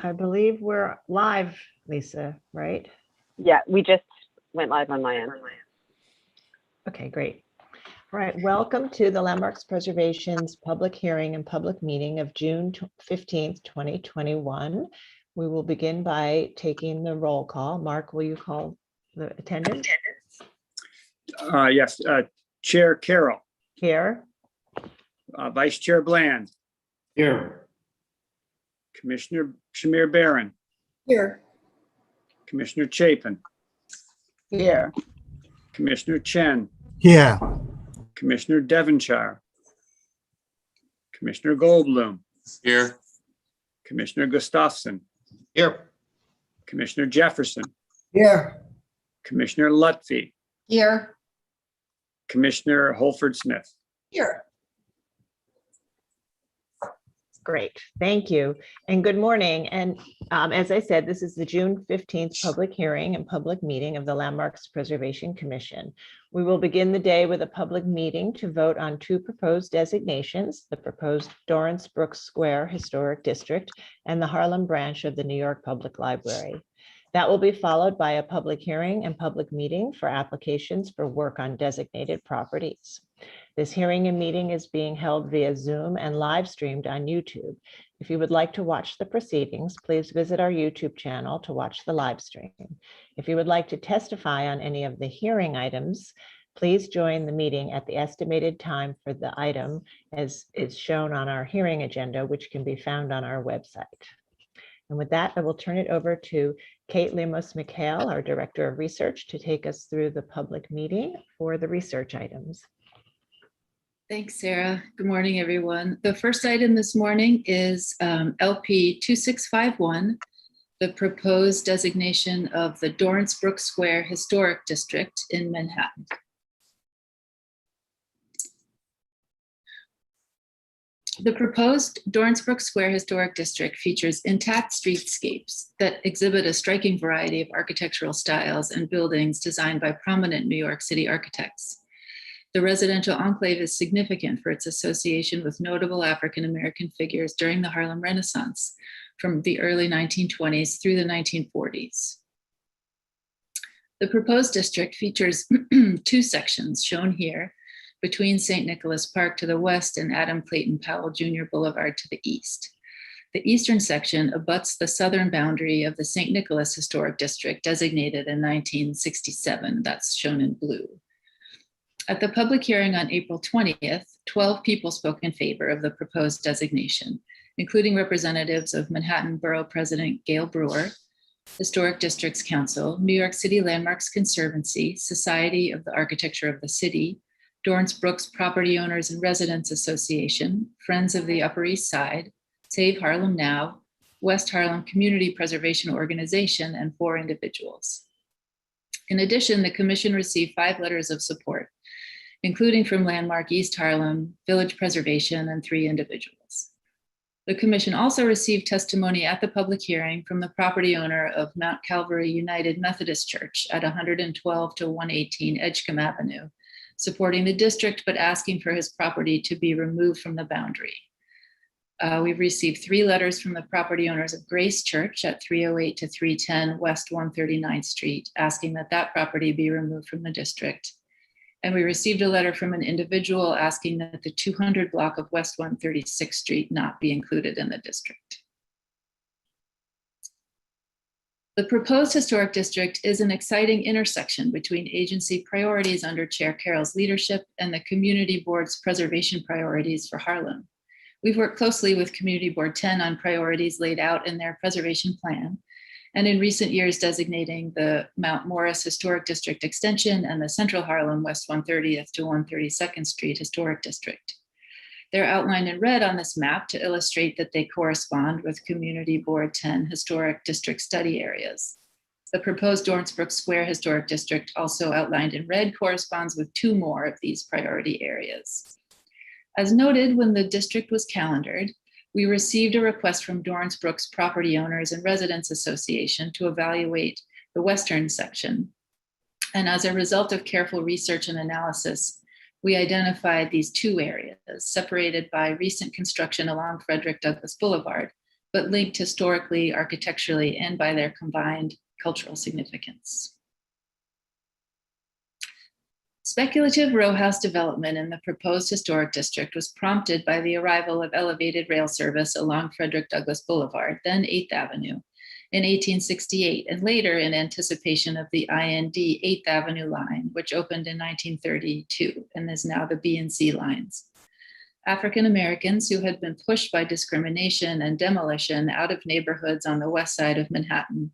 I believe we're live, Lisa, right? Yeah, we just went live on my end. Okay, great. All right, welcome to the Landmarks Preservation's public hearing and public meeting of June 15th, 2021. We will begin by taking the roll call. Mark, will you call the attendance? Yes, Chair Carroll, Here. Vice Chair Bland, Here. Commissioner Shamir Barron, Here. Commissioner Chapin, Here. Commissioner Chen, Yeah. Commissioner Devonshire, Commissioner Goldblum, Here. Commissioner Gustafson, Here. Commissioner Jefferson, Here. Commissioner Lutfi, Here. Commissioner Holford Smith. Here. Great, thank you. And good morning. And as I said, this is the June 15th public hearing and public meeting of the Landmarks Preservation Commission. We will begin the day with a public meeting to vote on two proposed designations, the proposed Dorrance Brooks Square Historic District and the Harlem branch of the New York Public Library. That will be followed by a public hearing and public meeting for applications for work on designated properties. This hearing and meeting is being held via Zoom and live streamed on YouTube. If you would like to watch the proceedings, please visit our YouTube channel to watch the live stream. If you would like to testify on any of the hearing items, please join the meeting at the estimated time for the item as is shown on our hearing agenda, which can be found on our website. And with that, I will turn it over to Kate Lemos-McHale, our Director of Research, to take us through the public meeting for the research items. Thanks, Sarah. Good morning, everyone. The first item this morning is LP 2651, the proposed designation of the Dorrance Brooks Square Historic District in Manhattan. The proposed Dorrance Brooks Square Historic District features intact streetscapes that exhibit a striking variety of architectural styles and buildings designed by prominent New York City architects. The residential enclave is significant for its association with notable African-American figures during the Harlem Renaissance from the early 1920s through the 1940s. The proposed district features two sections shown here between St. Nicholas Park to the west and Adam Clayton Powell Jr. Boulevard to the east. The eastern section abuts the southern boundary of the St. Nicholas Historic District designated in 1967, that's shown in blue. At the public hearing on April 20th, 12 people spoke in favor of the proposed designation, including representatives of Manhattan Borough President Gail Brewer, Historic Districts Council, New York City Landmarks Conservancy, Society of the Architecture of the City, Dorrance Brooks Property Owners and Residents Association, Friends of the Upper East Side, Save Harlem Now, West Harlem Community Preservation Organization, and 4 individuals. In addition, the commission received 5 letters of support, including from Landmark East Harlem, Village Preservation, and 3 individuals. The commission also received testimony at the public hearing from the property owner of Mount Calvary United Methodist Church at 112 to 118 Edgecombe Avenue, supporting the district, but asking for his property to be removed from the boundary. We've received 3 letters from the property owners of Grace Church at 308 to 310 West 139th Street, asking that that property be removed from the district. And we received a letter from an individual asking that the 200 block of West 136th Street not be included in the district. The proposed historic district is an exciting intersection between agency priorities under Chair Carroll's leadership and the Community Board's preservation priorities for Harlem. We've worked closely with Community Board 10 on priorities laid out in their preservation plan, and in recent years designating the Mount Morris Historic District Extension and the Central Harlem West 130th to 132nd Street Historic District. They're outlined in red on this map to illustrate that they correspond with Community Board 10 Historic District Study Areas. The proposed Dorrance Brooks Square Historic District, also outlined in red, corresponds with 2 more of these priority areas. As noted when the district was calendared, we received a request from Dorrance Brooks Property Owners and Residents Association to evaluate the western section. And as a result of careful research and analysis, we identified these 2 areas separated by recent construction along Frederick Douglass Boulevard but linked historically, architecturally, and by their combined cultural significance. Speculative row house development in the proposed historic district was prompted by the arrival of elevated rail service along Frederick Douglass Boulevard, then 8th Avenue, in 1868, and later in anticipation of the IND 8th Avenue line, which opened in 1932 and is now the B and C lines. African Americans who had been pushed by discrimination and demolition out of neighborhoods on the west side of Manhattan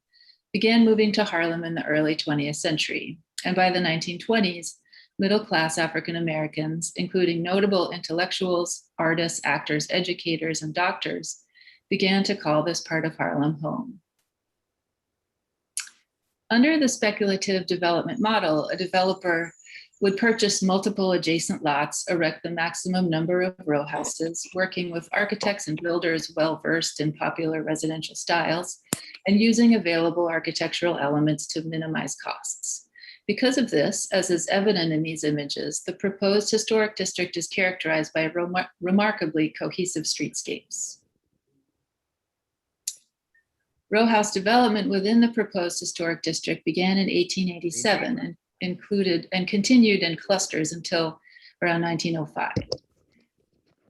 began moving to Harlem in the early 20th century. And by the 1920s, middle-class African Americans, including notable intellectuals, artists, actors, educators, and doctors, began to call this part of Harlem home. Under the speculative development model, a developer would purchase multiple adjacent lots, erect the maximum number of row houses, working with architects and builders well-versed in popular residential styles, and using available architectural elements to minimize costs. Because of this, as is evident in these images, the proposed historic district is characterized by remarkably cohesive streetscapes. Row house development within the proposed historic district began in 1887 and included and continued in clusters until around 1905.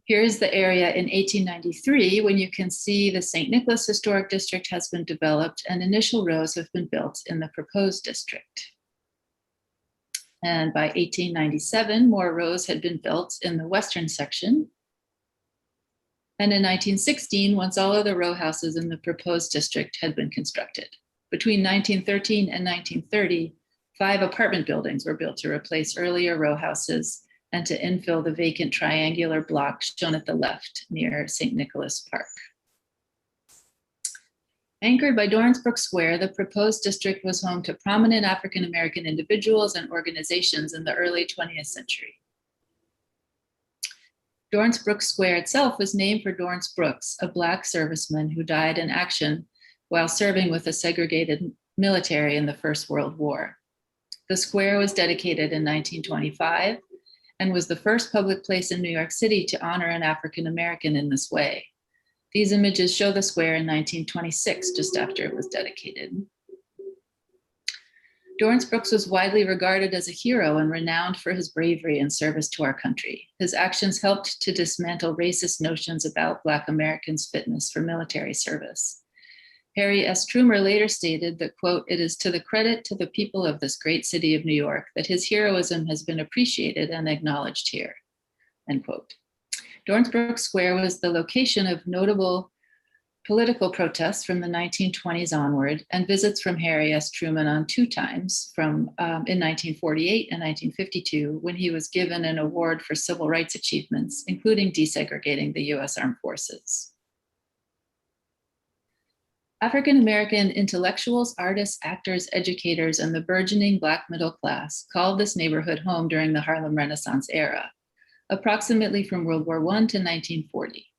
Here's the area in 1893 when you can see the St. Nicholas Historic District has been developed and initial rows have been built in the proposed district. And by 1897, more rows had been built in the western section. And in 1916, once all of the row houses in the proposed district had been constructed. Between 1913 and 1930, 5 apartment buildings were built to replace earlier row houses and to infill the vacant triangular block shown at the left near St. Nicholas Park. Anchored by Dorrance Brook Square, the proposed district was home to prominent African-American individuals and organizations in the early 20th century. Dorrance Brook Square itself was named for Dorrance Brooks, a Black serviceman who died in action while serving with the segregated military in the First World War. The square was dedicated in 1925 and was the first public place in New York City to honor an African-American in this way. These images show the square in 1926, just after it was dedicated. Dorrance Brooks was widely regarded as a hero and renowned for his bravery and service to our country. His actions helped to dismantle racist notions about Black Americans' fitness for military service. Harry S. Trumer later stated that, quote, "It is to the credit to the people of this great city of New York that his heroism has been appreciated and acknowledged here," end quote. Dorrance Brook Square was the location of notable political protests from the 1920s onward, and visits from Harry S. Truman on 2 times, in 1948 and 1952, when he was given an award for civil rights achievements, including desegregating the US Armed Forces. African-American intellectuals, artists, actors, educators, and the burgeoning Black middle class called this neighborhood home during the Harlem Renaissance era, approximately from World War I to 1940.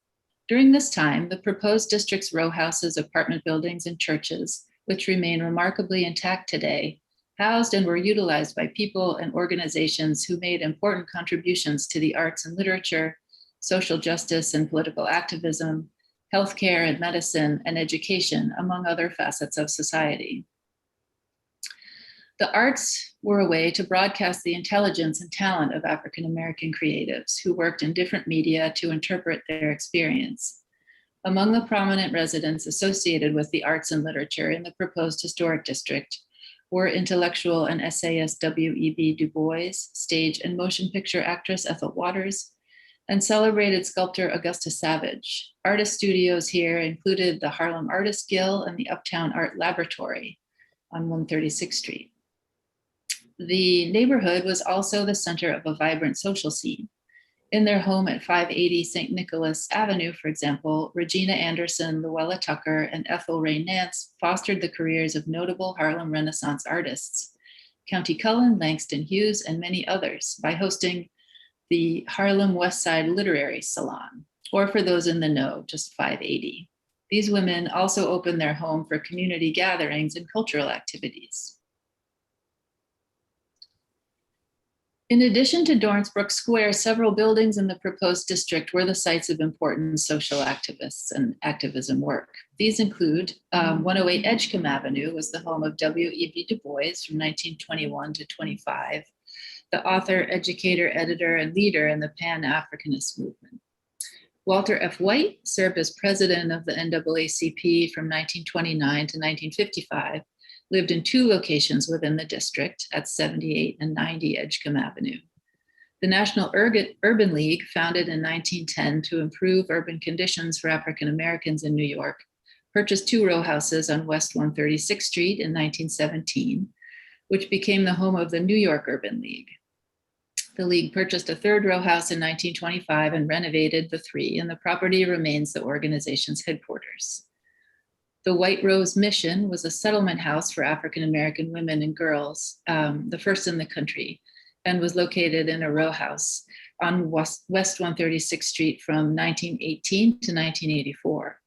During this time, the proposed district's row houses, apartment buildings, and churches, which remain remarkably intact today, housed and were utilized by people and organizations who made important contributions to the arts and literature, social justice and political activism, healthcare and medicine, and education, among other facets of society. The arts were a way to broadcast the intelligence and talent of African-American creatives who worked in different media to interpret their experience. Among the prominent residents associated with the arts and literature in the proposed historic district were intellectual and essayist W.E.B. Du Bois, stage and motion picture actress Ethel Waters, and celebrated sculptor Augusta Savage. Artist studios here included the Harlem Artist Guild and the Uptown Art Laboratory on 136th Street. The neighborhood was also the center of a vibrant social scene. In their home at 580 St. Nicholas Avenue, for example, Regina Anderson, Luella Tucker, and Ethel Ray Nance fostered the careers of notable Harlem Renaissance artists, County Cullen, Langston Hughes, and many others by hosting the Harlem West Side Literary Salon, or for those in the know, just 580. These women also opened their home for community gatherings and cultural activities. In addition to Dorrance Brook Square, several buildings in the proposed district were the sites of important social activists and activism work. These include 108 Edgecombe Avenue was the home of W.E.B. Du Bois from 1921 to 25, the author, educator, editor, and leader in the Pan-Africanist movement. Walter F. White served as president of the NAACP from 1929 to 1955, lived in 2 locations within the district at 78 and 90 Edgecombe Avenue. The National Urban League, founded in 1910 to improve urban conditions for African Americans in New York, purchased 2 row houses on West 136th Street in 1917, which became the home of the New York Urban League. The League purchased a 3rd row house in 1925 and renovated the 3, and the property remains the organization's headquarters. The White Rose Mission was a settlement house for African American women and girls, the first in the country, and was located in a row house on West 136th Street from 1918 to 1984.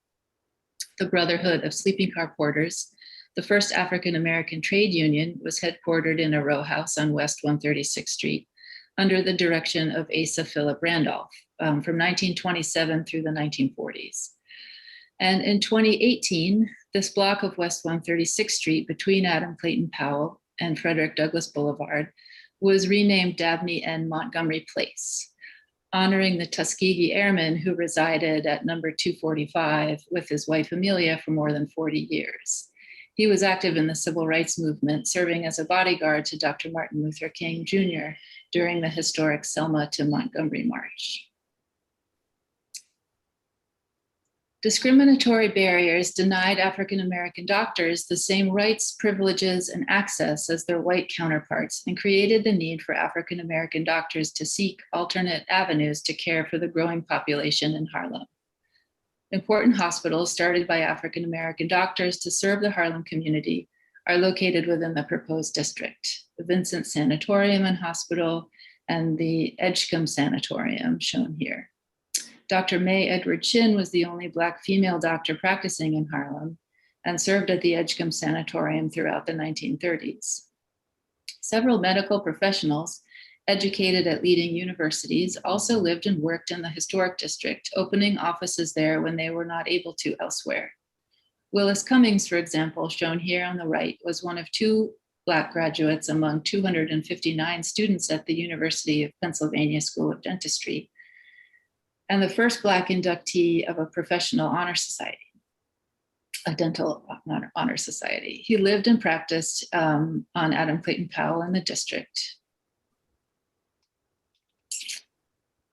The Brotherhood of Sleeping Car Porters, the first African American trade union, was headquartered in a row house on West 136th Street under the direction of Asa Philip Randolph from 1927 through the 1940s. And in 2018, this block of West 136th Street between Adam Clayton Powell and Frederick Douglass Boulevard was renamed Dabney N. Montgomery Place, honoring the Tuskegee Airman who resided at number 245 with his wife Amelia for more than 40 years. He was active in the civil rights movement, serving as a bodyguard to Dr. Martin Luther King Jr. during the historic Selma to Montgomery March. Discriminatory barriers denied African American doctors the same rights, privileges, and access as their white counterparts, and created the need for African American doctors to seek alternate avenues to care for the growing population in Harlem. Important hospitals started by African American doctors to serve the Harlem community are located within the proposed district: the Vincent Sanatorium and Hospital and the Edgecombe Sanatorium, shown here. Dr. May Edward Chin was the only Black female doctor practicing in Harlem and served at the Edgecombe Sanatorium throughout the 1930s. Several medical professionals educated at leading universities also lived and worked in the historic district, opening offices there when they were not able to elsewhere. Willis Cummings, for example, shown here on the right, was one of 2 Black graduates among 259 students at the University of Pennsylvania School of Dentistry, and the first Black inductee of a professional honor society, a dental honor society. He lived and practiced on Adam Clayton Powell in the district.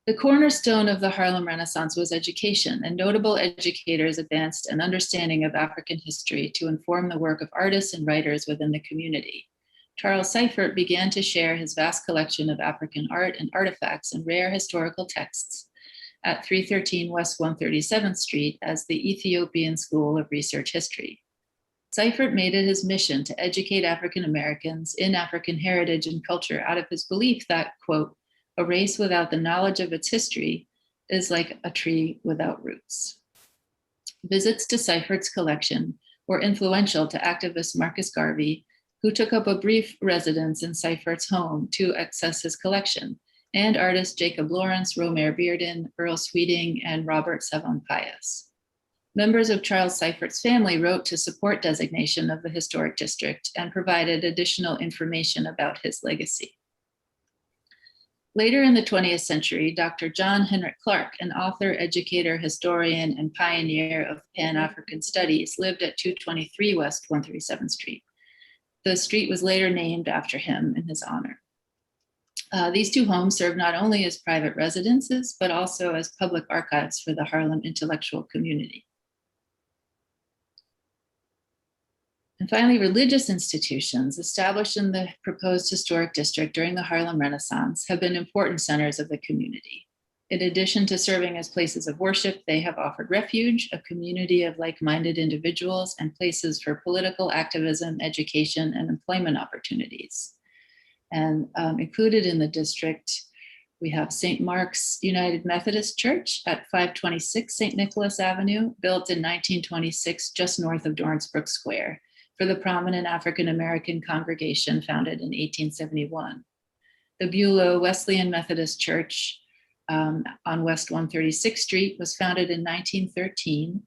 The cornerstone of the Harlem Renaissance was education, and notable educators advanced an understanding of African history to inform the work of artists and writers within the community. Charles Seifert began to share his vast collection of African art and artifacts and rare historical texts at 313 West 137th Street as the Ethiopian School of Research History. Seifert made it his mission to educate African Americans in African heritage and culture out of his belief that, quote, "A race without the knowledge of its history is like a tree without roots." Visits to Seifert's collection were influential to activist Marcus Garvey, who took up a brief residence in Seifert's home to access his collection, and artists Jacob Lawrence, Romare Bearden, Earl Sweeting, and Robert Savon Pius. Members of Charles Seifert's family wrote to support designation of the historic district and provided additional information about his legacy. Later in the 20th century, Dr. John Henrik Clark, an author, educator, historian, and pioneer of Pan-African studies, lived at 223 West 137th Street. The street was later named after him in his honor. These 2 homes served not only as private residences, but also as public archives for the Harlem intellectual community. And finally, religious institutions established in the proposed historic district during the Harlem Renaissance have been important centers of the community. In addition to serving as places of worship, they have offered refuge, a community of like-minded individuals, and places for political activism, education, and employment opportunities. And included in the district, we have St. Mark's United Methodist Church at 526 St. Nicholas Avenue, built in 1926 just north of Dorrance Brook Square for the prominent African American congregation founded in 1871. The Beulah Wesleyan Methodist Church on West 136th Street was founded in 1913.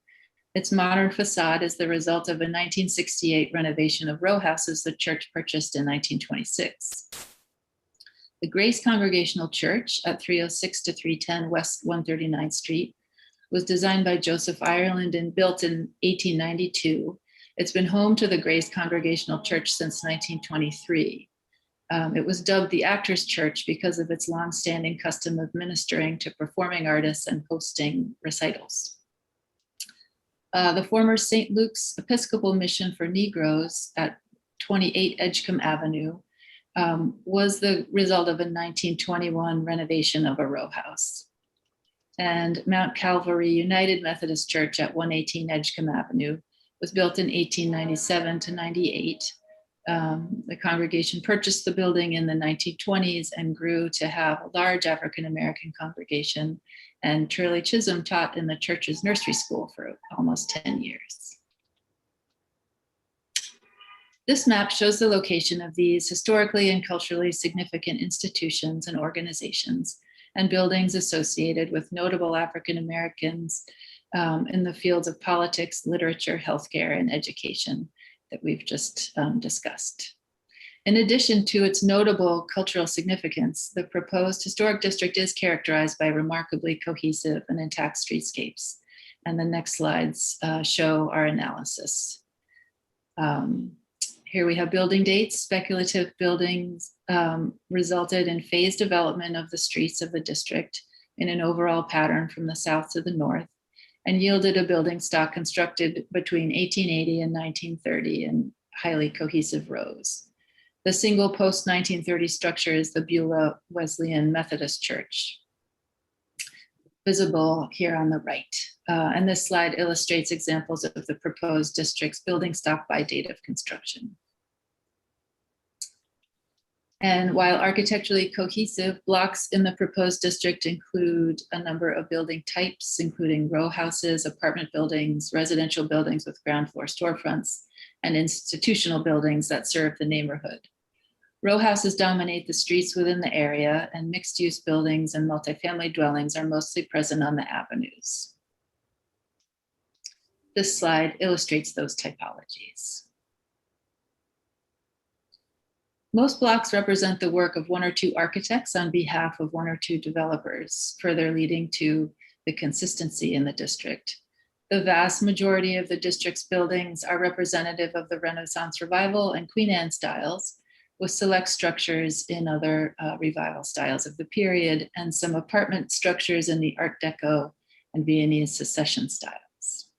Its modern facade is the result of a 1968 renovation of row houses the church purchased in 1926. The Grace Congregational Church at 306 to 310 West 139th Street was designed by Joseph Ireland and built in 1892. It's been home to the Grace Congregational Church since 1923. It was dubbed the Actors Church because of its longstanding custom of ministering to performing artists and hosting recitals. The former St. Luke's Episcopal Mission for Negroes at 28 Edgecombe Avenue was the result of a 1921 renovation of a row house. And Mount Calvary United Methodist Church at 118 Edgecombe Avenue was built in 1897 to 98. The congregation purchased the building in the 1920s and grew to have a large African-American congregation, and Shirley Chisholm taught in the church's nursery school for almost 10 years. This map shows the location of these historically and culturally significant institutions and organizations and buildings associated with notable African-Americans in the fields of politics, literature, healthcare, and education that we've just discussed. In addition to its notable cultural significance, the proposed historic district is characterized by remarkably cohesive and intact streetscapes. And the next slides show our analysis. Here we have building dates. Speculative buildings resulted in phased development of the streets of the district in an overall pattern from the south to the north, and yielded a building stock constructed between 1880 and 1930 in highly cohesive rows. The single post-1930 structure is the Beulah Wesleyan Methodist Church, visible here on the right. And this slide illustrates examples of the proposed district's building stock by date of construction. And while architecturally cohesive, blocks in the proposed district include a number of building types, including row houses, apartment buildings, residential buildings with ground floor storefronts, and institutional buildings that serve the neighborhood. Row houses dominate the streets within the area, and mixed-use buildings and multifamily dwellings are mostly present on the avenues. This slide illustrates those typologies. Most blocks represent the work of one or two architects on behalf of one or two developers, further leading to the consistency in the district. The vast majority of the district's buildings are representative of the Renaissance Revival and Queen Anne styles, with select structures in other revival styles of the period, and some apartment structures in the Art Deco and Viennese Secession styles.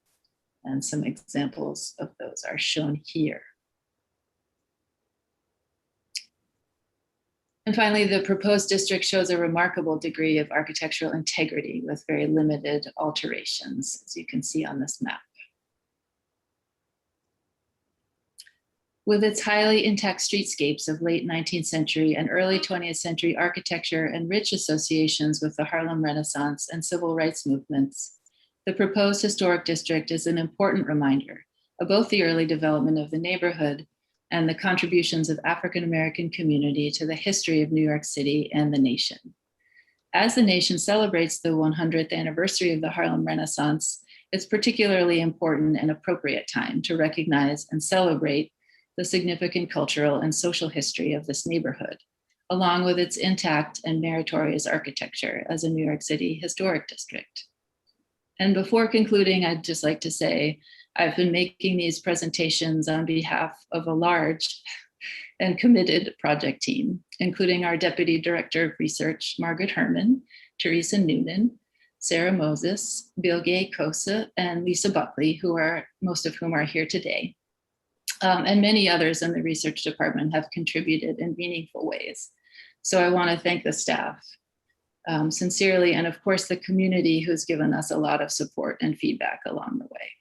And some examples of those are shown here. And finally, the proposed district shows a remarkable degree of architectural integrity with very limited alterations, as you can see on this map. With its highly intact streetscapes of late 19th century and early 20th century architecture and rich associations with the Harlem Renaissance and civil rights movements, the proposed historic district is an important reminder of both the early development of the neighborhood and the contributions of African-American community to the history of New York City and the nation. As the nation celebrates the 100th anniversary of the Harlem Renaissance, it's particularly important and appropriate time to recognize and celebrate the significant cultural and social history of this neighborhood, along with its intact and meritorious architecture as a New York City historic district. And before concluding, I'd just like to say, I've been making these presentations on behalf of a large and committed project team, including our Deputy Director of Research, Margaret Herman, Teresa Noonan, Sarah Moses, Bilge Kosa, and Lisa Buckley, most of whom are here today. And many others in the research department have contributed in meaningful ways. So I want to thank the staff sincerely, and of course the community who's given us a lot of support and feedback along the way.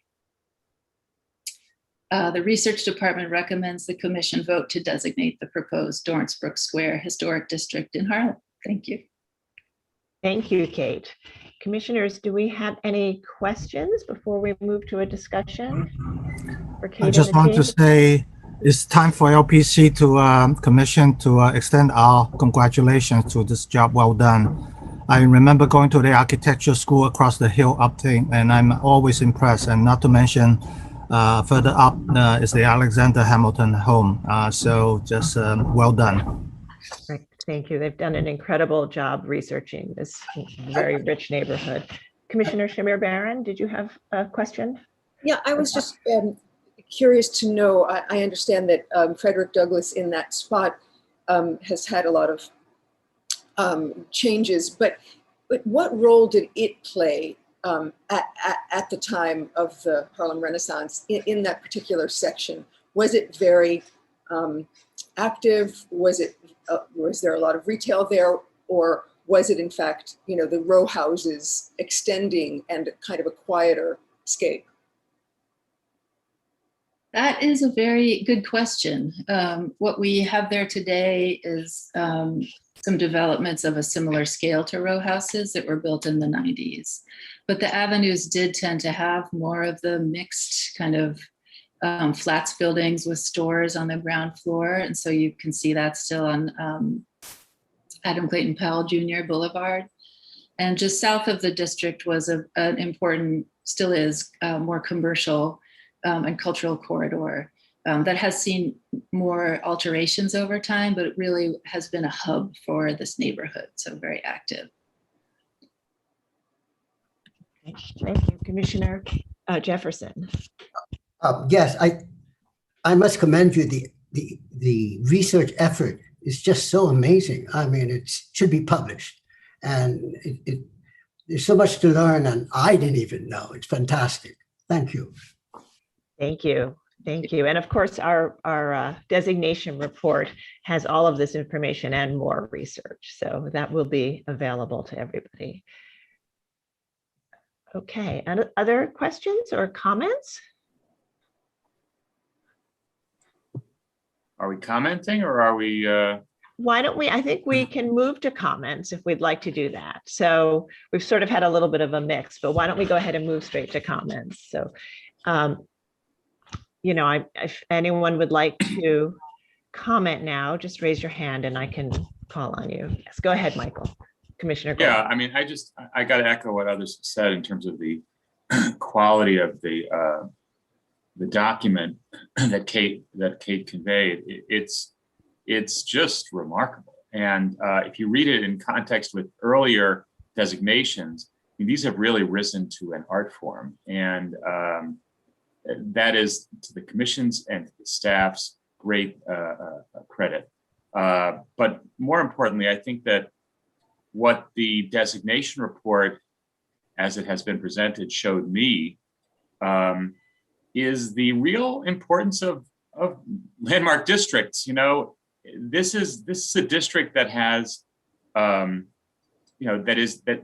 The research department recommends the commission vote to designate the proposed Dorrance Brook Square Historic District in Harlem. Thank you. Thank you, Kate. Commissioners, do we have any questions before we move to a discussion? For Kate I and just the want to team? say It's time for LPC to commission to extend our congratulations to this job well done. I remember going to the architecture school across the hill up there, and I'm always impressed. And not to mention, further up is the Alexander Hamilton home. So just well done. Right, thank you. They've done an incredible job researching this very rich neighborhood. Commissioner Shamir Baran, did you have a question? Yeah, I was just curious to know, I understand that Frederick Douglass in that spot has had a lot of changes, but what role did it play at the time of the Harlem Renaissance in that particular section? Was it very active? Was there a lot of retail there, or was it in fact, the row houses extending and kind of a quieter scape? That is a very good question. What we have there today is some developments of a similar scale to row houses that were built in the 90s. But the avenues did tend to have more of the mixed kind of flats buildings with stores on the ground floor. And so you can see that still on Adam Clayton Powell Jr. Boulevard. And just south of the district was an important, still is, more commercial and cultural corridor that has seen more alterations over time, but it really has been a hub for this neighborhood, so very active. Thank you, Commissioner Jefferson. Yes, I must commend you. The research effort is just so amazing. I mean, it should be published, and there's so much to learn, and I didn't even know. It's fantastic. Thank you. Thank you. Thank you. And of course, our designation report has all of this information and more research. So that will be available to everybody. Okay, and other questions or comments? Are we commenting or are we? Why don't we, I think we can move to comments if we'd like to do that. So we've sort of had a little bit of a mix, but why don't we go ahead and move straight to comments? So, if anyone would like to comment now, just raise your hand and I can call on you. Yes, go ahead, Michael. Commissioner Gold. Yeah, I mean, I got to echo what others have said in terms of the quality of the document that Kate conveyed. It's just remarkable. And if you read it in context with earlier designations, I mean, these have really risen to an art form. And that is to the commission's and to the staff's great credit. But more importantly, I think that what the designation report, as it has been presented, showed me is the real importance of landmark districts. This is a district that has, that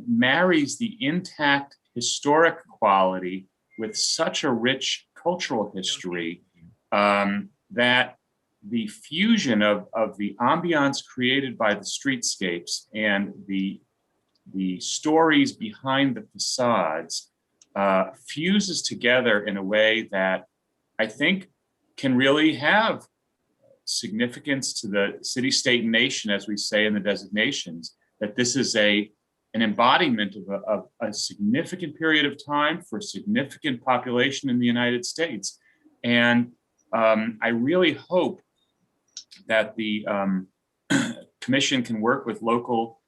marries the intact historic quality with such a rich cultural history that the fusion of the ambiance created by the streetscapes and the stories behind the facades fuses together in a way that I think can really have significance to the city, state, and nation, as we say in the designations, that this is an embodiment of a significant period of time for a significant population in the United States. And I really hope that the commission can work with local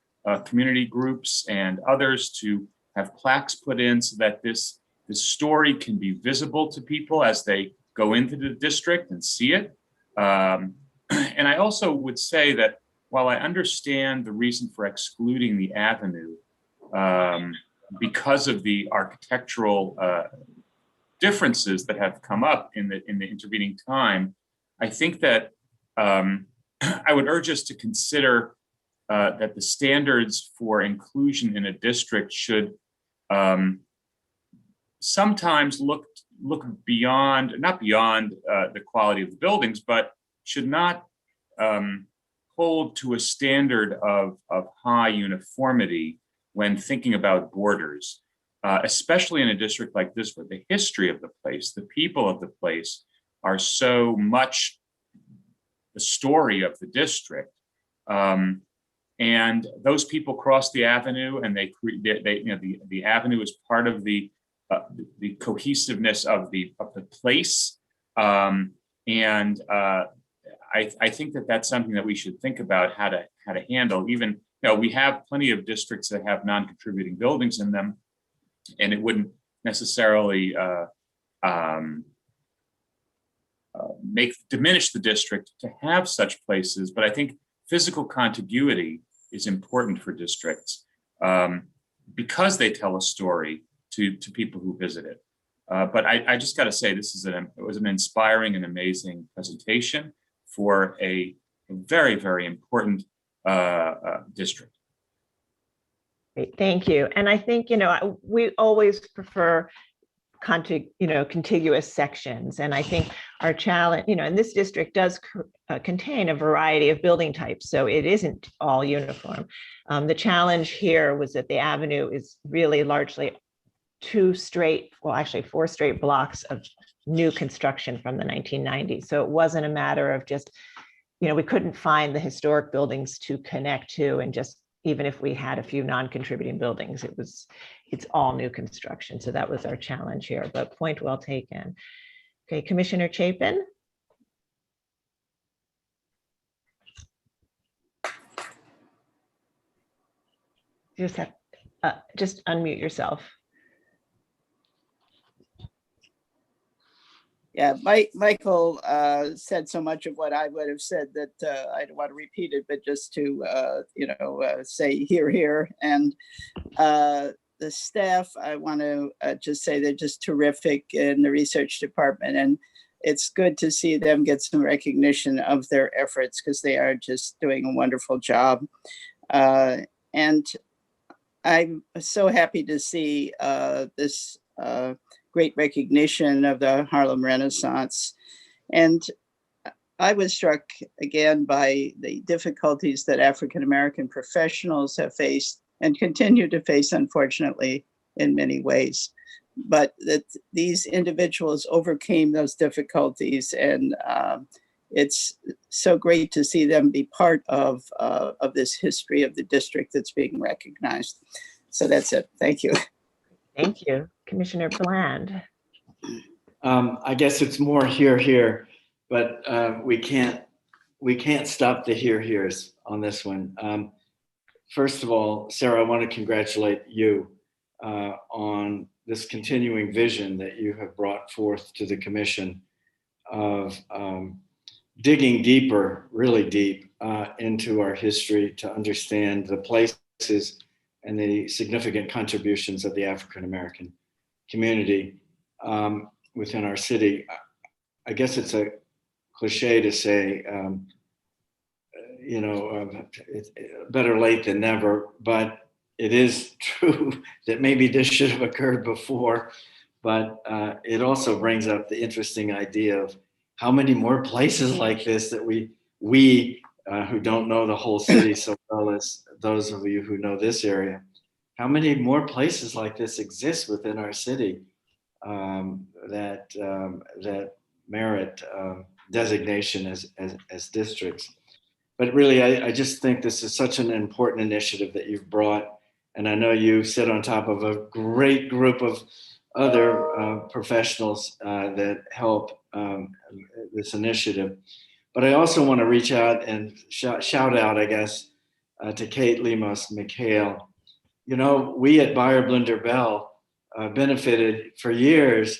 community groups and others to have plaques put in so that this story can be visible to people as they go into the district and see it. And I also would say that while I understand the reason for excluding the avenue because of the architectural differences that have come up in the intervening time, I think that I would urge us to consider that the standards for inclusion in a district should sometimes look beyond, not beyond the quality of the buildings, but should not hold to a standard of high uniformity when thinking about borders, especially in a district like this, where the history of the place, the people of the place are so much the story of the district. And those people cross the avenue, and the avenue is part of the cohesiveness of the place. I think that that's something that we should think about how to handle. Even, we have plenty of districts that have non-contributing buildings in them, and it wouldn't necessarily diminish the district to have such places. But I think physical contiguity is important for districts because they tell a story to people who visit it. But I just got to say, it was an inspiring and amazing presentation for a very, very important district. Great, thank you. And I think, we always prefer contiguous sections. And I think our challenge, and this district does contain a variety of building types, so it isn't all uniform. The challenge here was that the avenue is really largely four straight blocks of new construction from the 1990s. So it wasn't a matter of just, we couldn't find the historic buildings to connect to, and just, even if we had a few non-contributing buildings, it's all new construction. So that was our challenge here, but point well taken. Okay, Commissioner Chapin. Just unmute yourself. Yeah, Michael said so much of what I would have said that I don't want to repeat it, but just to, say here. And the staff, I want to just say they're just terrific in the research department. And it's good to see them get some recognition of their efforts, because they are just doing a wonderful job. And I'm so happy to see this great recognition of the Harlem Renaissance. And I was struck again by the difficulties that African-American professionals have faced and continue to face, unfortunately, in many ways. But that these individuals overcame those difficulties, and it's so great to see them be part of this history of the district that's being recognized. So that's it. Thank you. Thank you. Commissioner Bland. I guess it's more here, but we can't stop the here's on this one. First of all, Sarah, I want to congratulate you on this continuing vision that you have brought forth to the commission of digging deeper, really deep into our history to understand the places and the significant contributions of the African-American community within our city. I guess it's a cliche to say, it's better late than never, but it is true that maybe this should have occurred before. But it also brings up the interesting idea of how many more places like this that we who don't know the whole city so well as those of you who know this area, how many more places like this exist within our city that merit designation as districts. But really, I just think this is such an important initiative that you've brought. And I know you sit on top of a great group of other professionals that help this initiative. But I also want to reach out and shout out, I guess, to Kate Lemos McHale. We at Beyer Blinder Bell benefited for years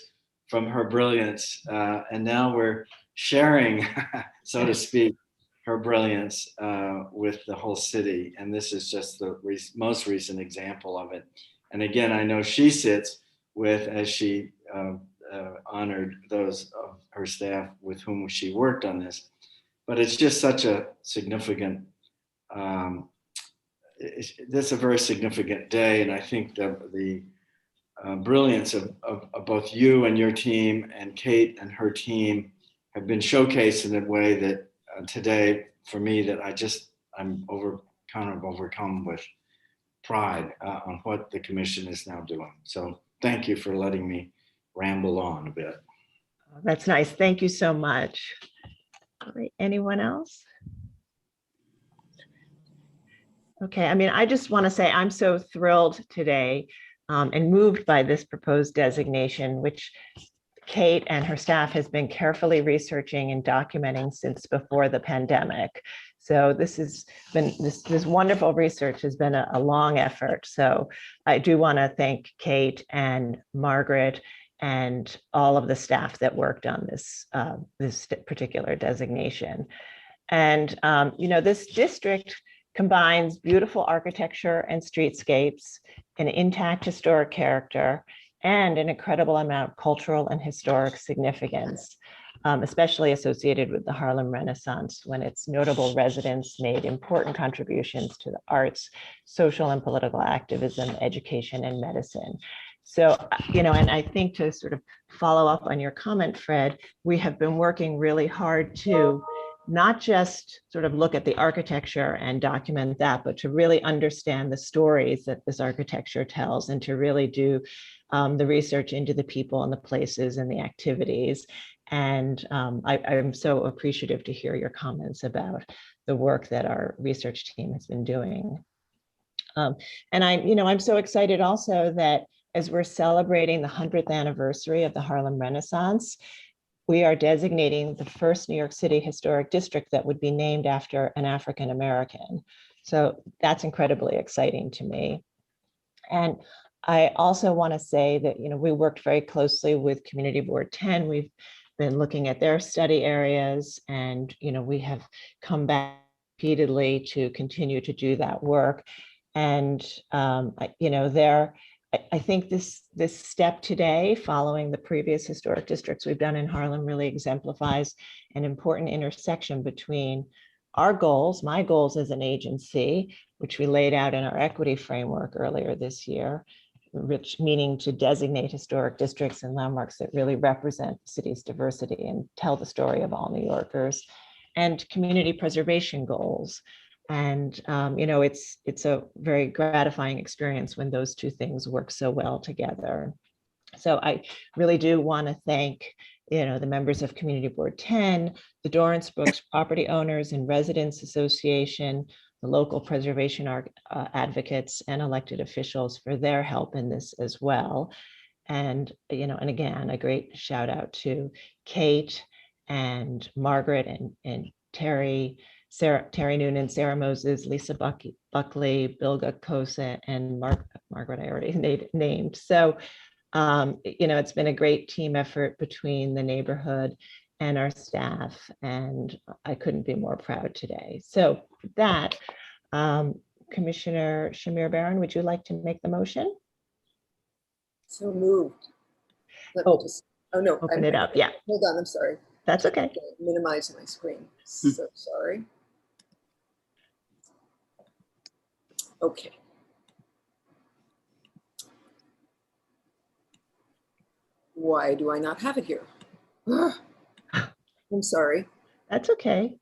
from her brilliance. And now we're sharing, so to speak, her brilliance with the whole city. And this is just the most recent example of it. And again, I know she sits with, as she honored those of her staff with whom she worked on this. But it's just such a significant, this is a very significant day. And I think the brilliance of both you and your team and Kate and her team have been showcased in a way that today, for me, that I'm overcome with pride on what the commission is now doing. So thank you for letting me ramble on a bit. That's nice. Thank you so much. All right, anyone else? Okay, I mean, I just want to say I'm so thrilled today and moved by this proposed designation, which Kate and her staff has been carefully researching and documenting since before the pandemic. So this has been, this wonderful research has been a long effort. So I do want to thank Kate and Margaret and all of the staff that worked on this, this particular designation. And, you know, this district combines beautiful architecture and streetscapes, an intact historic character, and an incredible amount of cultural and historic significance, especially associated with the Harlem Renaissance, when its notable residents made important contributions to the arts, social and political activism, education, and medicine. So, you know, and I think to sort of follow up on your comment, Fred, we have been working really hard to not just sort of look at the architecture and document that, but to really understand the stories that this architecture tells and to really do the research into the people and the places and the activities. And I'm so appreciative to hear your comments about the work that our research team has been doing. And I'm so excited also that as we're celebrating the 100th anniversary of the Harlem Renaissance, we are designating the first New York City historic district that would be named after an African American. So that's incredibly exciting to me. And I also want to say that, you know, we worked very closely with Community Board 10. We've been looking at their study areas, and, you know, we have come back repeatedly to continue to do that work. And, you know, I think this step today, following the previous historic districts we've done in Harlem, really exemplifies an important intersection between our goals, my goals as an agency, which we laid out in our equity framework earlier this year, which meaning to designate historic districts and landmarks that really represent the city's diversity and tell the story of all New Yorkers, and community preservation goals. And, you know, it's a very gratifying experience when those two things work so well together. So I really do want to thank, you know, the members of Community Board 10, the Dorrance Brooks Property Owners and Residents Association, the local preservation advocates and elected officials for their help in this as well. And, you know, and again, a great shout out to Kate and Margaret and Terry Noonan, Sarah Moses, Lisa Buckley, Bilga Kosa, and Margaret I already named. So, you know, it's been a great team effort between the neighborhood and our staff, and I couldn't be more proud today. So with that, Commissioner Shamir Baron, would you like to make the motion? So moved. Let me just, oh no. Open it up, yeah. Hold on, I'm sorry. That's okay. Minimize my screen. So sorry. Okay. Why do I not have it here? I'm sorry. That's okay.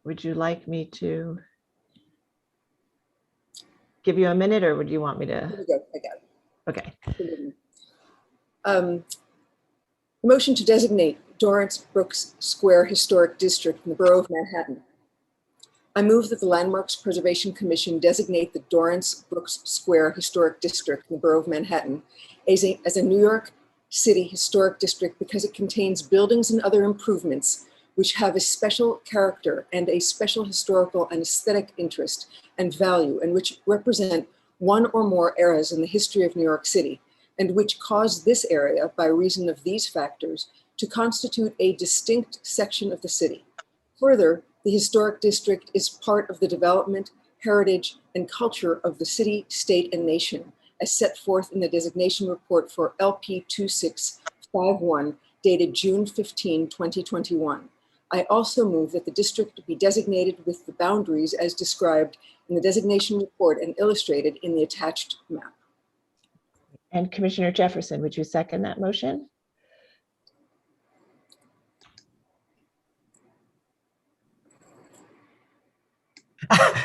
Would you like me to give you a minute, or would you want me to? Here we go. I got it. Okay. Motion to designate Dorrance Brooks Square Historic District in the Borough of Manhattan. I move that the Landmarks Preservation Commission designate the Dorrance Brooks Square Historic District in the Borough of Manhattan as a New York City historic district because it contains buildings and other improvements which have a special character and a special historical and aesthetic interest and value, and which represent one or more eras in the history of New York City, and which cause this area, by reason of these factors, to constitute a distinct section of the city. Further, the historic district is part of the development, heritage, and culture of the city, state, and nation, as set forth in the designation report for LP 2651, dated June 15, 2021. I also move that the district be designated with the boundaries as described in the designation report and illustrated in the attached map. And Commissioner Jefferson, would you second that motion?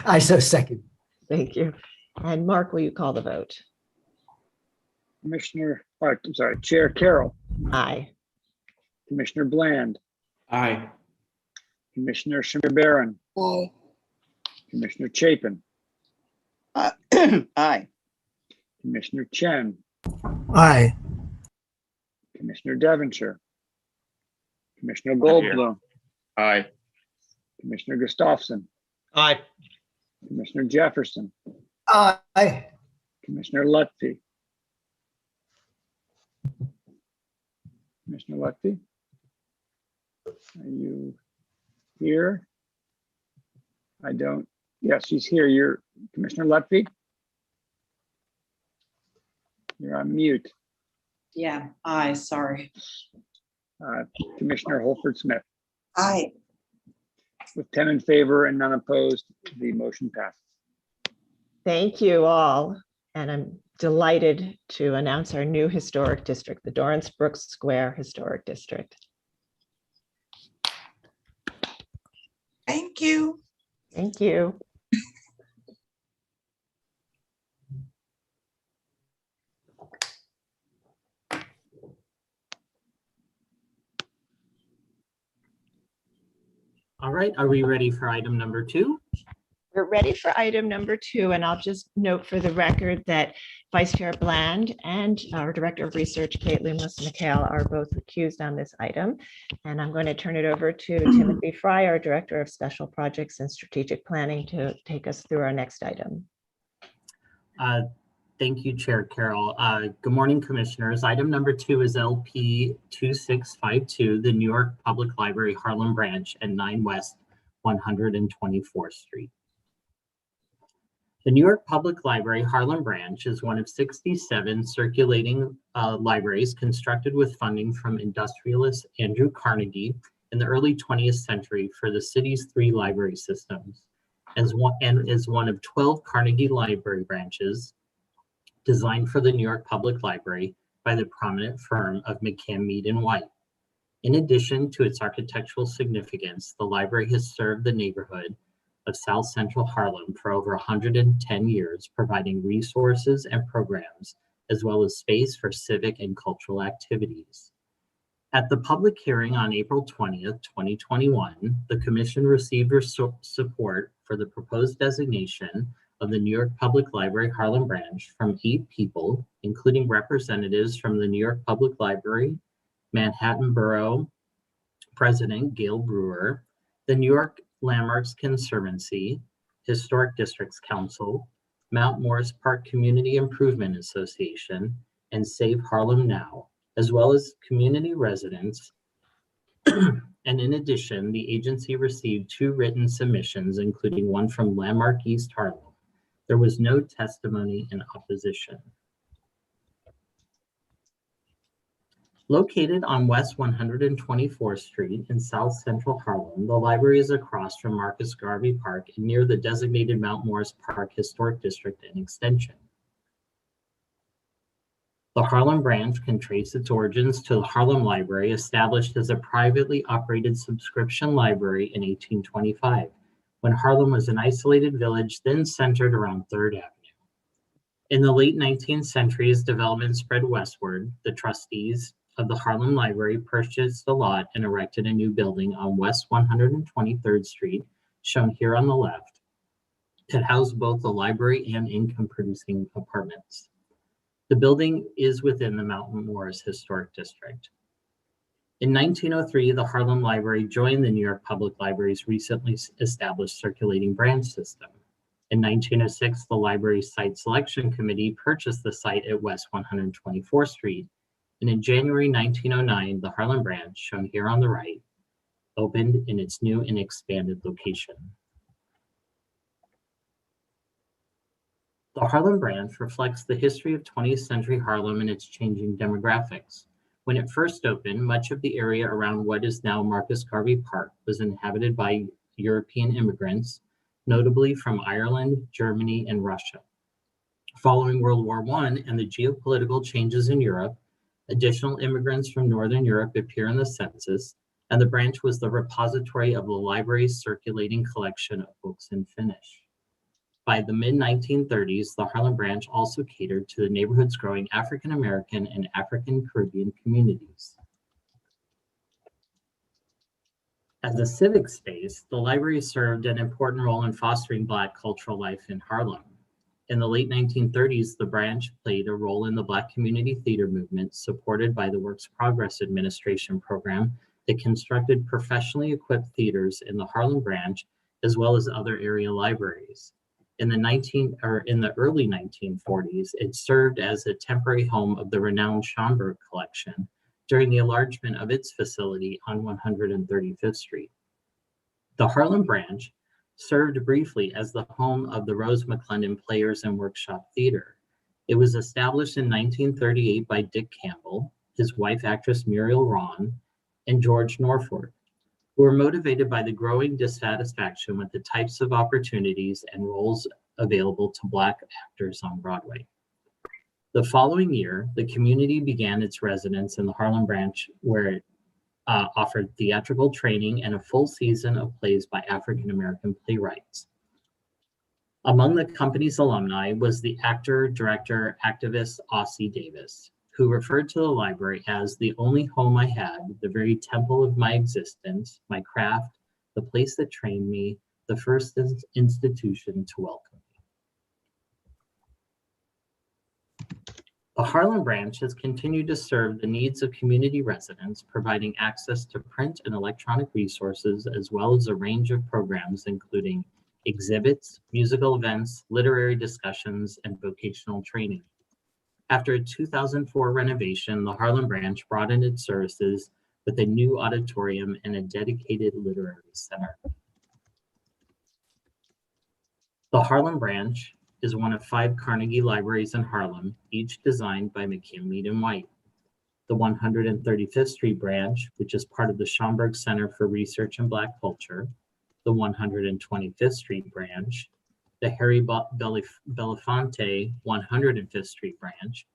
I so second. Thank you. And Mark, will you call the vote? Chair Carroll, Aye. Commissioner Bland, Aye. Commissioner Shamir-Barron, Aye. Commissioner Chapin, Aye. Commissioner Chen, Aye. Commissioner Devonshire, Commissioner here. Goldblum, Aye. Commissioner Gustafson, Aye. Commissioner Jefferson, Aye. Commissioner Lutfi. Commissioner Lutfi? Are you here? Yes, she's here. You're Commissioner Lutfi? You're on mute. Yeah, aye, sorry. Commissioner Holford Smith, Aye. with 10 in favor and none opposed, the motion passes. Thank you all. And I'm delighted to announce our new historic district, the Dorrance Brooks Square Historic District. Thank you. Thank you. All right, are we ready for item number 2? We're ready for item number 2, and I'll just note for the record that Vice Chair Bland and our Director of Research, Caitlin Lewis-McHale, are both recused on this item. And I'm going to turn it over to Timothy Fry, our Director of Special Projects and Strategic Planning, to take us through our next item. Thank you, Chair Carroll. Good morning, Commissioners. Item number 2 is LP 2652, the New York Public Library Harlem Branch at 9 West 124th Street. The New York Public Library Harlem Branch is one of 67 circulating libraries constructed with funding from industrialist Andrew Carnegie in the early 20th century for the city's 3 library systems, and is one of 12 Carnegie Library branches designed for the New York Public Library by the prominent firm of McCann, Mead & White. In addition to its architectural significance, the library has served the neighborhood of South Central Harlem for over 110 years, providing resources and programs, as well as space for civic and cultural activities. At the public hearing on April 20th, 2021, the Commission received support for the proposed designation of the New York Public Library Harlem Branch from 8 people, including representatives from the New York Public Library, Manhattan Borough President Gail Brewer, the New York Landmarks Conservancy, Historic Districts Council, Mount Morris Park Community Improvement Association, and Save Harlem Now, as well as community residents. And in addition, the agency received 2 written submissions, including one from Landmark East Harlem. There was no testimony in opposition. Located on West 124th Street in South Central Harlem, the library is across from Marcus Garvey Park and near the designated Mount Morris Park Historic District and Extension. The Harlem Branch can trace its origins to the Harlem Library, established as a privately operated subscription library in 1825, when Harlem was an isolated village then centered around 3rd Avenue. In the late 19th century, as development spread westward, the trustees of the Harlem Library purchased the lot and erected a new building on West 123rd Street, shown here on the left, that housed both the library and income-producing apartments. The building is within the Mount Morris Historic District. In 1903, the Harlem Library joined the New York Public Library's recently established circulating branch system. In 1906, the library's site selection committee purchased the site at West 124th Street. And in January 1909, the Harlem Branch, shown here on the right, opened in its new and expanded location. The Harlem Branch reflects the history of 20th century Harlem and its changing demographics. When it first opened, much of the area around what is now Marcus Garvey Park was inhabited by European immigrants, notably from Ireland, Germany, and Russia. Following World War I and the geopolitical changes in Europe, additional immigrants from Northern Europe appear in the census, and the branch was the repository of the library's circulating collection of books in Finnish. By the mid-1930s, the Harlem branch also catered to the neighborhood's growing African American and African Caribbean communities. As a civic space, the library served an important role in fostering Black cultural life in Harlem. In the late 1930s, the branch played a role in the Black community theater movement, supported by the Works Progress Administration program that constructed professionally equipped theaters in the Harlem branch, as well as other area libraries. In the early 1940s, it served as a temporary home of the renowned Schomburg collection during the enlargement of its facility on 135th Street. The Harlem branch served briefly as the home of the Rose McClendon Players and Workshop Theater. It was established in 1938 by Dick Campbell, his wife actress Muriel Rawn, and George Norfolk, who were motivated by the growing dissatisfaction with the types of opportunities and roles available to Black actors on Broadway. The following year, the community began its residence in the Harlem branch, where it offered theatrical training and a full season of plays by African American playwrights. Among the company's alumni was the actor, director, activist Ossie Davis, who referred to the library as the only home I had, the very temple of my existence, my craft, the place that trained me, the first institution to welcome me. The Harlem branch has continued to serve the needs of community residents, providing access to print and electronic resources, as well as a range of programs, including exhibits, musical events, literary discussions, and vocational training. After a 2004 renovation, the Harlem branch broadened its services with a new auditorium and a dedicated literary center. The Harlem branch is one of 5 Carnegie libraries in Harlem, each designed by McKim, Mead & White. The 135th Street branch, which is part of the Schomburg Center for Research in Black Culture, the 125th Street branch, the Harry Belafonte 105th Street branch,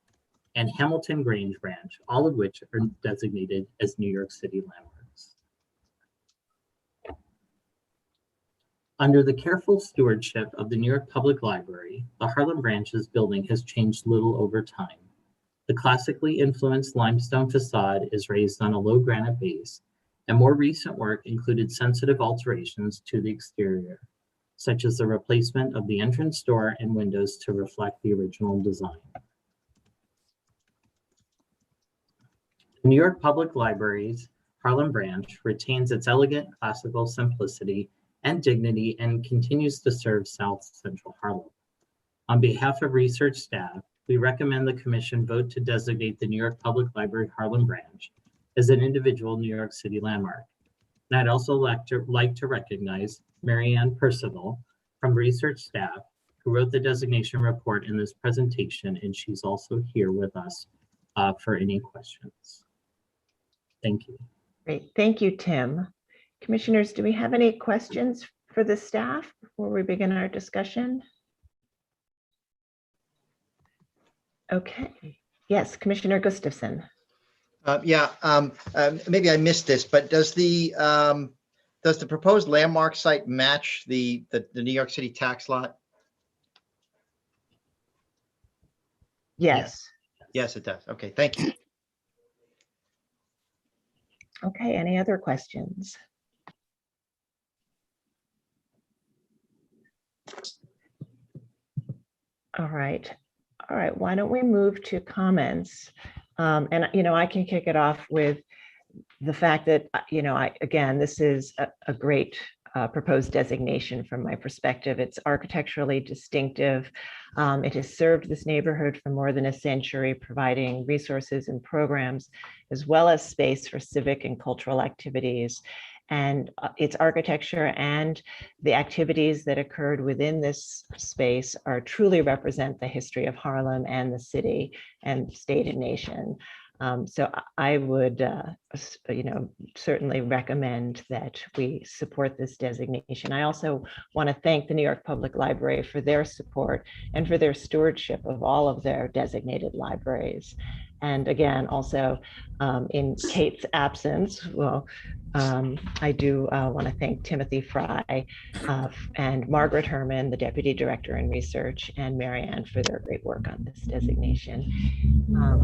and Hamilton Grange branch, all of which are designated as New York City landmarks. Under the careful stewardship of the New York Public Library, the Harlem branch's building has changed little over time. The classically influenced limestone facade is raised on a low granite base, and more recent work included sensitive alterations to the exterior, such as the replacement of the entrance door and windows to reflect the original design. The New York Public Library's Harlem branch retains its elegant classical simplicity and dignity and continues to serve South Central Harlem. On behalf of research staff, we recommend the Commission vote to designate the New York Public Library Harlem branch as an individual New York City landmark. And I'd also like to recognize Marianne Percival from research staff, who wrote the designation report in this presentation, and she's also here with us for any questions. Thank you. Great, thank you, Tim. Commissioners, do we have any questions for the staff before we begin our discussion? Okay, yes, Commissioner Gustafson. Maybe I missed this, but does the proposed landmark site match the New York City tax lot? Yes. Yes, it does. Okay, thank you. Okay, any other questions? All right, why don't we move to comments? And I can kick it off with the fact that, again, this is a great proposed designation from my perspective. It's architecturally distinctive. It has served this neighborhood for more than a century, providing resources and programs, as well as space for civic and cultural activities. And its architecture and the activities that occurred within this space are truly represent the history of Harlem and the city and state and nation. So I would, certainly recommend that we support this designation. I also want to thank the New York Public Library for their support and for their stewardship of all of their designated libraries. And again, also in Kate's absence, well, I do want to thank Timothy Fry and Margaret Herman, the Deputy Director in Research, and Marianne for their great work on this designation.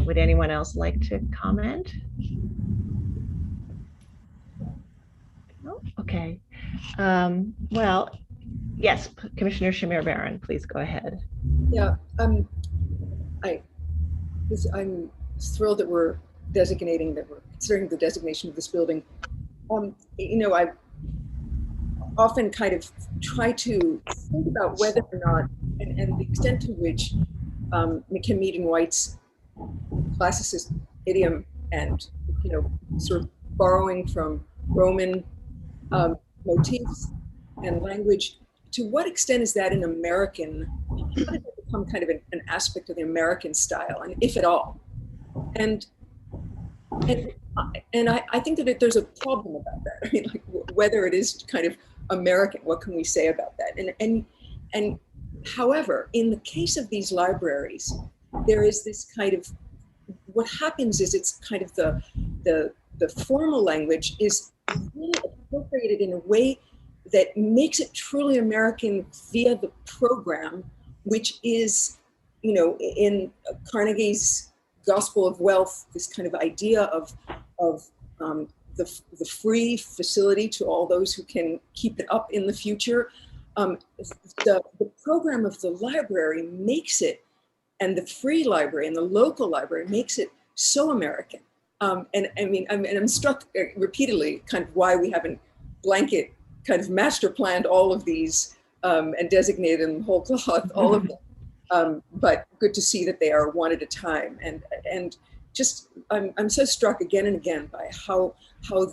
Would anyone else like to comment? No? Okay. Well, yes, Commissioner Shamir Baran, please go ahead. Yeah, I'm thrilled that we're considering the designation of this building. You know, I often kind of try to think about whether or not, and the extent to which can Mead and White's classicist idiom and, you know, sort of borrowing from Roman motifs and language, to what extent is that an American, how did it become kind of an aspect of the American style, and if at all? And I think that there's a problem about that. I mean, like, whether it is kind of American, what can we say about that? And however, in the case of these libraries, there is this kind of, what happens is it's kind of the formal language is really appropriated in a way that makes it truly American via the program, which is, you know, in Carnegie's Gospel of Wealth, this kind of idea of the free facility to all those who can keep it up in the future. The program of the library makes it, and the free library and the local library makes it so American. And I mean, I'm struck repeatedly kind of why we haven't blanket kind of master planned all of these and designated them whole cloth, all of them. But good to see that they are one at a time. And just, I'm so struck again and again by how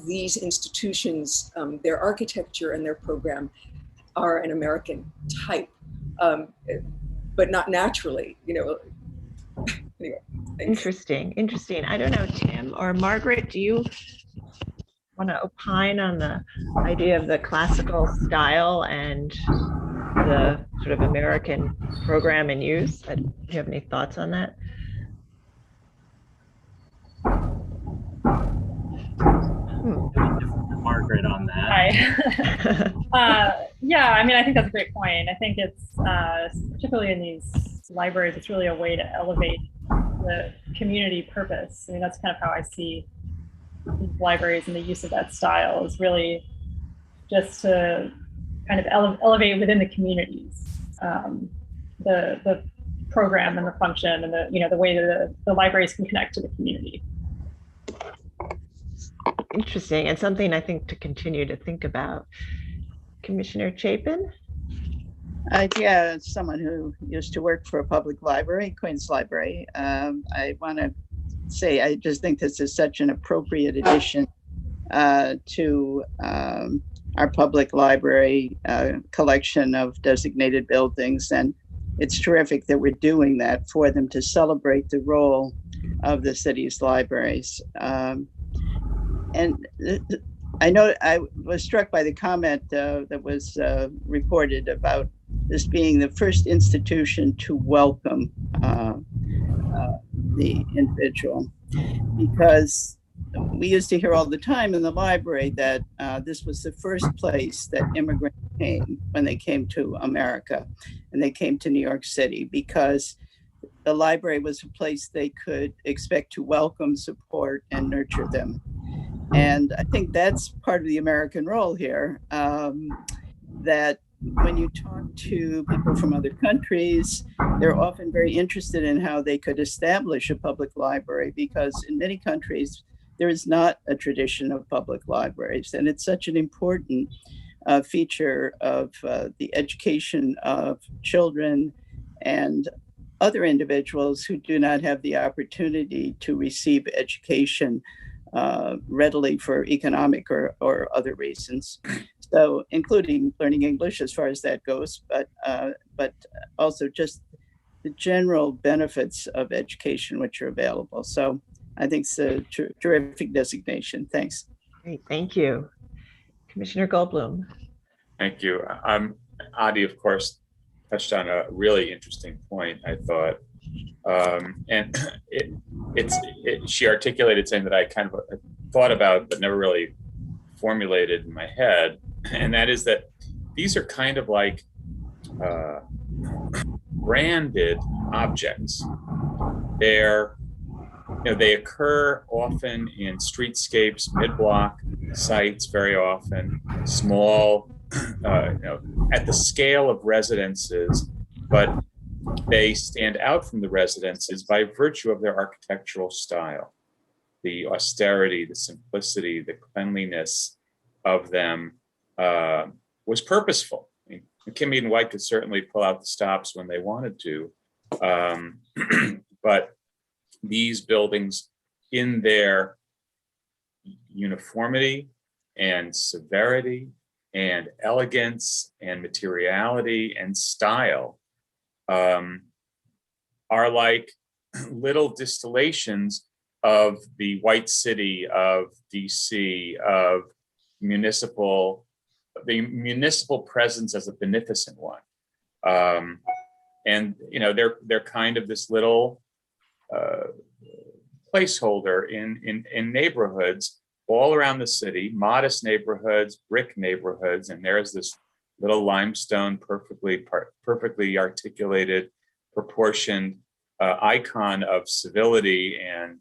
these institutions, their architecture and their program are an American type, but not naturally, you know. Anyway, interesting. I don't know, Tim or Margaret, do you want to opine on the idea of the classical style and the sort of American program in use? Do you have any thoughts on that? Margaret on that. Hi. Yeah, I mean, I think that's a great point. I think it's particularly in these libraries, it's really a way to elevate the community purpose. I mean, that's kind of how I see these libraries, and the use of that style is really just to kind of elevate within the communities the program and the function and the way that the libraries can connect to the community. Interesting, and something I think to continue to think about. Commissioner Chapin? Yeah, as someone who used to work for a public library, Queens Library, I want to say I just think this is such an appropriate addition to our public library collection of designated buildings. And it's terrific that we're doing that for them to celebrate the role of the city's libraries. And I know I was struck by the comment that was reported about this being the first institution to welcome the individual, because we used to hear all the time in the library that this was the first place that immigrants came when they came to America and they came to New York City, because the library was a place they could expect to welcome, support, and nurture them. And I think that's part of the American role here, that when you talk to people from other countries, they're often very interested in how they could establish a public library, because in many countries, there is not a tradition of public libraries. And it's such an important feature of the education of children and other individuals who do not have the opportunity to receive education readily for economic or other reasons. So including learning English as far as that goes, but also just the general benefits of education which are available. So I think it's a terrific designation. Thanks. Great, thank you. Commissioner Goldblum. Thank you. Adi, of course, touched on a really interesting point, I thought, And she articulated something that I kind of thought about, but never really formulated in my head. And that is that these are kind of like branded objects. They occur often in streetscapes, mid-block sites, very often small, at the scale of residences, but they stand out from the residences by virtue of their architectural style, the austerity, the simplicity, the cleanliness of them was purposeful. I mean, McKinney and White could certainly pull out the stops when they wanted to, but these buildings, in their uniformity and severity and elegance and materiality and style, are like little distillations of the white city of DC, of the municipal presence as a beneficent one. And they're kind of this little placeholder in neighborhoods all around the city, modest neighborhoods, brick neighborhoods, and there's this little limestone, perfectly articulated, proportioned icon of civility and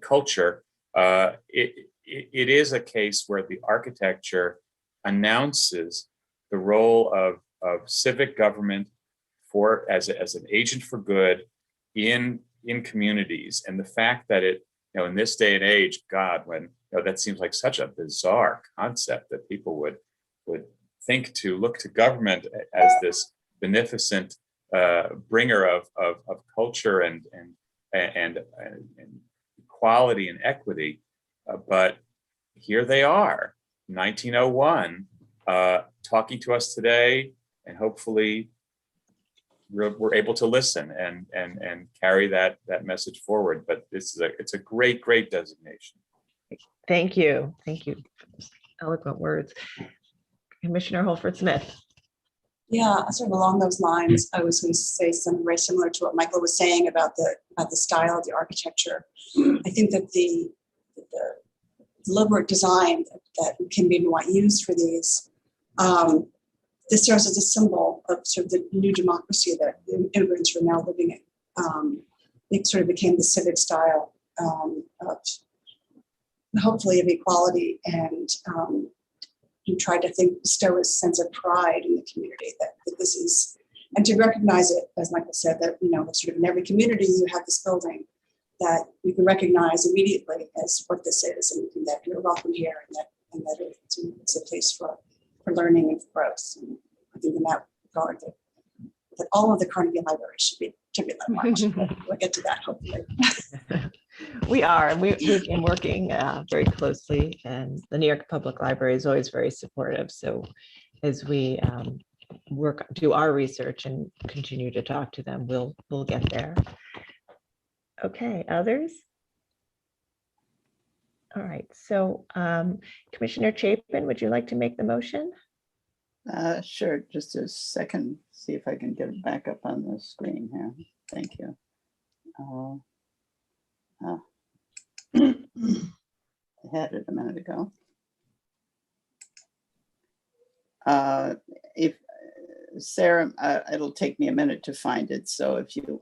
culture. It is a case where the architecture announces the role of civic government as an agent for good in communities, and the fact that it, in this day and age, God, when that seems like such a bizarre concept that people would think to look to government as this beneficent bringer of culture and equality and equity, but here they are, 1901, talking to us today, and hopefully we're able to listen and carry that message forward. But it's a great designation. Thank you for those eloquent words. Commissioner Holford Smith. Yeah, sort of along those lines, I was going to say something very similar to what Michael was saying about the style of the architecture. I think that the deliberate design that McKinney and White used for these, this serves as a symbol of sort of the new democracy that immigrants are now living in. It sort of became the civic style of hopefully of equality, and you tried to bestow a sense of pride in the community that this is, and to recognize it, as Michael said, that sort of in every community you have this building that you can recognize immediately as what this is, and that you're welcome here, and that it's a place for learning and for growth. And I think in that regard that all of the Carnegie Libraries should be landmarks. We'll get to that hopefully. We are, and we've been working very closely, and the New York Public Library is always very supportive. So as we do our research and continue to talk to them, we'll get there. Okay, others? All right, so Commissioner Chapin, would you like to make the motion? Sure, just a second, see if I can get it back up on the screen here. Thank you. I had it a minute ago. If Sarah, it'll take me a minute to find it. So if you,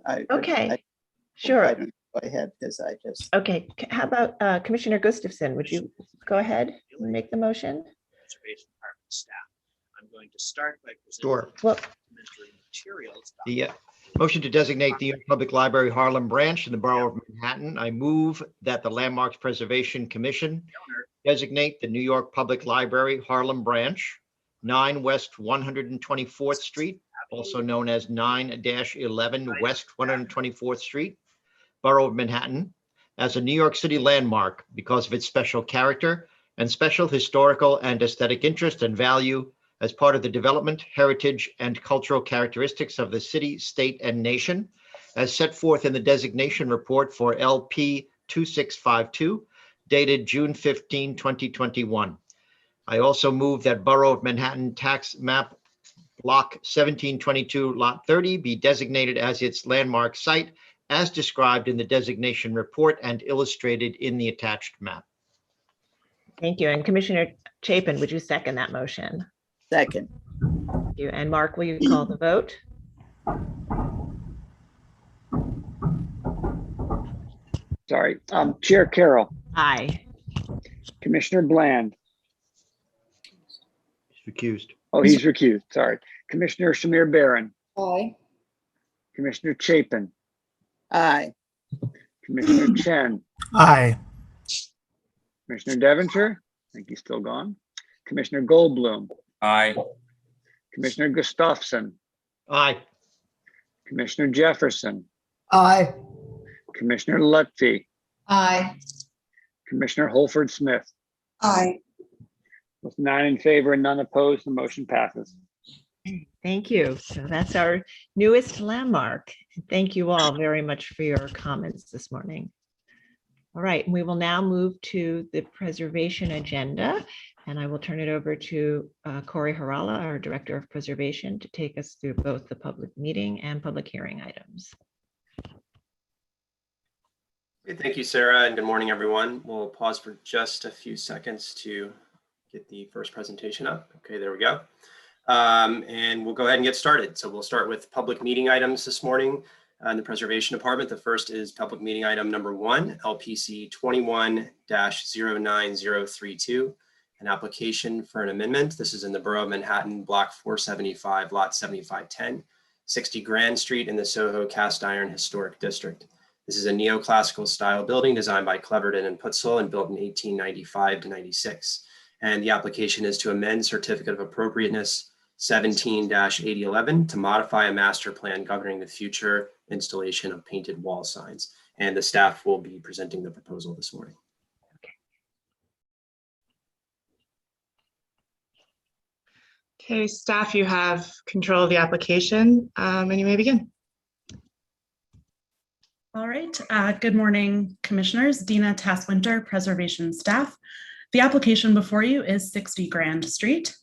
sure. Go ahead, because I just. Okay, how about Commissioner Gustafson? Would you go ahead and make the motion? Conservation Department staff. I'm going to start by presenting Sure. materials. The motion to designate the New York Public Library Harlem branch in the borough of Manhattan. I move that the Landmarks Preservation Commission designate the New York Public Library Harlem branch, 9 West 124th Street, also known as 9-11 West 124th Street, borough of Manhattan, as a New York City landmark because of its special character and special historical and aesthetic interest and value as part of the development, heritage, and cultural characteristics of the city, state, and nation, as set forth in the designation report for LP 2652, dated June 15, 2021. I also move that Borough of Manhattan Tax Map Block 1722, Lot 30 be designated as its landmark site as described in the designation report and illustrated in the attached map. Thank you. And Commissioner Chapin, would you second that motion? Second. Thank you. And Mark, will you call the vote? Sorry. Chair Carroll, Aye. Commissioner Bland. He's recused. Oh, he's recused. Sorry. Commissioner Shamir Barron, Aye. Commissioner Chapin, Aye. Commissioner Chen, Aye. Commissioner Devonshire. I think he's still gone. Commissioner Goldblum, Aye. Commissioner Gustafson, Aye. Commissioner Jefferson, Aye. Commissioner Lutfi, Aye. Commissioner Holford Smith. Aye. With 9 in favor and none opposed, the motion passes. Thank you. So that's our newest landmark. Thank you all very much for your comments this morning. All right, we will now move to the preservation agenda, and I will turn it over to Corey Harala, our Director of Preservation, to take us through both the public meeting and public hearing items. Thank you, Sarah, and good morning, everyone. We'll pause for just a few seconds to get the first presentation up. Okay, there we go. And we'll go ahead and get started. So we'll start with public meeting items this morning in the Preservation Department. The first is public meeting item number 1, LPC 21-09032, an application for an amendment. This is in the Borough of Manhattan, Block 475, Lot 7510, 60 Grand Street in the Soho Cast Iron Historic District. This is a neoclassical style building designed by Cleverton and Putzel and built in 1895 to 96. And the application is to amend Certificate of Appropriateness 17-8011 to modify a master plan governing the future installation of painted wall signs. And the staff will be presenting the proposal this morning. Okay, staff, you have control of the application and you may begin. All right, good morning, commissioners. Dina Tasswinter, preservation staff. The application before you is 60 Grand Street,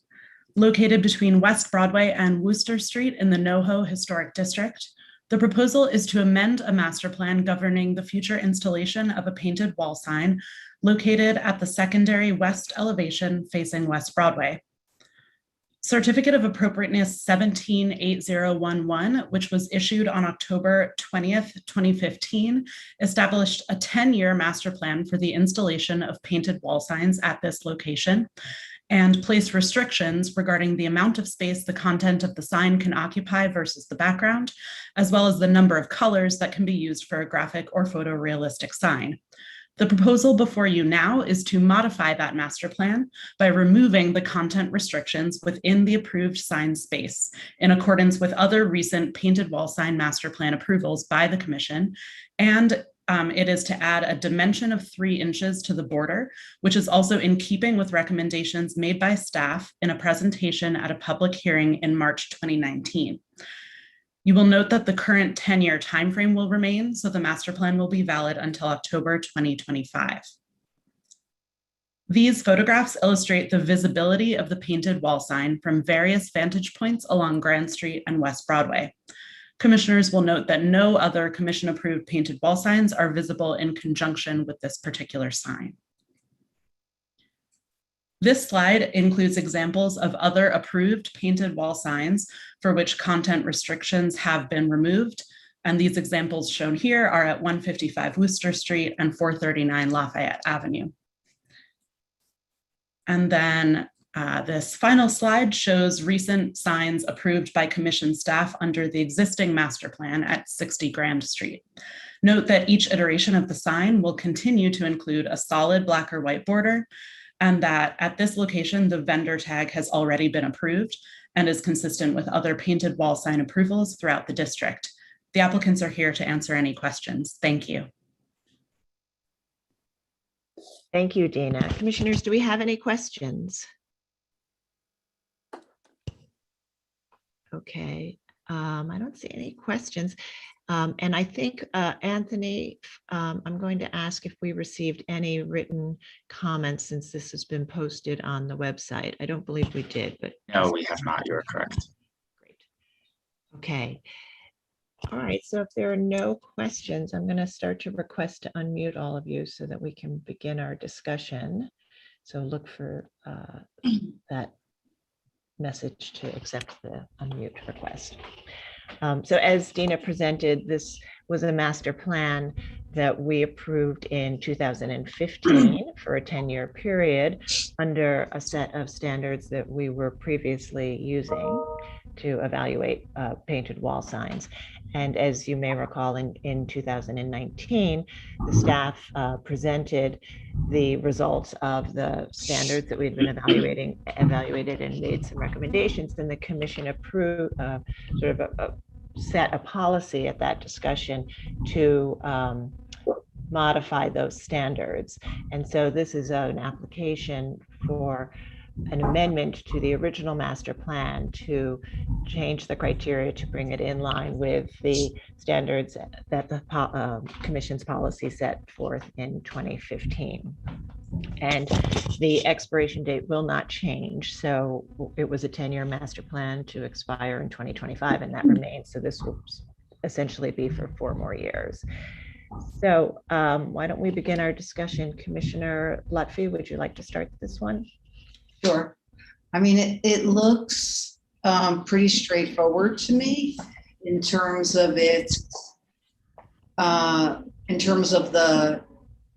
located between West Broadway and Wooster Street in the NoHo Historic District. The proposal is to amend a master plan governing the future installation of a painted wall sign located at the secondary west elevation facing West Broadway. Certificate of Appropriateness 17-8011, which was issued on October 20th, 2015, established a 10-year master plan for the installation of painted wall signs at this location and placed restrictions regarding the amount of space the content of the sign can occupy versus the background, as well as the number of colors that can be used for a graphic or photorealistic sign. The proposal before you now is to modify that master plan by removing the content restrictions within the approved sign space in accordance with other recent painted wall sign master plan approvals by the Commission. And it is to add a dimension of 3 inches to the border, which is also in keeping with recommendations made by staff in a presentation at a public hearing in March 2019. You will note that the current 10-year timeframe will remain, so the master plan will be valid until October 2025. These photographs illustrate the visibility of the painted wall sign from various vantage points along Grand Street and West Broadway. Commissioners will note that no other commission-approved painted wall signs are visible in conjunction with this particular sign. This slide includes examples of other approved painted wall signs for which content restrictions have been removed. And these examples shown here are at 155 Wooster Street and 439 Lafayette Avenue. And then this final slide shows recent signs approved by Commission staff under the existing master plan at 60 Grand Street. Note that each iteration of the sign will continue to include a solid black or white border, and that at this location, the vendor tag has already been approved and is consistent with other painted wall sign approvals throughout the district. The applicants are here to answer any questions. Thank you. Thank you, Dina. Commissioners, do we have any questions? Okay, I don't see any questions. And I think, Anthony, I'm going to ask if we received any written comments since this has been posted on the website. I don't believe we did, but. No, we have not. You're correct. Okay. All right, so if there are no questions, I'm going to start to request to unmute all of you so that we can begin our discussion. So look for that message to accept the unmute request. So as Dina presented, this was a master plan that we approved in 2015 for a 10-year period under a set of standards that we were previously using to evaluate painted wall signs. And as you may recall, in 2019, the staff presented the results of the standards that we'd been evaluated and made some recommendations. And the commission approved set a policy at that discussion to modify those standards. And so this is an application for an amendment to the original master plan to change the criteria to bring it in line with the standards that the commission's policy set forth in 2015. And the expiration date will not change. So it was a 10-year master plan to expire in 2025, and that remains. So this will essentially be for 4 more years. So why don't we begin our discussion? Commissioner Lutfi, would you like to start this one? Sure. I mean, it looks pretty straightforward to me in terms of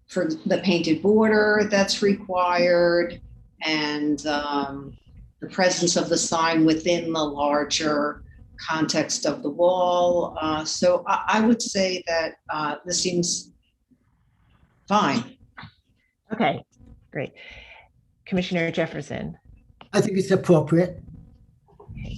for the painted border that's required and the presence of the sign within the larger context of the wall. So I would say that this seems fine. Okay, great. Commissioner Jefferson. I think it's appropriate. Okay.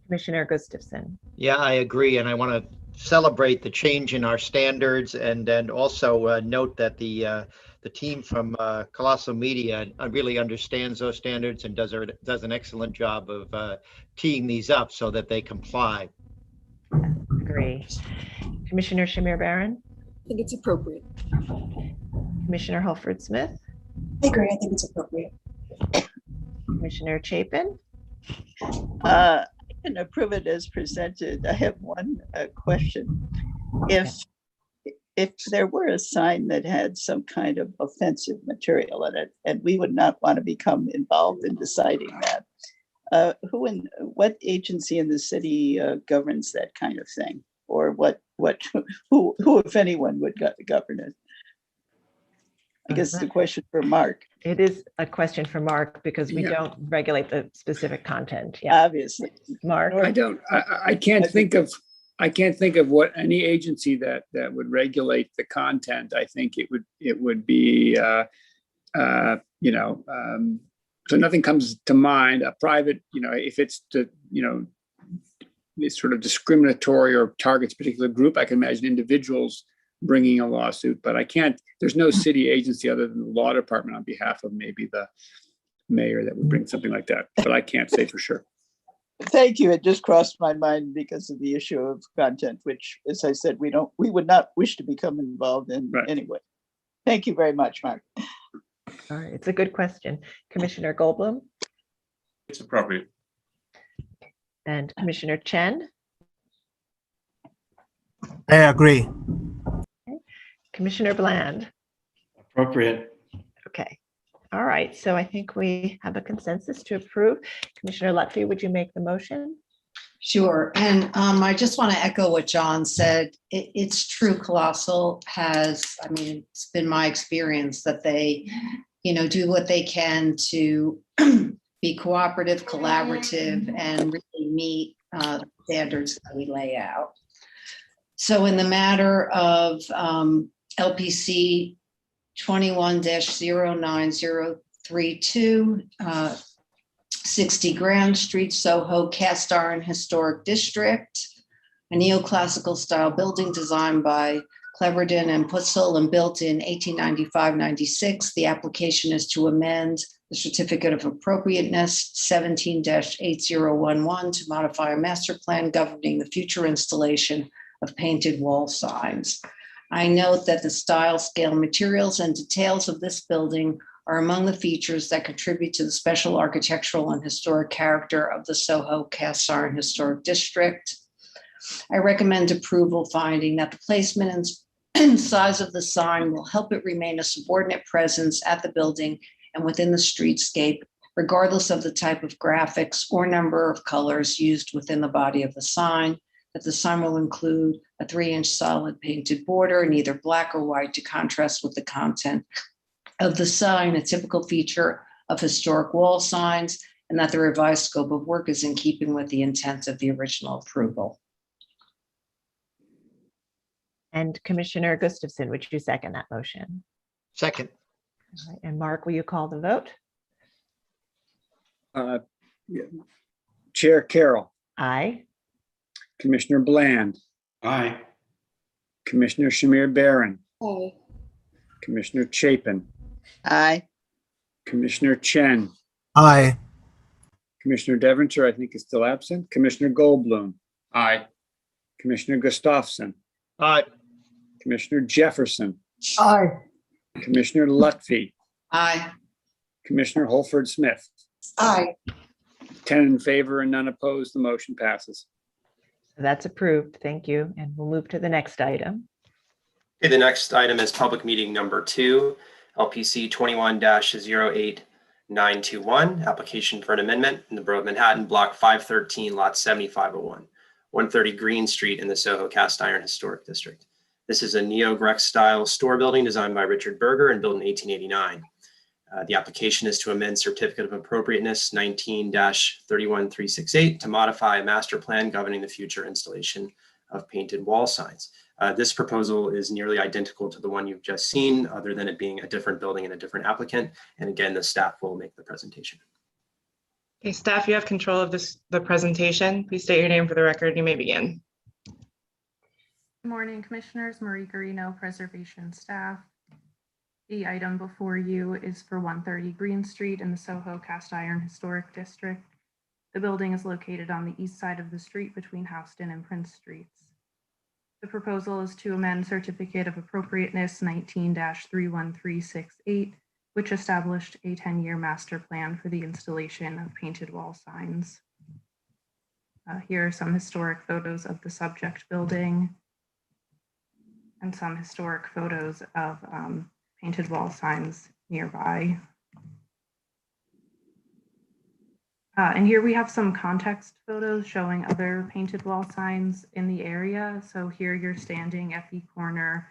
Commissioner Gustafson. Yeah, I agree. And I want to celebrate the change in our standards and then also note that the team from Colossal Media really understands those standards and does an excellent job of teeing these up so that they comply. Agree. Commissioner Shamir Barron. I think it's appropriate. Commissioner Holford Smith. I agree. I think it's appropriate. Commissioner Chapin. I can approve it as presented. I have one question. If there were a sign that had some kind of offensive material in it, and we would not want to become involved in deciding that, what agency in the city governs that kind of thing, or who if anyone would govern it? I guess it's a question for Mark. It is a question for Mark because we don't regulate the specific content. Yeah, obviously. Mark. I can't think of what any agency that would regulate the content. I think it would be so nothing comes to mind. A private, if it's it's sort of discriminatory or targets a particular group, I can imagine individuals bringing a lawsuit, but there's no city agency other than the law department on behalf of maybe the mayor that would bring something like that, but I can't say for sure. Thank you. It just crossed my mind because of the issue of content, which, as I said, we would not wish to become involved in anyway. Thank you very much, Mark. All right, it's a good question. Commissioner Goldblum. It's appropriate. And Commissioner Chen. I agree. Okay. Commissioner Bland. Appropriate. Okay. All right. So I think we have a consensus to approve. Commissioner Lutfi, would you make the motion? Sure. And I just want to echo what John said. It's true. Colossal it's been my experience that they, do what they can to be cooperative, collaborative, and really meet the standards that we lay out. So in the matter of LPC 21-09032, 60 Grand Street, Soho Cast Iron Historic District, a neoclassical style building designed by Cleverdon and Putzel and built in 1895-96. The application is to amend the Certificate of Appropriateness 17-8011 to modify a master plan governing the future installation of painted wall signs. I note that the style, scale, materials, and details of this building are among the features that contribute to the special architectural and historic character of the Soho Cast Iron Historic District. I recommend approval, finding that the placement and size of the sign will help it remain a subordinate presence at the building and within the streetscape, regardless of the type of graphics or number of colors used within the body of the sign, that the sign will include a 3-inch solid painted border in either black or white to contrast with the content of the sign, a typical feature of historic wall signs, and that the revised scope of work is in keeping with the intent of the original approval. And Commissioner Gustafson, would you second that motion? Second. All right, and Mark, will you call the vote? Yeah. Chair Carroll, Aye. Commissioner Bland, Aye. Commissioner Shamir Barron, Aye. Commissioner Chapin, Aye. Commissioner Chen, Aye. Commissioner Devonshire, I think is still absent, Commissioner Goldblum, Aye. Commissioner Gustafson, Aye. Commissioner Jefferson, Aye. Commissioner Lutfi, Aye. Commissioner Holford Smith. Aye. 10 in favor and none opposed, the motion passes. That's approved. Thank you. And we'll move to the next item. Okay, the next item is public meeting number 2, LPC 21-08921, application for an amendment in the Borough of Manhattan, Block 513, Lot 7501, 130 Greene Street in the Soho-Cast Iron Historic District. This is a neo-Greek style store building designed by Richard Berger and built in 1889. The application is to amend Certificate of Appropriateness 19-31368 to modify a master plan governing the future installation of painted wall signs. This proposal is nearly identical to the one you've just seen, other than it being a different building and a different applicant. And again, the staff will make the presentation. Okay, staff, you have control of the presentation. Please state your name for the record. You may begin. Good morning, Commissioners. Marie Greene, Preservation Staff. The item before you is for 130 Greene Street in the Soho Cast Iron Historic District. The building is located on the east side of the street between Houston and Prince Streets. The proposal is to amend Certificate of Appropriateness 19-31368, which established a 10-year master plan for the installation of painted wall signs. Here are some historic photos of the subject building and some historic photos of painted wall signs nearby. And here we have some context photos showing other painted wall signs in the area. So here you're standing at the corner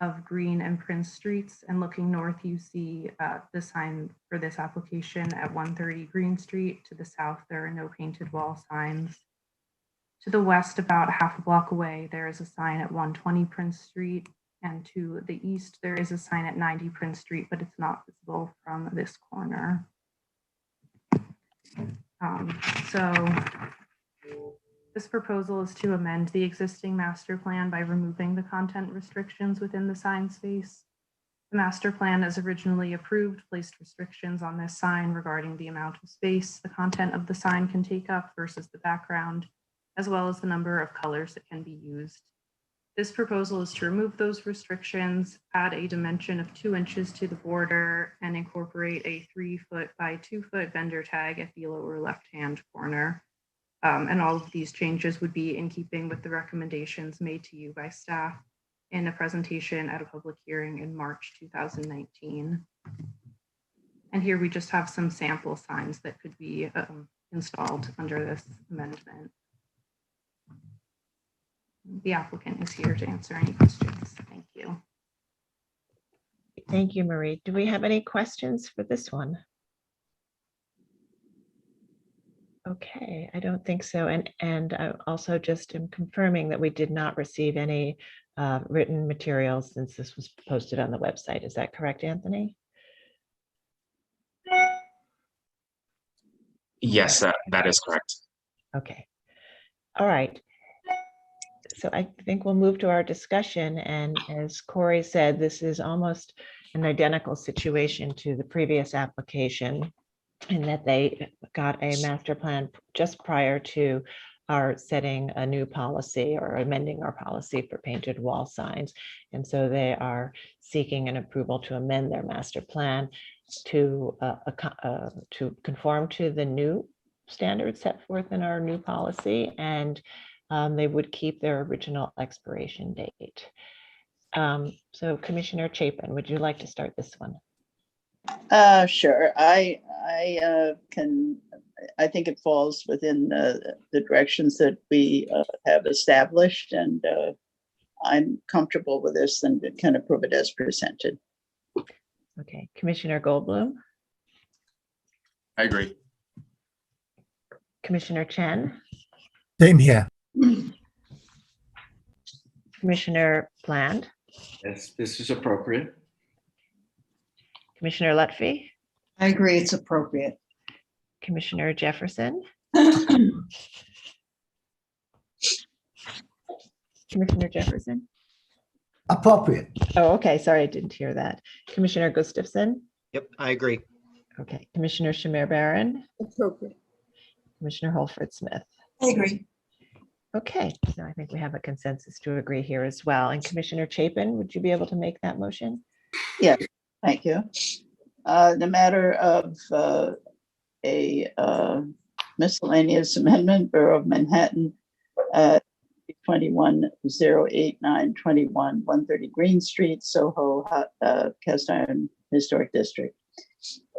of Greene and Prince Streets, and looking north, you see the sign for this application at 130 Greene Street. To the south, there are no painted wall signs. To the west, about half a block away, there is a sign at 120 Prince Street. And to the east, there is a sign at 90 Prince Street, but it's not visible from this corner. So this proposal is to amend the existing master plan by removing the content restrictions within the sign space. The master plan, as originally approved, placed restrictions on this sign regarding the amount of space the content of the sign can take up versus the background, as well as the number of colors that can be used. This proposal is to remove those restrictions, add a dimension of 2 inches to the border, and incorporate a 3-foot by 2-foot vendor tag at the lower left-hand corner. And all of these changes would be in keeping with the recommendations made to you by staff in a presentation at a public hearing in March 2019. And here we just have some sample signs that could be installed under this amendment. The applicant is here to answer any questions. Thank you. Thank you, Marie. Do we have any questions for this one? Okay, I don't think so. And I also just am confirming that we did not receive any written materials since this was posted on the website. Is that correct, Anthony? Yes, that is correct. Okay. All right. So I think we'll move to our discussion. And as Corey said, this is almost an identical situation to the previous application in that they got a master plan just prior to our setting a new policy or amending our policy for painted wall signs. And so they are seeking an approval to amend their master plan to conform to the new standards set forth in our new policy and they would keep their original expiration date. So Commissioner Chapin, would you like to start this one? Sure. I think it falls within the directions that we have established, and I'm comfortable with this and can approve it as presented. Okay, Commissioner Goldblum, I agree. Commissioner Chen, Same here. Commissioner Bland, Yes, this is appropriate. Commissioner Lutfi, I agree, it's appropriate. Commissioner Jefferson, Commissioner Jefferson. Appropriate. Oh, okay, sorry, I didn't hear that. Commissioner Gustafson. Yep, I agree. Okay, Commissioner Shamir Barron, Appropriate. Commissioner Holford Smith. I agree. Okay, so I think we have a consensus to agree here as well. And Commissioner Chapin, would you be able to make that motion? Yes, thank you. The matter of a miscellaneous amendment, Borough of Manhattan, 21-089-21, 130 Greene Street, Soho, Cast Iron Historic District.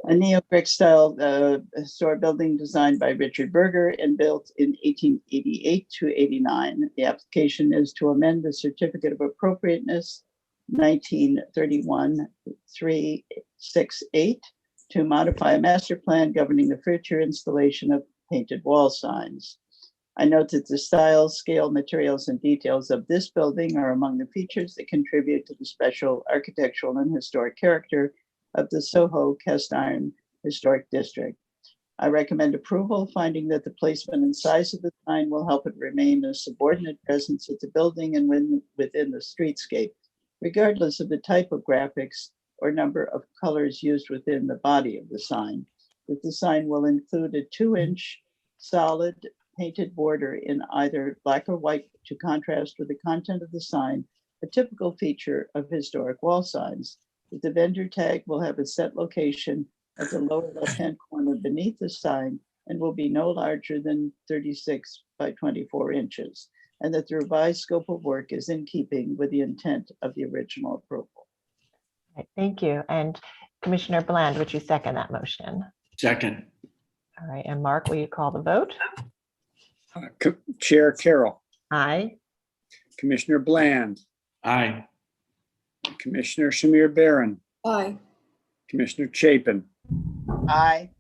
A neo-brick style historic building designed by Richard Berger and built in 1888 to 89. The application is to amend the certificate of appropriateness 1931-368 to modify a master plan governing the future installation of painted wall signs. I note that the style, scale, materials, and details of this building are among the features that contribute to the special architectural and historic character of the Soho Cast Iron Historic District. I recommend approval, finding that the placement and size of the sign will help it remain a subordinate presence at the building and within the streetscape, regardless of the type of graphics or number of colors used within the body of the sign. That the sign will include a 2-inch solid painted border in either black or white to contrast with the content of the sign, a typical feature of historic wall signs. That the vendor tag will have a set location at the lower left-hand corner beneath the sign and will be no larger than 36 by 24 inches, and that the revised scope of work is in keeping with the intent of the original approval. Right, thank you. And Commissioner Bland, would you second that motion? Second. All right, and Mark, will you call the vote? Chair Carroll, Aye. Commissioner Bland, Aye. Commissioner Shamir Barron, Aye. Commissioner Chapin, Aye.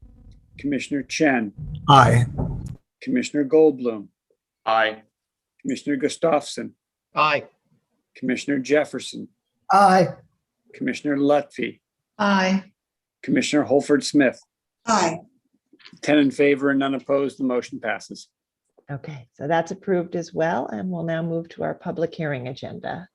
Commissioner Chen, Aye. Commissioner Goldblum, Aye. Commissioner Gustafson, Aye. Commissioner Jefferson, Aye. Commissioner Lutfi, Aye. Commissioner Holford Smith. Aye. 10 in favor and none opposed, the motion passes. Okay, so that's approved as well, and we'll now move to our public hearing agenda.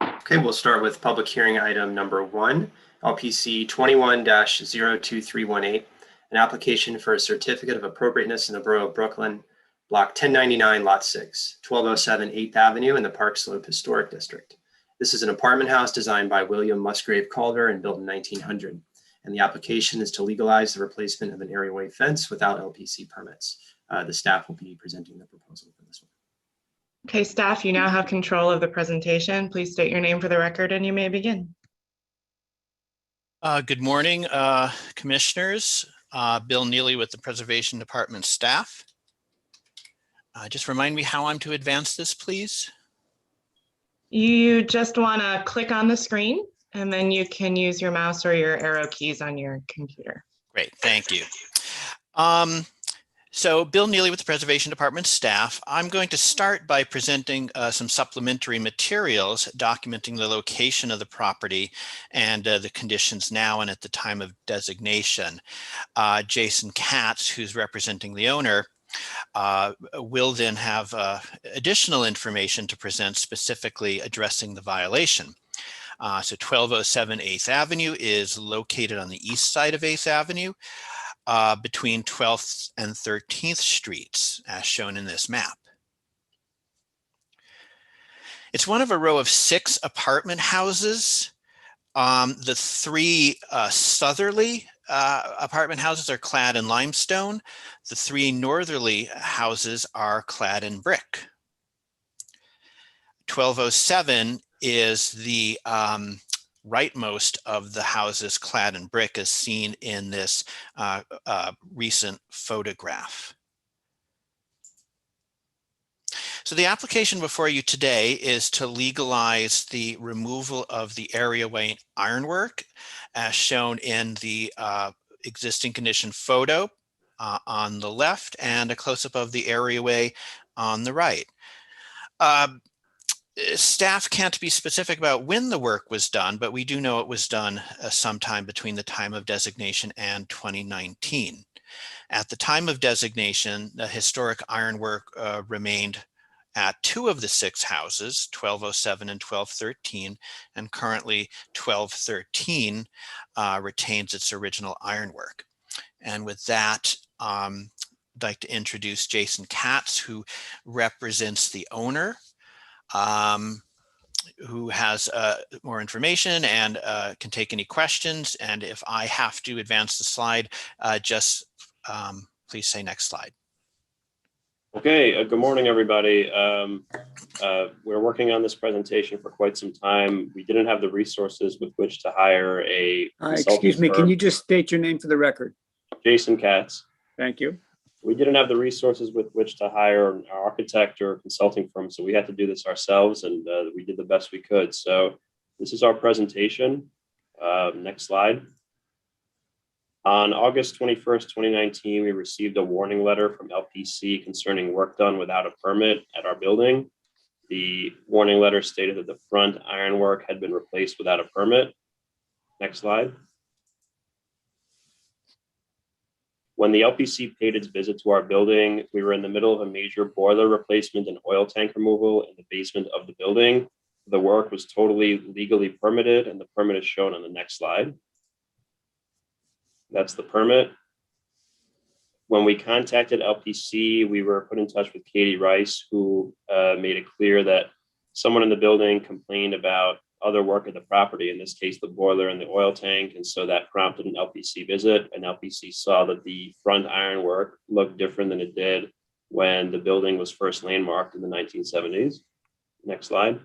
Okay, we'll start with public hearing item number 1, LPC 21-02318, an application for a certificate of appropriateness in the Borough of Brooklyn, Block 1099, Lot 6, 1207 8th Avenue in the Park Slope Historic District. This is an apartment house designed by William Musgrave Calder and built in 1900, and the application is to legalize the replacement of an areaway fence without LPC permits. The staff will be presenting the proposal for this one. Okay, staff, you now have control of the presentation. Please state your name for the record and you may begin. Good morning, commissioners. Bill Neely with the Preservation Department staff. Just remind me how I'm to advance this, please. You just want to click on the screen and then you can use your mouse or your arrow keys on your computer. Great, thank you. So Bill Neely with the Preservation Department staff. I'm going to start by presenting some supplementary materials documenting the location of the property and the conditions now and at the time of designation. Jason Katz, who's representing the owner, will then have additional information to present specifically addressing the violation. So 1207 8th Avenue is located on the east side of 8th Avenue. Between 12th and 13th Streets, as shown in this map. It's one of a row of 6 apartment houses. The 3 southerly apartment houses are clad in limestone. The 3 northerly houses are clad in brick. 1207 is the rightmost of the houses clad in brick, as seen in this recent photograph. So the application before you today is to legalize the removal of the areaway ironwork as shown in the existing condition photo on the left and a close-up of the areaway on the right. Staff can't be specific about when the work was done, but we do know it was done sometime between the time of designation and 2019. At the time of designation, the historic ironwork remained at 2 of the 6 houses, 1207 and 1213, and currently 1213 retains its original ironwork. And with that, I'd like to introduce Jason Katz, who represents the owner, who has more information and can take any questions. And if I have to advance the slide, just please say next slide. Okay, good morning, everybody. We're working on this presentation for quite some time. We didn't have the resources with which to hire a Excuse me, can you just state your name for the record? Jason Katz. Thank you. We didn't have the resources with which to hire an architect or consulting firm, so we had to do this ourselves, and we did the best we could. So this is our presentation. Next slide. On August 21st, 2019, we received a warning letter from LPC concerning work done without a permit at our building. The warning letter stated that the front ironwork had been replaced without a permit. Next slide. When the LPC paid its visit to our building, we were in the middle of a major boiler replacement and oil tank removal in the basement of the building. The work was totally legally permitted, and the permit is shown on the next slide. That's the permit. When we contacted LPC, we were put in touch with Katie Rice, who made it clear that someone in the building complained about other work at the property, in this case, the boiler and the oil tank. And so that prompted an LPC visit, and LPC saw that the front ironwork looked different than it did when the building was first landmarked in the 1970s. Next slide.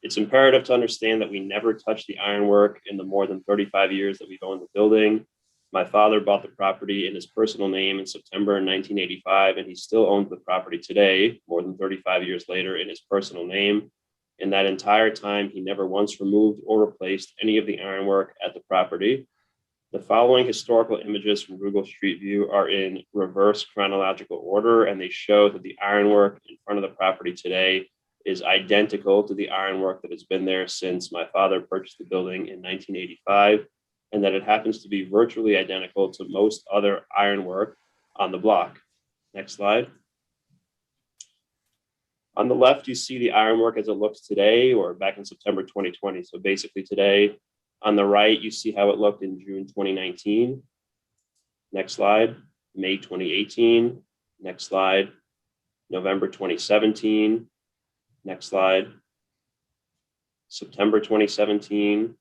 It's imperative to understand that we never touched the ironwork in the more than 35 years that we've owned the building. My father bought the property in his personal name in September 1985, and he still owns the property today, more than 35 years later, in his personal name. In that entire time, he never once removed or replaced any of the ironwork at the property. The following historical images from Google Street View are in reverse chronological order, and they show that the ironwork in front of the property today is identical to the ironwork that has been there since my father purchased the building in 1985, and that it happens to be virtually identical to most other ironwork on the block. Next slide. On the left, you see the ironwork as it looks today, or back in September 2020, so basically today. On the right, you see how it looked in June 2019. Next slide. May 2018. Next slide. November 2017. Next slide. September 2017.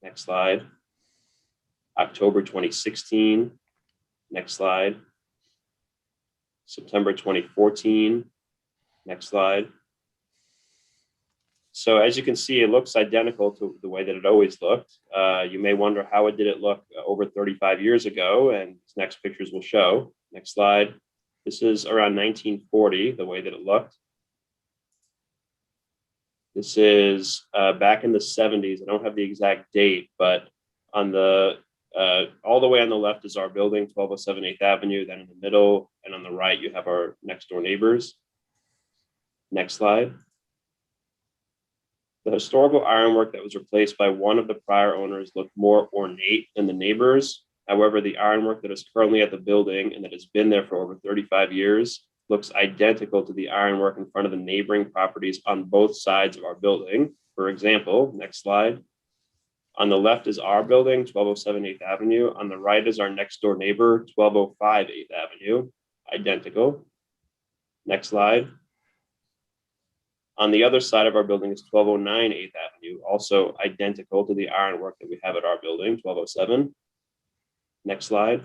Next slide. October 2016. Next slide. September 2014. Next slide. So as you can see, it looks identical to the way that it always looked. You may wonder how did it look over 35 years ago, and these next pictures will show. Next slide. This is around 1940, the way that it looked. This is back in the 70s. I don't have the exact date, but on the all the way on the left is our building, 1207 8th Avenue. Then in the middle and on the right, you have our next door neighbors. Next slide. The historical ironwork that was replaced by one of the prior owners looked more ornate than the neighbors. However, the ironwork that is currently at the building and that has been there for over 35 years looks identical to the ironwork in front of the neighboring properties on both sides of our building. For example, next slide. On the left is our building, 1207 8th Avenue. On the right is our next door neighbor, 1205 8th Avenue, identical. Next slide. On the other side of our building is 1209 8th Avenue, also identical to the ironwork that we have at our building, 1207. Next slide.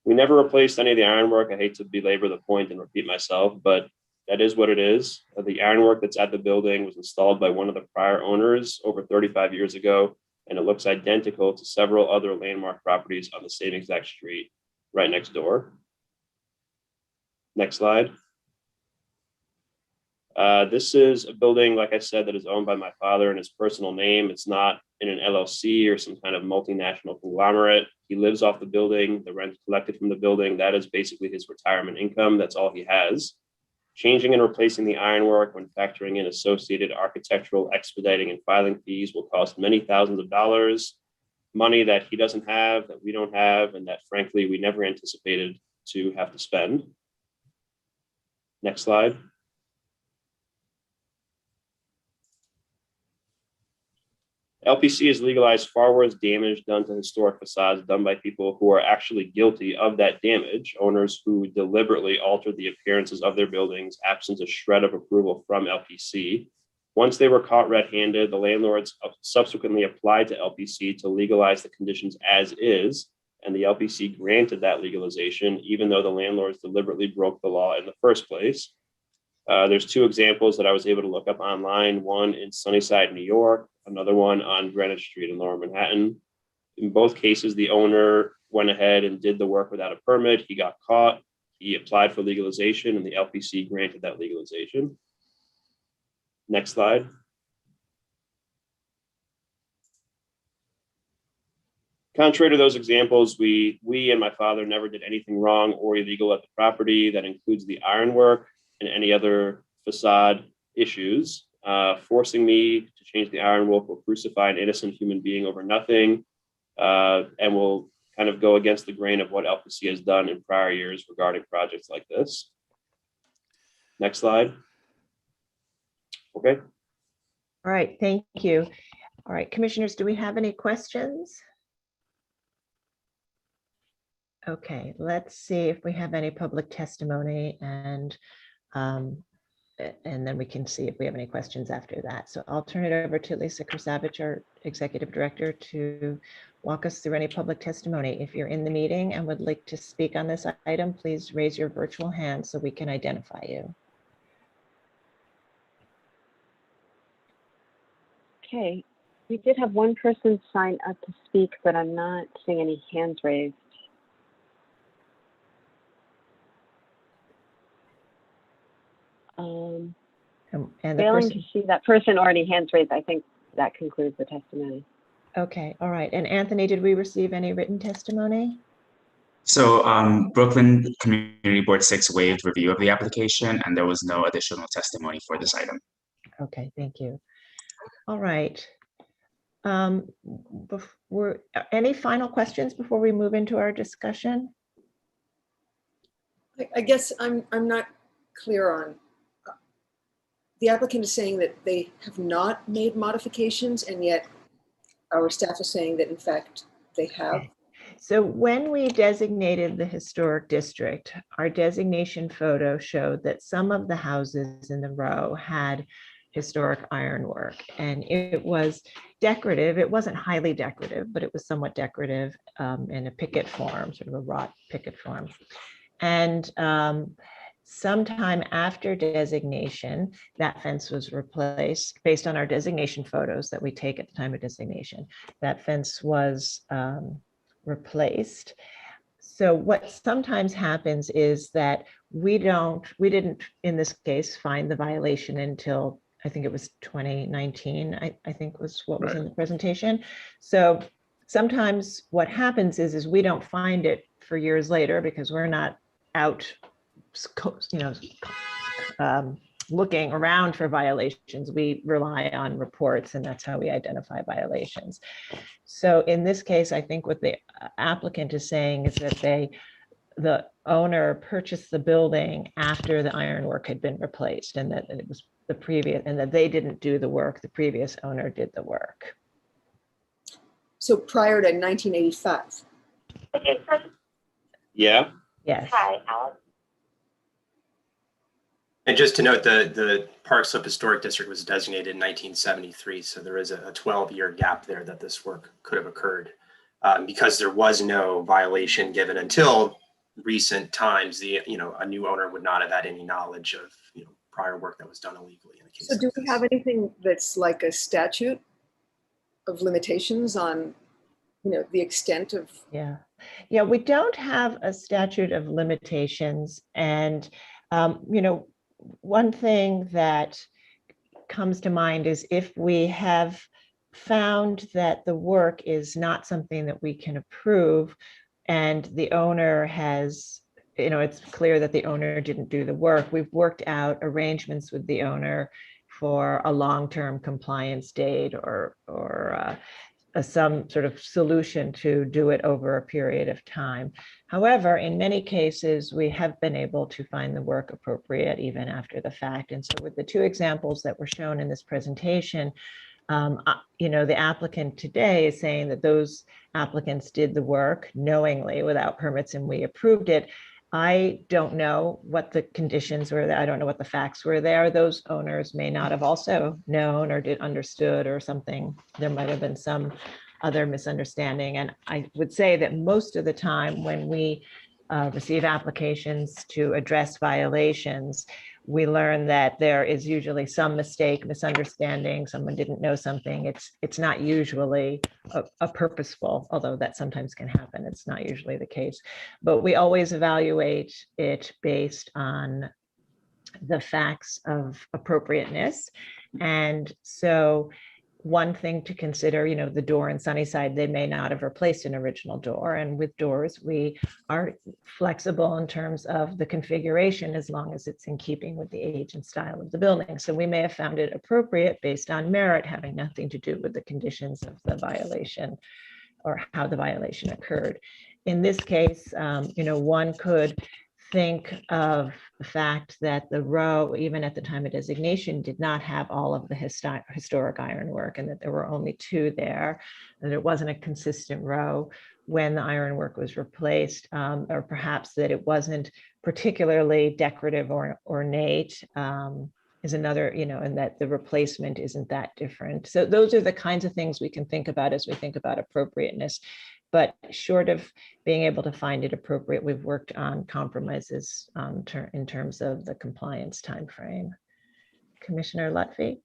We never replaced any of the ironwork. I hate to belabor the point and repeat myself, but that is what it is. The ironwork that's at the building was installed by one of the prior owners over 35 years ago, and it looks identical to several other landmark properties on the same exact street right next door. Next slide. This is a building, like I said, that is owned by my father in his personal name. It's not in an LLC or some kind of multinational conglomerate. He lives off the building, the rent collected from the building, that is basically his retirement income. That's all he has. Changing and replacing the ironwork when factoring in associated architectural, expediting, and filing fees will cost many thousands of dollars, money that he doesn't have, that we don't have, and that frankly, we never anticipated to have to spend. Next slide. LPC has legalized far worse damage done to historic facades done by people who are actually guilty of that damage, owners who deliberately altered the appearances of their buildings, absent a shred of approval from LPC. Once they were caught red-handed, the landlords subsequently applied to LPC to legalize the conditions as is, and the LPC granted that legalization, even though the landlords deliberately broke the law in the first place. There's two examples that I was able to look up online, one in Sunnyside, New York, another one on Greenwich Street in Lower Manhattan. In both cases, the owner went ahead and did the work without a permit. He got caught. He applied for legalization, and the LPC granted that legalization. Next slide. Contrary to those examples, we and my father never did anything wrong or illegal at the property. That includes the ironwork and any other facade issues. Forcing me to change the ironwork will crucify an innocent human being over nothing, and will kind of go against the grain of what LPC has done in prior years regarding projects like this. Next slide. Okay. All right, thank you. All right, commissioners, do we have any questions? Okay, let's see if we have any public testimony, and then we can see if we have any questions after that. So I'll turn it over to Lisa Krasavich, our Executive Director, to walk us through any public testimony. If you're in the meeting and would like to speak on this item, please raise your virtual hand so we can identify you. Okay, we did have one person sign up to speak, but I'm not seeing any hands raised. And the Failing person, to see that person already hands raised, I think that concludes the testimony. okay, all right. And Anthony, did we receive any written testimony? So Brooklyn Community Board 6 waived review of the application, and there was no additional testimony for this item. Okay, thank you. All right. Any final questions before we move into our discussion? I guess I'm not clear on, the applicant is saying that they have not made modifications, and yet our staff is saying that in fact they have. So when we designated the historic district, our designation photo showed that some of the houses in the row had historic ironwork, and it was decorative. It wasn't highly decorative, but it was somewhat decorative in a picket form, sort of a wrought picket form. And sometime after designation, that fence was replaced based on our designation photos that we take at the time of designation. That fence was replaced. So what sometimes happens is that we didn't, in this case, find the violation until, I think it was 2019, I think was what was in the presentation. So sometimes what happens is we don't find it for years later because we're not out, looking around for violations. We rely on reports, and that's how we identify violations. So in this case, I think what the applicant is saying is that the owner purchased the building after the ironwork had been replaced, and that it was the previous, and that they didn't do the work, the previous owner did the work. So prior to 1985. Yeah. Yes. Hi, Alex. And just to note, the Park Slope Historic District was designated in 1973, so there is a 12-year gap there that this work could have occurred because there was no violation given until recent times. A new owner would not have had any knowledge of prior work that was done illegally in the case. So do we have anything that's like a statute of limitations on, the extent of? Yeah, we don't have a statute of limitations. And, one thing that comes to mind is if we have found that the work is not something that we can approve and the owner has, it's clear that the owner didn't do the work, we've worked out arrangements with the owner for a long-term compliance date or some sort of solution to do it over a period of time. However, in many cases, we have been able to find the work appropriate even after the fact. And so with the two examples that were shown in this presentation, the applicant today is saying that those applicants did the work knowingly without permits and we approved it. I don't know what the conditions were. I don't know what the facts were there. Those owners may not have also known or understood or something. There might have been some other misunderstanding. And I would say that most of the time when we receive applications to address violations, we learn that there is usually some mistake, misunderstanding, someone didn't know something. It's not usually a purposeful, although that sometimes can happen. It's not usually the case, but we always evaluate it based on the facts of appropriateness. And so one thing to consider, the door in Sunnyside, they may not have replaced an original door. And with doors, we are flexible in terms of the configuration as long as it's in keeping with the age and style of the building. So we may have found it appropriate based on merit, having nothing to do with the conditions of the violation or how the violation occurred. In this case, one could think of the fact that the row, even at the time of designation, did not have all of the historic ironwork and that there were only two there, that it wasn't a consistent row when the ironwork was replaced, or perhaps that it wasn't particularly decorative or ornate, is another, and that the replacement isn't that different. So those are the kinds of things we can think about as we think about appropriateness. But short of being able to find it appropriate, we've worked on compromises in terms of the compliance timeframe. Commissioner Lutfi.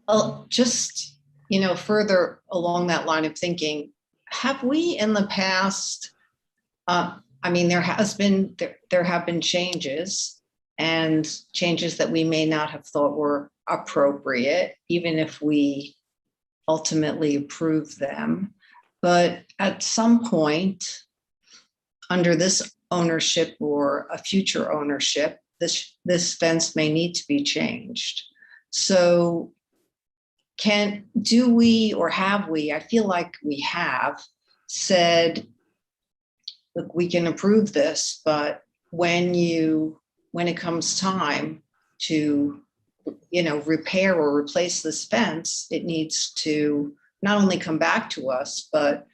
Well, just, further along that line of thinking, have we in the past, there have been changes and changes that we may not have thought were appropriate, even if we ultimately approve them. But at some point, under this ownership or a future ownership, this fence may need to be changed. So do we, or have we, I feel like we have said, look, we can approve this, but when it comes time to repair or replace this fence, it needs to not only come back to us, but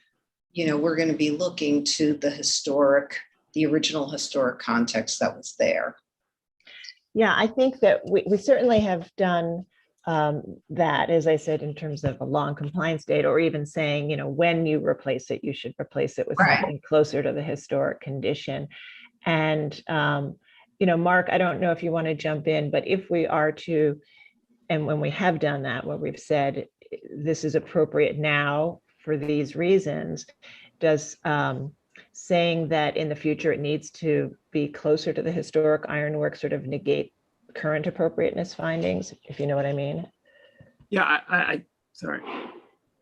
we're going to be looking to the original historic context that was there. Yeah, I think that we certainly have done that, as I said, in terms of a long compliance date, or even saying, when you replace it, you should replace it with something closer to the historic condition. And Mark, I don't know if you want to jump in, but if we are to, and when we have done that, where we've said this is appropriate now for these reasons, does saying that in the future it needs to be closer to the historic ironwork sort of negate current appropriateness findings, if you know what I mean? Yeah, I sorry,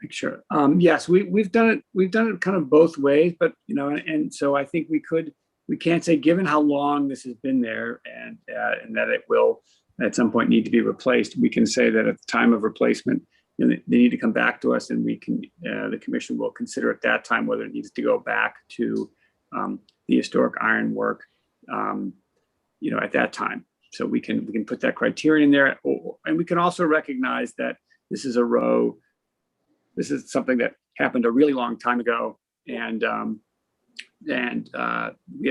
make sure. Yes, we've done it. We've done it kind of both ways, but and so I think we can't say, given how long this has been there and that it will at some point need to be replaced, we can say that at the time of replacement, they need to come back to us, and we can, the commission will consider at that time whether it needs to go back to the historic ironwork, at that time. So we can put that criterion there, and we can also recognize that this is a row. This is something that happened a really long time ago. we have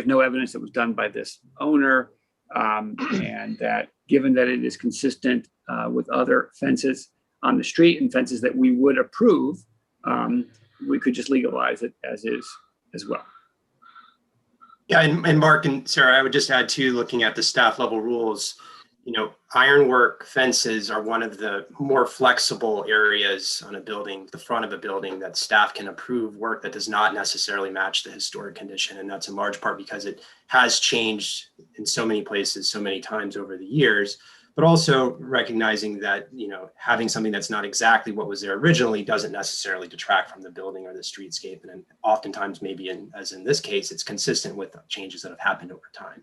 no evidence it was done by this owner, and that given that it is consistent with other fences on the street and fences that we would approve, we could just legalize it as is as well. Yeah, and Mark and Sarah, I would just add to looking at the staff level rules, you know, ironwork fences are one of the more flexible areas on a building, the front of a building, that staff can approve work that does not necessarily match the historic condition. And that's in large part because it has changed in so many places, so many times over the years, but also recognizing that, you know, having something that's not exactly what was there originally doesn't necessarily detract from the building or the streetscape. And oftentimes, maybe as in this case, it's consistent with changes that have happened over time.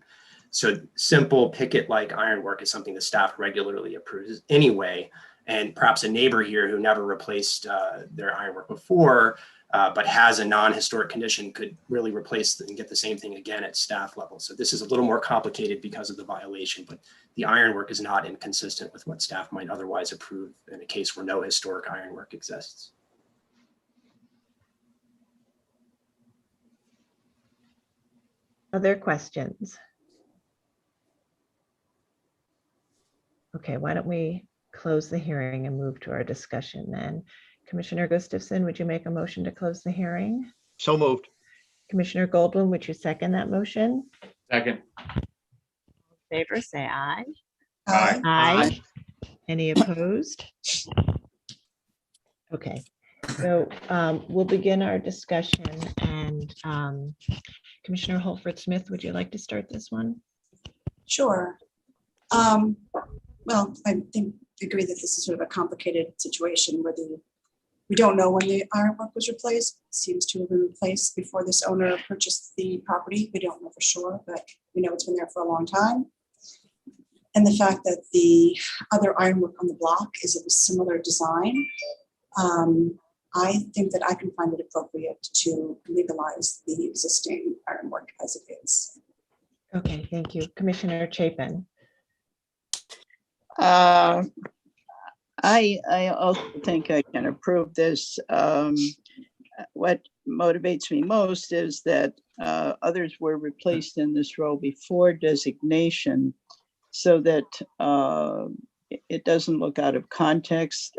So simple picket-like ironwork is something the staff regularly approves anyway. And perhaps a neighbor here who never replaced their ironwork before, but has a non-historic condition, could really replace and get the same thing again at staff level. So this is a little more complicated because of the violation, but the ironwork is not inconsistent with what staff might otherwise approve in a case where no historic ironwork exists. Other questions? Okay, why don't we close the hearing and move to our discussion then? Commissioner Gustafson, would you make a motion to close the hearing? So moved. Commissioner Goldblum, would you second that motion? Second. In favor, say aye. Aye. Aye. Any opposed? Okay, so we'll begin our discussion, and Commissioner Holford-Smith, would you like to start this one? Sure. Well, I agree that this is sort of a complicated situation where we don't know when the ironwork was replaced. It seems to have been replaced before this owner purchased the property. We don't know for sure, but we know it's been there for a long time. And the fact that the other ironwork on the block is of a similar design, I think that I can find it appropriate to legalize the existing ironwork as it is. Okay, thank you. Commissioner Chapin. I also think I can approve this. What motivates me most is that others were replaced in this role before designation, so that it doesn't look out of context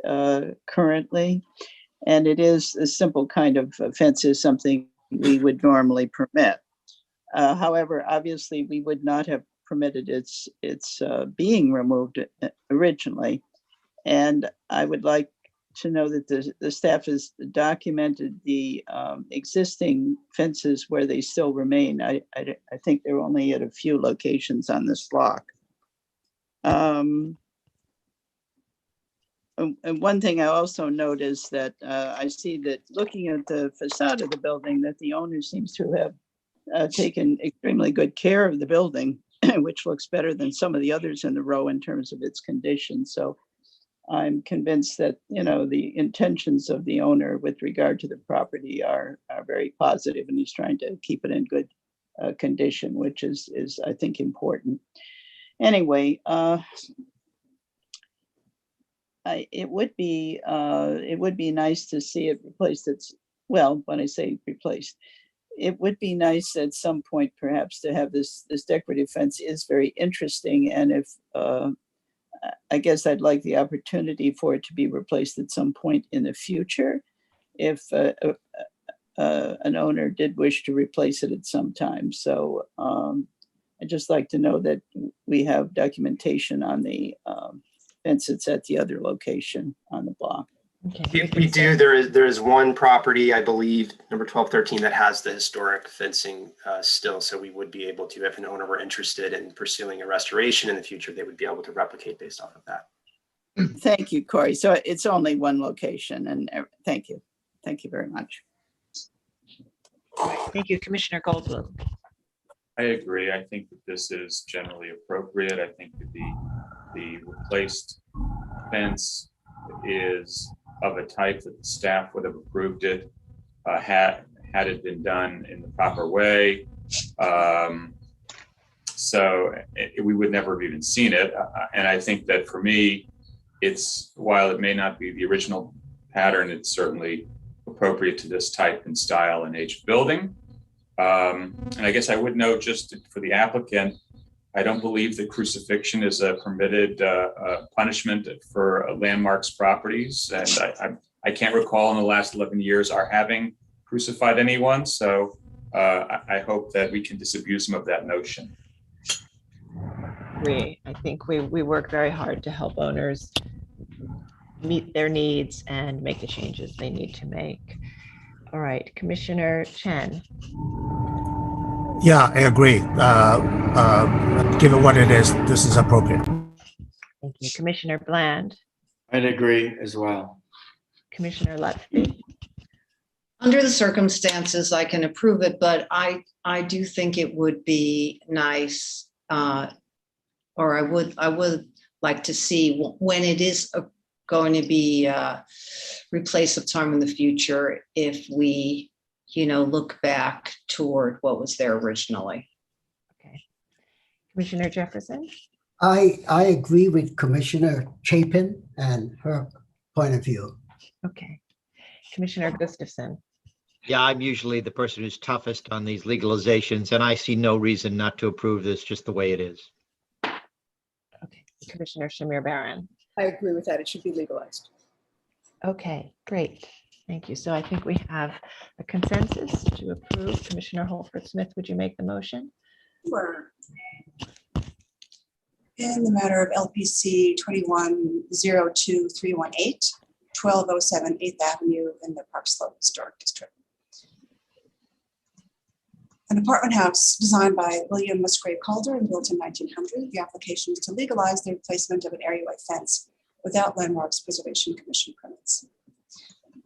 currently. And it is a simple kind of offense, is something we would normally permit. However, obviously, we would not have permitted its being removed originally. And I would like to know that the staff has documented the existing fences where they still remain. I think they're only at a few locations on this block. And one thing I also note is that I see that looking at the facade of the building, that the owner seems to have taken extremely good care of the building, which looks better than some of the others in the row in terms of its condition. So I'm convinced that, you know, the intentions of the owner with regard to the property are very positive, and he's trying to keep it in good condition, which is I think important. Anyway, it would be nice to see it replaced. Well, when I say replaced, it would be nice at some point perhaps to have this decorative fence. Is very interesting, and if I guess I'd like the opportunity for it to be replaced at some point in the future, if an owner did wish to replace it at some time. So I'd just like to know that we have documentation on the fence that's at the other location on the block. Okay. We do. There is one property, I believe, number 1213, that has the historic fencing still. So we would be able to, if an owner were interested in pursuing a restoration in the future, they would be able to replicate based off of that. Thank you, Corey. So it's only one location, and thank you. Thank you very much. Thank you, Commissioner Goldblum. I agree. I think that this is generally appropriate. I think that the replaced fence is of a type that the staff would have approved it had it been done in the proper way. So we would never have even seen it. And I think that for me, while it may not be the original pattern, it's certainly appropriate to this type and style and age of building. And I guess I would note, just for the applicant, I don't believe that crucifixion is a permitted punishment for landmarks properties. And I can't recall in the last 11 years our having crucified anyone. So I hope that we can disabuse them of that notion. I think we work very hard to help owners meet their needs and make the changes they need to make. All right, Commissioner Chen. Yeah, I agree. Given what it is, this is appropriate. Thank you. Commissioner Bland. I'd agree as well. Commissioner Lutfi. Under the circumstances, I can approve it, but I do think it would be nice, or I would like to see when it is going to be replaced sometime in the future, if we, look back toward what was there originally. Okay. Commissioner Jefferson. I agree with Commissioner Chapin and her point of view. Okay. Commissioner Gustafson. Yeah, I'm usually the person who's toughest on these legalizations, and I see no reason not to approve this just the way it is. Okay. Commissioner Shamir Baran. I agree with that. It should be legalized. Okay, great. Thank you. So I think we have a consensus to approve. Commissioner Holford-Smith, would you make the motion? Sure. In the matter of LPC 2102318, 1207 8th Avenue in the Park Slope Historic District. An apartment house designed by William Musgrave Calder and built in 1900. The application is to legalize the replacement of an areaway fence without Landmarks Preservation Commission permits.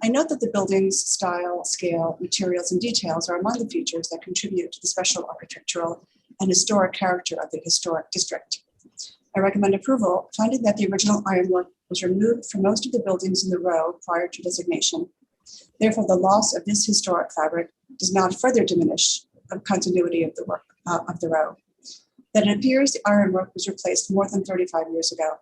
I note that the building's style, scale, materials, and details are among the features that contribute to the special architectural and historic character of the historic district. I recommend approval, finding that the original ironwork was removed from most of the buildings in the row prior to designation. Therefore, the loss of this historic fabric does not further diminish the continuity of the work of the row. That it appears the ironwork was replaced more than 35 years ago.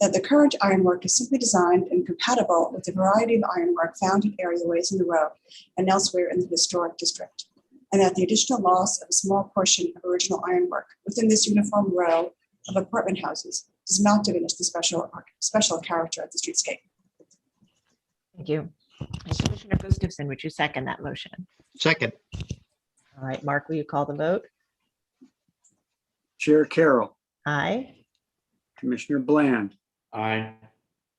That the current ironwork is simply designed and compatible with the variety of ironwork found in areaways in the row and elsewhere in the historic district. And that the additional loss of a small portion of original ironwork within this uniform row of apartment houses does not diminish the special character of the streetscape. Thank you. And Commissioner Gustafson, would you second that motion? Second. All right, Mark, will you call the vote? Chair Carroll. Aye. Commissioner Bland. Aye.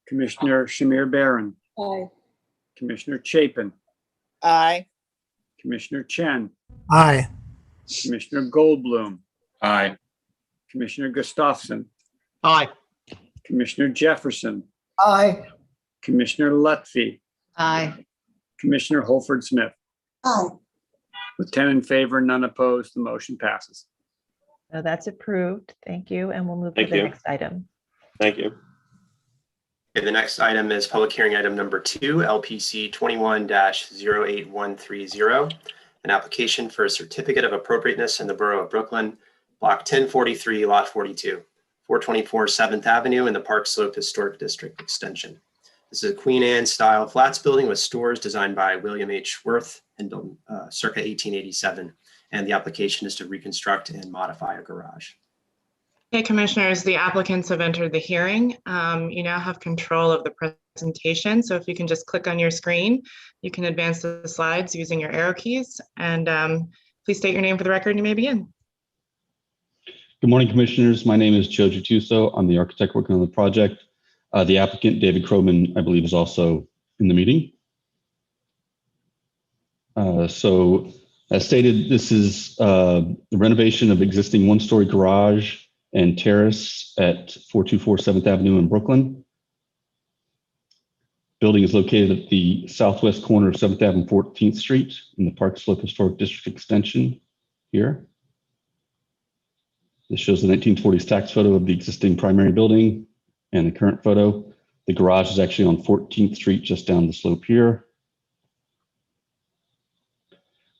Commissioner Shamir Baran. Aye. Commissioner Chapin. Aye. Commissioner Chen. Aye. Commissioner Goldblum. Aye. Commissioner Gustafson. Aye. Commissioner Jefferson. Aye. Commissioner Lutfi. Aye. Commissioner Holford-Smith. Aye. With 10 in favor, none opposed, the motion passes. So that's approved. Thank you. And we'll move to Thank the you. next item. Thank you. Okay, the next item is public hearing item number 2, LPC 21-08130, an application for a certificate of appropriateness in the Borough of Brooklyn, Block 1043, Lot 42, 424 7th Avenue in the Park Slope Historic District Extension. This is a Queen Anne style flats building with stores designed by William H. Worth and built circa 1887. And the application is to reconstruct and modify a garage. Okay, commissioners, the applicants have entered the hearing. You now have control of the presentation. So if you can just click on your screen, you can advance the slides using your arrow keys. And please state your name for the record and you may begin. Good morning, commissioners. My name is Joe Gituso. I'm the architect working on the project. The applicant, David Crowman, I believe, is also in the meeting. So as stated, this is the renovation of existing one-story garage and terrace at 424 7th Avenue in Brooklyn. Building is located at the southwest corner of 7th Avenue and 14th Street in the Park Slope Historic District Extension here. This shows the 1940s tax photo of the existing primary building and the current photo. The garage is actually on 14th Street, just down the slope here.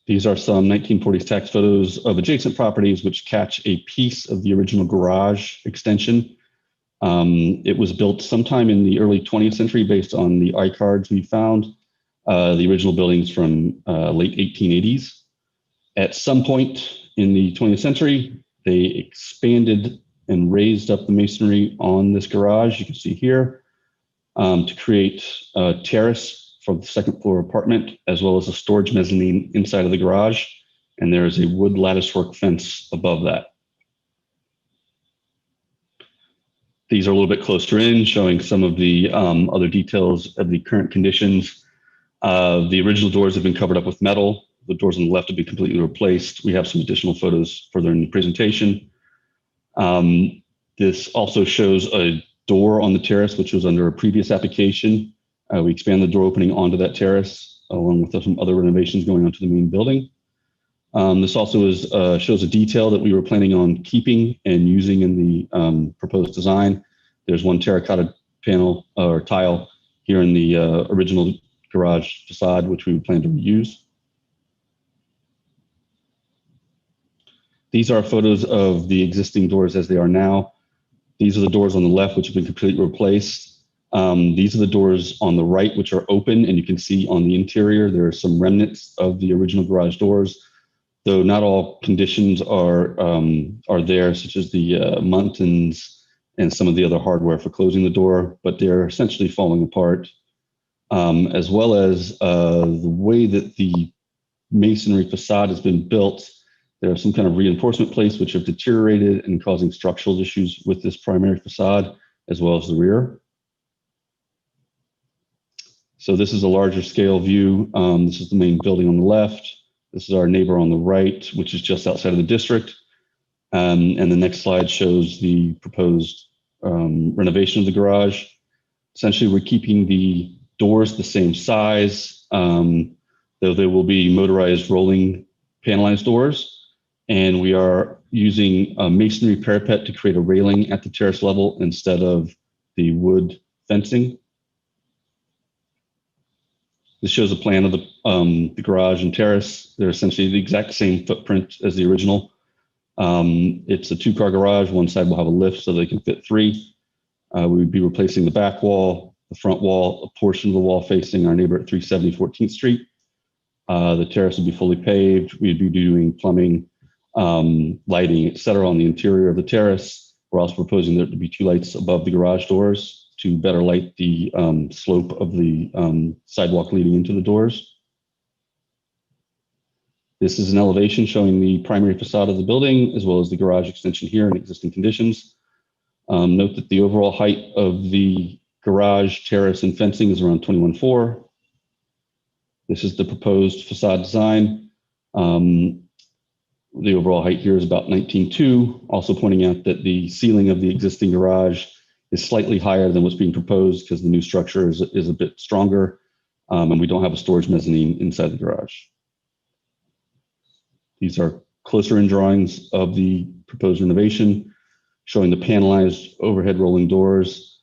These are some 1940s tax photos of adjacent properties which catch a piece of the original garage extension. It was built sometime in the early 20th century based on the iCards we found. The original building's from late 1880s. At some point in the 20th century, they expanded and raised up the masonry on this garage, you can see here, to create a terrace for the second floor apartment, as well as a storage mezzanine inside of the garage. And there is a wood latticework fence above that. These are a little bit closer in, showing some of the other details of the current conditions. The original doors have been covered up with metal. The doors on the left have been completely replaced. We have some additional photos further in the presentation. This also shows a door on the terrace, which was under a previous application. We expanded the door opening onto that terrace, along with some other renovations going onto the main building. This also is, shows a detail that we were planning on keeping and using in the proposed design. There's one terracotta panel or tile here in the original garage facade, which we plan to reuse. These are photos of the existing doors as they are now. These are the doors on the left, which have been completely replaced. These are the doors on the right, which are open, and you can see on the interior, there are some remnants of the original garage doors, though not all conditions are there, such as the muntins and some of the other hardware for closing the door, but they're essentially falling apart, as well as the way that the masonry facade has been built. There are some kind of reinforcement plates which have deteriorated and causing structural issues with this primary facade, as well as the rear. So this is a larger scale view. This is the main building on the left. This is our neighbor on the right, which is just outside of the district. And the next slide shows the proposed renovation of the garage. Essentially, we're keeping the doors the same size, though they will be motorized rolling panelized doors. And we are using a masonry parapet to create a railing at the terrace level instead of the wood fencing. This shows a plan of the garage and terrace. They're essentially the exact same footprint as the original. It's a two-car garage. One side will have a lift so they can fit three. We would be replacing the back wall, the front wall, a portion of the wall facing our neighbor at 370 14th Street. The terrace would be fully paved. We'd be doing plumbing, lighting, et cetera, on the interior of the terrace. We're also proposing there to be two lights above the garage doors to better light the slope of the sidewalk leading into the doors. This is an elevation showing the primary facade of the building, as well as the garage extension here in existing conditions. Note that the overall height of the garage, terrace, and fencing is around 21.4. This is the proposed facade design. The overall height here is about 19.2, also pointing out that the ceiling of the existing garage is slightly higher than what's being proposed because the new structure is a bit stronger, and we don't have a storage mezzanine inside the garage. These are closer in drawings of the proposed renovation, showing the panelized overhead rolling doors,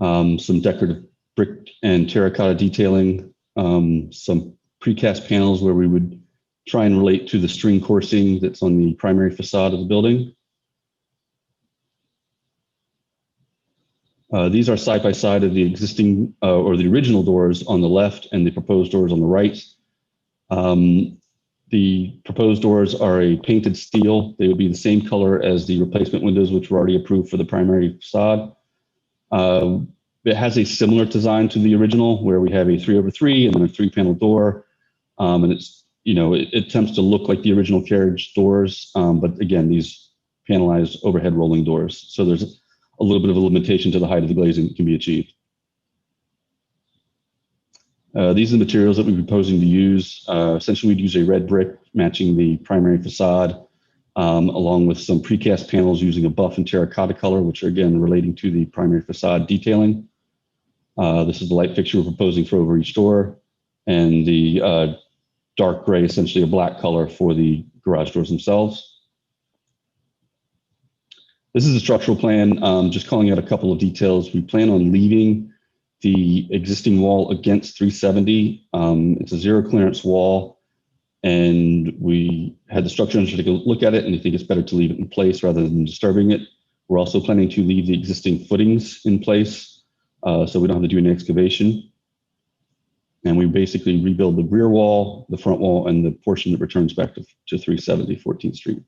some decorative brick and terracotta detailing, some precast panels where we would try and relate to the string coursing that's on the primary facade of the building. These are side by side of the existing or the original doors on the left and the proposed doors on the right. The proposed doors are a painted steel. They would be the same color as the replacement windows, which were already approved for the primary facade. It has a similar design to the original, where we have a 3/3 and then a 3-panel door, and it's, you know, it attempts to look like the original carriage doors, but again, these panelized overhead rolling doors. So there's a little bit of a limitation to the height of the glazing that can be achieved. These are the materials that we're proposing to use. Essentially, we'd use a red brick matching the primary facade, along with some precast panels using a buff and terracotta color, which are again relating to the primary facade detailing. This is the light fixture we're proposing for over each door, and the dark gray, essentially a black color for the garage doors themselves. This is a structural plan, just calling out a couple of details. We plan on leaving the existing wall against 370. It's a zero clearance wall, and we had the structure engineer take a look at it, and I think it's better to leave it in place rather than disturbing it. We're also planning to leave the existing footings in place, so we don't have to do any excavation. And we basically rebuild the rear wall, the front wall, and the portion that returns back to 370 14th Street.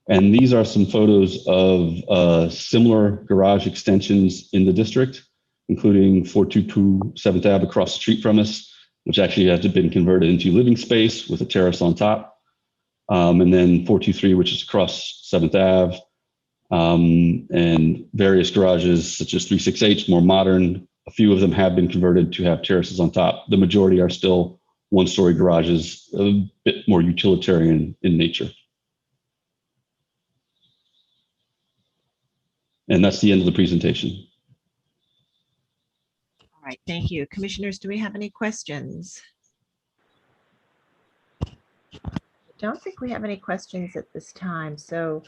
And these are some photos of similar garage extensions in the district, including 422 7th Ave across the street from us, which actually has been converted into living space with a terrace on top. And then 423, which is across 7th Ave, and various garages such as 368, more modern. A few of them have been converted to have terraces on top. The majority are still one-story garages, a bit more utilitarian in nature. And that's the end of the presentation. All right, thank you. Commissioners, do we have any questions? I don't think we have any questions at this time, so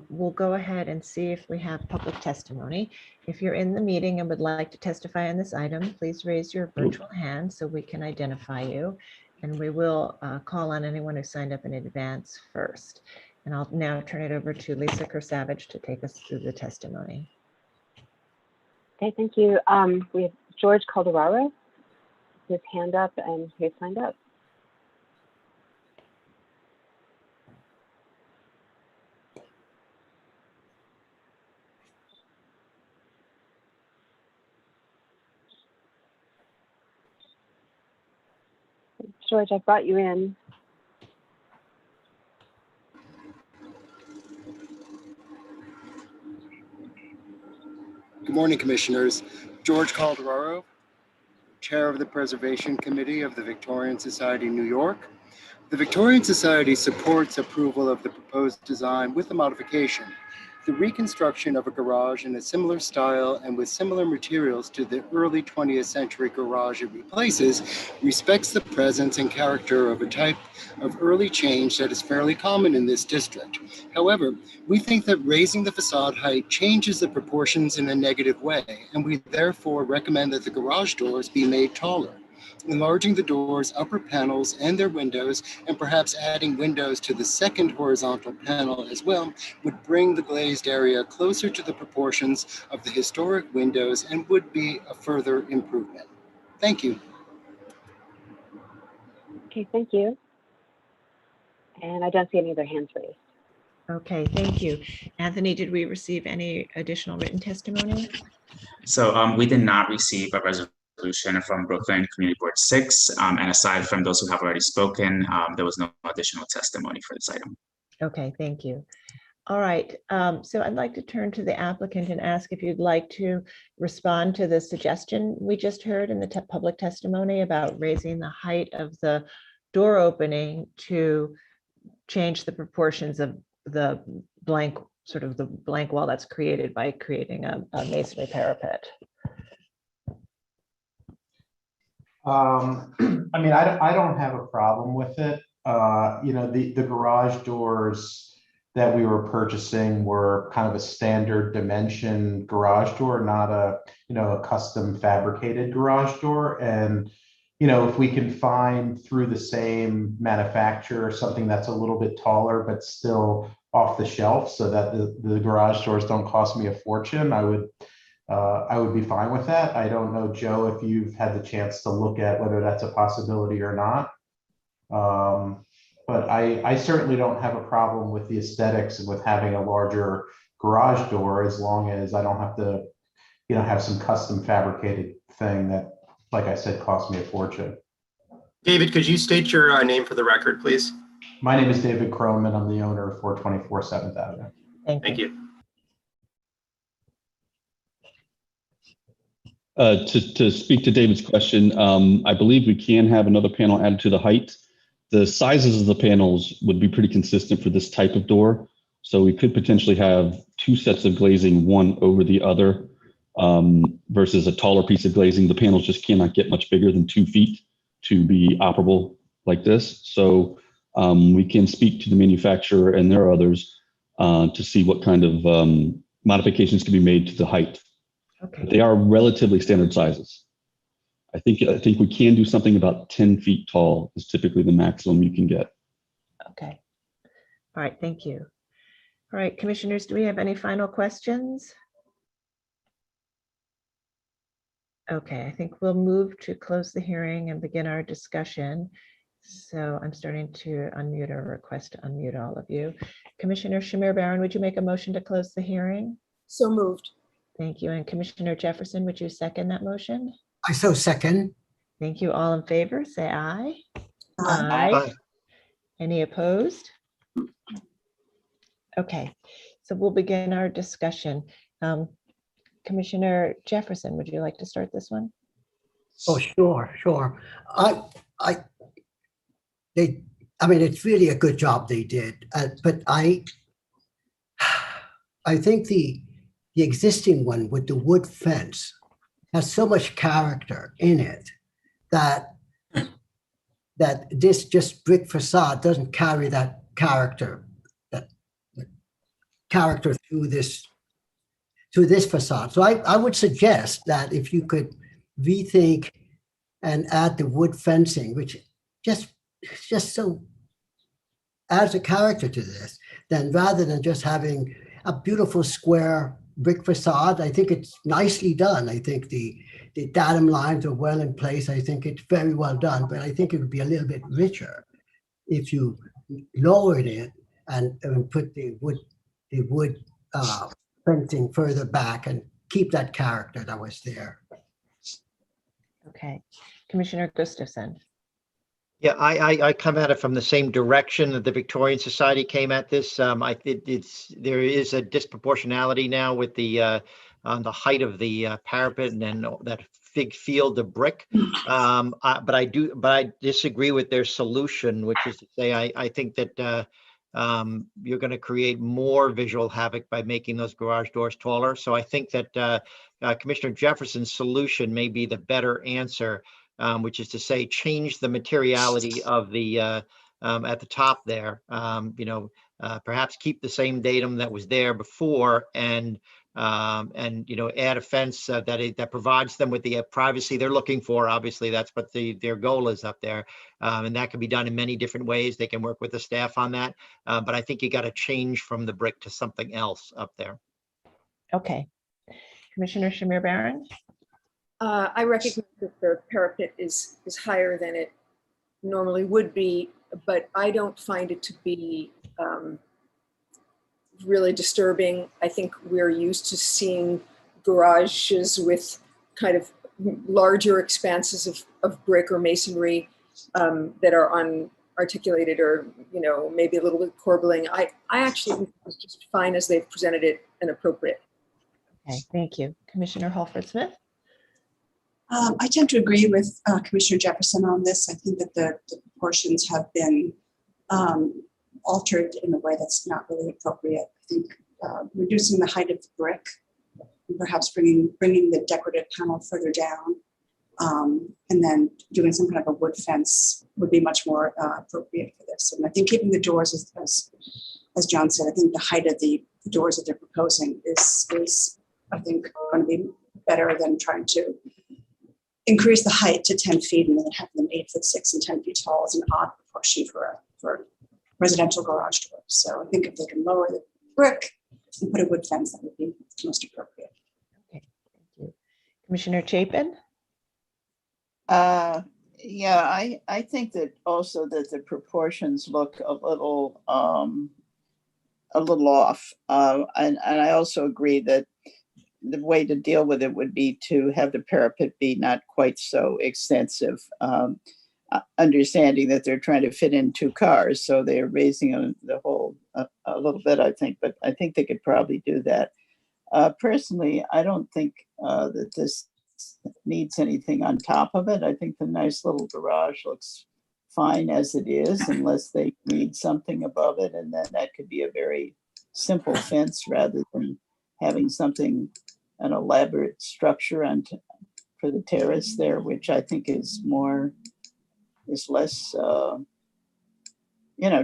we'll go ahead and see if we have public testimony. If you're in the meeting and would like to testify on this item, please raise your virtual hand so we can identify you. And we will call on anyone who signed up in advance first. And I'll now turn it over to Lisa Kersavage to take us through the testimony. Okay, thank you. We have George Calderaro, his hand up and who signed up. George, I brought you in. Good morning, Commissioners. George Calderaro, Chair of the Preservation Committee of the Victorian Society, New York. The Victorian Society supports approval of the proposed design with a modification. The reconstruction of a garage in a similar style and with similar materials to the early 20th century garage it replaces respects the presence and character of a type of early change that is fairly common in this district. However, we think that raising the facade height changes the proportions in a negative way, and we therefore recommend that the garage doors be made taller. Enlarging the doors, upper panels, and their windows, and perhaps adding windows to the second horizontal panel as well, would bring the glazed area closer to the proportions of the historic windows and would be a further improvement. Thank you. Okay, thank you. And I don't see any other hands raised. Okay, thank you. Anthony, did we receive any additional written testimony? So we did not receive a resolution from Brooklyn Community Board 6. And aside from those who have already spoken, there was no additional testimony for this item. Okay, thank you. All right, so I'd like to turn to the applicant and ask if you'd like to respond to the suggestion we just heard in the public testimony about raising the height of the door opening to change the proportions of the blank, sort of the blank wall that's created by creating a masonry parapet. I mean, I don't have a problem with it. You know, the garage doors that we were purchasing were kind of a standard dimension garage door, not a, you know, a custom fabricated garage door. And, you know, if we can find through the same manufacturer something that's a little bit taller, but still off the shelf so that the garage doors don't cost me a fortune, I would be fine with that. I don't know, Joe, if you've had the chance to look at whether that's a possibility or not. But I certainly don't have a problem with the aesthetics and with having a larger garage door, as long as I don't have to, you know, have some custom fabricated thing that, like I said, cost me a fortune. David, could you state your name for the record, please? My name is David Croman. I'm the owner of 424 7th Avenue. Thank you. To speak to David's question, I believe we can have another panel added to the height. The sizes of the panels would be pretty consistent for this type of door. So we could potentially have two sets of glazing, one over the other, versus a taller piece of glazing. The panels just cannot get much bigger than 2 feet to be operable like this. So we can speak to the manufacturer, and there are others, to see what kind of modifications can be made to the height. Okay. But they are relatively standard sizes. I think we can do something about 10 feet tall is typically the maximum you can get. Okay. All right, thank you. All right, commissioners, do we have any final questions? Okay, I think we'll move to close the hearing and begin our discussion. So I'm starting to unmute or request to unmute all of you. Commissioner Shamir Barron, would you make a motion to close the hearing? So moved. Thank you. And Commissioner Jefferson, would you second that motion? I so second. Thank you. All in favor, say aye. Aye. Any opposed? Okay, so we'll begin our discussion. Commissioner Jefferson, would you like to start this one? Oh, sure. I mean, it's really a good job they did, but I think the existing one with the wood fence has so much character in it that this just brick facade doesn't carry that character through this facade. So I would suggest that if you could rethink and add the wood fencing, which just so adds a character to this, then rather than just having a beautiful square brick facade, I think it's nicely done. I think the datum lines are well in place. I think it's very well done, but I think it would be a little bit richer if you lowered it and put the wood fencing further back and keep that character that was there. Okay, Commissioner Gustafson. Yeah, I come at it from the same direction that the Victorian Society came at this. I think there is a disproportionality now with the on the height of the parapet and then that big field of brick. But I disagree with their solution, which is to say I think that you're going to create more visual havoc by making those garage doors taller. So I think that Commissioner Jefferson's solution may be the better answer. Which is to say, change the materiality of the at the top there. Perhaps keep the same datum that was there before, and add a fence that provides them with the privacy they're looking for. Obviously, that's what their goal is up there, and that can be done in many different ways. They can work with the staff on that, but I think you got to change from the brick to something else up there. Okay, Commissioner Shamir Barron. I recognize that the parapet is higher than it normally would be, but I don't find it to be really disturbing. I think we're used to seeing garages with kind of larger expanses of brick or masonry that are unarticulated or, maybe a little bit corbelling. I actually think it's just fine as they've presented it and appropriate. Okay, thank you. Commissioner Halford-Smith. I tend to agree with Commissioner Jefferson on this. I think that the proportions have been altered in a way that's not really appropriate. I think reducing the height of the brick, and perhaps bringing the decorative panel further down, and then doing some kind of a wood fence would be much more appropriate for this. And I think keeping the doors, as John said, I think the height of the doors that they're proposing is I think going to be better than trying to increase the height to 10 feet and then have them 8'6" and 10 feet tall is an odd proportion for residential garage doors. So I think if they can lower the brick and put a wood fence, that would be most appropriate. Okay, thank you. Commissioner Chapin? Yeah, I think that also that the proportions look a little off. And I also agree that the way to deal with it would be to have the parapet be not quite so extensive, understanding that they're trying to fit in 2 cars. So they're raising the whole a little bit, I think, but I think they could probably do that. Personally, I don't think that this needs anything on top of it. I think the nice little garage looks fine as it is, unless they need something above it. And then that could be a very simple fence rather than having something, an elaborate structure for the terrace there, which I think is less,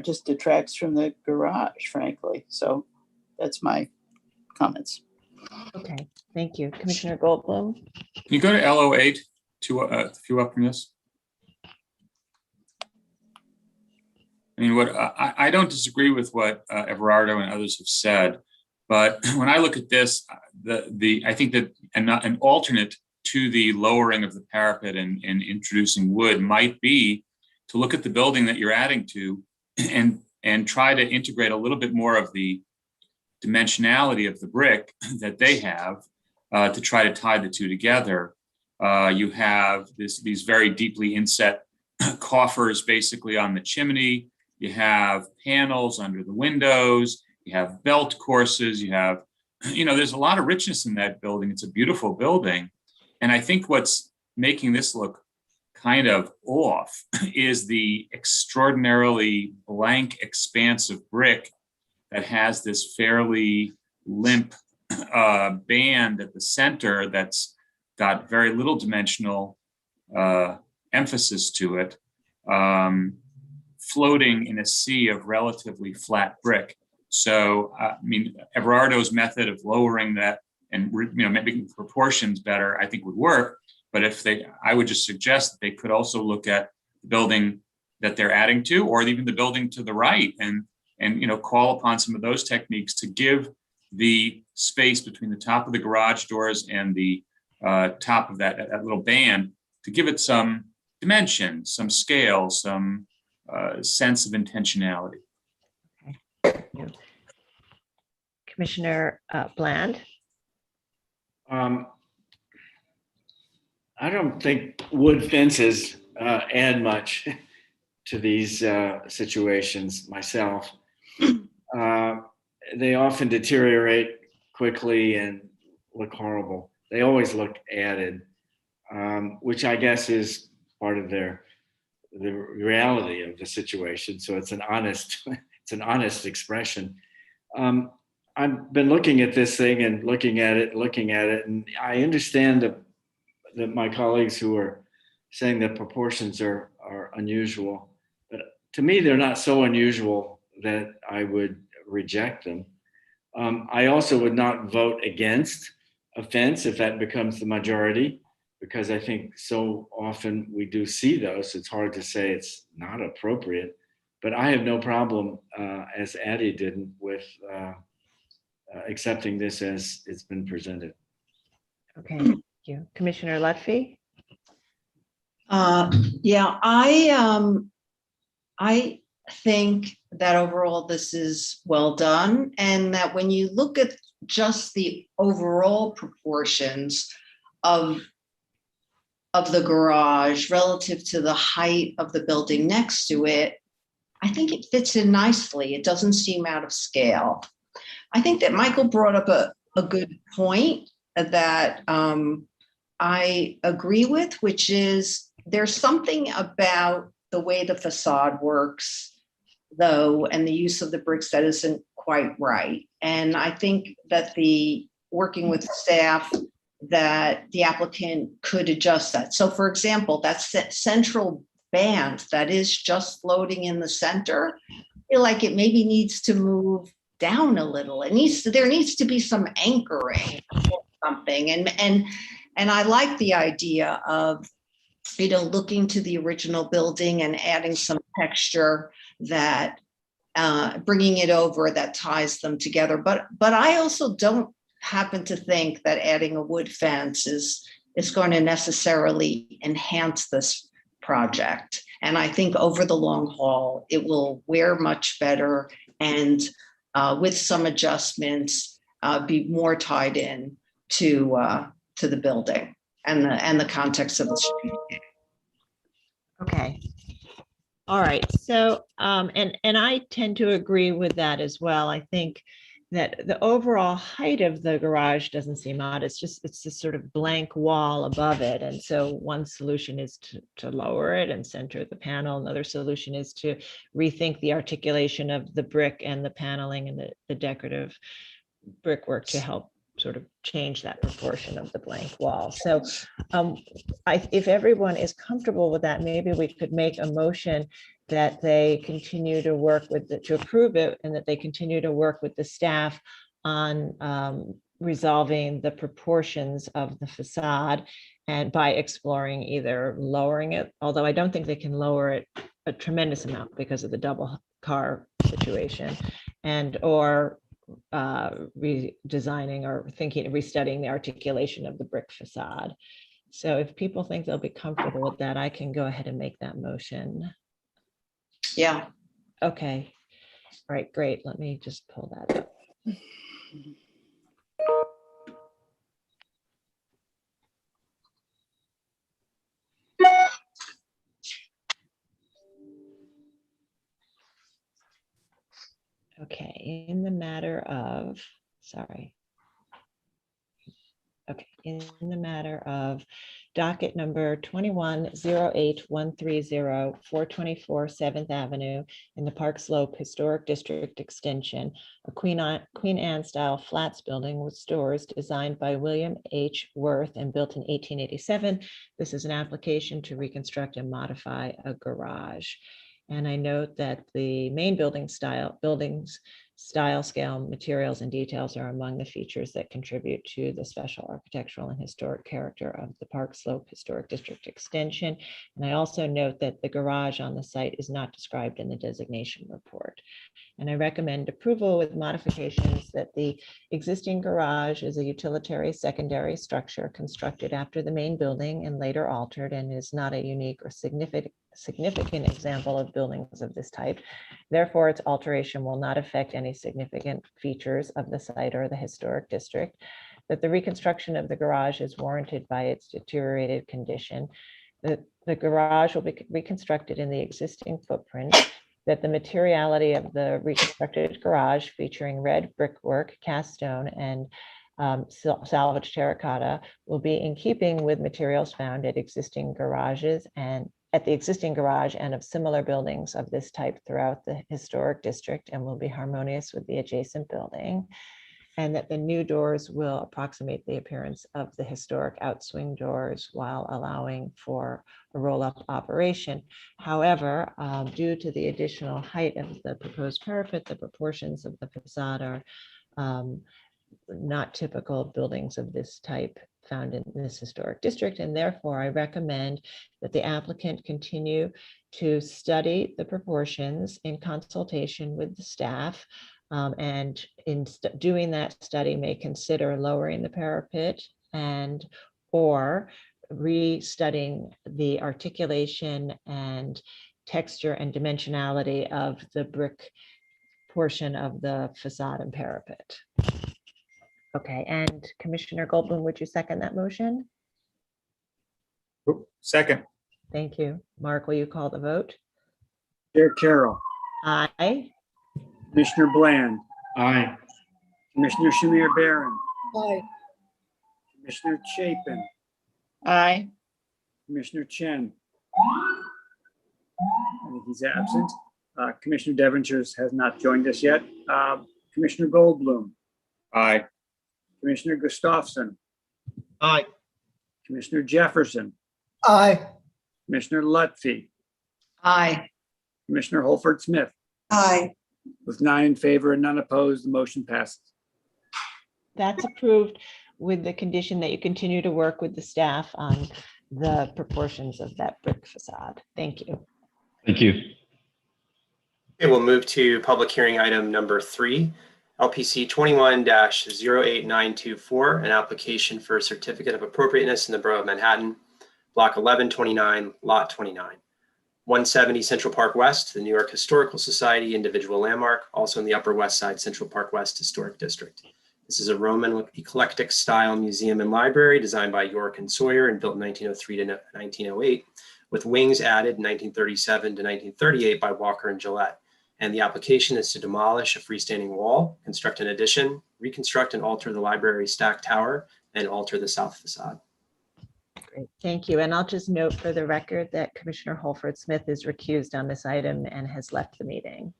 just detracts from the garage, frankly. So that's my comments. Okay, thank you. Commissioner Goldblum? Can you go to LO8 a few up from this? I mean, I don't disagree with what Everardo and others have said, but when I look at this, I think that an alternate to the lowering of the parapet and introducing wood might be to look at the building that you're adding to and try to integrate a little bit more of the dimensionality of the brick that they have to try to tie the two together. You have these very deeply inset coffers basically on the chimney. You have panels under the windows. You have belt courses. You have, there's a lot of richness in that building. It's a beautiful building. And I think what's making this look kind of off is the extraordinarily blank expanse of brick that has this fairly limp band at the center that's got very little dimensional emphasis to it, floating in a sea of relatively flat brick. So, Everardo's method of lowering that and making proportions better, I think would work. But I would just suggest that they could also look at the building that they're adding to, or even the building to the right, and call upon some of those techniques to give the space between the top of the garage doors and the top of that little band, to give it some dimension, some scale, some sense of intentionality. Okay. Commissioner Bland. I don't think wood fences add much to these situations myself. They often deteriorate quickly and look horrible. They always look added, which I guess is part of the reality of the situation. So it's an honest expression. I've been looking at this thing and looking at it, and I understand that my colleagues who are saying that proportions are unusual, but to me, they're not so unusual that I would reject them. I also would not vote against a fence if that becomes the majority, because I think so often we do see those. It's hard to say it's not appropriate, but I have no problem, as Addie didn't, with accepting this as it's been presented. Okay, thank you. Commissioner Lutfi? Yeah, I think that overall this is well done, and that when you look at just the overall proportions of the garage relative to the height of the building next to it, I think it fits in nicely. It doesn't seem out of scale. I think that Michael brought up a good point that I agree with, which is there's something about the way the facade works, though, and the use of the bricks that isn't quite right. And I think that working with staff, that the applicant could adjust that. So for example, that central band that is just floating in the center, I feel like it maybe needs to move down a little. There needs to be some anchoring or something. And I like the idea of, looking to the original building and adding some texture, that bringing it over, that ties them together. But I also don't happen to think that adding a wood fence is going to necessarily enhance this project. And I think over the long haul, it will wear much better, and with some adjustments, be more tied in to the building and the context of the street. Okay. All right. So, and I tend to agree with that as well. I think that the overall height of the garage doesn't seem odd. It's this sort of blank wall above it. And so one solution is to lower it and center the panel. Another solution is to rethink the articulation of the brick and the paneling and the decorative brickwork to help sort of change that proportion of the blank wall. So if everyone is comfortable with that, maybe we could make a motion that they continue to work to approve it, and that they continue to work with the staff on resolving the proportions of the facade, and by exploring either lowering it, although I don't think they can lower it a tremendous amount because of the double car situation, or redesigning or restudying the articulation of the brick facade. So if people think they'll be comfortable with that, I can go ahead and make that motion. Yeah. Okay. All right, great. Let me just pull that up. Okay, in the matter of, sorry. Okay, in the matter of docket number 21-08-130, 424 7th Avenue in the Park Slope Historic District Extension, a Queen Anne style flats building with stores designed by William H. Worth and built in 1887. This is an application to reconstruct and modify a garage. And I note that the main buildings, style, scale, materials, and details are among the features that contribute to the special architectural and historic character of the Park Slope Historic District Extension. And I also note that the garage on the site is not described in the designation report. And I recommend approval with modifications that the existing garage is a utilitarian secondary structure constructed after the main building and later altered, and is not a unique or significant example of buildings of this type. Therefore, its alteration will not affect any significant features of the site or the historic district. That the reconstruction of the garage is warranted by its deteriorated condition. That the garage will be reconstructed in the existing footprint. That the materiality of the reconstructed garage, featuring red brickwork, cast stone, and salvaged terracotta, will be in keeping with materials found at existing garages and at the existing garage and of similar buildings of this type throughout the historic district, and will be harmonious with the adjacent building. And that the new doors will approximate the appearance of the historic outswing doors while allowing for a roll-up operation. However, due to the additional height of the proposed parapet, the proportions of the facade are not typical of buildings of this type found in this historic district. And therefore, I recommend that the applicant continue to study the proportions in consultation with the staff. And in doing that study, may consider lowering the parapet and or restudying the articulation and texture and dimensionality of the brick portion of the facade and parapet. Okay, and Commissioner Goldblum, would you second that motion? Second. Thank you. Mark, will you call the vote? Chair Carroll. Aye. Commissioner Bland. Aye. Commissioner Shamir Barron. Aye. Commissioner Chapin. Aye. Commissioner Chen. I think he's absent. Commissioner Devonshire has not joined us yet. Commissioner Goldblum. Aye. Commissioner Gustafson. Aye. Commissioner Jefferson. Aye. Commissioner Lutfi. Aye. Commissioner Holford Smith. Aye. With 9 in favor and none opposed, the motion passes. That's approved with the condition that you continue to work with the staff on the proportions of that brick facade. Thank you. Thank you. Okay, we'll move to public hearing item number 3, LPC 21-08924, an application for a certificate of appropriateness in the Borough of Manhattan, Block 1129, Lot 29. 170 Central Park West, the New York Historical Society individual landmark, also in the Upper West Side Central Park West Historic District. This is a Roman eclectic style museum and library designed by York and Sawyer and built in 1903 to 1908, with wings added in 1937 to 1938 by Walker and Gillette. And the application is to demolish a freestanding wall, construct an addition, reconstruct and alter the library stack tower, and alter the south facade. Great, thank you. And I'll just note for the record that Commissioner Holford Smith is recused on this item and has left the meeting.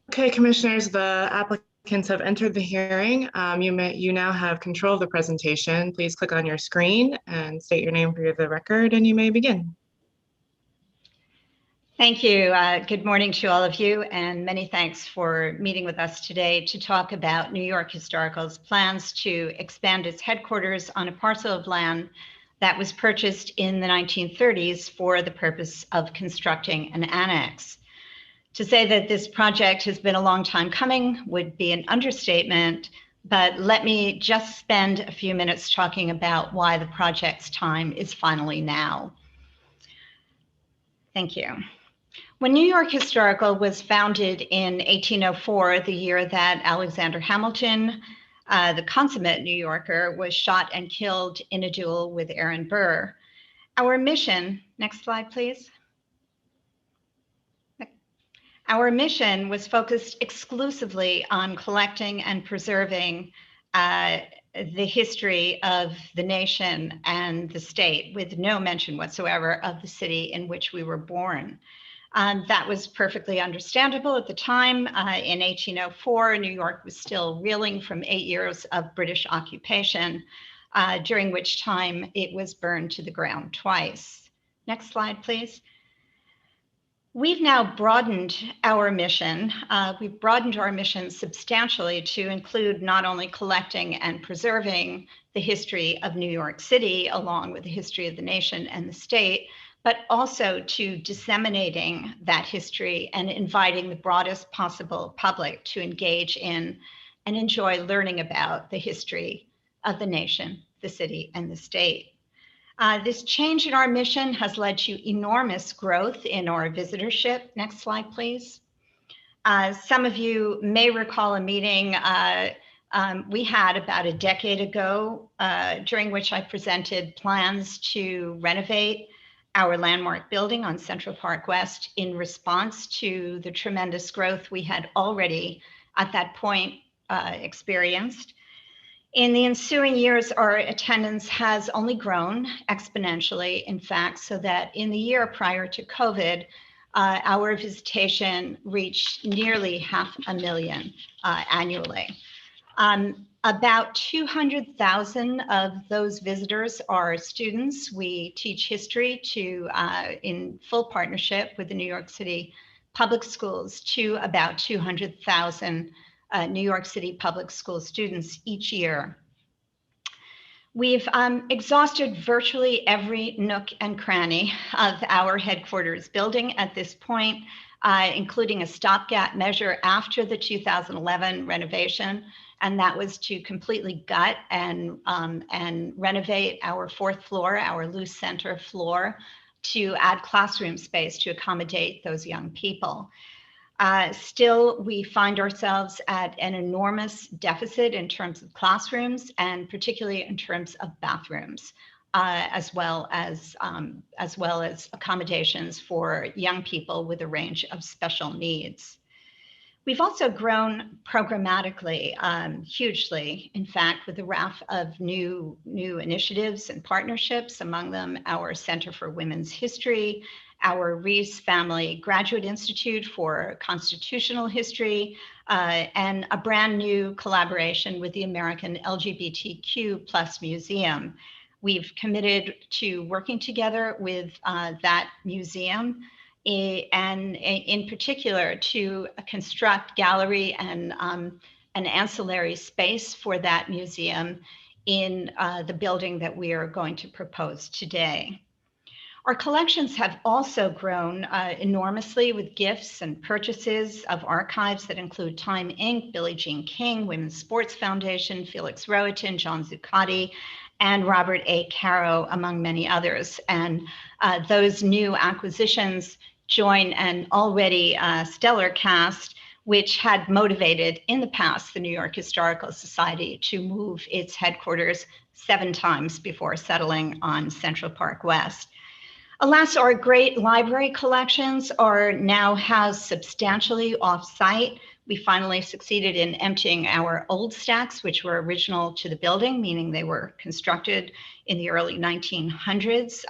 Okay, commissioners, the applicants have entered the hearing. You now have control of the presentation. Please click on your screen and state your name for the record, and you may begin. Thank you. Good morning to all of you, and many thanks for meeting with us today to talk about New York Historical's plans to expand its headquarters on a parcel of land that was purchased in the 1930s for the purpose of constructing an annex. To say that this project has been a long time coming would be an understatement. but let me just spend a few minutes talking about why the project's time is finally now. Thank you. When New York Historical was founded in 1804, the year that Alexander Hamilton, the consummate New Yorker, was shot and killed in a duel with Aaron Burr, our mission, next slide, please. Our mission was focused exclusively on collecting and preserving the history of the nation and the state, with no mention whatsoever of the city in which we were born. That was perfectly understandable at the time. In 1804, New York was still reeling from 8 years of British occupation, during which time it was burned to the ground twice. Next slide, please. We've now broadened our mission. We've broadened our mission substantially to include not only collecting and preserving the history of New York City, along with the history of the nation and the state, but also to disseminating that history and inviting the broadest possible public to engage in and enjoy learning about the history of the nation, the city, and the state. This change in our mission has led to enormous growth in our visitorship. Next slide, please. Some of you may recall a meeting we had about a decade ago, during which I presented plans to renovate our landmark building on Central Park West in response to the tremendous growth we had already at that point experienced. In the ensuing years, our attendance has only grown exponentially, in fact, so that in the year prior to COVID, our visitation reached nearly 500,000 annually. About 200,000 of those visitors are students. We teach history in full partnership with the New York City Public Schools to about 200,000 New York City public school students each year. We've exhausted virtually every nook and cranny of our headquarters building at this point, including a stopgap measure after the 2011 renovation, and that was to completely gut and renovate our fourth floor, our Luce Center floor, to add classroom space to accommodate those young people. Still, we find ourselves at an enormous deficit in terms of classrooms and particularly in terms of bathrooms, as well as accommodations for young people with a range of special needs. We've also grown programmatically hugely, in fact, with a raft of new initiatives and partnerships, among them our Center for Women's History, our Reese Family Graduate Institute for Constitutional History, and a brand new collaboration with the American LGBTQ+ Museum. We've committed to working together with that museum, and in particular to construct gallery and an ancillary space for that museum in the building that we are going to propose today. Our collections have also grown enormously with gifts and purchases of archives that include Time Inc., Billie Jean King, Women's Sports Foundation, Felix Rohatyn, John Zuccotti, and Robert A. Caro, among many others. And those new acquisitions join an already stellar cast, which had motivated in the past the New York Historical Society to move its headquarters 7 times before settling on Central Park West. Alas, our great library collections are now housed substantially off-site. We finally succeeded in emptying our old stacks, which were original to the building, meaning they were constructed in the early 1900s.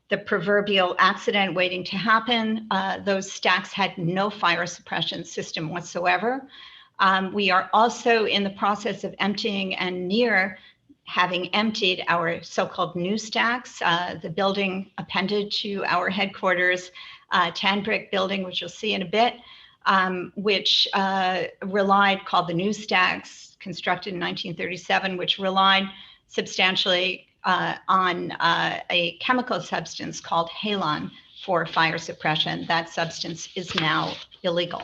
The proverbial accident waiting to happen, those stacks had no fire suppression system whatsoever. We are also in the process of emptying and near having emptied our so-called new stacks, the building appended to our headquarters, 10-brick building, which you'll see in a bit, which called the new stacks, constructed in 1937, which relied substantially on a chemical substance called halon for fire suppression. That substance is now illegal.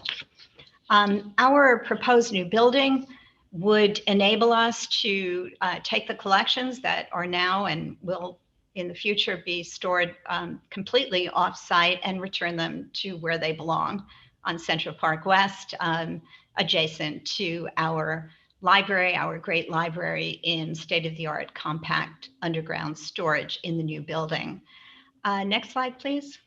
Our proposed new building would enable us to take the collections that are now and will in the future be stored completely off-site and return them to where they belong on Central Park West, adjacent to our library, our great library in state-of-the-art compact underground storage in the new building. Next slide, please.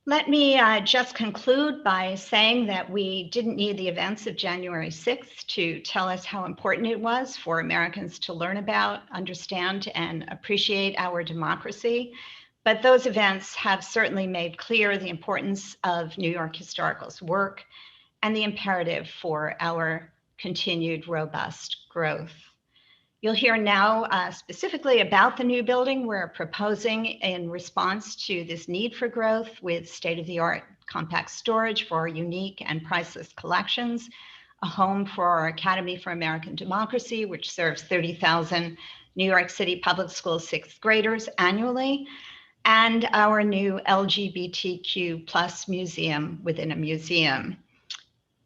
Let me just conclude by saying that we didn't need the events of January 6th to tell us how important it was for Americans to learn about, understand, and appreciate our democracy. But those events have certainly made clear the importance of New York Historical's work and the imperative for our continued robust growth. You'll hear now specifically about the new building we're proposing in response to this need for growth with state-of-the-art compact storage for our unique and priceless collections, a home for our Academy for American Democracy, which serves 30,000 New York City public school sixth graders annually, and our new LGBTQ+ museum within a museum.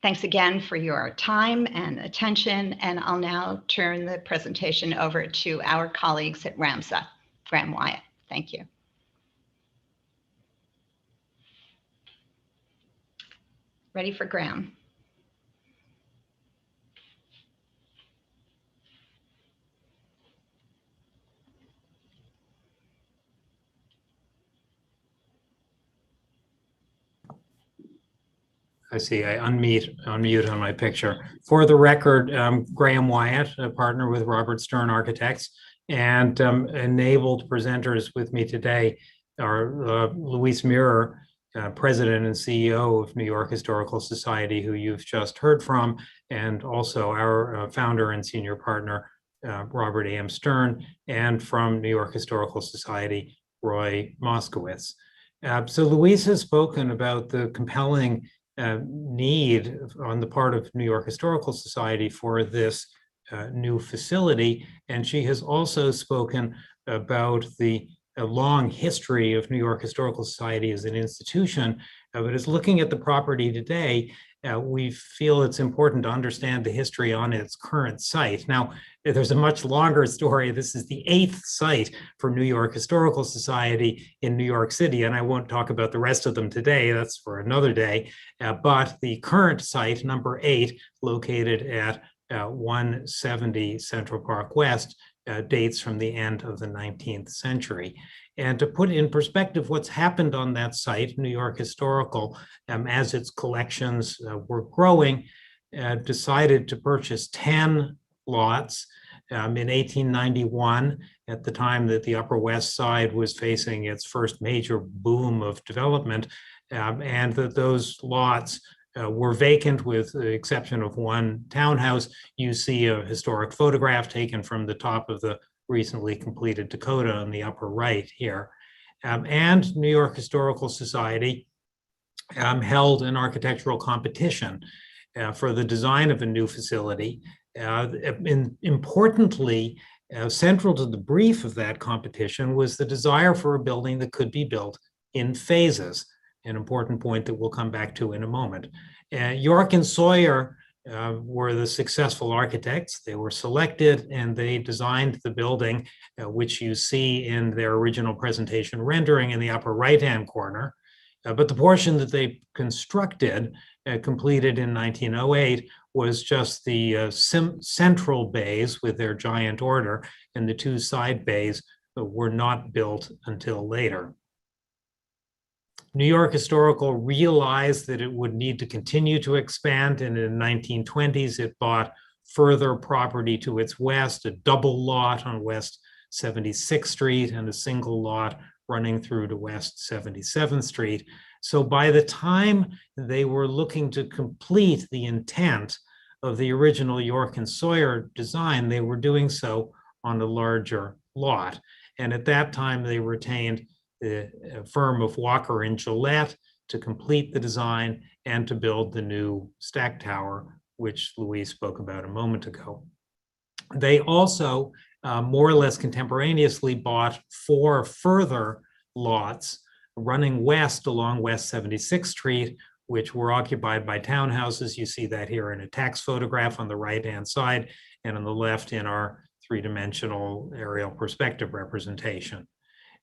Thanks again for your time and attention, and I'll now turn the presentation over to our colleagues at RAMSA. Graham Wyatt, thank you. Ready for Graham. I see, I unmute on my picture. For the record, Graham Wyatt, a partner with Robert Stern Architects, and enabled presenters with me today are Luis Mirror, President and CEO of New York Historical Society, who you've just heard from, and also our founder and senior partner, Robert A.M. Stern, and from New York Historical Society, Roy Moskowitz. So Luis has spoken about the compelling need on the part of New York Historical Society for this new facility. And she has also spoken about the long history of New York Historical Society as an institution. But as looking at the property today, we feel it's important to understand the history on its current site. Now, there's a much longer story. This is the 8th site for New York Historical Society in New York City, and I won't talk about the rest of them today. That's for another day. But the current site, number 8, located at 170 Central Park West, dates from the end of the 19th century. And to put in perspective what's happened on that site, New York Historical, as its collections were growing, decided to purchase 10 lots in 1891, at the time that the Upper West Side was facing its first major boom of development, and that those lots were vacant with the exception of one townhouse. You see a historic photograph taken from the top of the recently completed Dakota on the upper right here. And New York Historical Society held an architectural competition for the design of a new facility. Importantly, central to the brief of that competition was the desire for a building that could be built in phases, an important point that we'll come back to in a moment. York and Sawyer were the successful architects. They were selected and they designed the building, which you see in their original presentation rendering in the upper right-hand corner. But the portion that they constructed, completed in 1908, was just the central bays with their giant order, and the 2 side bays were not built until later. New York Historical realized that it would need to continue to expand, and in the 1920s, it bought further property to its west, a double lot on West 76th Street and a single lot running through to West 77th Street. So by the time they were looking to complete the intent of the original York and Sawyer design, they were doing so on a larger lot. And at that time, they retained the firm of Walker and Gillette to complete the design and to build the new stack tower, which Louise spoke about a moment ago. They also, more or less contemporaneously, bought 4 further lots running west along West 76th Street, which were occupied by townhouses. You see that here in a tax photograph on the right-hand side, and on the left in our three-dimensional aerial perspective representation.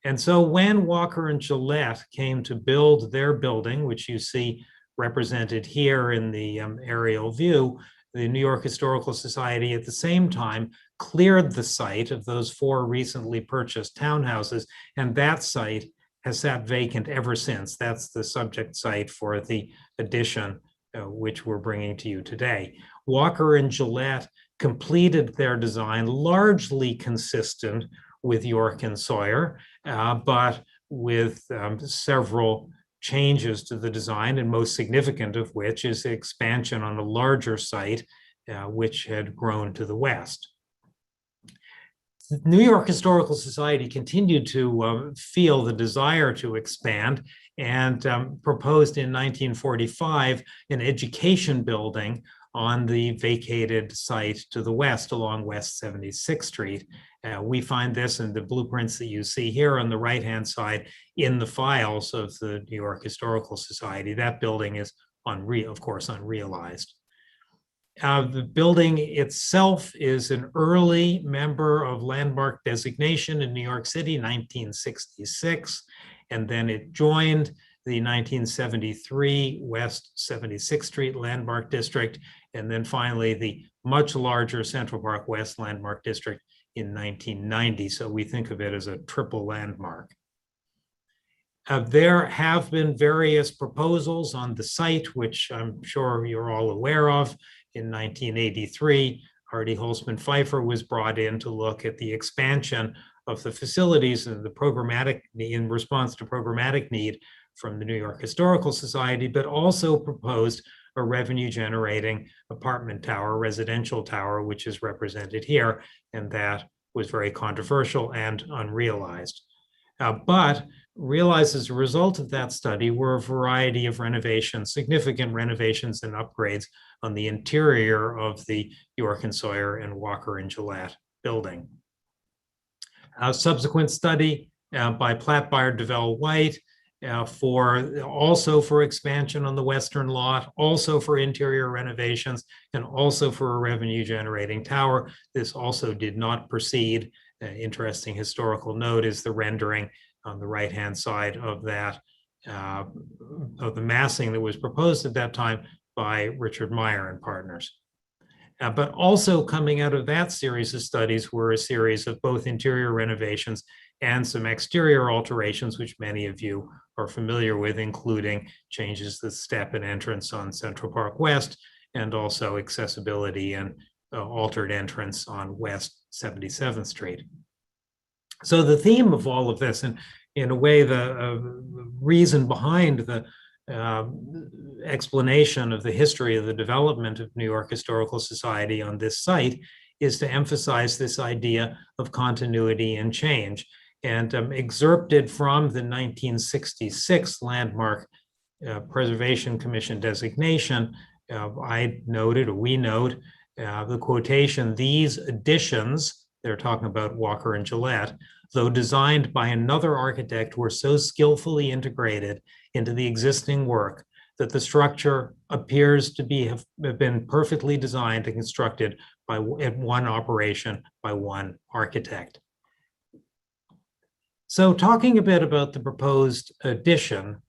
And so when Walker and Gillette came to build their building, which you see represented here in the aerial view, the New York Historical Society at the same time cleared the site of those 4 recently purchased townhouses, and that site has sat vacant ever since. That's the subject site for the addition which we're bringing to you today. Walker and Gillette completed their design largely consistent with York and Sawyer, but with several changes to the design, and most significant of which is the expansion on a larger site, which had grown to the west. The New York Historical Society continued to feel the desire to expand and proposed in 1945 an education building on the vacated site to the west along West 76th Street. We find this in the blueprints that you see here on the right-hand side in the files of the New York Historical Society. That building is, of course, unrealized. The building itself is an early member of landmark designation in New York City, 1966, and then it joined the 1973 West 76th Street Landmark District, and then finally the much larger Central Park West Landmark District in 1990. So we think of it as a triple landmark. There have been various proposals on the site, which I'm sure you're all aware of. In 1983, Hardy Holzman Pfeiffer was brought in to look at the expansion of the facilities and the programmatic, in response to programmatic need from the New York Historical Society, but also proposed a revenue-generating apartment tower, residential tower, which is represented here, and that was very controversial and unrealized. But realized as a result of that study were a variety of renovations, significant renovations and upgrades on the interior of the York and Sawyer and Walker and Gillette building. A subsequent study by Platt Byer DeVell White also for expansion on the western lot, also for interior renovations, and also for a revenue generating tower. This also did not proceed. Interesting historical note is the rendering on the right-hand side of that, of the massing that was proposed at that time by Richard Meyer and partners. But also coming out of that series of studies were a series of both interior renovations and some exterior alterations, which many of you are familiar with, including changes to the step and entrance on Central Park West, and also accessibility and altered entrance on West 77th Street. So the theme of all of this, and in a way, the reason behind the explanation of the history of the development of New York Historical Society on this site, is to emphasize this idea of continuity and change. And excerpted from the 1966 Landmark Preservation Commission designation, I noted, or we note, the quotation, "These additions," they're talking about Walker and Gillette, "though designed by another architect, were so skillfully integrated into the existing work that the structure appears to have been perfectly designed and constructed at one operation by one architect." So talking a bit about the proposed addition,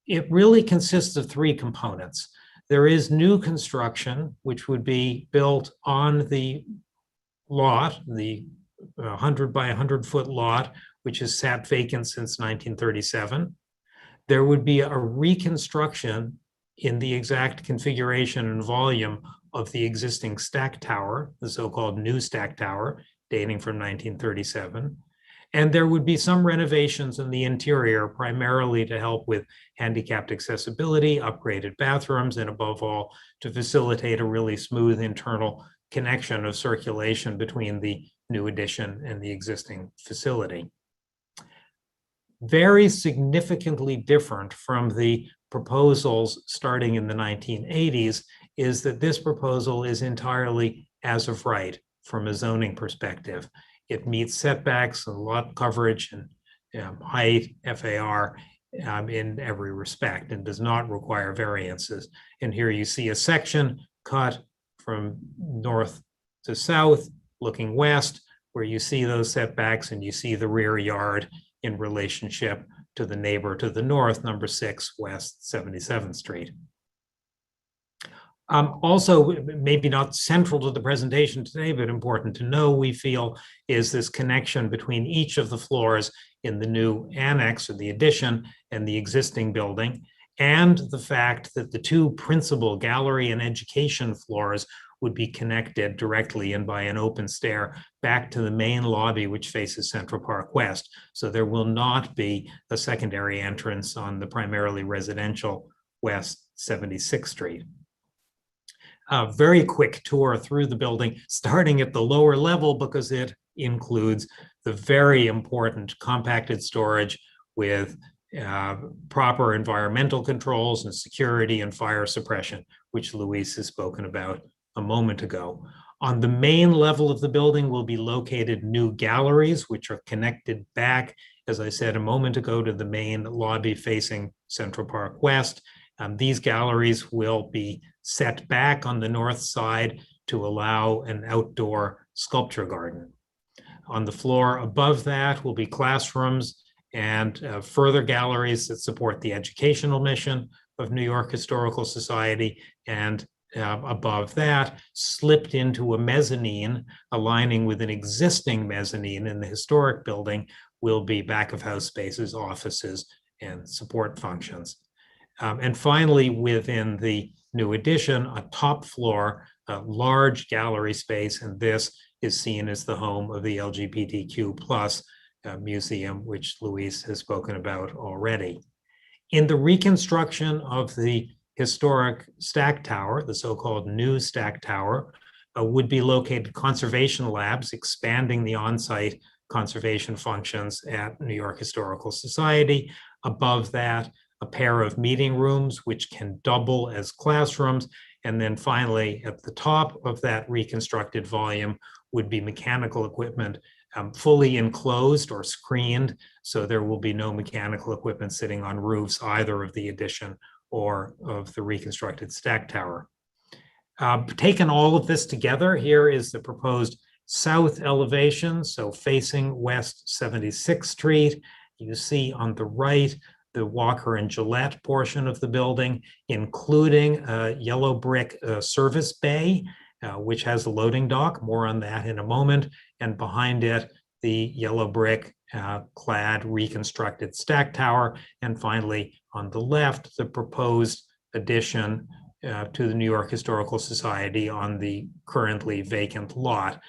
it really consists of 3 components. There is new construction, which would be built on the lot, the 100 by 100 foot lot, which has sat vacant since 1937. There would be a reconstruction in the exact configuration and volume of the existing stack tower, the so-called new stack tower, dating from 1937. And there would be some renovations in the interior, primarily to help with handicapped accessibility, upgraded bathrooms, and above all, to facilitate a really smooth internal connection of circulation between the new addition and the existing facility. Very significantly different from the proposals starting in the 1980s is that this proposal is entirely as of right from a zoning perspective. It meets setbacks and lot coverage and height, FAR in every respect and does not require variances. And here you see a section cut from north to south, looking west, where you see those setbacks and you see the rear yard in relationship to the neighbor to the north, number 6 West 77th Street. Also, maybe not central to the presentation today, but important to know, we feel, is this connection between each of the floors in the new annex or the addition and the existing building, and the fact that the two principal gallery and education floors would be connected directly and by an open stair back to the main lobby, which faces Central Park West. So there will not be a secondary entrance on the primarily residential West 76th Street. A very quick tour through the building, starting at the lower level because it includes the very important compacted storage with proper environmental controls and security and fire suppression, which Luis has spoken about a moment ago. On the main level of the building will be located new galleries, which are connected back, as I said a moment ago, to the main lobby facing Central Park West. These galleries will be set back on the north side to allow an outdoor sculpture garden. On the floor above that will be classrooms and further galleries that support the educational mission of New York Historical Society. And above that, slipped into a mezzanine, aligning with an existing mezzanine in the historic building, will be back of house spaces, offices, and support functions. And finally, within the new addition, a top floor, a large gallery space, and this is seen as the home of the LGBTQ plus museum, which Luis has spoken about already. In the reconstruction of the historic Stack Tower, the so-called new Stack Tower, would be located conservation labs, expanding the on-site conservation functions at New York Historical Society. Above that, a pair of meeting rooms, which can double as classrooms. And then finally, at the top of that reconstructed volume would be mechanical equipment, fully enclosed or screened. So there will be no mechanical equipment sitting on roofs, either of the addition or of the reconstructed Stack Tower. Taken all of this together, here is the proposed south elevation, so facing West 76th Street. You see on the right, the Walker and Gillette portion of the building, including a yellow brick service bay, which has a loading dock, more on that in a moment, and behind it, the yellow brick clad reconstructed Stack Tower, and finally, on the left, the proposed addition to the New York Historical Society on the currently vacant lot.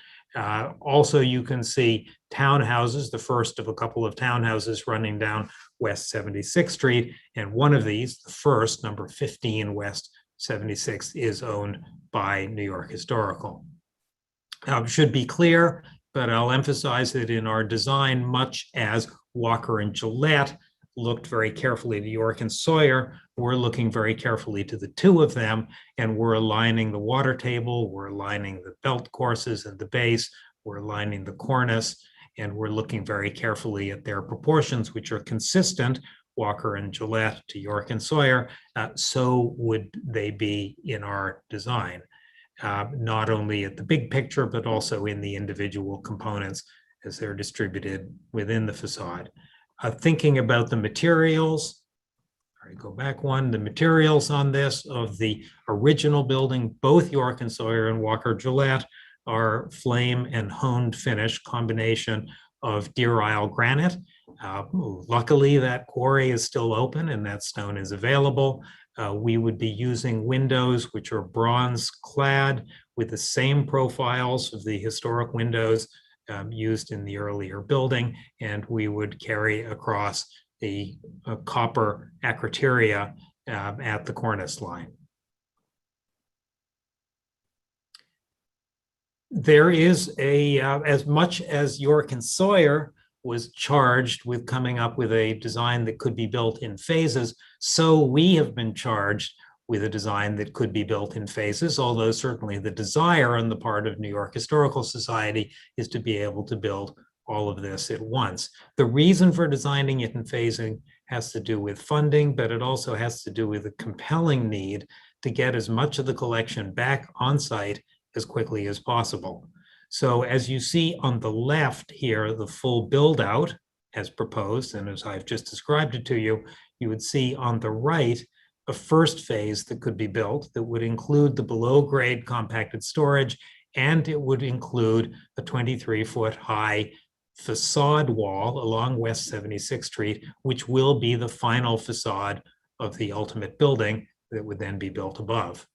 Also, you can see townhouses, the first of a couple of townhouses running down West 76th Street. And one of these, the first, number 15 West 76th, is owned by New York Historical. Should be clear, but I'll emphasize that in our design, much as Walker and Gillette looked very carefully to York and Sawyer, we're looking very carefully to the two of them, and we're aligning the water table, we're aligning the belt courses and the base, we're aligning the cornice, and we're looking very carefully at their proportions, which are consistent, Walker and Gillette to York and Sawyer, so would they be in our design, not only at the big picture, but also in the individual components as they're distributed within the facade. Thinking about the materials, go back one, the materials on this of the original building, both York and Sawyer and Walker Gillette are flame and honed finish combination of Deer Isle granite. Luckily, that quarry is still open and that stone is available. We would be using windows which are bronze clad with the same profiles of the historic windows used in the earlier building, and we would carry across the copper acroteria at the cornice line. There is a, as much as York and Sawyer was charged with coming up with a design that could be built in phases, so we have been charged with a design that could be built in phases, although certainly the desire on the part of New York Historical Society is to be able to build all of this at once. The reason for designing it and phasing has to do with funding, but it also has to do with a compelling need to get as much of the collection back on site as quickly as possible. So as you see on the left here, the full build out as proposed, and as I've just described it to you, you would see on the right a first phase that could be built that would include the below grade compacted storage, and it would include a 23-foot high facade wall along West 76th Street, which will be the final facade of the ultimate building that would then be built above.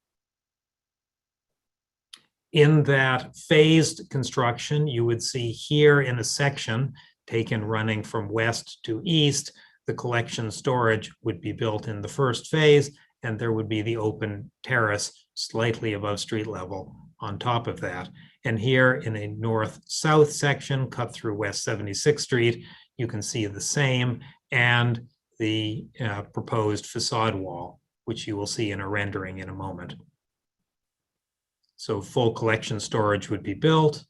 In that phased construction, you would see here in a section taken running from west to east, the collection storage would be built in the first phase, and there would be the open terrace slightly above street level on top of that. And here in a north-south section cut through West 76th Street, you can see the same, and the proposed facade wall, which you will see in a rendering in a moment. So full collection storage would be built.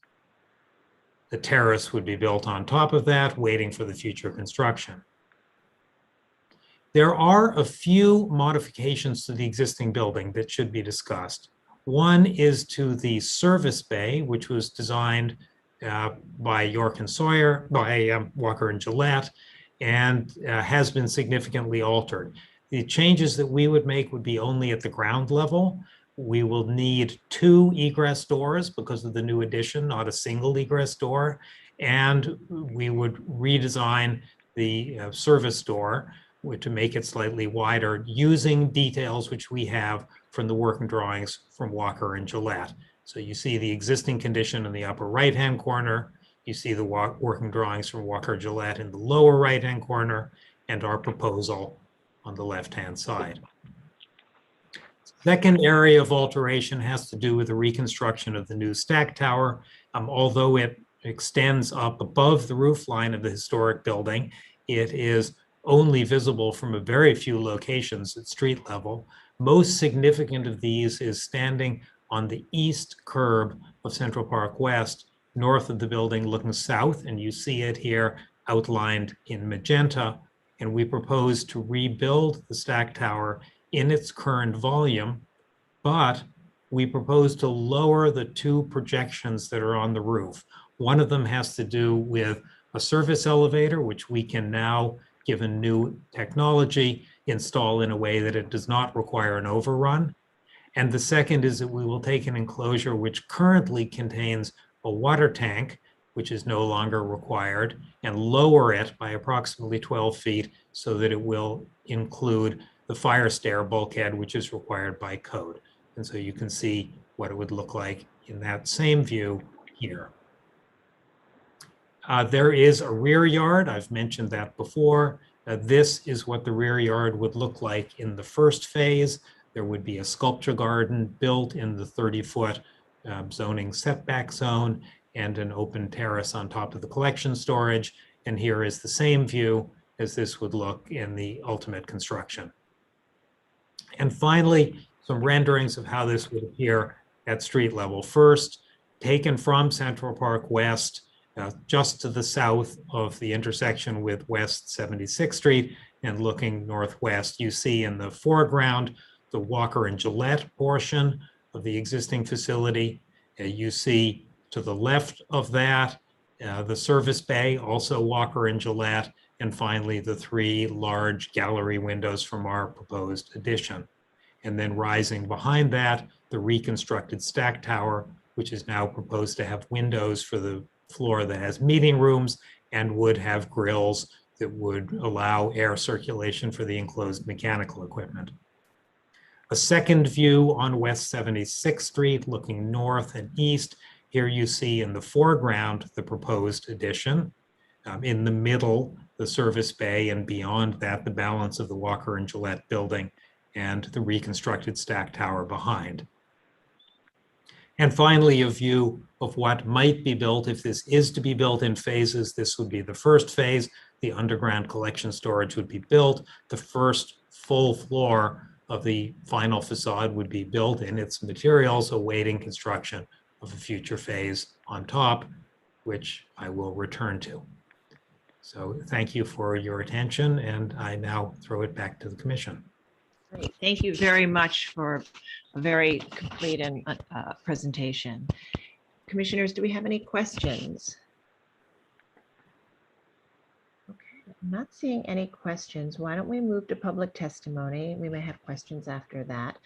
The terrace would be built on top of that, waiting for the future construction. There are a few modifications to the existing building that should be discussed. One is to the service bay, which was designed by York and Sawyer, by Walker and Gillette, and has been significantly altered. The changes that we would make would be only at the ground level. We will need 2 egress doors because of the new addition, not a single egress door. And we would redesign the service door to make it slightly wider using details which we have from the working drawings from Walker and Gillette. So you see the existing condition in the upper right-hand corner. You see the working drawings from Walker Gillette in the lower right-hand corner, and our proposal on the left-hand side. Second area of alteration has to do with the reconstruction of the new stack tower. Although it extends up above the roof line of the historic building, it is only visible from a very few locations at street level. Most significant of these is standing on the east curb of Central Park West, north of the building looking south, and you see it here outlined in magenta. And we propose to rebuild the stack tower in its current volume, but we propose to lower the 2 projections that are on the roof. One of them has to do with a service elevator, which we can now, given new technology, install in a way that it does not require an overrun. And the second is that we will take an enclosure which currently contains a water tank, which is no longer required, and lower it by approximately 12 feet so that it will include the fire stair bulkhead, which is required by code. And so you can see what it would look like in that same view here. There is a rear yard. I've mentioned that before. This is what the rear yard would look like in the first phase. There would be a sculpture garden built in the 30-foot zoning setback zone and an open terrace on top of the collection storage. And here is the same view as this would look in the ultimate construction. And finally, some renderings of how this would appear at street level. First, taken from Central Park West, just to the south of the intersection with West 76th Street and looking northwest, you see in the foreground the Walker and Gillette portion of the existing facility. You see to the left of that the service bay, also Walker and Gillette, and finally the 3 large gallery windows from our proposed addition. And then rising behind that, the reconstructed stack tower, which is now proposed to have windows for the floor that has meeting rooms and would have grills that would allow air circulation for the enclosed mechanical equipment. A second view on West 76th Street looking north and east. Here you see in the foreground the proposed addition. In the middle, the service bay, and beyond that, the balance of the Walker and Gillette building and the reconstructed stack tower behind. And finally, a view of what might be built if this is to be built in phases. This would be the first phase. The underground collection storage would be built. The first full floor of the final facade would be built in its materials, awaiting construction of a future phase on top, which I will return to. So thank you for your attention, and I now throw it back to the commission. Great. Thank you very much for a very complete and presentation. Commissioners, do we have any questions? Okay, I'm not seeing any questions. Why don't we move to public testimony? We may have questions after that.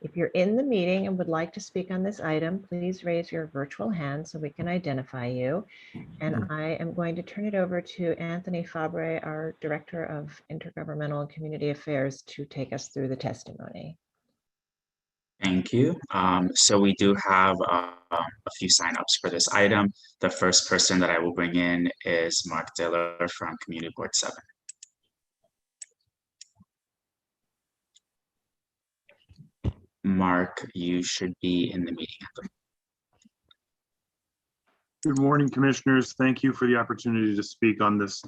If you're in the meeting and would like to speak on this item, please raise your virtual hand so we can identify you. And I am going to turn it over to Anthony Fabre, our Director of Intergovernmental and Community Affairs, to take us through the testimony. Thank you. So we do have a few signups for this item. The first person that I will bring in is Mark Diller from Community Board 7. Mark, you should be in the meeting. Good morning, commissioners. Thank you for the opportunity to speak on this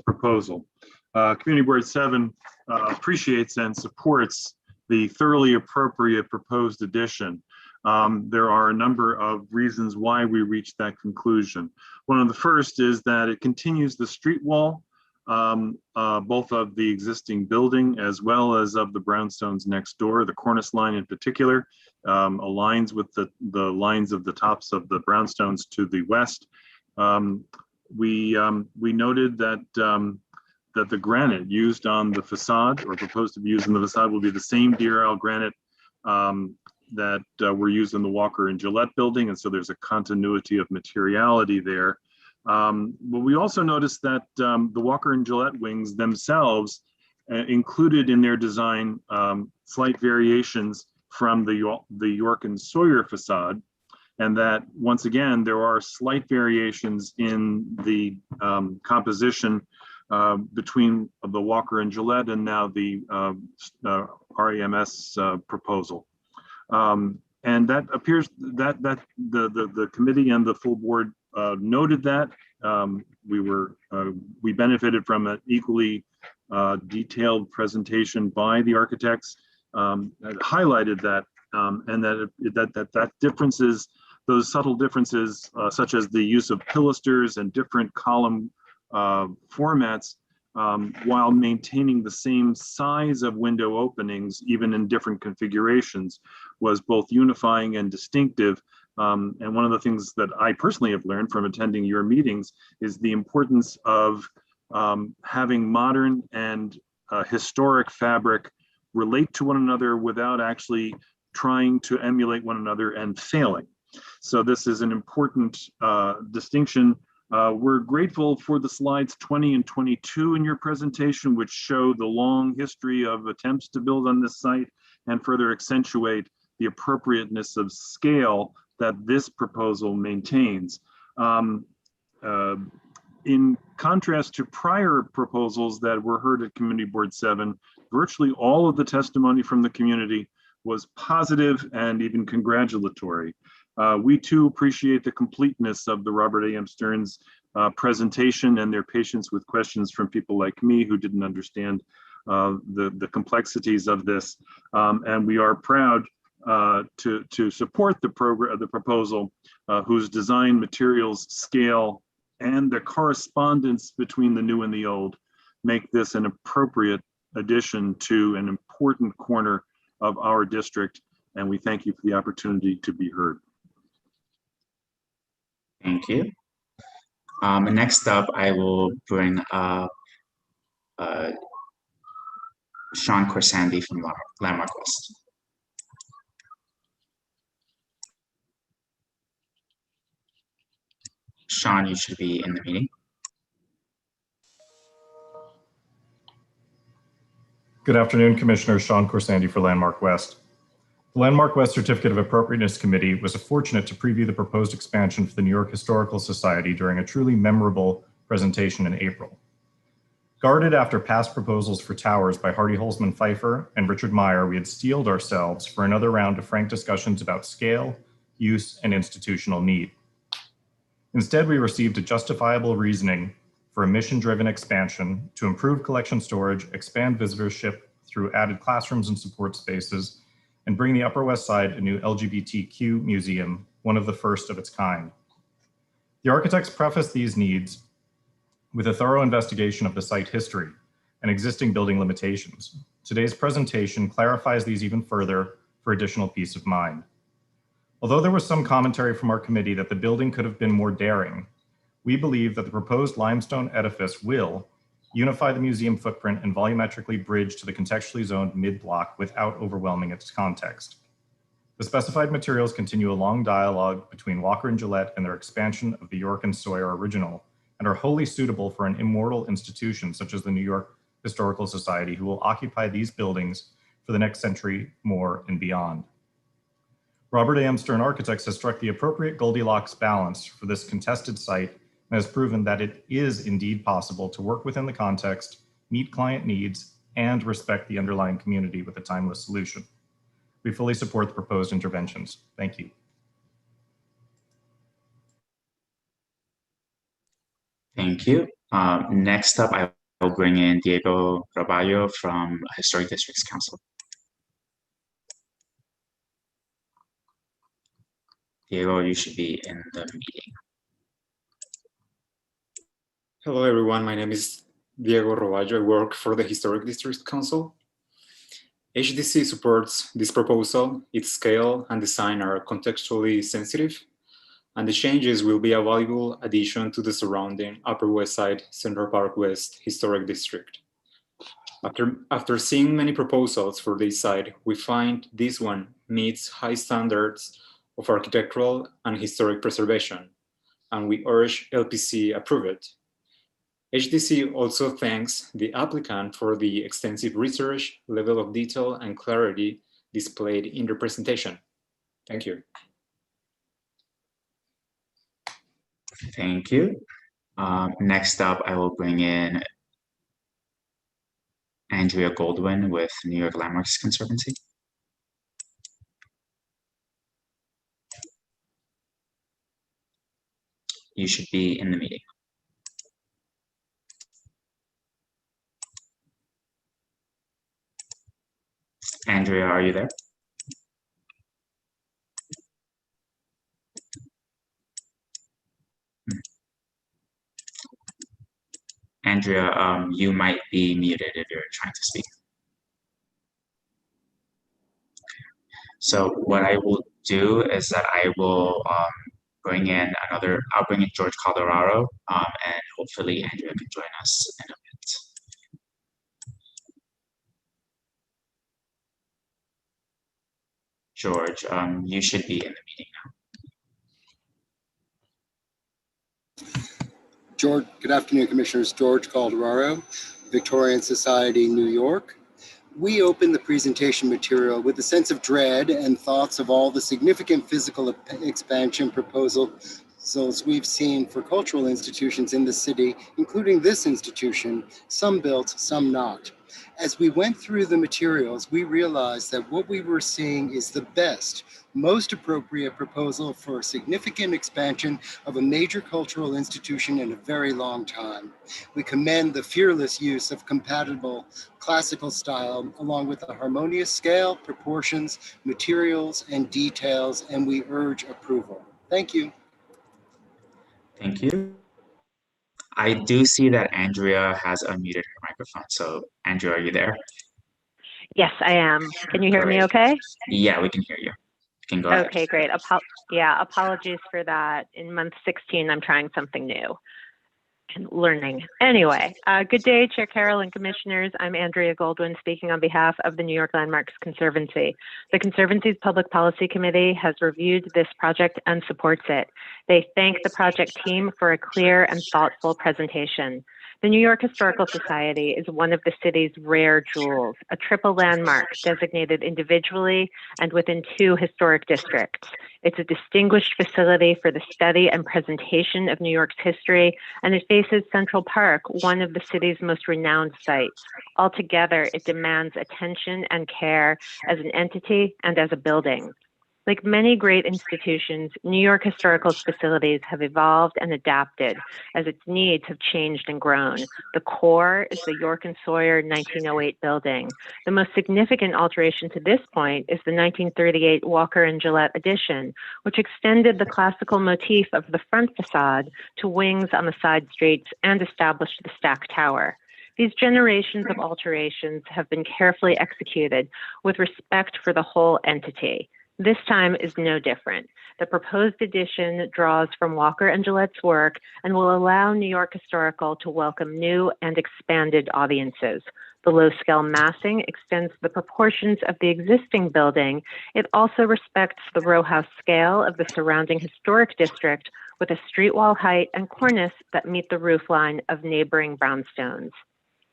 proposal. Community Board 7 appreciates and supports the thoroughly appropriate proposed addition. There are a number of reasons why we reached that conclusion. One of the first is that it continues the street wall, both of the existing building as well as of the brownstones next door. The cornice line in particular aligns with the lines of the tops of the brownstones to the west. We noted that that the granite used on the facade, or proposed to be used in the facade, will be the same DRL granite that were used in the Walker and Gillette building, and so there's a continuity of materiality there. But we also noticed that the Walker and Gillette wings themselves included in their design slight variations from the York and Sawyer facade, and that once again there are slight variations in the composition between the Walker and Gillette and now the REMS proposal. And that appears that the committee and the full board noted that. We benefited from an equally detailed presentation by the architects that highlighted that, and that differences, those subtle differences, such as the use of pilasters and different column formats, while maintaining the same size of window openings, even in different configurations, was both unifying and distinctive. And one of the things that I personally have learned from attending your meetings is the importance of having modern and historic fabric relate to one another without actually trying to emulate one another and failing. So this is an important distinction. We're grateful for the slides 20 and 22 in your presentation, which show the long history of attempts to build on this site and further accentuate the appropriateness of scale that this proposal maintains. In contrast to prior proposals that were heard at Community Board 7, virtually all of the testimony from the community was positive and even congratulatory. We too appreciate the completeness of the Robert A.M. Stern's presentation and their patience with questions from people like me who didn't understand the complexities of this. And we are proud to support the proposal whose design, materials, scale, and the correspondence between the new and the old make this an appropriate addition to an important corner of our district. And we thank you for the opportunity to be heard. Thank you. Next up, I will bring Sean Corsandi from Landmark West. Sean, you should be in the meeting. Good afternoon, Commissioner. Sean Corsandi for Landmark West. The Landmark West Certificate of Appropriateness Committee was fortunate to preview the proposed expansion for the New York Historical Society during a truly memorable presentation in April. Guarded after past proposals for towers by Hardy Holzman Pfeiffer and Richard Meyer, we had steeled ourselves for another round of frank discussions about scale, use, and institutional need. Instead, we received a justifiable reasoning for a mission-driven expansion to improve collection storage, expand visitorship through added classrooms and support spaces, and bring the Upper West Side a new LGBTQ museum, one of the first of its kind. The architects prefaced these needs with a thorough investigation of the site history and existing building limitations. Today's presentation clarifies these even further for additional peace of mind. Although there was some commentary from our committee that the building could have been more daring, we believe that the proposed limestone edifice will unify the museum footprint and volumetrically bridge to the contextually zoned mid-block without overwhelming its context. The specified materials continue a long dialogue between Walker and Gillette and their expansion of the York and Sawyer original, and are wholly suitable for an immortal institution such as the New York Historical Society, who will occupy these buildings for the next century more and beyond. Robert A.M. Stern Architects has struck the appropriate Goldilocks balance for this contested site and has proven that it is indeed possible to work within the context, meet client needs, and respect the underlying community with a timeless solution. We fully support the proposed interventions. Thank you. Thank you. Next up, I will bring in Diego Raballo from Historic Districts Council. Diego, you should be in the meeting. Hello, everyone. My name is Diego Roballo. I work for the Historic Districts Council. HDC supports this proposal. Its scale and design are contextually sensitive, and the changes will be a valuable addition to the surrounding Upper West Side Central Park West Historic District. After seeing many proposals for this site, we find this one meets high standards of architectural and historic preservation, and we urge LPC approve it. HDC also thanks the applicant for the extensive research, level of detail, and clarity displayed in their presentation. Thank you. Thank you. Next up, I will bring in Andrea Goldwyn with New York Landmarks Conservancy. You should be in the meeting. Andrea, are you there? Andrea, you might be muted if you're trying to speak. So what I will do is that I will bring in I'll bring in George Colorado, and hopefully Andrea can join us in a bit. George, you should be in the meeting now. George, good afternoon, Commissioners. George Calderaro, Victorian Society, New York. We opened the presentation material with a sense of dread and thoughts of all the significant physical expansion proposals we've seen for cultural institutions in the city, including this institution, some built, some not. As we went through the materials, we realized that what we were seeing is the best, most appropriate proposal for a significant expansion of a major cultural institution in a very long time. We commend the fearless use of compatible classical style, along with a harmonious scale, proportions, materials, and details, and we urge approval. Thank you. Thank you. I do see that Andrea has unmuted her microphone. So Andrea, are you there? Yes, I am. Can you hear me okay? Yeah, we can hear you. You can go ahead. Okay, great. Apologies for that. In month 16, I'm trying something new and learning. Anyway, good day, Chair Carroll and Commissioners. I'm Andrea Goldwyn speaking on behalf of the New York Landmarks Conservancy. The Conservancy's Public Policy Committee has reviewed this project and supports it. They thank the project team for a clear and thoughtful presentation. The New York Historical Society is one of the city's rare jewels, a triple landmark designated individually and within 2 historic districts. It's a distinguished facility for the study and presentation of New York's history, and it faces Central Park, one of the city's most renowned sites. Altogether, it demands attention and care as an entity and as a building. Like many great institutions, New York Historical's facilities have evolved and adapted as its needs have changed and grown. The core is the York and Sawyer 1908 building. The most significant alteration to this point is the 1938 Walker and Gillette addition, which extended the classical motif of the front facade to wings on the side streets and established the stack tower. These generations of alterations have been carefully executed with respect for the whole entity. This time is no different. The proposed addition draws from Walker and Gillette's work and will allow New York Historical to welcome new and expanded audiences. The low-scale massing extends the proportions of the existing building. It also respects the row house scale of the surrounding historic district with a street wall height and cornice that meet the roofline of neighboring brownstones.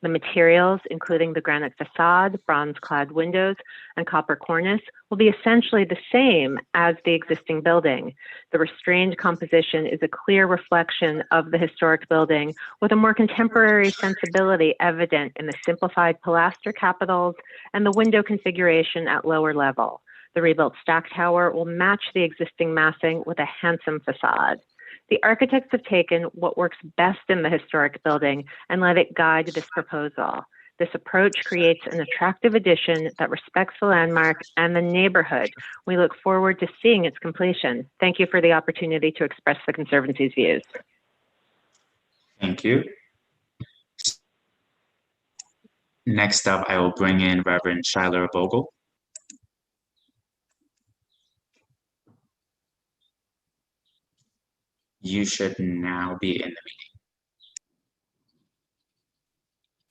The materials, including the granite facade, bronze-clad windows, and copper cornice, will be essentially the same as the existing building. The restrained composition is a clear reflection of the historic building, with a more contemporary sensibility evident in the simplified pilaster capitals and the window configuration at lower level. The rebuilt stack tower will match the existing massing with a handsome facade. The architects have taken what works best in the historic building and let it guide this proposal. This approach creates an attractive addition that respects the landmark and the neighborhood. We look forward to seeing its completion. Thank you for the opportunity to express the Conservancy's views. Thank you. Next up, I will bring in Reverend Schuyler Vogel. You should now be in the meeting.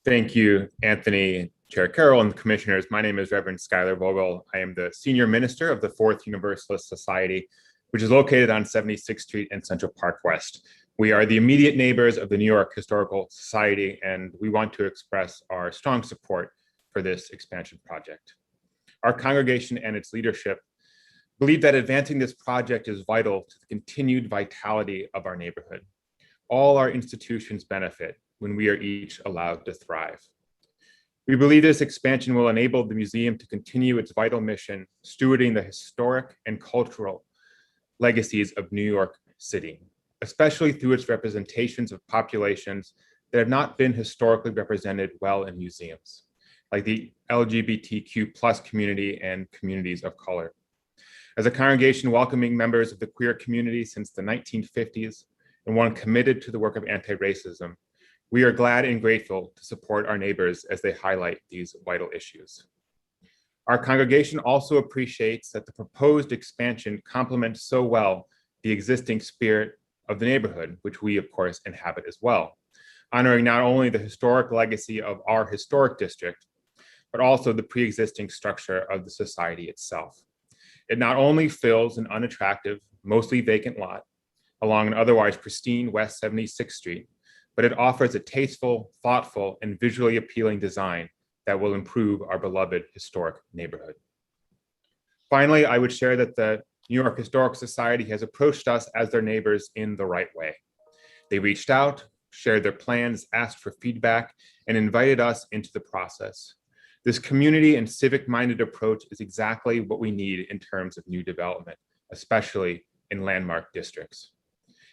Thank you, Anthony, Chair Carroll, and commissioners. My name is Reverend Schuyler Vogel. I am the Senior Minister of the Fourth Universalist Society, which is located on 76th Street and Central Park West. We are the immediate neighbors of the New York Historical Society, and we want to express our strong support for this expansion project. Our congregation and its leadership believe that advancing this project is vital to the continued vitality of our neighborhood. All our institutions benefit when we are each allowed to thrive. We believe this expansion will enable the museum to continue its vital mission, stewarding the historic and cultural legacies of New York City, especially through its representations of populations that have not been historically represented well in museums, like the LGBTQ+ community and communities of color. As a congregation welcoming members of the queer community since the 1950s and one committed to the work of anti-racism, we are glad and grateful to support our neighbors as they highlight these vital issues. Our congregation also appreciates that the proposed expansion complements so well the existing spirit of the neighborhood, which we of course inhabit as well, honoring not only the historic legacy of our historic district, but also the pre-existing structure of the society itself. It not only fills an unattractive, mostly vacant lot along an otherwise pristine West 76th Street, but it offers a tasteful, thoughtful, and visually appealing design that will improve our beloved historic neighborhood. Finally, I would share that the New York Historical Society has approached us as their neighbors in the right way. They reached out, shared their plans, asked for feedback, and invited us into the process. This community and civic-minded approach is exactly what we need in terms of new development, especially in landmark districts.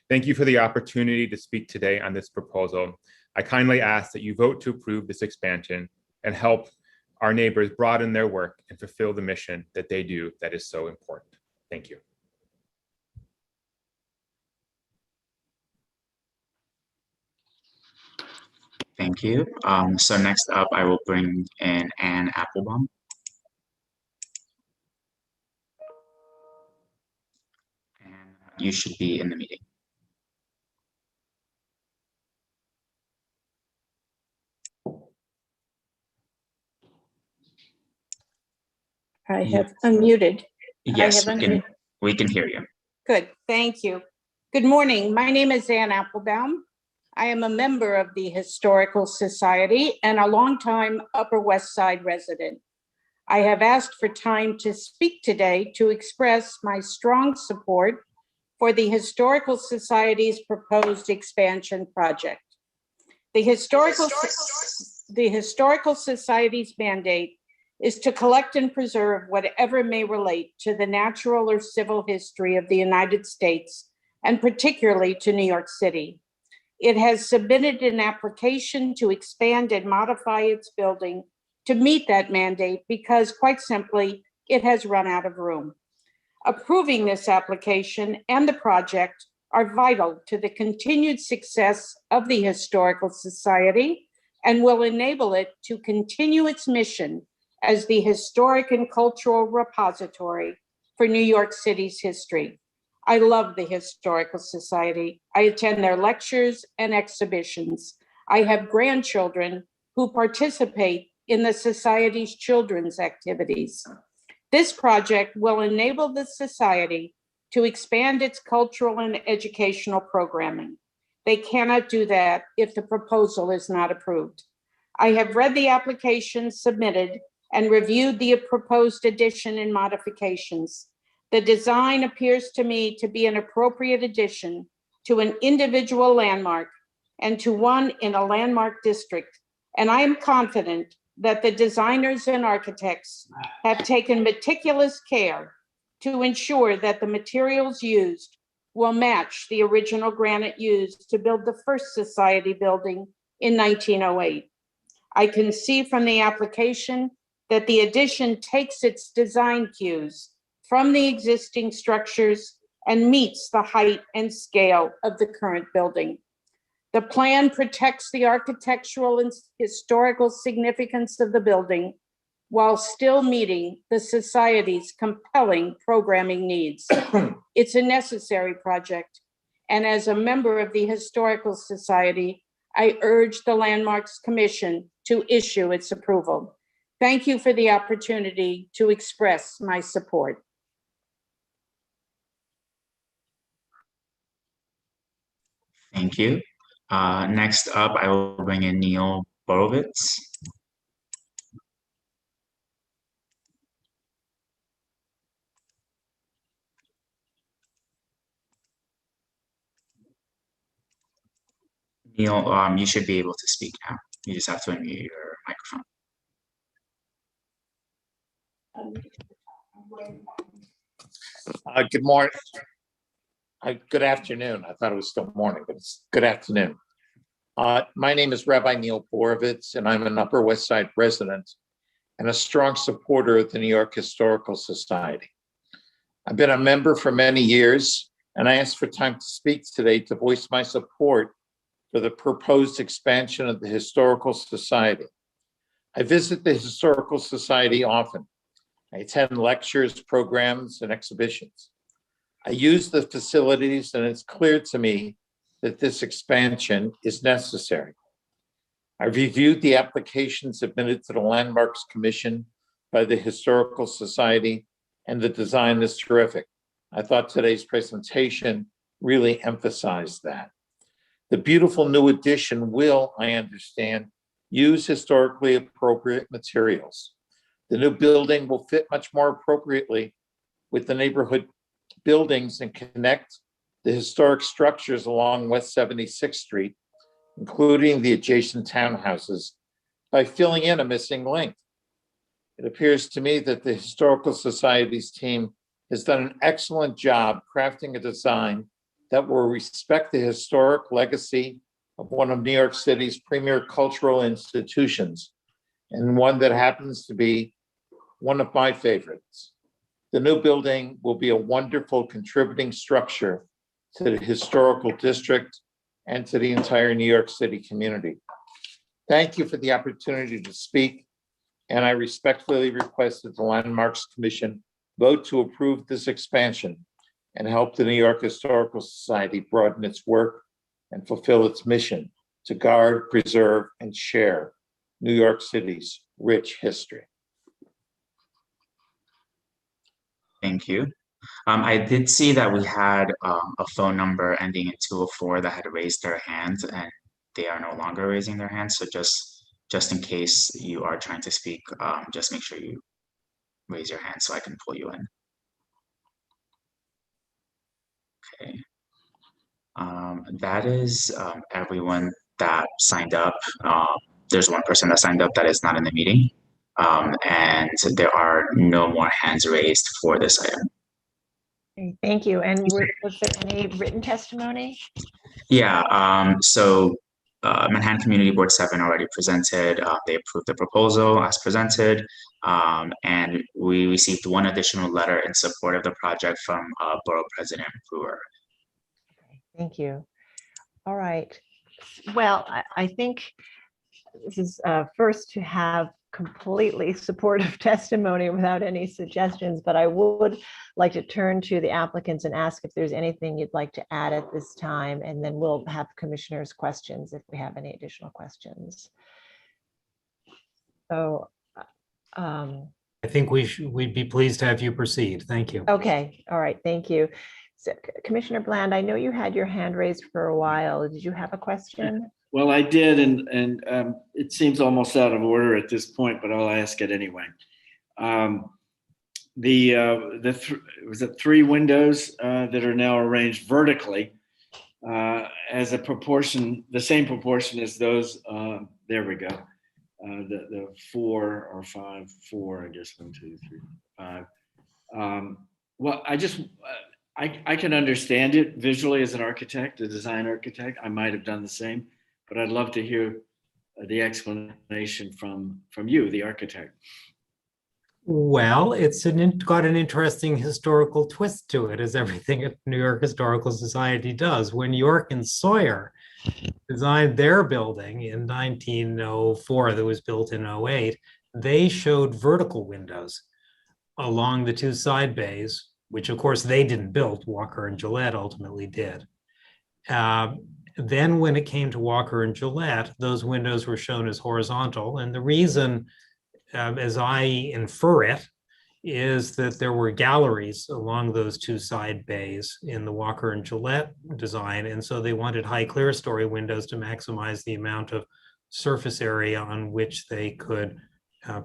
Thank you for the opportunity to speak today on this proposal. I kindly ask that you vote to approve this expansion and help our neighbors broaden their work and fulfill the mission that they do that is so important. Thank you. Thank you. So next up, I will bring in Ann Applebaum. And you should be in the meeting. I have unmuted. Yes, we can hear you. Good, thank you. Good morning. My name is Ann Applebaum. I am a member of the Historical Society and a longtime Upper West Side resident. I have asked for time to speak today to express my strong support for the Historical Society's proposed expansion project. The Historical Society's mandate is to collect and preserve whatever may relate to the natural or civil history of the United States, and particularly to New York City. It has submitted an application to expand and modify its building to meet that mandate because, quite simply, it has run out of room. Approving this application and the project are vital to the continued success of the Historical Society and will enable it to continue its mission as the historic and cultural repository for New York City's history. I love the Historical Society. I attend their lectures and exhibitions. I have grandchildren who participate in the Society's children's activities. This project will enable the Society to expand its cultural and educational programming. They cannot do that if the proposal is not approved. I have read the application submitted and reviewed the proposed addition and modifications. The design appears to me to be an appropriate addition to an individual landmark and to one in a landmark district. And I am confident that the designers and architects have taken meticulous care to ensure that the materials used will match the original granite used to build the first Society building in 1908. I can see from the application that the addition takes its design cues from the existing structures and meets the height and scale of the current building. The plan protects the architectural and historical significance of the building while still meeting the Society's compelling programming needs. It's a necessary project, and as a member of the Historical Society, I urge the Landmarks Commission to issue its approval. Thank you for the opportunity to express my support. Thank you. Next up, I will bring in Neil Borovitz. Neil, you should be able to speak now. You just have to unmute your microphone. Good morning. Good afternoon. I thought it was still morning, but it's good afternoon. My name is Rabbi Neil Borovitz, and I'm an Upper West Side resident and a strong supporter of the New York Historical Society. I've been a member for many years, and I asked for time to speak today to voice my support for the proposed expansion of the Historical Society. I visit the Historical Society often. I attend lectures, programs, and exhibitions. I use the facilities, and it's clear to me that this expansion is necessary. I reviewed the application submitted to the Landmarks Commission by the Historical Society, and the design is terrific. I thought today's presentation really emphasized that. The beautiful new addition will, I understand, use historically appropriate materials. The new building will fit much more appropriately with the neighborhood buildings and connect the historic structures along West 76th Street, including the adjacent townhouses, by filling in a missing link. It appears to me that the Historical Society's team has done an excellent job crafting a design that will respect the historic legacy of one of New York City's premier cultural institutions, and one that happens to be one of my favorites. The new building will be a wonderful contributing structure to the historical district and to the entire New York City community. Thank you for the opportunity to speak, and I respectfully request that the Landmarks Commission vote to approve this expansion and help the New York Historical Society broaden its work and fulfill its mission to guard, preserve, and share New York City's rich history. Thank you. I did see that we had a phone number ending in 204 that had raised their hand, and they are no longer raising their hands. So just in case you are trying to speak, just make sure you raise your hand so I can pull you in. Okay. That is everyone that signed up. There's one person that signed up that is not in the meeting. And there are no more hands raised for this item. Okay, thank you. And was there any written testimony? Yeah, Manhattan Community Board 7 already presented. They approved the proposal as presented. And we received one additional letter in support of the project from Borough President Brewer. Thank you. All right. Well, I think this is first to have completely supportive testimony without any suggestions, but I would like to turn to the applicants and ask if there's anything you'd like to add at this time, and then we'll have commissioners' questions if we have any additional questions. So I think we'd be pleased to have you proceed. Thank you. okay, all right, thank you. So, Commissioner Bland, I know you had your hand raised for a while. Did you have a question? Well, I did, and it seems almost out of order at this point, but I'll ask it anyway. Was it 3 windows that are now arranged vertically as a proportion, the same proportion as those? There we go. The 4 or 5, 4, I guess 1, 2, 3, 5. Well, I can understand it visually as an architect, a design architect. I might have done the same. But I'd love to hear the explanation from you, the architect. Well, it's got an interesting historical twist to it, as everything at New York Historical Society does. When York and Sawyer designed their building in 1904, that was built in 08, they showed vertical windows along the 2 side bays, which of course they didn't build. Walker and Gillette ultimately did. Then when it came to Walker and Gillette, those windows were shown as horizontal. And the reason, as I infer it, is that there were galleries along those 2 side bays in the Walker and Gillette design. And so they wanted high clear story windows to maximize the amount of surface area on which they could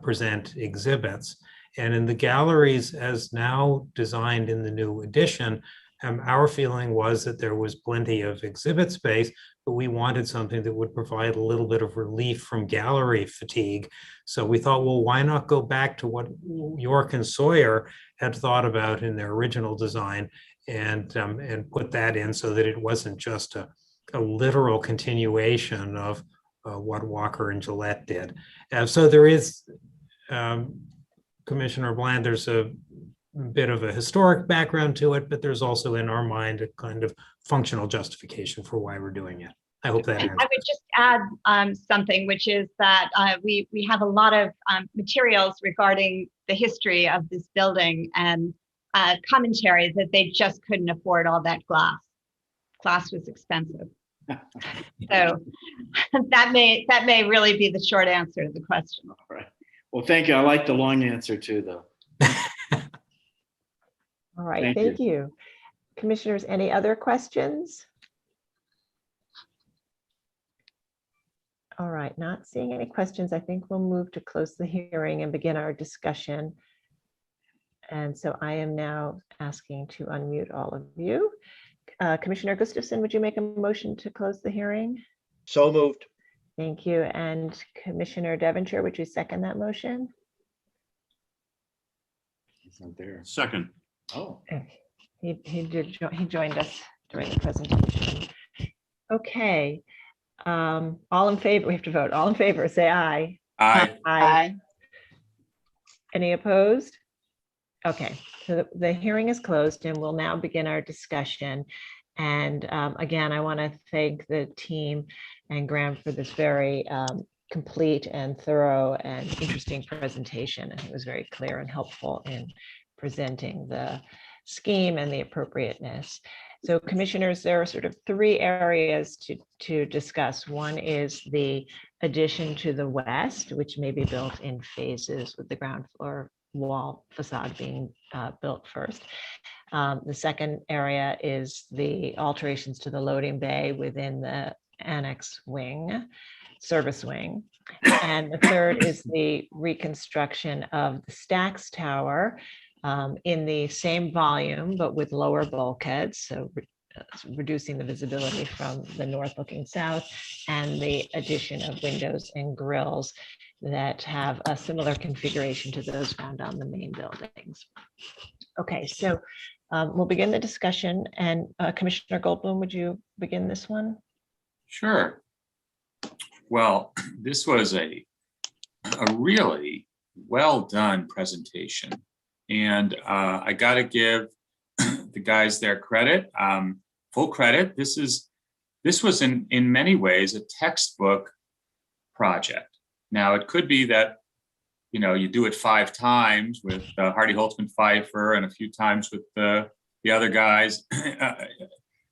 present exhibits. And in the galleries, as now designed in the new edition, our feeling was that there was plenty of exhibit space, but we wanted something that would provide a little bit of relief from gallery fatigue. So we thought, well, why not go back to what York and Sawyer had thought about in their original design and put that in so that it wasn't just a literal continuation of what Walker and Gillette did. So there is, Commissioner Bland, there's a bit of a historic background to it, but there's also in our mind a kind of functional justification for why we're doing it. I hope that answers. I would just add something, which is that we have a lot of materials regarding the history of this building and commentary that they just couldn't afford all that glass. Glass was expensive. So that may really be the short answer to the question. All right. Well, thank you. I like the long answer too, though. All right, thank you. Commissioners, any other questions? All right, not seeing any questions. I think we'll move to close the hearing and begin our discussion. And so I am now asking to unmute all of you. Commissioner Gustafson, would you make a motion to close the hearing? So moved. Thank you. And Commissioner Devonshire, would you second that motion? He's not there. Second. Oh. He joined us during the presentation. Okay. All in favor, we have to vote. All in favor, say aye. Aye. Aye. Any opposed? Okay, so the hearing is closed and we'll now begin our discussion. And again, I want to thank the team and Graham for this very complete and thorough and interesting presentation. And it was very clear and helpful in presenting the scheme and the appropriateness. So commissioners, there are sort of 3 areas to discuss. One is the addition to the west, which may be built in phases with the ground floor wall facade being built first. The second area is the alterations to the loading bay within the annex wing, service wing. And the third is the reconstruction of the Stacks Tower in the same volume, but with lower bulkheads. So reducing the visibility from the north looking south, and the addition of windows and grills that have a similar configuration to those found on the main buildings. Okay, so we'll begin the discussion, and Commissioner Goldblum, would you begin this one? Sure. Well, this was a really well done presentation, and I got to give the guys their credit, full credit. This was in many ways a textbook project. Now it could be that you do it 5 times with Hardy Holtzman Pfeiffer and a few times with the other guys.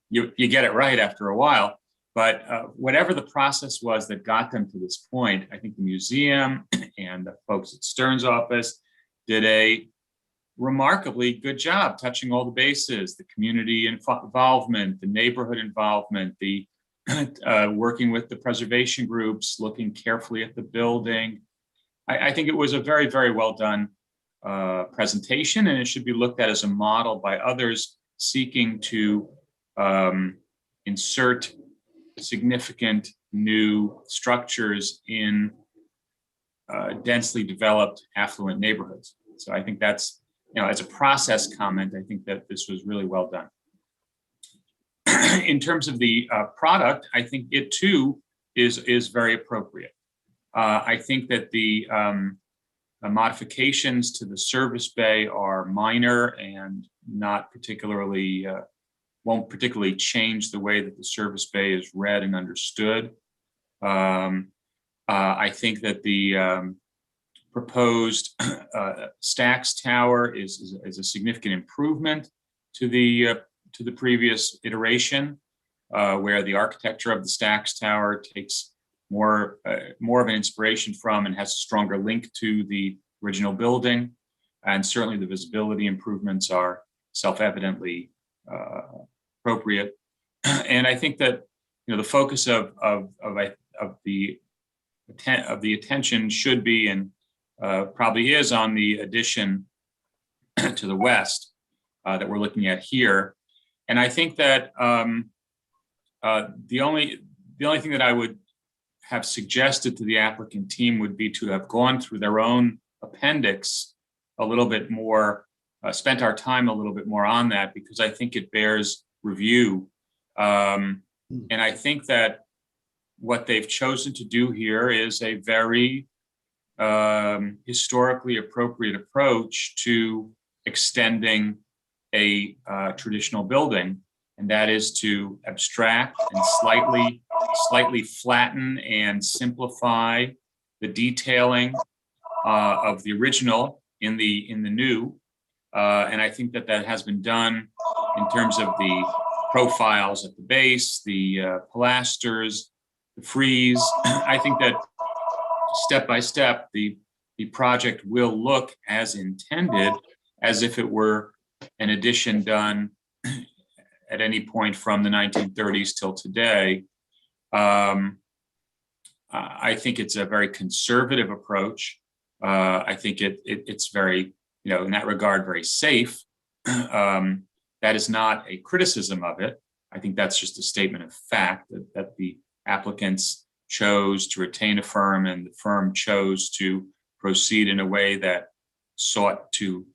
You get it right after a while. But whatever the process was that got them to this point, I think the museum and the folks at Stern's office did a remarkably good job touching all the bases, the community involvement, the neighborhood involvement, the working with the preservation groups, looking carefully at the building. I think it was a very, very well done presentation, and it should be looked at as a model by others seeking to insert significant new structures in densely developed affluent neighborhoods. So I think that's, as a process comment, I think that this was really well done. In terms of the product, I think it too is very appropriate. I think that the modifications to the service bay are minor and not particularly won't particularly change the way that the service bay is read and understood. I think that the proposed Stacks Tower is a significant improvement to the previous iteration, where the architecture of the Stacks Tower takes more of an inspiration from and has a stronger link to the original building. And certainly the visibility improvements are self-evidently appropriate. And I think that the focus of the attention should be, and probably is, on the addition to the west that we're looking at here. And I think that the only thing that I would have suggested to the applicant team would be to have gone through their own appendix a little bit more, spent our time a little bit more on that, because I think it bears review. And I think that what they've chosen to do here is a very historically appropriate approach to extending a traditional building, and that is to abstract and slightly flatten and simplify the detailing of the original in the new. And I think that has been done in terms of the profiles at the base, the pilasters, the frieze. I think that step by step, the project will look as intended, as if it were an addition done at any point from the 1930s till today. I think it's a very conservative approach. I think it's very, in that regard, very safe. That is not a criticism of it. I think that's just a statement of fact that the applicants chose to retain a firm, and the firm chose to proceed in a way that sought to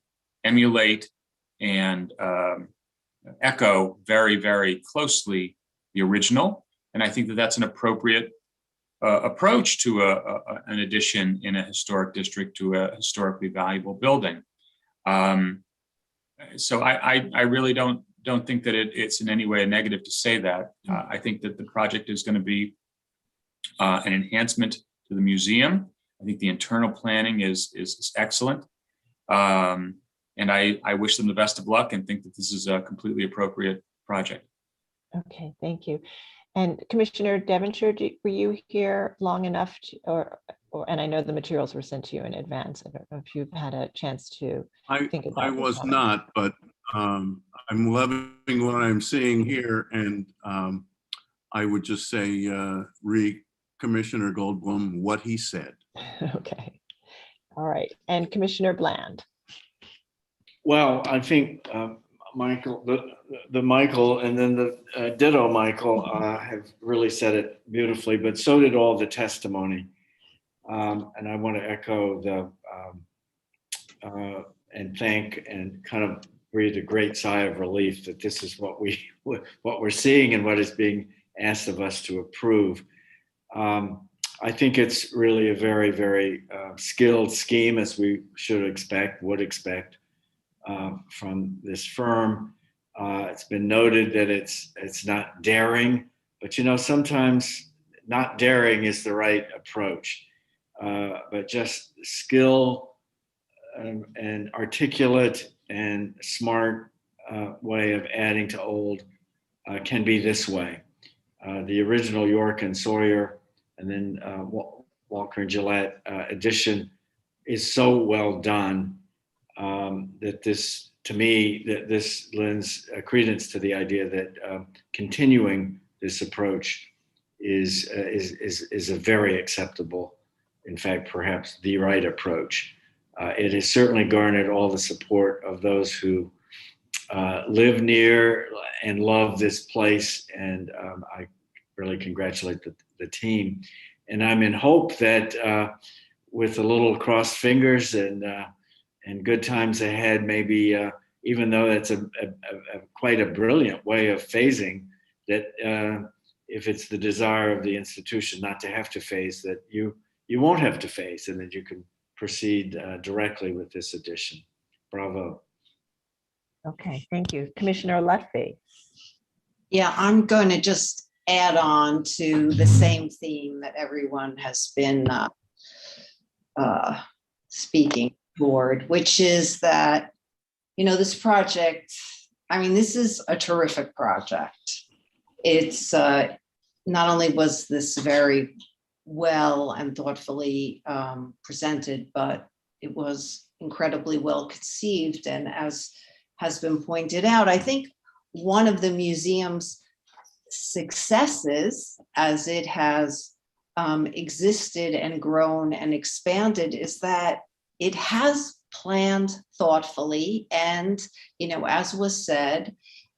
emulate and echo very, very closely the original. And I think that that's an appropriate approach to an addition in a historic district to a historically valuable building. So I really don't think that it's in any way a negative to say that. I think that the project is going to be an enhancement to the museum. I think the internal planning is excellent. And I wish them the best of luck and think that this is a completely appropriate project. Okay, thank you. And Commissioner Devonshire, were you here long enough and I know the materials were sent to you in advance. I don't know if you've had a chance to think about I this was topic. not, but I'm loving what I'm seeing here. And I would just say, Commissioner Goldblum, what he said. Okay. All right. And Commissioner Bland. Well, I think Michael, the Michael, and then the ditto Michael have really said it beautifully, but so did all the testimony. And I want to echo the and thank and kind of breathe a great sigh of relief that this is what we're seeing and what is being asked of us to approve. I think it's really a very, very skilled scheme, as we would expect from this firm. It's been noted that it's not daring, but sometimes not daring is the right approach. But just skill and articulate and smart way of adding to old can be this way. The original York and Sawyer and then Walker and Gillette edition is so well done that this, to me, that this lends credence to the idea that continuing this approach is a very acceptable, in fact, perhaps the right approach. It has certainly garnered all the support of those who live near and love this place, and I really congratulate the team. And I'm in hope that with a little crossed fingers and good times ahead, maybe even though that's a quite a brilliant way of phasing, that if it's the desire of the institution not to have to phase, that you won't have to phase, and that you can proceed directly with this addition. Bravo. Okay, thank you. Commissioner Lutfi. Yeah, I'm going to just add on to the same theme that everyone has been speaking toward, which is that, this project, this is a terrific project. It's not only was this very well and thoughtfully presented, but it was incredibly well conceived. And as has been pointed out, I think one of the museum's successes as it has existed and grown and expanded is that it has planned thoughtfully. And, as was said,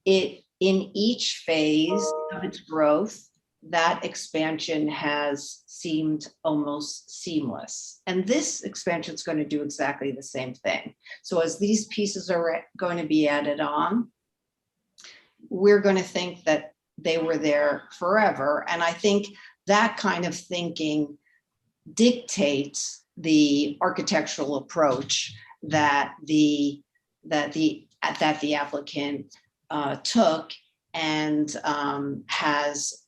in each phase of its growth, that expansion has seemed almost seamless. And this expansion is going to do exactly the same thing. So as these pieces are going to be added on, we're going to think that they were there forever. And I think that kind of thinking dictates the architectural approach that the applicant took and has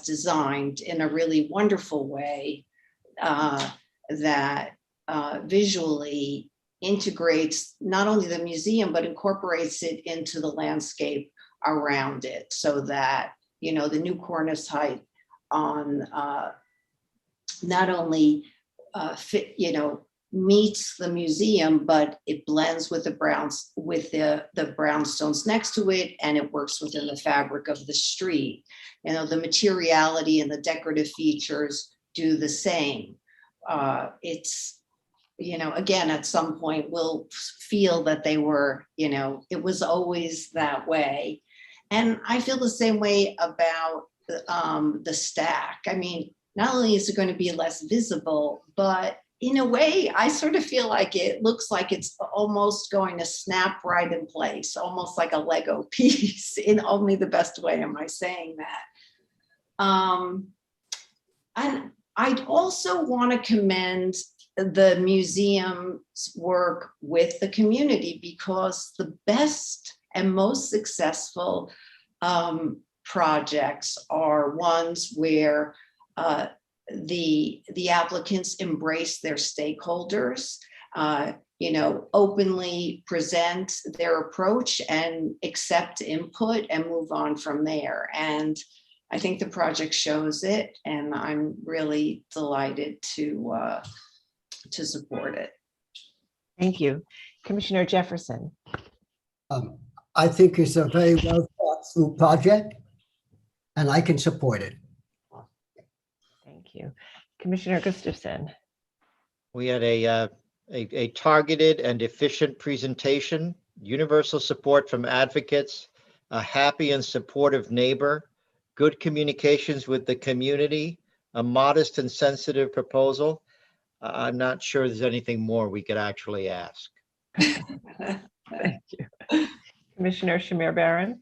designed in a really wonderful way that visually integrates not only the museum, but incorporates it into the landscape around it, so that, the new cornice height on not only meets the museum, but it blends with the brownstones next to it, and it works within the fabric of the street. The materiality and the decorative features do the same. It's, again, at some point we'll feel that they were, it was always that way. And I feel the same way about the stack. Not only is it going to be less visible, but in a way, I sort of feel like it looks like it's almost going to snap right in place, almost like a Lego piece, in only the best way am I saying that. And I'd also want to commend the museum's work with the community, because the best and most successful projects are ones where the applicants embrace their stakeholders, openly present their approach and accept input and move on from there. And I think the project shows it, and I'm really delighted to support it. Thank you. Commissioner Jefferson. I think it's a very well thought through project, and I can support it. Thank you. Commissioner Gustafson. We had a targeted and efficient presentation, universal support from advocates, a happy and supportive neighbor, good communications with the community, a modest and sensitive proposal. I'm not sure there's anything more we could actually ask. Thank you. Commissioner Shamir Barron.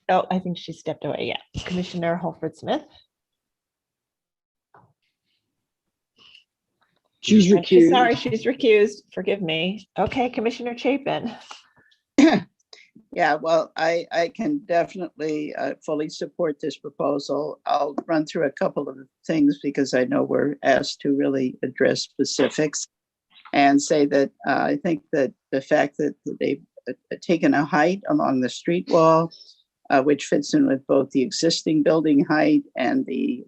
Oh, I think she stepped away. Yeah. Commissioner Holford Smith. She's recused. Sorry, she's recused. Forgive me. Okay, Commissioner Chapin. Yeah, well, I can definitely fully support this proposal. I'll run through a couple of things because I know we're asked to really address specifics and say that I think that the fact that they've taken a height along the street wall, which fits in with both the existing building height and the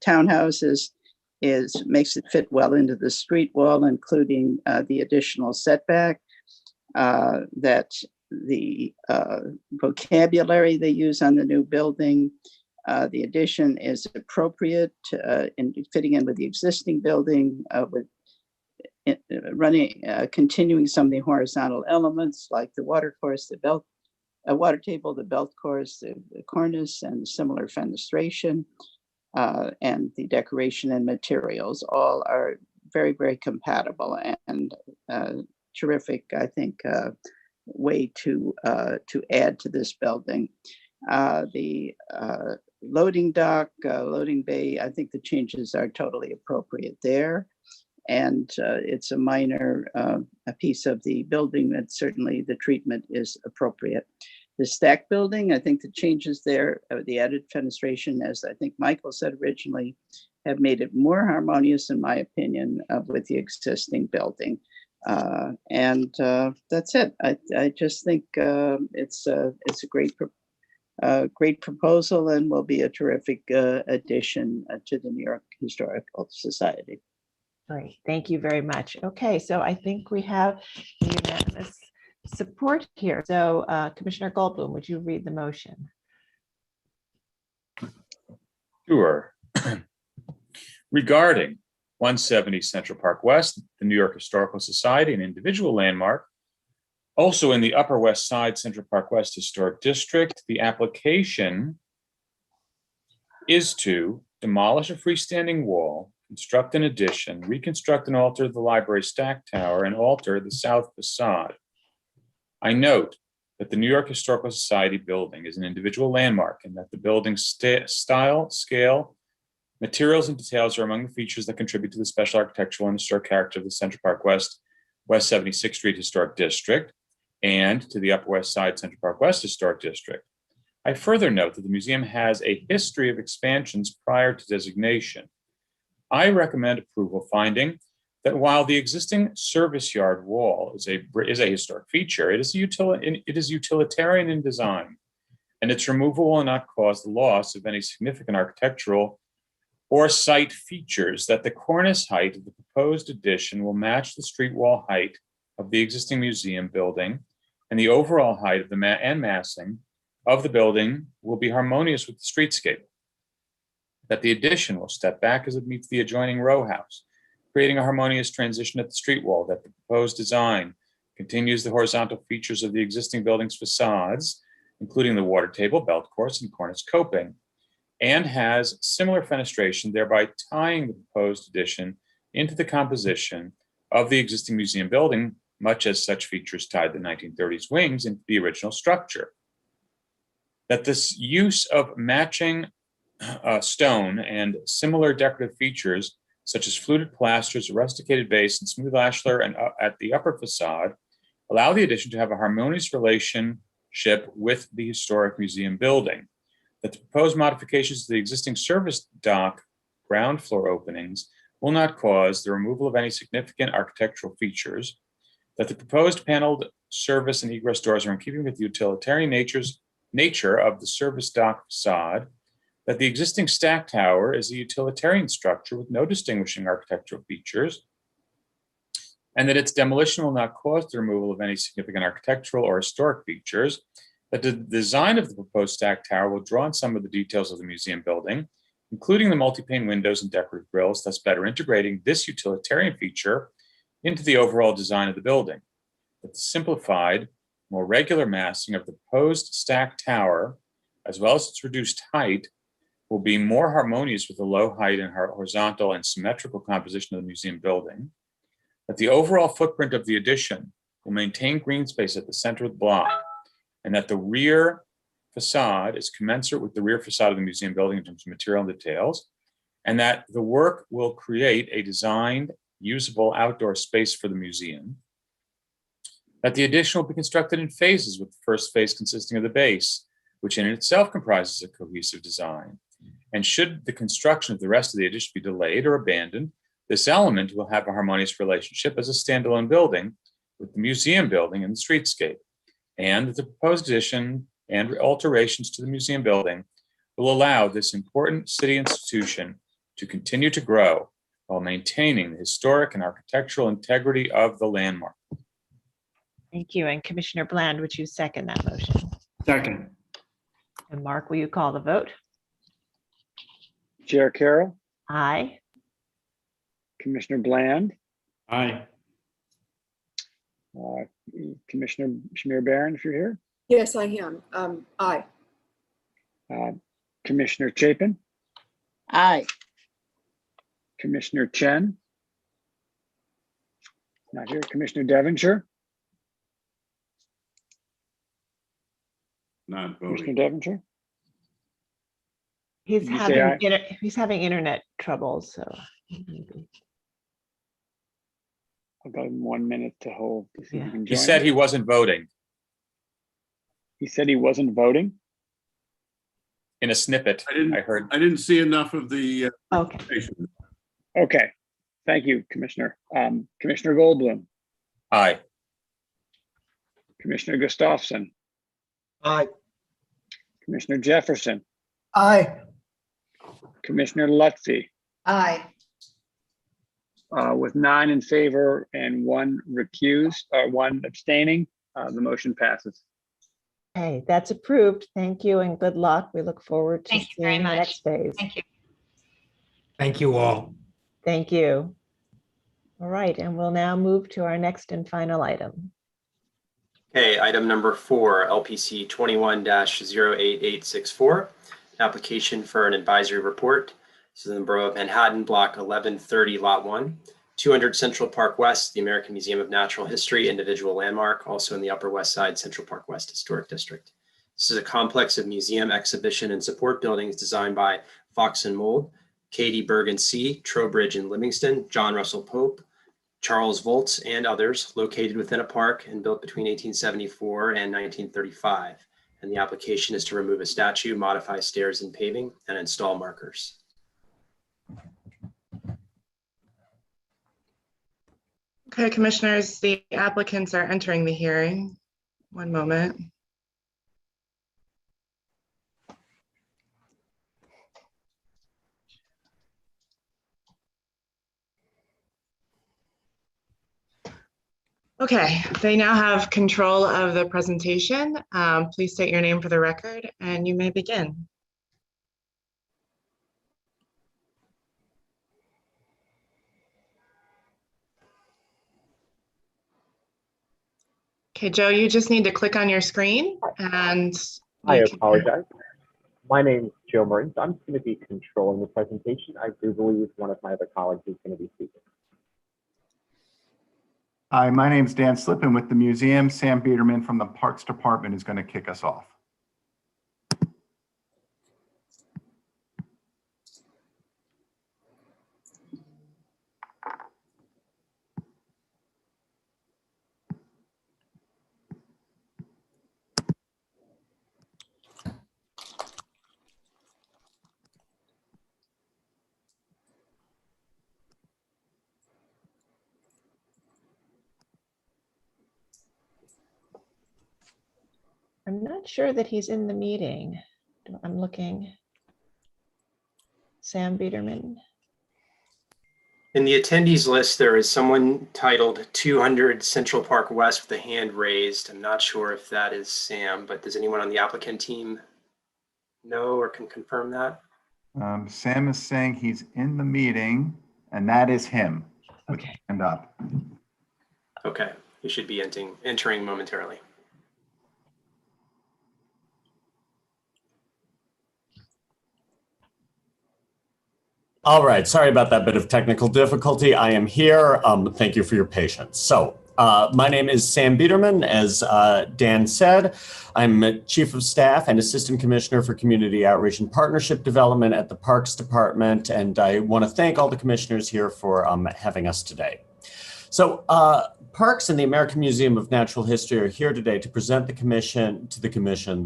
townhouses, makes it fit well into the street wall, including the additional setback. That the vocabulary they use on the new building, the addition is appropriate in fitting in with the existing building, with continuing some of the horizontal elements like the water course, the water table, the belt course, the cornice, and similar fenestration, and the decoration and materials all are very, very compatible and terrific, I think, way to add to this building. The loading dock, loading bay, I think the changes are totally appropriate there. And it's a minor a piece of the building that certainly the treatment is appropriate. The stack building, I think the changes there, the added fenestration, as I think Michael said originally, have made it more harmonious, in my opinion, with the existing building. And that's it. I just think it's a great proposal and will be a terrific addition to the New York Historical Society. Great, thank you very much. Okay, so I think we have unanimous support here. So Commissioner Goldblum, would you read the motion? Sure. Regarding 170 Central Park West, the New York Historical Society, an individual landmark, also in the Upper West Side Central Park West Historic District, the application is to demolish a freestanding wall, construct an addition, reconstruct and alter the library stack tower, and alter the south facade. I note that the New York Historical Society building is an individual landmark and that the building's style, scale, materials, and details are among the features that contribute to the special architectural and historic character of the Central Park West 76th Street Historic District and to the Upper West Side Central Park West Historic District. I further note that the museum has a history of expansions prior to designation. I recommend approval, finding that while the existing service yard wall is a historic feature, it is utilitarian in design, and its removal will not cause the loss of any significant architectural or site features, that the cornice height of the proposed addition will match the street wall height of the existing museum building, and the overall height of the massing of the building will be harmonious with the streetscape. That the addition will step back as it meets the adjoining row house, creating a harmonious transition at the street wall. That the proposed design continues the horizontal features of the existing building's facades, including the water table, belt course, and cornice coping, and has similar fenestration, thereby tying the proposed addition into the composition of the existing museum building, much as such features tied the 1930s wings into the original structure. That this use of matching stone and similar decorative features, such as fluted plasters, a rusticated base, and smooth ashlar and at the upper facade, allow the addition to have a harmonious relationship with the historic museum building. That the proposed modifications to the existing service dock ground floor openings will not cause the removal of any significant architectural features. That the proposed paneled service and egress doors are in keeping with the utilitarian nature of the service dock facade. That the existing stack tower is a utilitarian structure with no distinguishing architectural features, and that its demolition will not cause the removal of any significant architectural or historic features. That the design of the proposed stack tower will draw on some of the details of the museum building, including the multi-pane windows and decorative grills, thus better integrating this utilitarian feature into the overall design of the building. That the simplified more regular massing of the proposed stacked tower, as well as its reduced height, will be more harmonious with the low height and horizontal and symmetrical composition of the museum building. That the overall footprint of the addition will maintain green space at the center of the block, and that the rear facade is commensurate with the rear facade of the museum building in terms of material and details, and that the work will create a designed, usable outdoor space for the museum. That the addition will be constructed in phases, with the first phase consisting of the base, which in itself comprises a cohesive design. And should the construction of the rest of the addition be delayed or abandoned, this element will have a harmonious relationship as a standalone building with the museum building and the streetscape. And that the proposed addition and alterations to the museum building will allow this important city institution to continue to grow while maintaining the historic and architectural integrity of the landmark. Thank you. And Commissioner Bland, would you second that motion? Second. And Mark, will you call the vote? Chair Carroll, Aye. Commissioner Bland, Aye. Commissioner Shamir Barron, if you're here, Yes, I am. Aye. Commissioner Chapin, Aye. Commissioner Chen, not here, Commissioner Devonshire, Not Commissioner voting. Devonshire, He's Did you say having, aye? he's having internet troubles, so. I'll give him 1 minute to hold. To see if he can He join said us. he wasn't voting He said he wasn't voting. in a snippet, I heard. I didn't see enough of the Okay. presentation. Okay, thank you, Commissioner. Commissioner Goldblum, Aye. Commissioner Gustafson, Aye. Commissioner Jefferson, Aye. Commissioner Lutfi, Aye. with 9 in favor and 1 recused, 1 abstaining, the motion passes. Okay, that's approved. Thank you and good luck. We look forward to Thank you very seeing the much. next phase. Thank you. Thank you all. Thank you. All right, and we'll now move to our next and final item. Okay, item number 4, LPC 21-08864, application for an advisory report. This is in the Borough of Manhattan, Block 1130, Lot 1, 200 Central Park West, the American Museum of Natural History individual landmark, also in the Upper West Side Central Park West Historic District. This is a complex of museum, exhibition, and support buildings designed by Fox and Mold, Katie Bergen C., Trowbridge and Livingston, John Russell Pope, Charles Volz, and others, located within a park and built between 1874 and 1935. And the application is to remove a statue, modify stairs and paving, and install markers. Okay, commissioners, the applicants are entering the hearing. One moment. Okay, they now have control of the presentation. Please state your name for the record and you may begin. Okay, Joe, you just need to click on your screen and I you can- apologize. My name's Joe Mertens. I'm going to be controlling the presentation. I do believe one of my other colleagues is going to be speaking. Hi, my name's Dan Slippin with the museum. Sam Biederman from the Parks Department is going to kick us off. I'm not sure that he's in the meeting. I'm looking. Sam Biederman. In the attendees list, there is someone titled 200 Central Park West with a hand raised. I'm not sure if that is Sam, but does anyone on the applicant team know or can confirm that? Sam is saying he's in the meeting, and that is him. Okay. Hand up. Okay, he should be entering momentarily. All right, sorry about that bit of technical difficulty. I am here. Thank you for your patience. So, my name is Sam Biederman. As Dan said, I'm Chief of Staff and Assistant Commissioner for Community Outreach and Partnership Development at the Parks Department, and I want to thank all the commissioners here for having us today. So, Parks and the American Museum of Natural History are here today to present the commission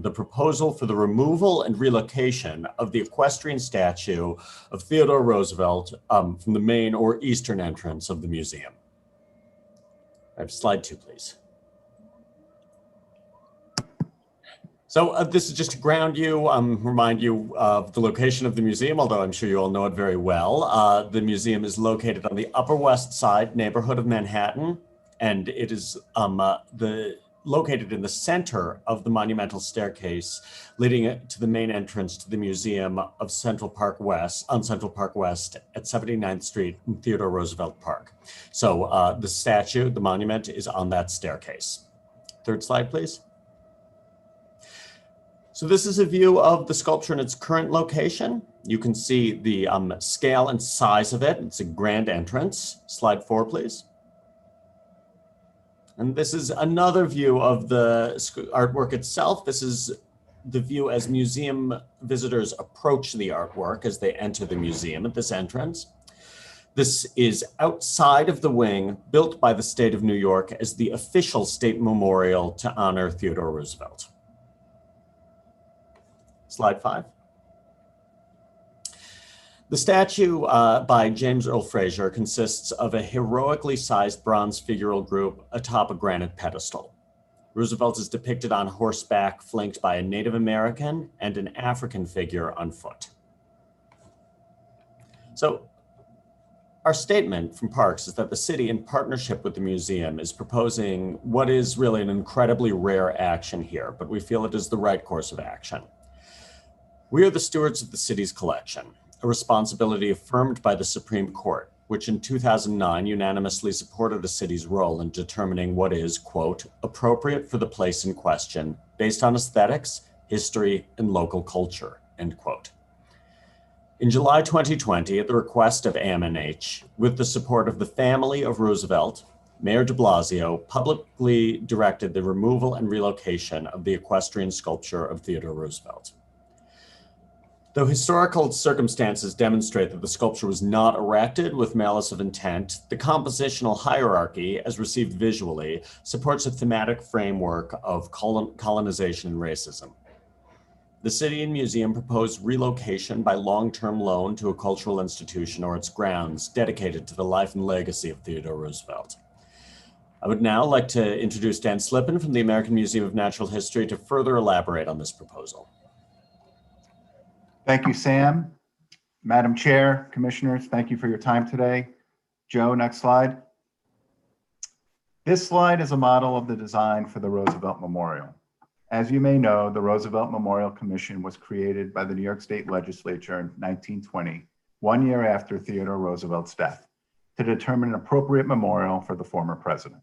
the proposal for the removal and relocation of the equestrian statue of Theodore Roosevelt from the main or eastern entrance of the museum. I have slide 2, please. So this is just to ground you, remind you of the location of the museum, although I'm sure you all know it very well. The museum is located on the Upper West Side neighborhood of Manhattan, and it is located in the center of the monumental staircase leading to the main entrance to the museum of Central Park West, on Central Park West at 79th Street in Theodore Roosevelt Park. So the statue, the monument, is on that staircase. Third slide, please. So this is a view of the sculpture in its current location. You can see the scale and size of it. It's a grand entrance. Slide 4, please. And this is another view of the artwork itself. This is the view as museum visitors approach the artwork as they enter the museum at this entrance. This is outside of the wing built by the state of New York as the official state memorial to honor Theodore Roosevelt. Slide 5. The statue by James Earl Fraser consists of a heroically sized bronze figural group atop a granite pedestal. Roosevelt is depicted on horseback, flanked by a Native American and an African figure on foot. So our statement from Parks is that the city, in partnership with the museum, is proposing what is really an incredibly rare action here, but we feel it is the right course of action. We are the stewards of the city's collection, a responsibility affirmed by the Supreme Court, which in 2009 unanimously supported the city's role in determining what is, quote, appropriate for the place in question based on aesthetics, history, and local culture, end quote. In July 2020, at the request of AMNH, with the support of the family of Roosevelt, Mayor de Blasio publicly directed the removal and relocation of the equestrian sculpture of Theodore Roosevelt. Though historical circumstances demonstrate that the sculpture was not erected with malice of intent, the compositional hierarchy, as received visually, supports a thematic framework of colonization and racism. The city and museum proposed relocation by long-term loan to a cultural institution or its grounds dedicated to the life and legacy of Theodore Roosevelt. I would now like to introduce Dan Slippen from the American Museum of Natural History to further elaborate on this proposal. Thank you, Sam. Madam Chair, Commissioners, thank you for your time today. Joe, next slide. This slide is a model of the design for the Roosevelt Memorial. As you may know, the Roosevelt Memorial Commission was created by the New York State Legislature in 1920, 1 year after Theodore Roosevelt's death, to determine an appropriate memorial for the former president.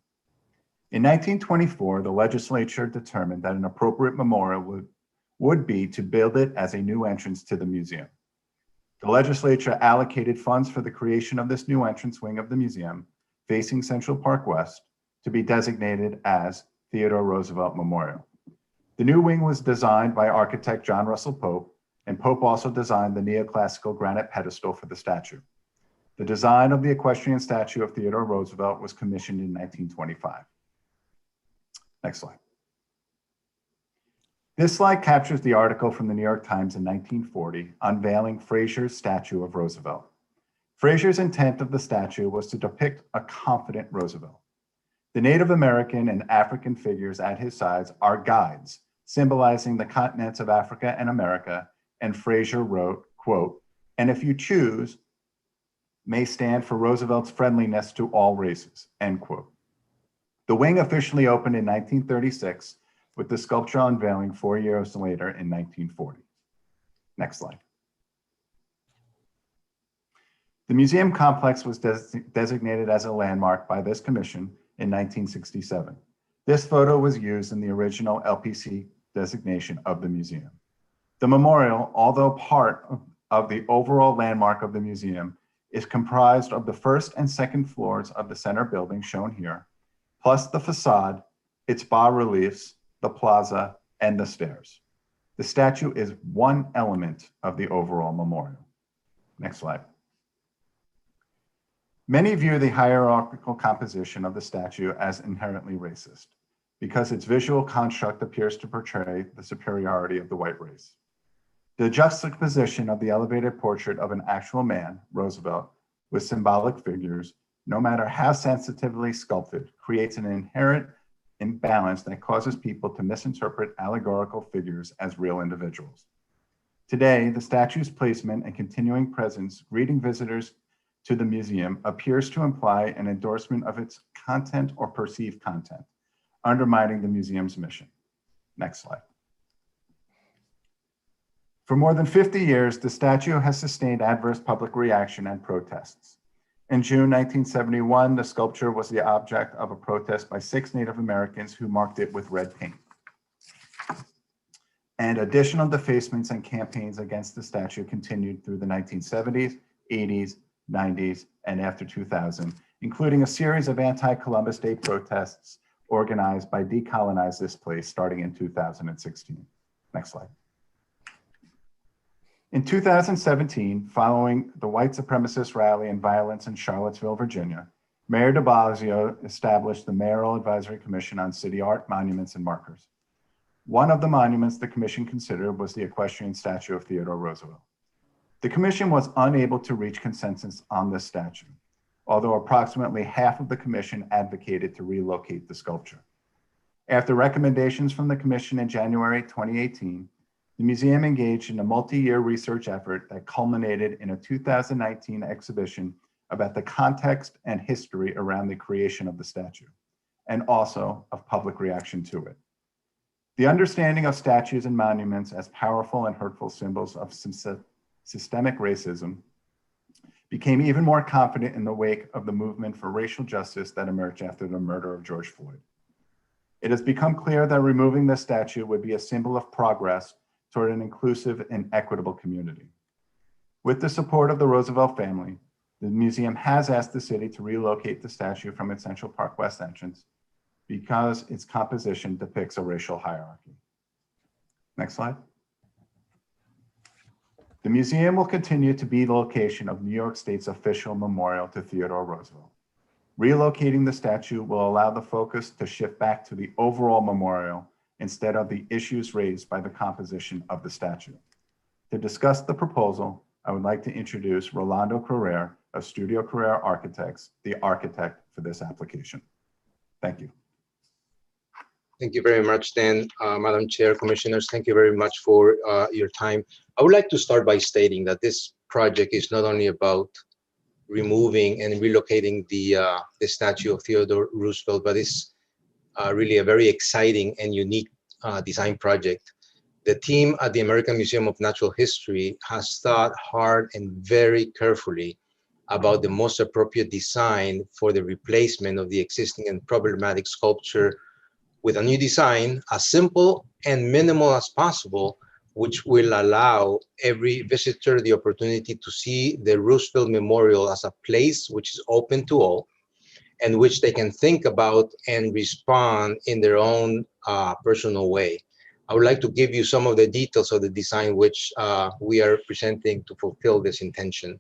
In 1924, the legislature determined that an appropriate memorial would be to build it as a new entrance to the museum. The legislature allocated funds for the creation of this new entrance wing of the museum, facing Central Park West, to be designated as Theodore Roosevelt Memorial. The new wing was designed by architect John Russell Pope, and Pope also designed the neoclassical granite pedestal for the statue. The design of the equestrian statue of Theodore Roosevelt was commissioned in 1925. Next slide. This slide captures the article from the New York Times in 1940 unveiling Fraser's statue of Roosevelt. Fraser's intent of the statue was to depict a confident Roosevelt. The Native American and African figures at his sides are guides, symbolizing the continents of Africa and America, and Fraser wrote, quote, "And if you choose, may stand for Roosevelt's friendliness to all races," end quote. The wing officially opened in 1936, with the sculpture unveiling 4 years later in 1940. Next slide. The museum complex was designated as a landmark by this commission in 1967. This photo was used in the original LPC designation of the museum. The memorial, although part of the overall landmark of the museum is comprised of the first and second floors of the center building shown here, plus the facade, its bas-reliefs, the plaza, and the stairs. The statue is one element of the overall memorial. Next slide. Many view the hierarchical composition of the statue as inherently racist because its visual construct appears to portray the superiority of the white race. The juxtaposition of the elevated portrait of an actual man, Roosevelt, with symbolic figures, no matter how sensitively sculpted, creates an inherent imbalance that causes people to misinterpret allegorical figures as real individuals. Today, the statue's placement and continuing presence greeting visitors to the museum appears to imply an endorsement of its content or perceived content, undermining the museum's mission. Next slide. For more than 50 years, the statue has sustained adverse public reaction and protests. In June 1971, the sculpture was the object of a protest by 6 Native Americans who marked it with red paint. And additional defacements and campaigns against the statue continued through the 1970s, 80s, 90s, and after 2000, including a series of anti-Columbus Day protests organized by Decolonize This Place starting in 2016. Next slide. In 2017, following the white supremacist rally and violence in Charlottesville, Virginia, Mayor de Blasio established the Mayoral Advisory Commission on City Art, Monuments, and Markers. One of the monuments the commission considered was the equestrian statue of Theodore Roosevelt. The commission was unable to reach consensus on this statue, although approximately half of the commission advocated to relocate the sculpture. After recommendations from the commission in January 2018, the museum engaged in a multi-year research effort that culminated in a 2019 exhibition about the context and history around the creation of the statue, and also of public reaction to it. The understanding of statues and monuments as powerful and hurtful symbols of systemic racism became even more confident in the wake of the movement for racial justice that emerged after the murder of George Floyd. It has become clear that removing this statue would be a symbol of progress toward an inclusive and equitable community. With the support of the Roosevelt family, the museum has asked the city to relocate the statue from its Central Park West entrance because its composition depicts a racial hierarchy. Next slide. The museum will continue to be the location of New York State's official memorial to Theodore Roosevelt. Relocating the statue will allow the focus to shift back to the overall memorial instead of the issues raised by the composition of the statue. To discuss the proposal, I would like to introduce Rolando Carrere of Studio Carrere Architects, the architect for this application. Thank you. Thank you very much, Dan. Madam Chair, Commissioners, thank you very much for your time. I would like to start by stating that this project is not only about removing and relocating the statue of Theodore Roosevelt, but it's really a very exciting and unique design project. The team at the American Museum of Natural History has thought hard and very carefully about the most appropriate design for the replacement of the existing and problematic sculpture with a new design, as simple and minimal as possible, which will allow every visitor the opportunity to see the Roosevelt Memorial as a place which is open to all, and which they can think about and respond in their own personal way. I would like to give you some of the details of the design which we are presenting to fulfill this intention.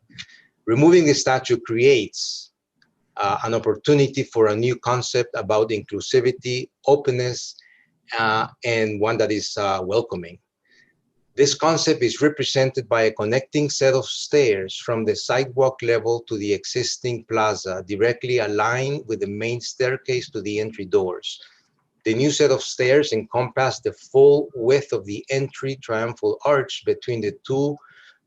Removing the statue creates an opportunity for a new concept about inclusivity, openness, and one that is welcoming. This concept is represented by a connecting set of stairs from the sidewalk level to the existing plaza, directly aligned with the main staircase to the entry doors. The new set of stairs encompass the full width of the entry triumphal arch between the two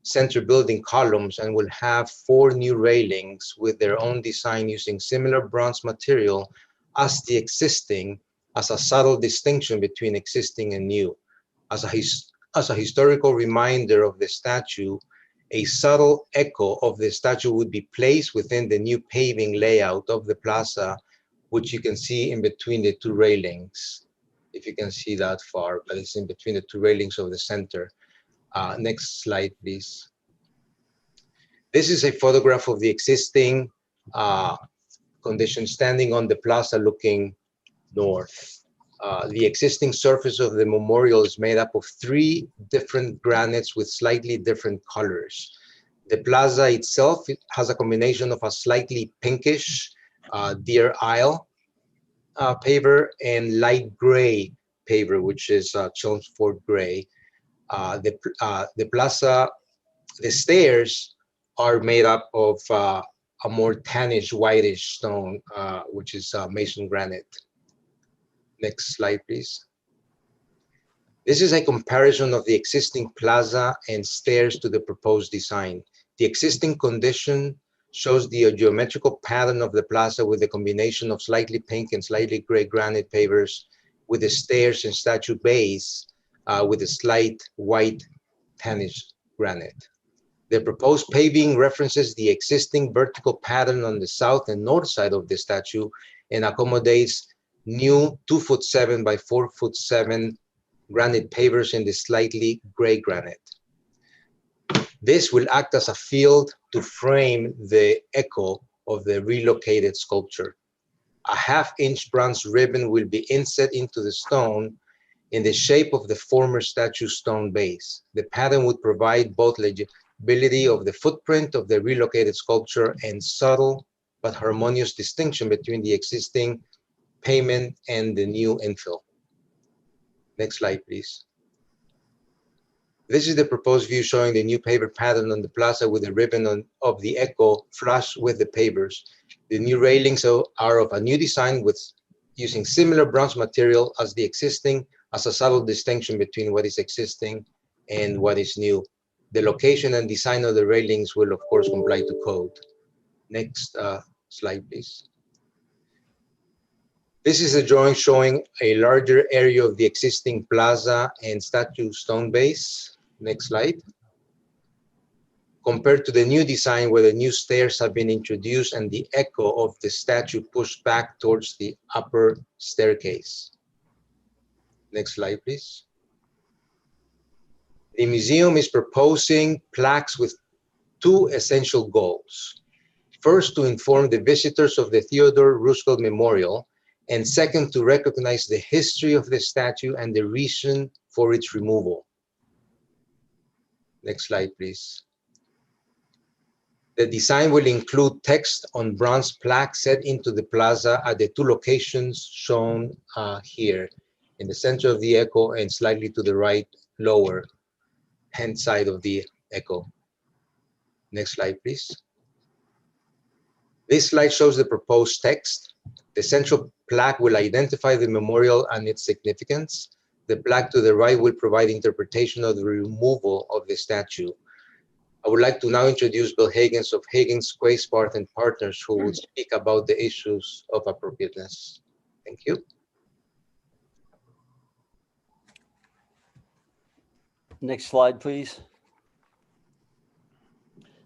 center building columns and will have 4 new railings with their own design using similar bronze material as the existing, as a subtle distinction between existing and new. As a historical reminder of the statue, a subtle echo of the statue would be placed within the new paving layout of the plaza, which you can see in between the 2 railings. If you can see that far, but it's in between the 2 railings of the center. Next slide, please. This is a photograph of the existing condition standing on the plaza looking north. The existing surface of the memorial is made up of 3 different granites with slightly different colors. The plaza itself has a combination of a slightly pinkish Deer Isle paver and light gray paver, which is Chelmsford gray. The plaza, the stairs are made up of a more tannish, whitish stone, which is Mason granite. Next slide, please. This is a comparison of the existing plaza and stairs to the proposed design. The existing condition shows the geometrical pattern of the plaza with a combination of slightly pink and slightly gray granite pavers with the stairs and statue base with a slight white tannish granite. The proposed paving references the existing vertical pattern on the south and north side of the statue and accommodates new 2'7" by 4'7" granite pavers in the slightly gray granite. This will act as a field to frame the echo of the relocated sculpture. A ½ bronze ribbon will be inset into the stone in the shape of the former statue stone base. The pattern would provide both legibility of the footprint of the relocated sculpture and subtle but harmonious distinction between the existing pavement and the new infill. Next slide, please. This is the proposed view showing the new paver pattern on the plaza with the ribbon of the echo flush with the pavers. The new railings are of a new design with using similar bronze material as the existing, as a subtle distinction between what is existing and what is new. The location and design of the railings will of course comply to code. Next slide, please. This is a drawing showing a larger area of the existing plaza and statue stone base. Next slide. Compared to the new design where the new stairs have been introduced and the echo of the statue pushed back towards the upper staircase. Next slide, please. The museum is proposing plaques with 2 essential goals. First, to inform the visitors of the Theodore Roosevelt Memorial, and second, to recognize the history of the statue and the reason for its removal. Next slide, please. The design will include text on bronze plaques set into the plaza at the 2 locations shown here, in the center of the echo and slightly to the right, lower hand side of the echo. Next slide, please. This slide shows the proposed text. The central plaque will identify the memorial and its significance. The plaque to the right will provide interpretation of the removal of the statue. I would like to now introduce Bill Higgins of Higgins, Quaysparth and Partners, who will speak about the issues of appropriateness. Thank you. Next slide, please.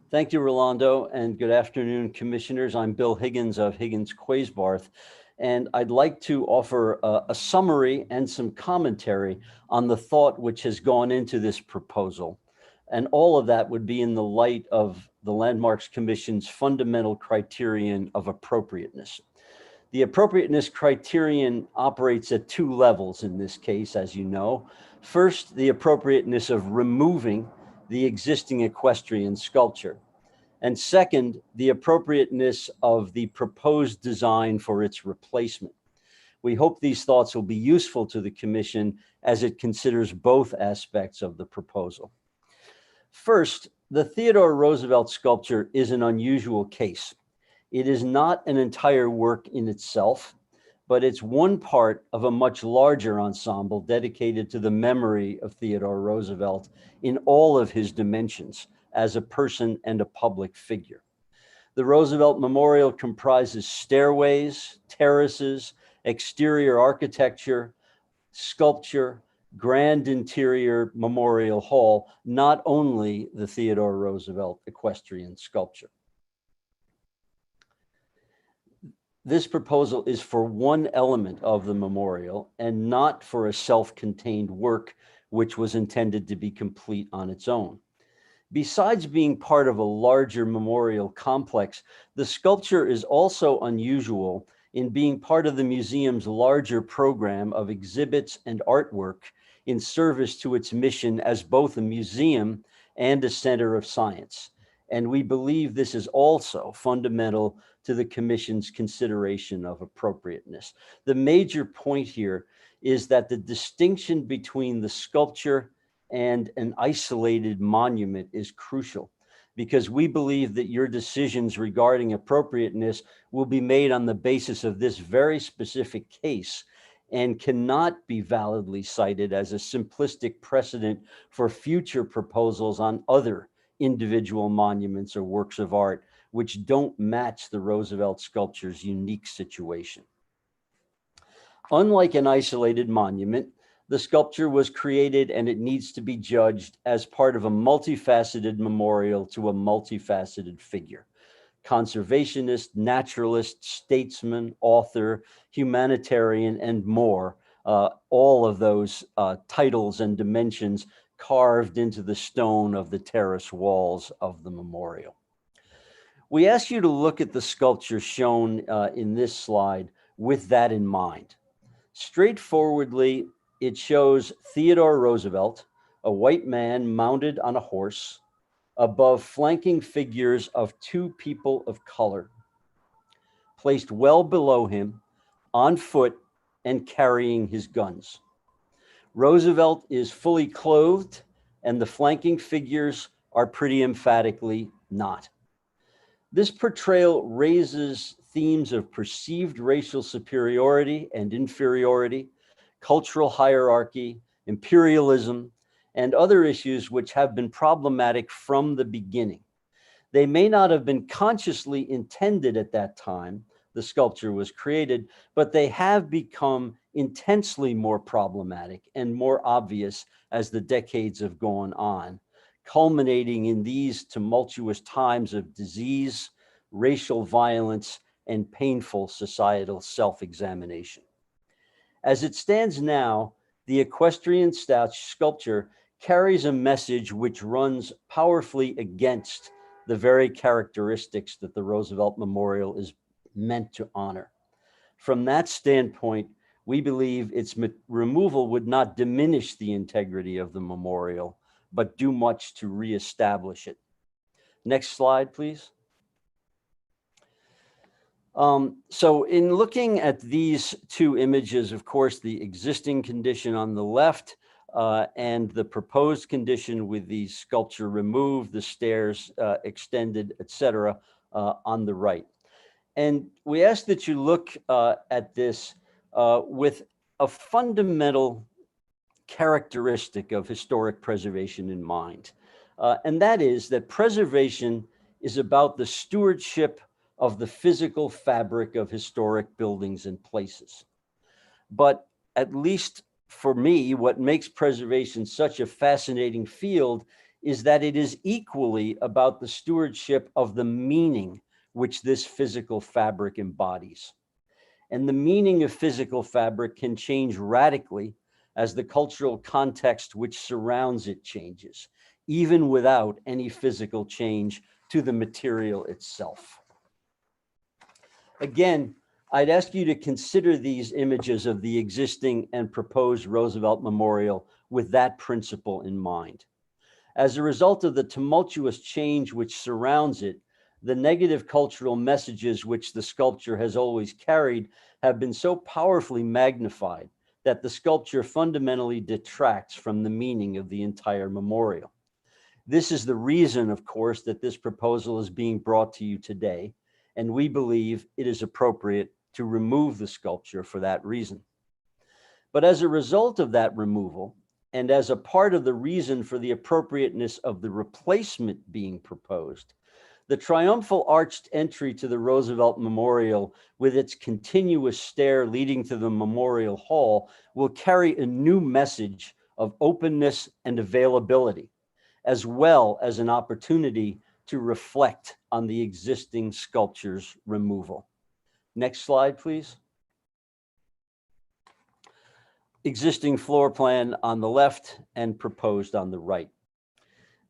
Thank you, Rolando, and good afternoon, commissioners. I'm Bill Higgins of Higgins Quaysbarth, and I'd like to offer a summary and some commentary on the thought which has gone into this proposal. And all of that would be in the light of the Landmarks Commission's fundamental criterion of appropriateness. The appropriateness criterion operates at 2 levels in this case, as you know. First, the appropriateness of removing the existing equestrian sculpture. And second, the appropriateness of the proposed design for its replacement. We hope these thoughts will be useful to the Commission as it considers both aspects of the proposal. First, the Theodore Roosevelt sculpture is an unusual case. It is not an entire work in itself, but it's one part of a much larger ensemble dedicated to the memory of Theodore Roosevelt in all of his dimensions as a person and a public figure. The Roosevelt Memorial comprises stairways, terraces, exterior architecture, sculpture, grand interior memorial hall, not only the Theodore Roosevelt equestrian sculpture. This proposal is for one element of the memorial and not for a self-contained work which was intended to be complete on its own. Besides being part of a larger memorial complex, the sculpture is also unusual in being part of the museum's larger program of exhibits and artwork in service to its mission as both a museum and a center of science. And we believe this is also fundamental to the Commission's consideration of appropriateness. The major point here is that the distinction between the sculpture and an isolated monument is crucial, because we believe that your decisions regarding appropriateness will be made on the basis of this very specific case and cannot be validly cited as a simplistic precedent for future proposals on other individual monuments or works of art which don't match the Roosevelt sculpture's unique situation. Unlike an isolated monument, the sculpture was created and it needs to be judged as part of a multifaceted memorial to a multifaceted figure. Conservationist, naturalist, statesman, author, humanitarian, and more, all of those titles and dimensions carved into the stone of the terrace walls of the memorial. We ask you to look at the sculpture shown in this slide with that in mind. Straightforwardly, it shows Theodore Roosevelt, a white man mounted on a horse, above flanking figures of two people of color, placed well below him, on foot and carrying his guns. Roosevelt is fully clothed and the flanking figures are pretty emphatically not. This portrayal raises themes of perceived racial superiority and inferiority, cultural hierarchy, imperialism, and other issues which have been problematic from the beginning. They may not have been consciously intended at that time the sculpture was created, but they have become intensely more problematic and more obvious as the decades have gone on, culminating in these tumultuous times of disease, racial violence, and painful societal self-examination. As it stands now, the equestrian sculpture carries a message which runs powerfully against the very characteristics that the Roosevelt Memorial is meant to honor. From that standpoint, we believe its removal would not diminish the integrity of the memorial, but do much to reestablish it. Next slide, please. So in looking at these two images, of course, the existing condition on the left and the proposed condition with the sculpture removed, the stairs extended, etc., on the right. And we ask that you look at this with a fundamental characteristic of historic preservation in mind. And that is that preservation is about the stewardship of the physical fabric of historic buildings and places. But at least for me, what makes preservation such a fascinating field is that it is equally about the stewardship of the meaning which this physical fabric embodies. And the meaning of physical fabric can change radically as the cultural context which surrounds it changes, even without any physical change to the material itself. Again, I'd ask you to consider these images of the existing and proposed Roosevelt Memorial with that principle in mind. As a result of the tumultuous change which surrounds it, the negative cultural messages which the sculpture has always carried have been so powerfully magnified that the sculpture fundamentally detracts from the meaning of the entire memorial. This is the reason, of course, that this proposal is being brought to you today, and we believe it is appropriate to remove the sculpture for that reason. But as a result of that removal, and as a part of the reason for the appropriateness of the replacement being proposed, the triumphal arched entry to the Roosevelt Memorial with its continuous stair leading to the Memorial Hall will carry a new message of openness and availability, as well as an opportunity to reflect on the existing sculpture's removal. Next slide, please. Existing floor plan on the left and proposed on the right.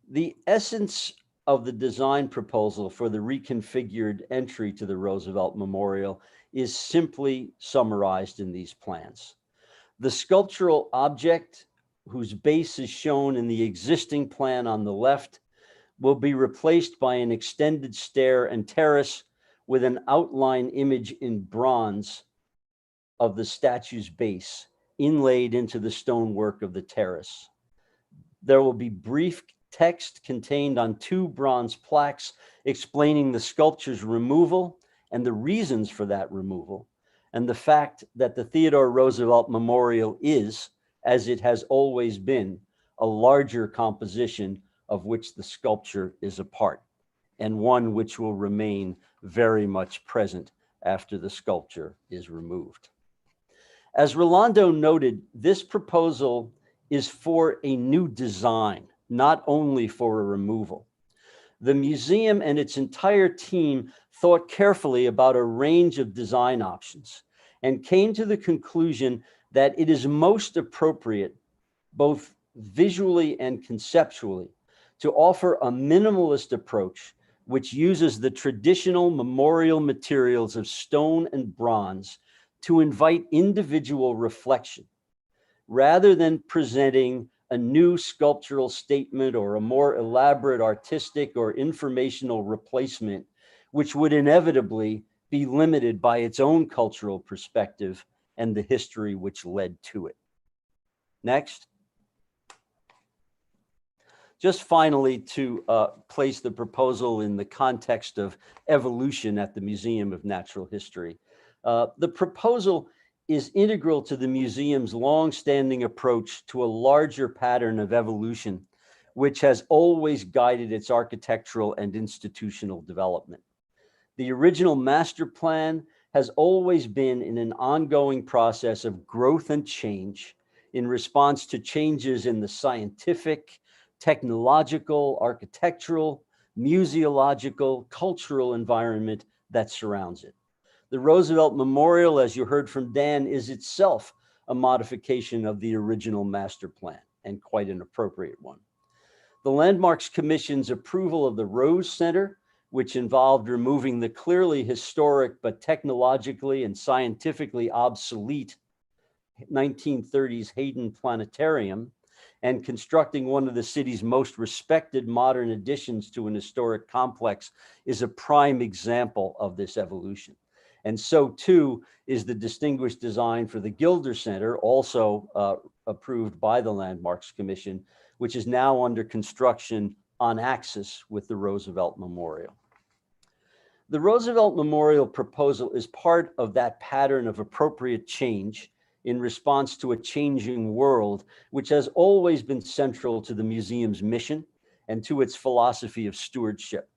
The essence of the design proposal for the reconfigured entry to the Roosevelt Memorial is simply summarized in these plans. The sculptural object, whose base is shown in the existing plan on the left, will be replaced by an extended stair and terrace with an outline image in bronze of the statue's base inlaid into the stonework of the terrace. There will be brief text contained on 2 bronze plaques explaining the sculpture's removal and the reasons for that removal, and the fact that the Theodore Roosevelt Memorial is, as it has always been, a larger composition of which the sculpture is a part, and one which will remain very much present after the sculpture is removed. As Rolando noted, this proposal is for a new design, not only for a removal. The museum and its entire team thought carefully about a range of design options and came to the conclusion that it is most appropriate, both visually and conceptually, to offer a minimalist approach which uses the traditional memorial materials of stone and bronze to invite individual reflection, rather than presenting a new sculptural statement or a more elaborate artistic or informational replacement, which would inevitably be limited by its own cultural perspective and the history which led to it. Next. Just finally, to place the proposal in the context of evolution at the Museum of Natural History. The proposal is integral to the museum's long-standing approach to a larger pattern of evolution, which has always guided its architectural and institutional development. The original master plan has always been in an ongoing process of growth and change in response to changes in the scientific, technological, architectural, museological, cultural environment that surrounds it. The Roosevelt Memorial, as you heard from Dan, is itself a modification of the original master plan, and quite an appropriate one. The Landmarks Commission's approval of the Rose Center, which involved removing the clearly historic but technologically and scientifically obsolete 1930s Hayden Planetarium, and constructing one of the city's most respected modern additions to an historic complex, is a prime example of this evolution. And so too is the distinguished design for the Gilder Center, also approved by the Landmarks Commission, which is now under construction on axis with the Roosevelt Memorial. The Roosevelt Memorial proposal is part of that pattern of appropriate change in response to a changing world, which has always been central to the museum's mission and to its philosophy of stewardship.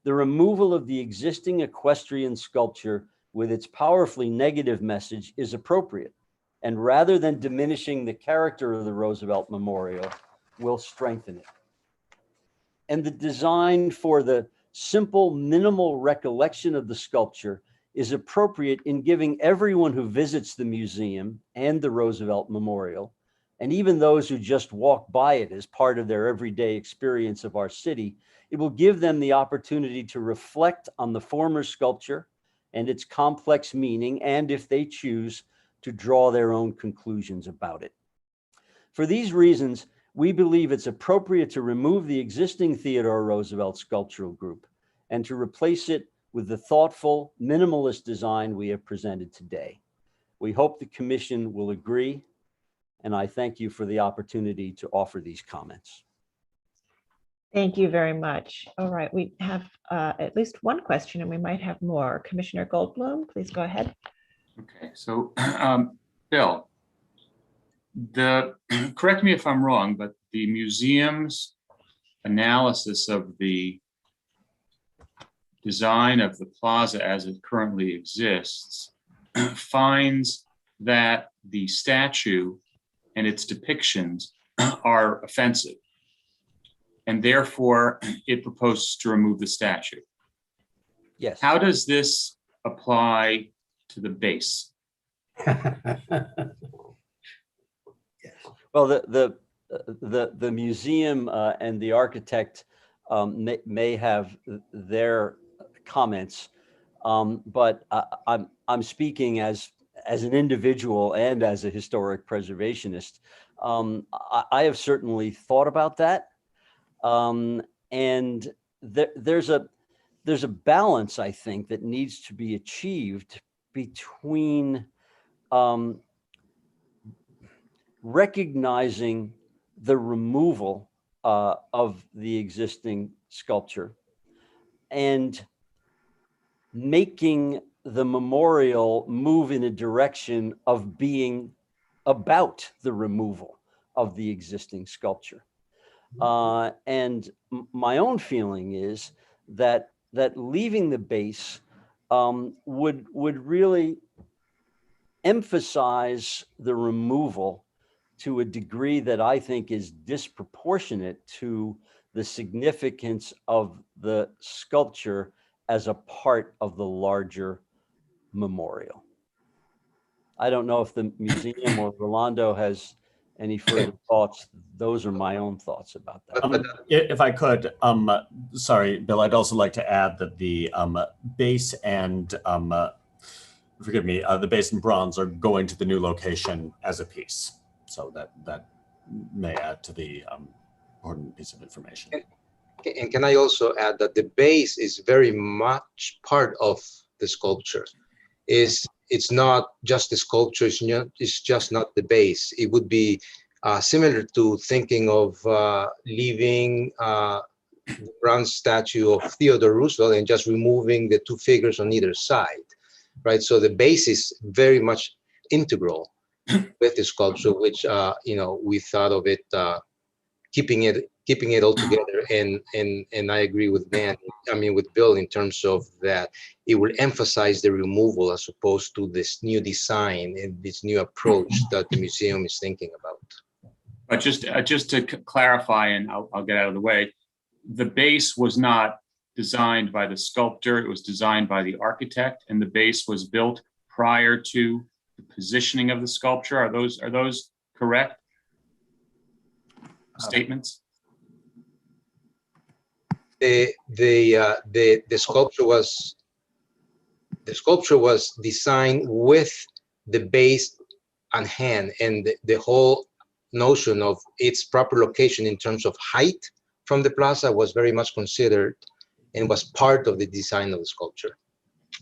The removal of the existing equestrian sculpture with its powerfully negative message is appropriate, and rather than diminishing the character of the Roosevelt Memorial, will strengthen it. And the design for the simple, minimal recollection of the sculpture is appropriate in giving everyone who visits the museum and the Roosevelt Memorial, and even those who just walk by it as part of their everyday experience of our city, it will give them the opportunity to reflect on the former sculpture and its complex meaning, and if they choose, to draw their own conclusions about it. For these reasons, we believe it's appropriate to remove the existing Theodore Roosevelt sculptural group and to replace it with the thoughtful, minimalist design we have presented today. We hope the Commission will agree, and I thank you for the opportunity to offer these comments. Thank you very much. All right, we have at least one question, and we might have more. Commissioner Goldblum, please go ahead. Okay, so Bill, correct me if I'm wrong, but the museum's analysis of the design of the plaza as it currently exists finds that the statue and its depictions are offensive, and therefore it proposes to remove the statue. Yes. How does this apply to the base? Well, the museum and the architect may have their comments, but I'm speaking as an individual and as a historic preservationist. I have certainly thought about that, and there's a balance, I think, that needs to be achieved between recognizing the removal of the existing sculpture and making the memorial move in a direction of being about the removal of the existing sculpture. And my own feeling is that leaving the base would really emphasize the removal to a degree that I think is disproportionate to the significance of the sculpture as a part of the larger memorial. I don't know if the museum or Rolando has any further thoughts. Those are my own thoughts about that. If I could, sorry, Bill, I'd also like to add that the base and, forgive me, the base and bronze are going to the new location as a piece. So that may add to the important piece of information. And can I also add that the base is very much part of the sculpture. It's not just the sculpture, it's just not the base. It would be similar to thinking of leaving the bronze statue of Theodore Roosevelt and just removing the two figures on either side, right? So the base is very much integral with the sculpture, which we thought of it keeping it all together. And I agree with with Bill in terms of that it will emphasize the removal as opposed to this new design and this new approach that the museum is thinking about. But just to clarify, and I'll get out of the way, the base was not designed by the sculptor, it was designed by the architect, and the base was built prior to the positioning of the sculpture. Are those correct statements? The sculpture was designed with the base on hand, and the whole notion of its proper location in terms of height from the plaza was very much considered and was part of the design of the sculpture.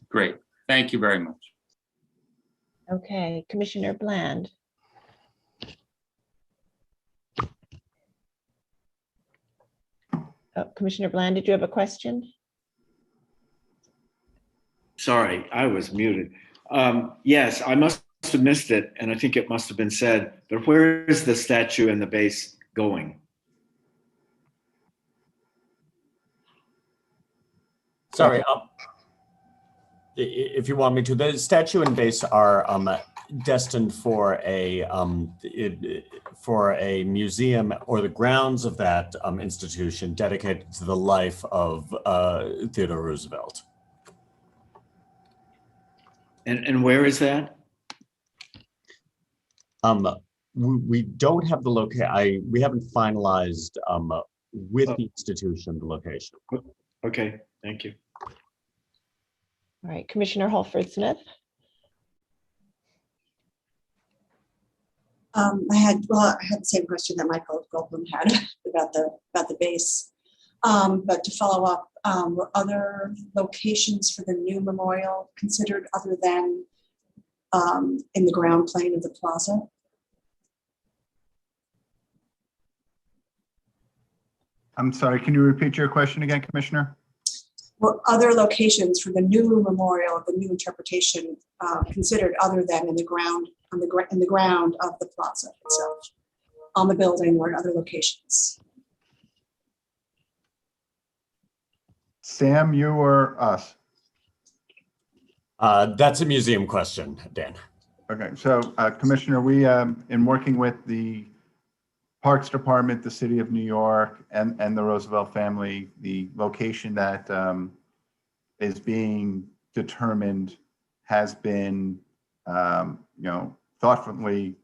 Great, thank you very much. Okay, Commissioner Bland. Oh, Commissioner Bland, did you have a question? Sorry, I was muted. Yes, I must have missed it, and I think it must have been said, but where is the statue and the base going? Sorry, if you want me to, the statue and base are destined for a museum or the grounds of that institution dedicated to the life of Theodore Roosevelt. And where is that? We don't have the location. We haven't finalized with the institution the location. Okay, thank you. All right, Commissioner Holford-Smith. I had the same question that Michael Goldblum had about the base. But to follow up, were other locations for the new memorial considered other than in the ground plane of the plaza? I'm sorry, can you repeat your question again, Commissioner? Were other locations for the new memorial, the new interpretation, considered other than in the ground in the ground of the plaza itself, on the building or in other locations? Sam, you or us? That's a museum question, Dan. Okay, so Commissioner, we, in working with the Parks Department, the City of New York, and the Roosevelt family, the location that is being determined has been, thoughtfully,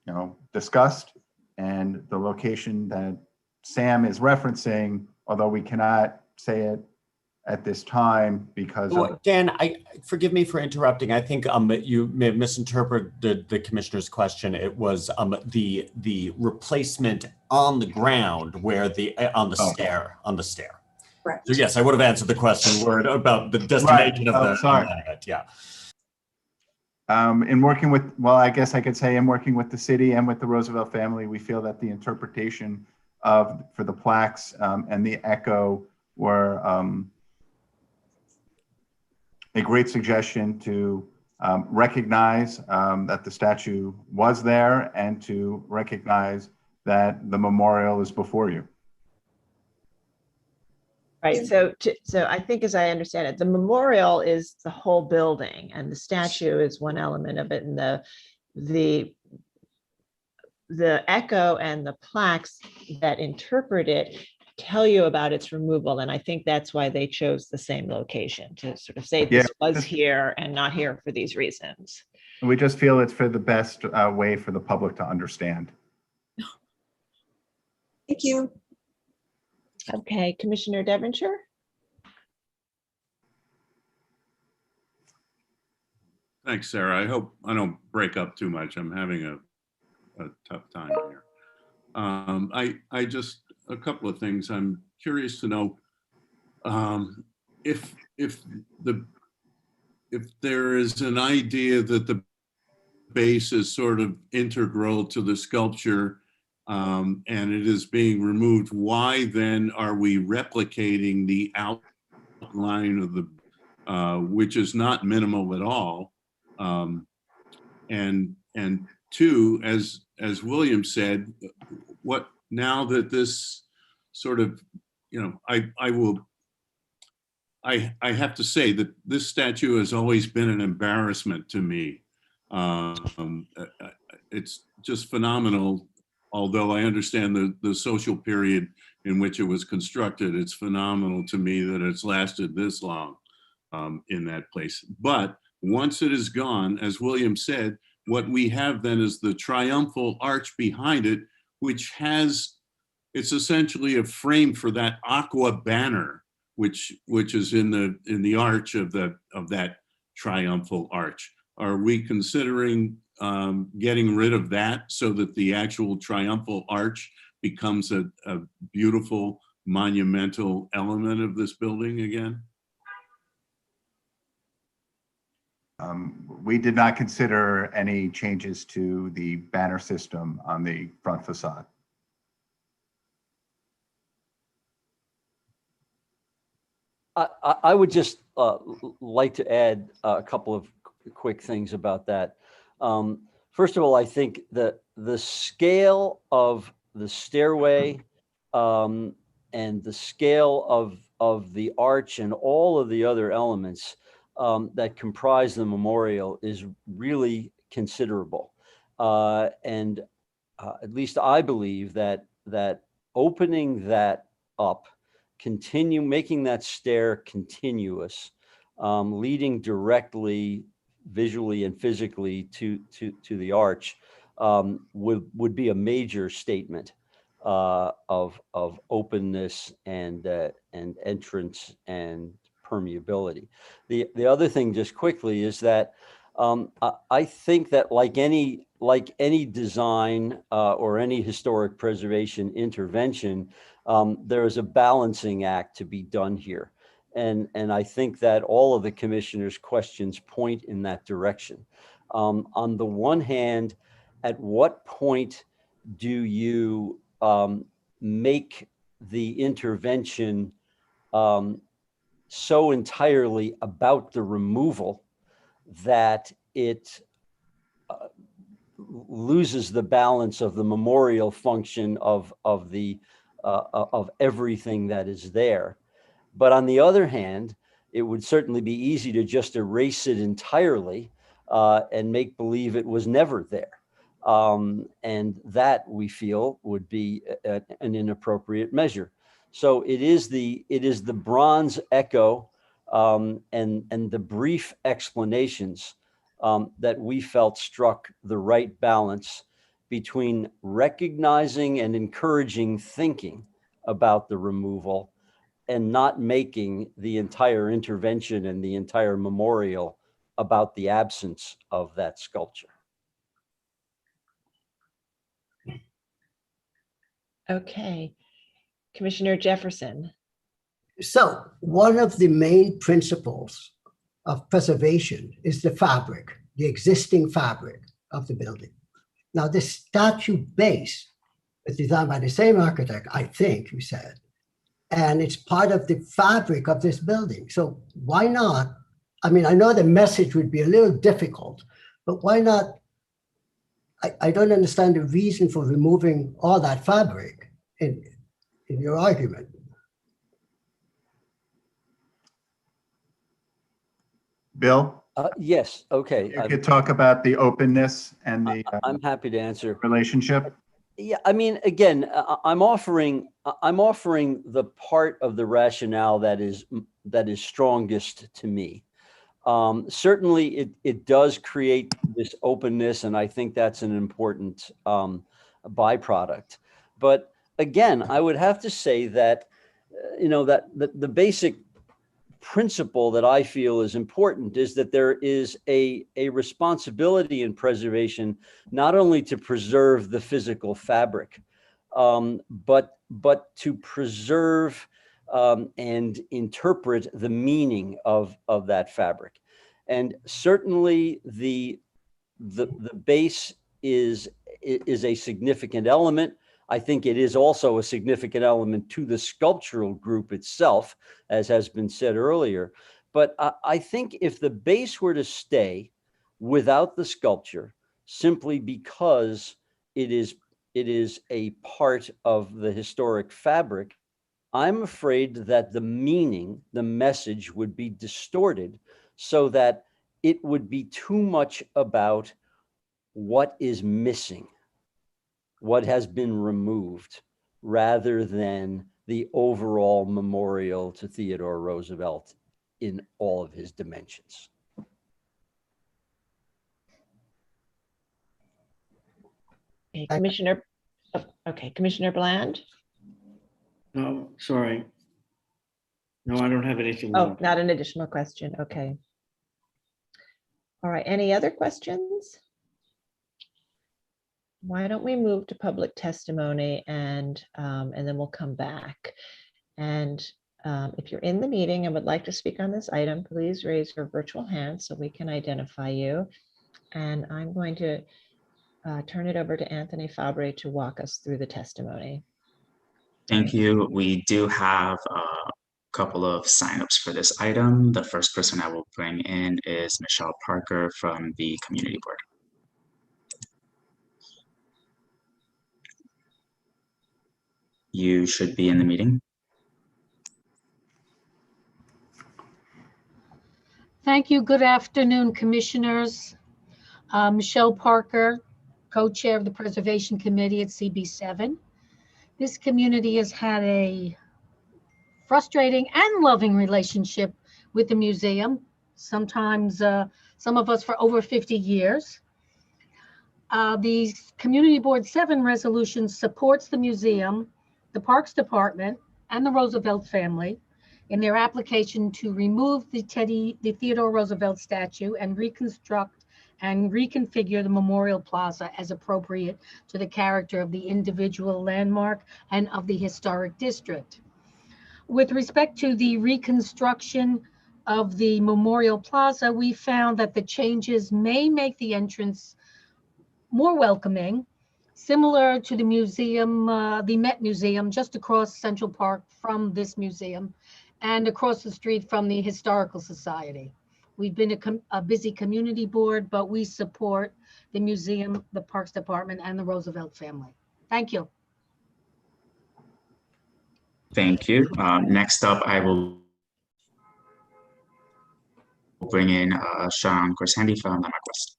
discussed, And the location that Sam is referencing, although we cannot say it at this time because of, Dan, forgive me for interrupting. I think you may have misinterpreted the commissioner's question. It was the replacement on the ground where on the stair. Right. So yes, I would have answered the question about the destination of the event. Yeah. In working with, well, I guess I could say in working with the city and with the Roosevelt family, we feel that the interpretation for the plaques and the echo were a great suggestion to recognize that the statue was there and to recognize that the memorial is before you. Right. So I think, as I understand it, the memorial is the whole building, and the statue is one element of it, and the echo and the plaques that interpret it tell you about its removal. And I think that's why they chose the same location, to sort of say this was here and not here for these reasons. We just feel it's for the best way for the public to understand. Thank you. Okay, Commissioner Devonshire. Thanks, Sarah. I hope I don't break up too much. I'm having a tough time here. I just, a couple of things. I'm curious to know if there is an idea that the base is sort of integral to the sculpture and it is being removed, why then are we replicating the outline of the, which is not minimal at all? And two, as William said, what now that this sort of, you know, I have to say that this statue has always been an embarrassment to me. It's just phenomenal. Although I understand the social period in which it was constructed, it's phenomenal to me that it's lasted this long in that place. But once it is gone, as William said, what we have then is the triumphal arch behind it, which has, it's essentially a frame for that aqua banner, which is in the arch of that triumphal arch. Are we considering getting rid of that so that the actual triumphal arch becomes a beautiful monumental element of this building again? We did not consider any changes to the banner system on the front facade. I would just like to add a couple of quick things about that. First of all, I think that the scale of the stairway and the scale of the arch and all of the other elements that comprise the memorial is really considerable. And at least I believe that opening that up, making that stair continuous, leading directly visually and physically to the arch would be a major statement of openness and entrance and permeability. The other thing, just quickly, is that I think that like any design or any historic preservation intervention, there is a balancing act to be done here. And I think that all of the commissioners' questions point in that direction. On the one hand, at what point do you make the intervention so entirely about the removal that it loses the balance of the memorial function of everything that is there? But on the other hand, it would certainly be easy to just erase it entirely and make believe it was never there. And that, we feel, would be an inappropriate measure. So it is the bronze echo and the brief explanations that we felt struck the right balance between recognizing and encouraging thinking about the removal and not making the entire intervention and the entire memorial about the absence of that sculpture. Okay. Commissioner Jefferson. So one of the main principles of preservation is the fabric, the existing fabric of the building. Now, this statue base is designed by the same architect, I think you said, and it's part of the fabric of this building. So why not? I mean, I know the message would be a little difficult, but why not? I don't understand the reason for removing all that fabric in your argument. Bill? Yes, okay. You could talk about the openness and the I'm happy to answer. relationship. Yeah, I mean, again, I'm offering the part of the rationale that is strongest to me. Certainly, it does create this openness, and I think that's an important byproduct. But again, I would have to say that that the basic principle that I feel is important is that there is a responsibility in preservation, not only to preserve the physical fabric, but to preserve and interpret the meaning of that fabric. And certainly the base is a significant element. I think it is also a significant element to the sculptural group itself, as has been said earlier. But I think if the base were to stay without the sculpture, simply because it is a part of the historic fabric, I'm afraid that the meaning, the message would be distorted so that it would be too much about what is missing, what has been removed, rather than the overall memorial to Theodore Roosevelt in all of his dimensions. Okay, Commissioner. Okay, Commissioner Bland. No, sorry. No, I don't have anything Oh, more. not an additional question. Okay. All right, any other questions? Why don't we move to public testimony and then we'll come back. And if you're in the meeting and would like to speak on this item, please raise your virtual hand so we can identify you. And I'm going to turn it over to Anthony Fabre to walk us through the testimony. Thank you. We do have a couple of signups for this item. The first person I will bring in is Michelle Parker from the Community Board. You should be in the meeting. Thank you. Good afternoon, commissioners. Michelle Parker, co-chair of the Preservation Committee at CB7. This community has had a frustrating and loving relationship with the museum, sometimes some of us for over 50 years. The Community Board 7 resolution supports the museum, the Parks Department, and the Roosevelt family in their application to remove the Theodore Roosevelt statue and reconstruct and reconfigure the Memorial Plaza as appropriate to the character of the individual landmark and of the historic district. With respect to the reconstruction of the Memorial Plaza, we found that the changes may make the entrance more welcoming, similar to the museum, the Met Museum, just across Central Park from this museum and across the street from the Historical Society. We've been a busy community board, but we support the museum, the Parks Department, and the Roosevelt family. Thank you. Thank you. Next up, I will bring in Sean Corsandi from Landmark West.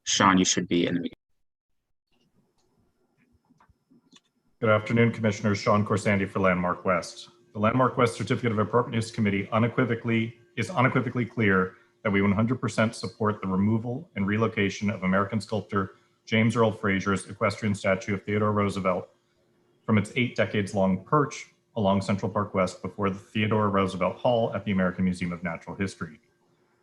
Sean, you should be in the meeting. Good afternoon, Commissioners. Sean Corsandi for Landmark West. The Landmark West Certificate of Appropriateness Committee is unequivocally clear that we 100% support the removal and relocation of American sculptor James Earl Frazier's equestrian statue of Theodore Roosevelt from its 8 decades-long perch along Central Park West before the Theodore Roosevelt Hall at the American Museum of Natural History.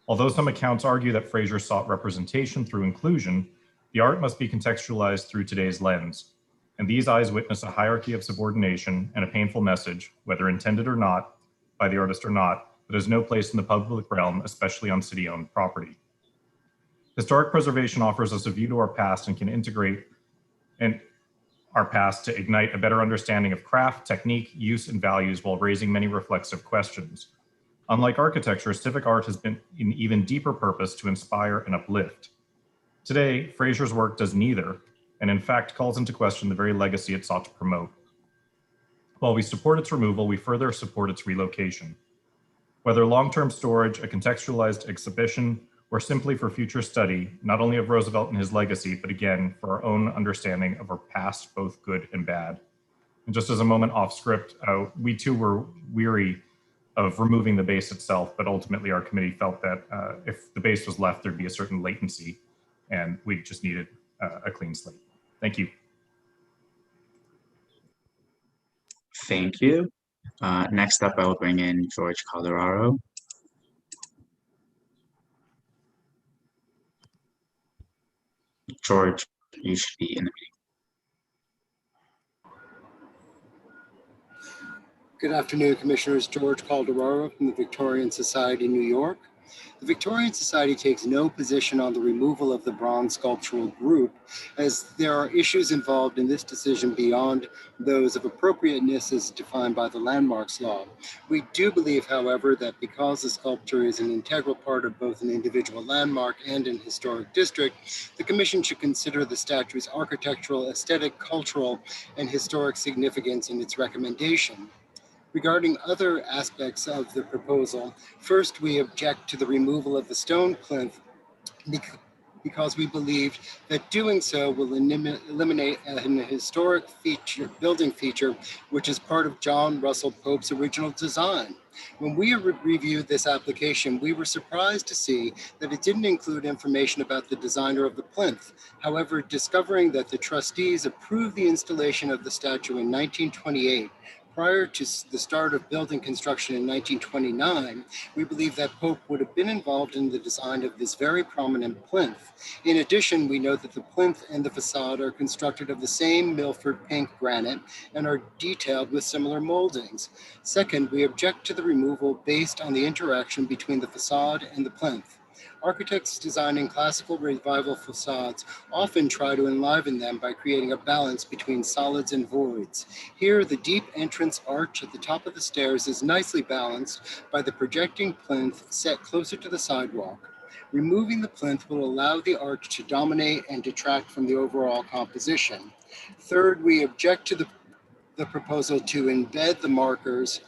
Although some accounts argue that Frazier sought representation through inclusion, the art must be contextualized through today's lens. And these eyes witness a hierarchy of subordination and a painful message, whether intended or not, by the artist or not, that has no place in the public realm, especially on city-owned property. Historic preservation offers us a view to our past and can integrate our past to ignite a better understanding of craft, technique, use, and values while raising many reflexive questions. Unlike architecture, civic art has been an even deeper purpose to inspire and uplift. Today, Frazier's work does neither, and in fact calls into question the very legacy it sought to promote. While we support its removal, we further support its relocation. Whether long-term storage, a contextualized exhibition, or simply for future study, not only of Roosevelt and his legacy, but again, for our own understanding of our past, both good and bad. And just as a moment off script, we too were weary of removing the base itself, but ultimately our committee felt that if the base was left, there'd be a certain latency, and we just needed a clean slate. Thank you. Thank you. Next up, I will bring in George Calderaro. George, you should be in the meeting. Good afternoon, Commissioners. George Calderaro from the Victorian Society, New York. The Victorian Society takes no position on the removal of the bronze sculptural group, as there are issues involved in this decision beyond those of appropriateness as defined by the Landmarks Law. We do believe, however, that because the sculpture is an integral part of both an individual landmark and an historic district, the Commission should consider the statue's architectural, aesthetic, cultural, and historic significance in its recommendation. Regarding other aspects of the proposal, first, we object to the removal of the stone plinth because we believe that doing so will eliminate an historic building feature, which is part of John Russell Pope's original design. When we reviewed this application, we were surprised to see that it didn't include information about the designer of the plinth. However, discovering that the trustees approved the installation of the statue in 1928, prior to the start of building construction in 1929, we believe that Pope would have been involved in the design of this very prominent plinth. In addition, we note that the plinth and the facade are constructed of the same Milford pink granite and are detailed with similar moldings. Second, we object to the removal based on the interaction between the facade and the plinth. Architects designing classical revival facades often try to enliven them by creating a balance between solids and voids. Here, the deep entrance arch at the top of the stairs is nicely balanced by the projecting plinth set closer to the sidewalk. Removing the plinth will allow the arch to dominate and detract from the overall composition. Third, we object to the proposal to embed the markers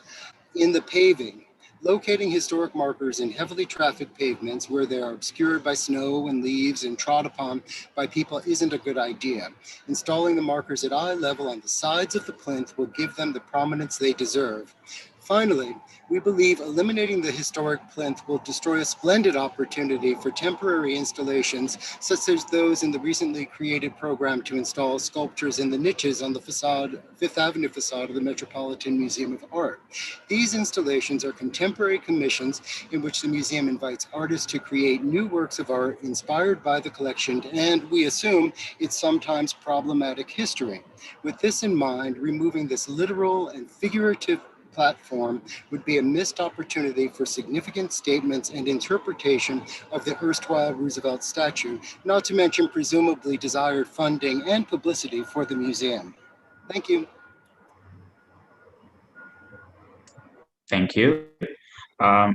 in the paving. Locating historic markers in heavily trafficked pavements where they are obscured by snow and leaves and trod upon by people isn't a good idea. Installing the markers at eye level on the sides of the plinth will give them the prominence they deserve. Finally, we believe eliminating the historic plinth will destroy a splendid opportunity for temporary installations, such as those in the recently created program to install sculptures in the niches on the facade, Fifth Avenue facade of the Metropolitan Museum of Art. These installations are contemporary commissions in which the museum invites artists to create new works of art inspired by the collection, and we assume its sometimes problematic history. With this in mind, removing this literal and figurative platform would be a missed opportunity for significant statements and interpretation of the erstwhile Roosevelt statue, not to mention presumably desired funding and publicity for the museum. Thank you. Thank you.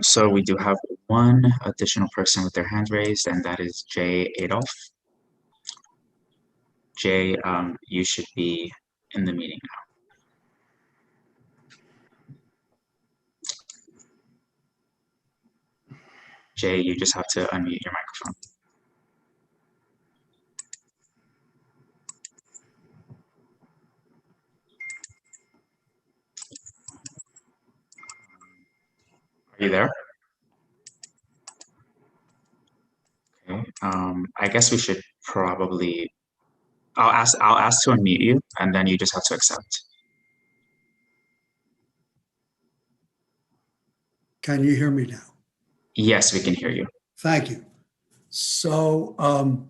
So we do have one additional person with their hand raised, and that is Jay Adolph. Jay, you should be in the meeting now. Jay, you just have to unmute your microphone. Are you there? I guess we should probably, I'll ask to unmute you, and then you just have to accept. Can you hear me now? Yes, we can hear you. Thank you. So I'm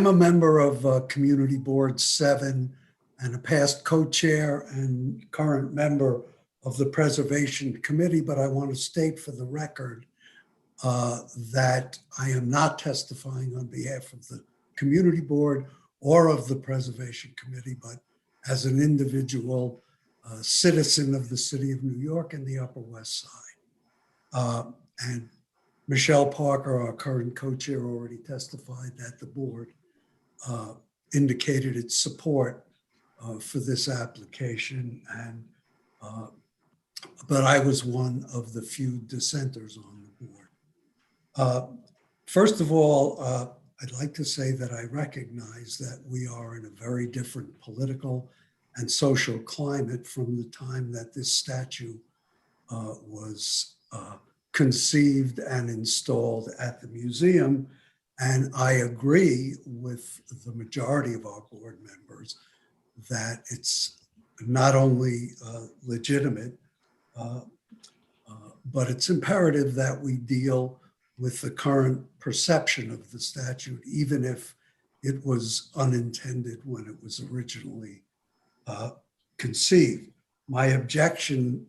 a member of Community Board 7 and a past co-chair and current member of the Preservation Committee, but I want to state for the record that I am not testifying on behalf of the Community Board or of the Preservation Committee, but as an individual citizen of the city of New York and the Upper West Side. And Michelle Parker, our current co-chair, already testified that the board indicated its support for this application, and but I was one of the few dissenters on the board. First of all, I'd like to say that I recognize that we are in a very different political and social climate from the time that this statue was conceived and installed at the museum. And I agree with the majority of our board members that it's not only legitimate, but it's imperative that we deal with the current perception of the statute, even if it was unintended when it was originally conceived. My objection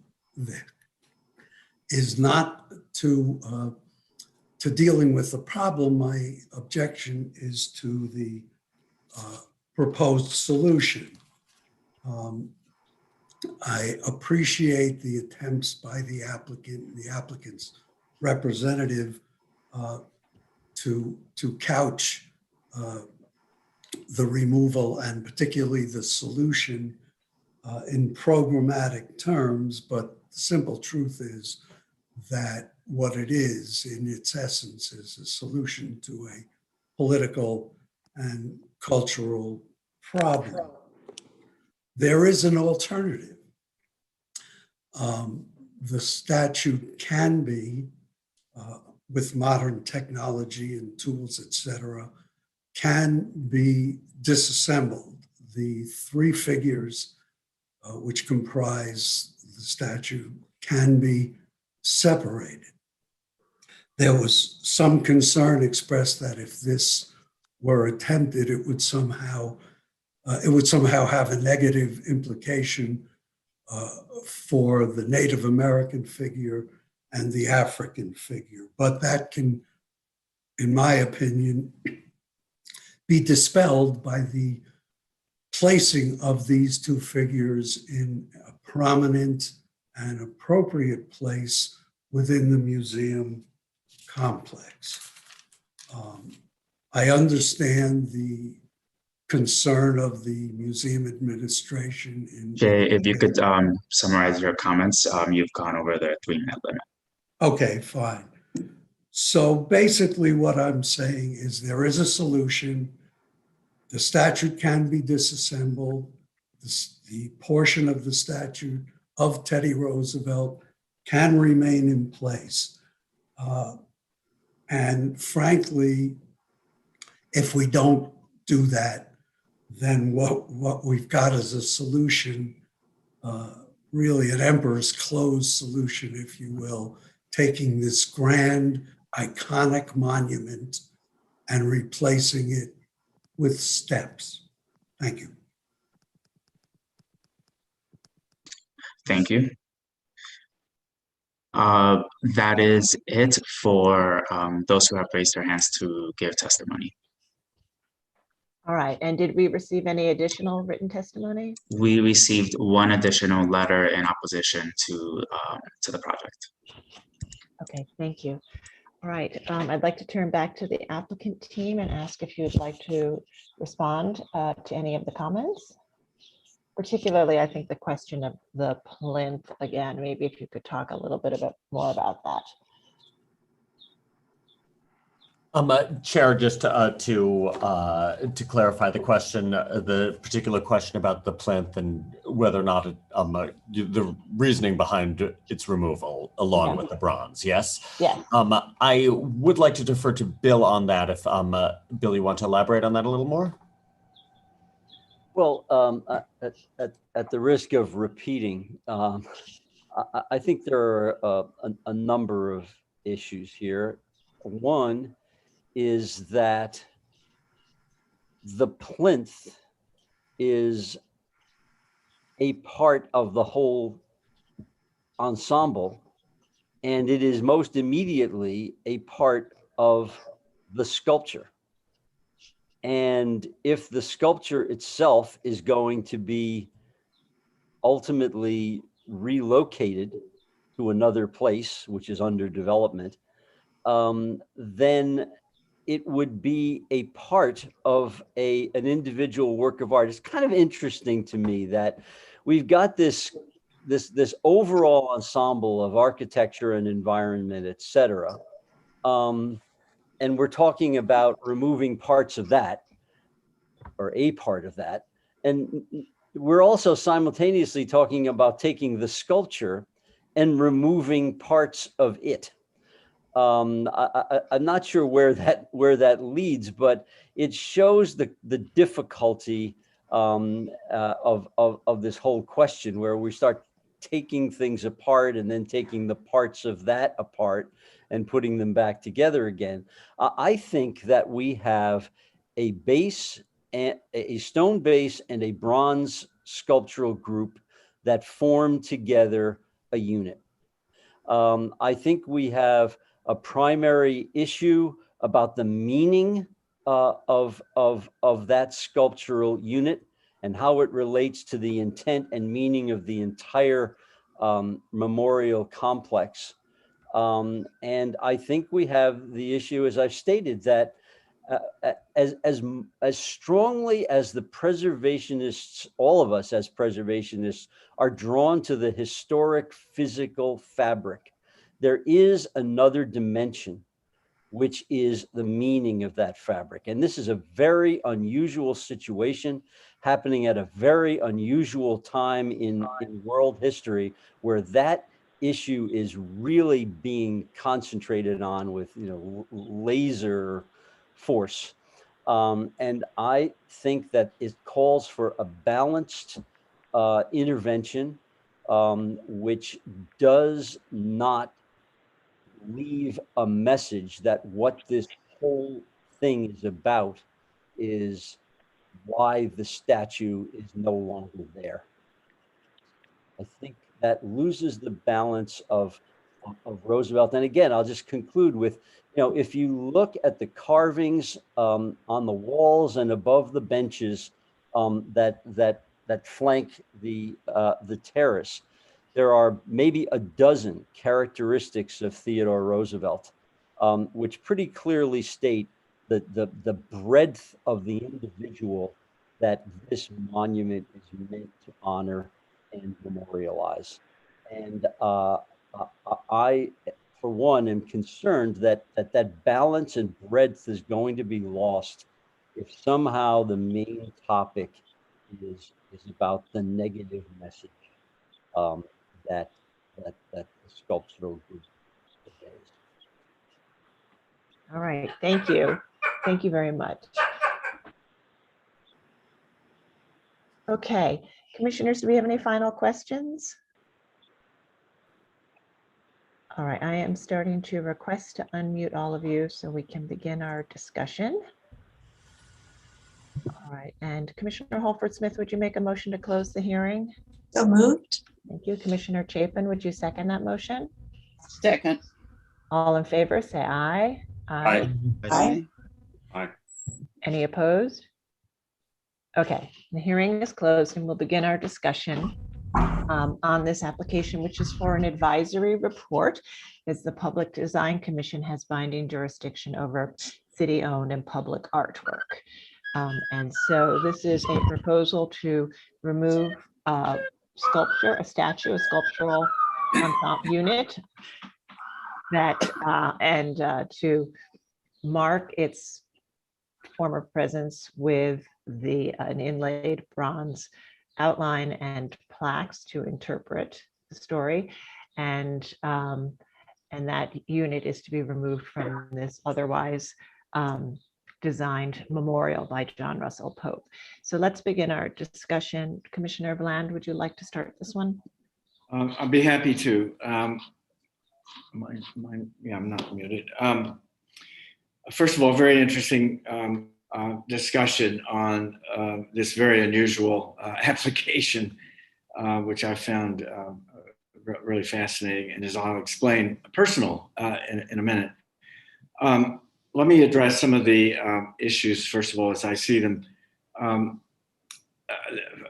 is not to dealing with the problem. My objection is to the proposed solution. I appreciate the attempts by the applicant, the applicant's representative, to couch the removal and particularly the solution in programmatic terms, but the simple truth is that what it is in its essence is a solution to a political and cultural problem. There is an alternative. The statute can be, with modern technology and tools, et cetera, can be disassembled. The three figures which comprise the statute can be separated. There was some concern expressed that if this were attempted, it would somehow have a negative implication for the Native American figure and the African figure. But that can, in my opinion, be dispelled by the placing of these two figures in a prominent and appropriate place within the museum complex. I understand the concern of the museum administration. Jay, if you could summarize your comments, you've gone over the 3-minute limit. Okay, fine. So basically what I'm saying is there is a solution. The statute can be disassembled. The portion of the statute of Teddy Roosevelt can remain in place. And frankly, if we don't do that, then what we've got is a solution, really an emperor's clothes solution, if you will, taking this grand, iconic monument and replacing it with steps. Thank you. Thank you. That is it for those who have raised their hands to give testimony. All right, and did we receive any additional written testimony? We received one additional letter in opposition to the project. Okay, thank you. All right, I'd like to turn back to the applicant team and ask if you'd like to respond to any of the comments. Particularly, I think the question of the plinth, again, maybe if you could talk a little bit more about that. Chair, just to clarify the question, the particular question about the plinth and whether or not the reasoning behind its removal along with the bronze, yes? Yes. I would like to defer to Bill on that if, Bill, you want to elaborate on that a little more? Well, at the risk of repeating, I think there are a number of issues here. One is that the plinth is a part of the whole ensemble, and it is most immediately a part of the sculpture. And if the sculpture itself is going to be ultimately relocated to another place, which is under development, then it would be a part of an individual work of art. It's kind of interesting to me that we've got this overall ensemble of architecture and environment, et cetera. And we're talking about removing parts of that, or a part of that. And we're also simultaneously talking about taking the sculpture and removing parts of it. I'm not sure where that leads, but it shows the difficulty of this whole question, where we start taking things apart and then taking the parts of that apart and putting them back together again. I think that we have a base, a stone base, and a bronze sculptural group that form together a unit. I think we have a primary issue about the meaning of that sculptural unit and how it relates to the intent and meaning of the entire memorial complex. And I think we have the issue, as I've stated, that as strongly as the preservationists, all of us as preservationists, are drawn to the historic physical fabric, there is another dimension, which is the meaning of that fabric. And this is a very unusual situation happening at a very unusual time in world history, where that issue is really being concentrated on with, laser force. And I think that it calls for a balanced intervention, which does not leave a message that what this whole thing is about is why the statue is no longer there. I think that loses the balance of Roosevelt. And again, I'll just conclude with, if you look at the carvings on the walls and above the benches that flank the terrace, there are maybe a dozen characteristics of Theodore Roosevelt, which pretty clearly state the breadth of the individual that this monument is meant to honor and memorialize. And I, for one, am concerned that balance and breadth is going to be lost if somehow the main topic is about the negative message that the sculptural group conveys. All right, thank you. Thank you very much. Okay, commissioners, do we have any final questions? All right, I am starting to request to unmute all of you so we can begin our discussion. All right, and Commissioner Holford-Smith, would you make a motion to close the hearing? So moved. Thank you. Commissioner Chapin, would you second that motion? Second. All in favor, say aye. Aye. Aye. Aye. Any opposed? Okay, the hearing is closed and we'll begin our discussion on this application, which is for an advisory report, as the Public Design Commission has binding jurisdiction over city-owned and public artwork. And so this is a proposal to remove a sculptural unit that, and to mark its former presence with an inlaid bronze outline and plaques to interpret the story. And that unit is to be removed from this otherwise designed memorial by John Russell Pope. So let's begin our discussion. Commissioner Bland, would you like to start this one? I'd be happy to. Yeah, I'm not muted. First of all, very interesting discussion on this very unusual application, which I found really fascinating, and as I'll explain, personal in a minute. Let me address some of the issues, first of all, as I see them.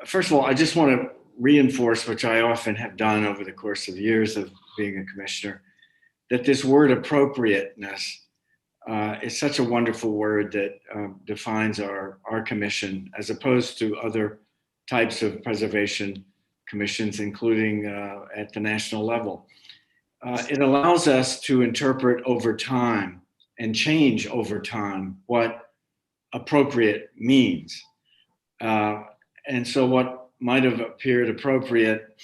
First of all, I just want to reinforce, which I often have done over the course of years of being a commissioner, that this word appropriateness is such a wonderful word that defines our commission, as opposed to other types of preservation commissions, including at the national level. It allows us to interpret over time and change over time what appropriate means. And so what might have appeared appropriate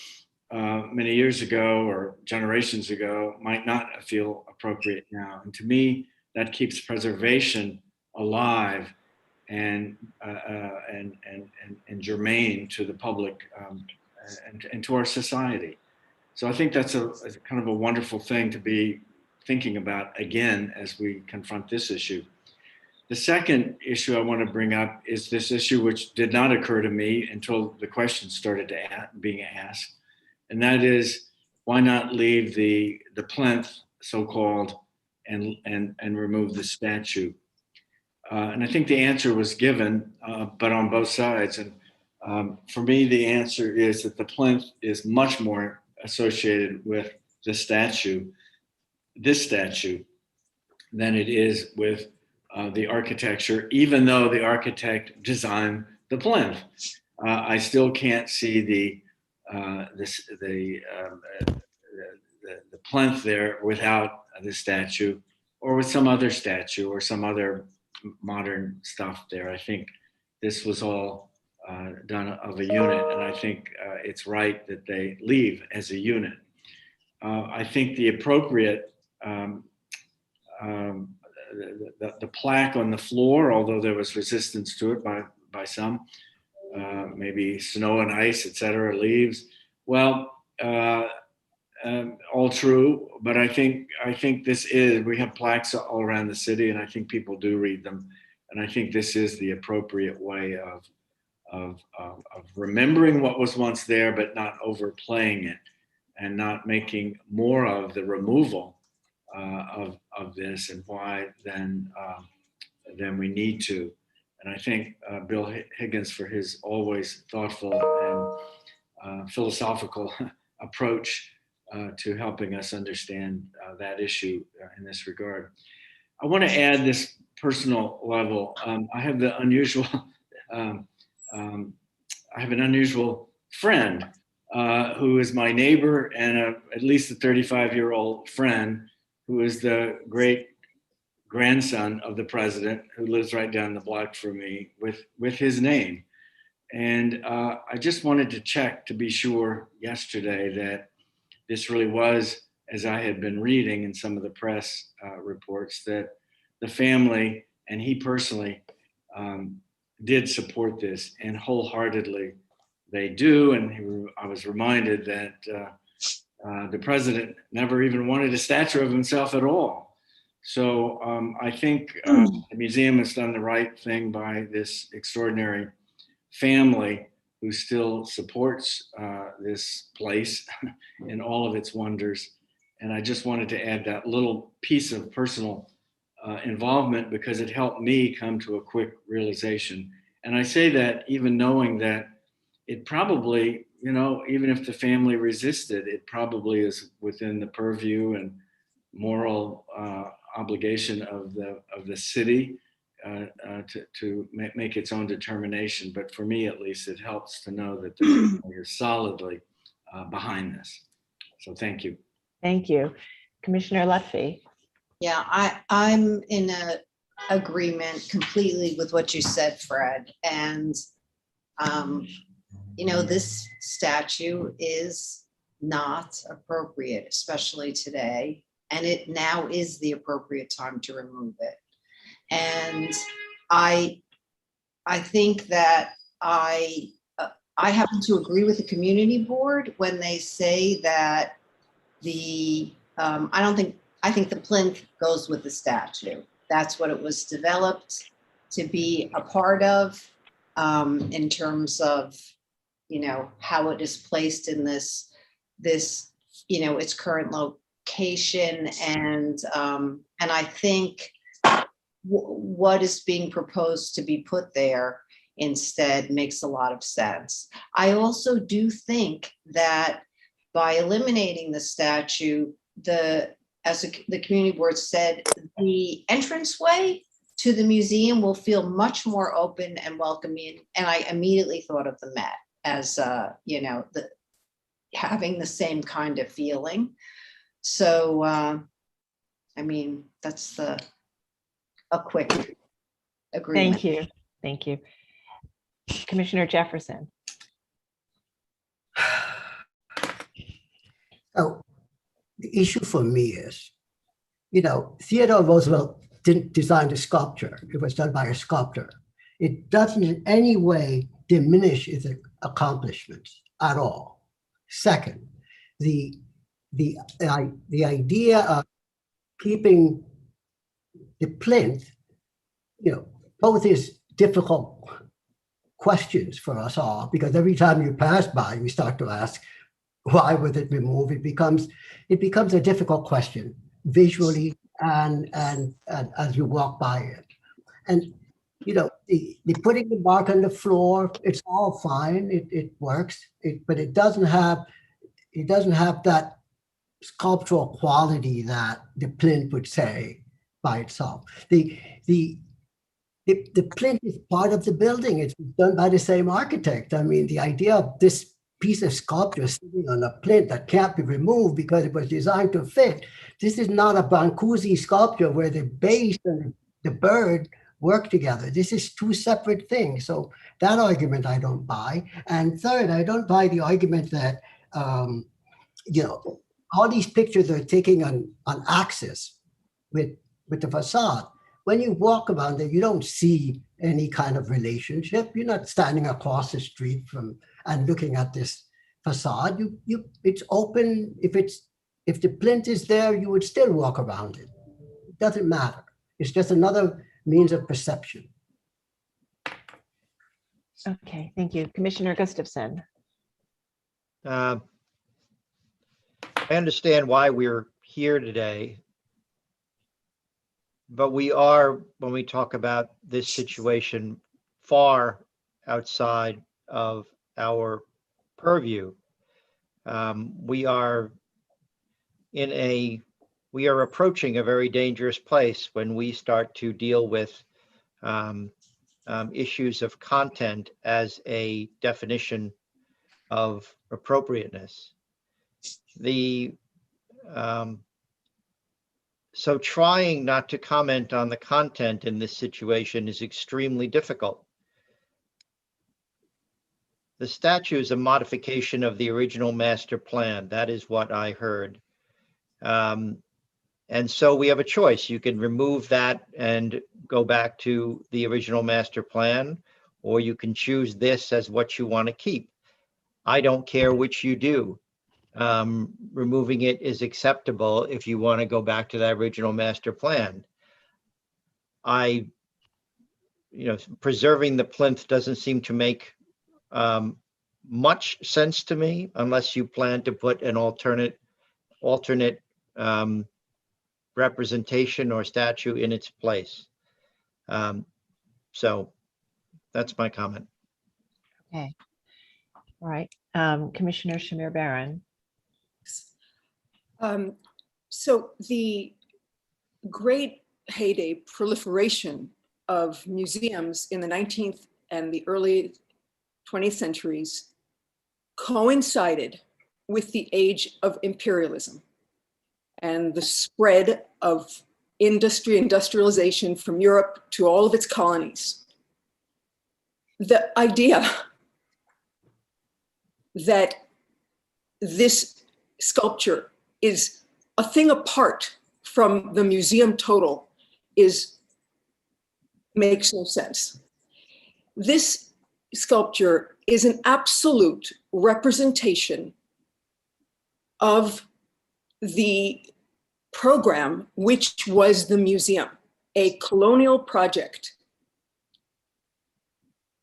many years ago or generations ago might not feel appropriate now. And to me, that keeps preservation alive and germane to the public and to our society. So I think that's a kind of a wonderful thing to be thinking about again as we confront this issue. The second issue I want to bring up is this issue which did not occur to me until the question started being asked, and that is, why not leave the plinth, so-called, and remove the statue? And I think the answer was given, but on both sides. And for me, the answer is that the plinth is much more associated with the statue, this statue, than it is with the architecture, even though the architect designed the plinth. I still can't see the plinth there without the statue, or with some other statue or some other modern stuff there. I think this was all done of a unit, and I think it's right that they leave as a unit. I think the appropriate the plaque on the floor, although there was resistance to it by some, maybe snow and ice, etc., leaves. Well, all true, but I think we have plaques all around the city, and I think people do read them, and I think this is the appropriate way of remembering what was once there, but not overplaying it, and not making more of the removal of this, and why then we need to. And I thank Bill Higgins for his always thoughtful and philosophical approach to helping us understand that issue in this regard. I want to add this personal level. I have the unusual, I have an unusual friend who is my neighbor and at least a 35-year-old friend, who is the great grandson of the president, who lives right down the block from me with his name. And I just wanted to check to be sure yesterday that this really was, as I had been reading in some of the press reports, that the family and he personally did support this, and wholeheartedly they do. And I was reminded that the president never even wanted a statue of himself at all. So I think the museum has done the right thing by this extraordinary family who still supports this place in all of its wonders. And I just wanted to add that little piece of personal involvement, because it helped me come to a quick realization. And I say that even knowing that it probably, even if the family resisted, it probably is within the purview and moral obligation of the city to make its own determination. But for me, at least, it helps to know that you're solidly behind this. So thank you. Thank you. Commissioner Lutfi. Yeah, I'm in a agreement completely with what you said, Fred. And, you know, this statue is not appropriate, especially today. And it now is the appropriate time to remove it. And I think that I happen to agree with the community board when they say that I think the plinth goes with the statue. That's what it was developed to be a part of, in terms of, you know, how it is placed in this, you know, its current location. And I think what is being proposed to be put there instead makes a lot of sense. I also do think that by eliminating the statue, as the community board said, the entranceway to the museum will feel much more open and welcoming. And I immediately thought of the Met as, you know, having the same kind of feeling. So, I mean, that's a quick agreement. Thank you. Thank you. Commissioner Jefferson. So the issue for me is, you know, Theodore Roosevelt didn't design the sculpture. It was done by a sculptor. It doesn't in any way diminish its accomplishments at all. Second, the idea of keeping the plinth, you know, both is difficult questions for us all, because every time you pass by, you start to ask, why would it be moved? It becomes a difficult question visually and as you walk by it. And you know, the putting the bark on the floor, it's all fine. It works. But it doesn't have that sculptural quality that the plinth would say by itself. The plinth is part of the building. It's done by the same architect. I mean, the idea of this piece of sculpture sitting on a plinth that can't be removed because it was designed to fit. This is not a Brancusi sculpture where the base and the bird work together. This is two separate things. So that argument I don't buy. And third, I don't buy the argument that, you know, all these pictures are taking on axis with the facade. When you walk around there, you don't see any kind of relationship. You're not standing across the street and looking at this facade. It's open. If the plinth is there, you would still walk around it. It doesn't matter. It's just another means of perception. Okay, thank you. Commissioner Gustafson. I understand why we're here today, but we are, when we talk about this situation, far outside of our purview. We are approaching a very dangerous place when we start to deal with issues of content as a definition of appropriateness. So trying not to comment on the content in this situation is extremely difficult. The statue is a modification of the original master plan. That is what I heard. And so we have a choice. You can remove that and go back to the original master plan, or you can choose this as what you want to keep. I don't care which you do. Removing it is acceptable if you want to go back to that original master plan. Preserving the plinth doesn't seem to make much sense to me unless you plan to put an alternate representation or statue in its place. So that's my comment. Okay. All right. Commissioner Shamir Baran. So the great heyday proliferation of museums in the 19th and the early 20th centuries coincided with the age of imperialism and the spread of industrialization from Europe to all of its colonies. The idea that this sculpture is a thing apart from the museum total makes no sense. This sculpture is an absolute representation of the program, which was the museum, a colonial project.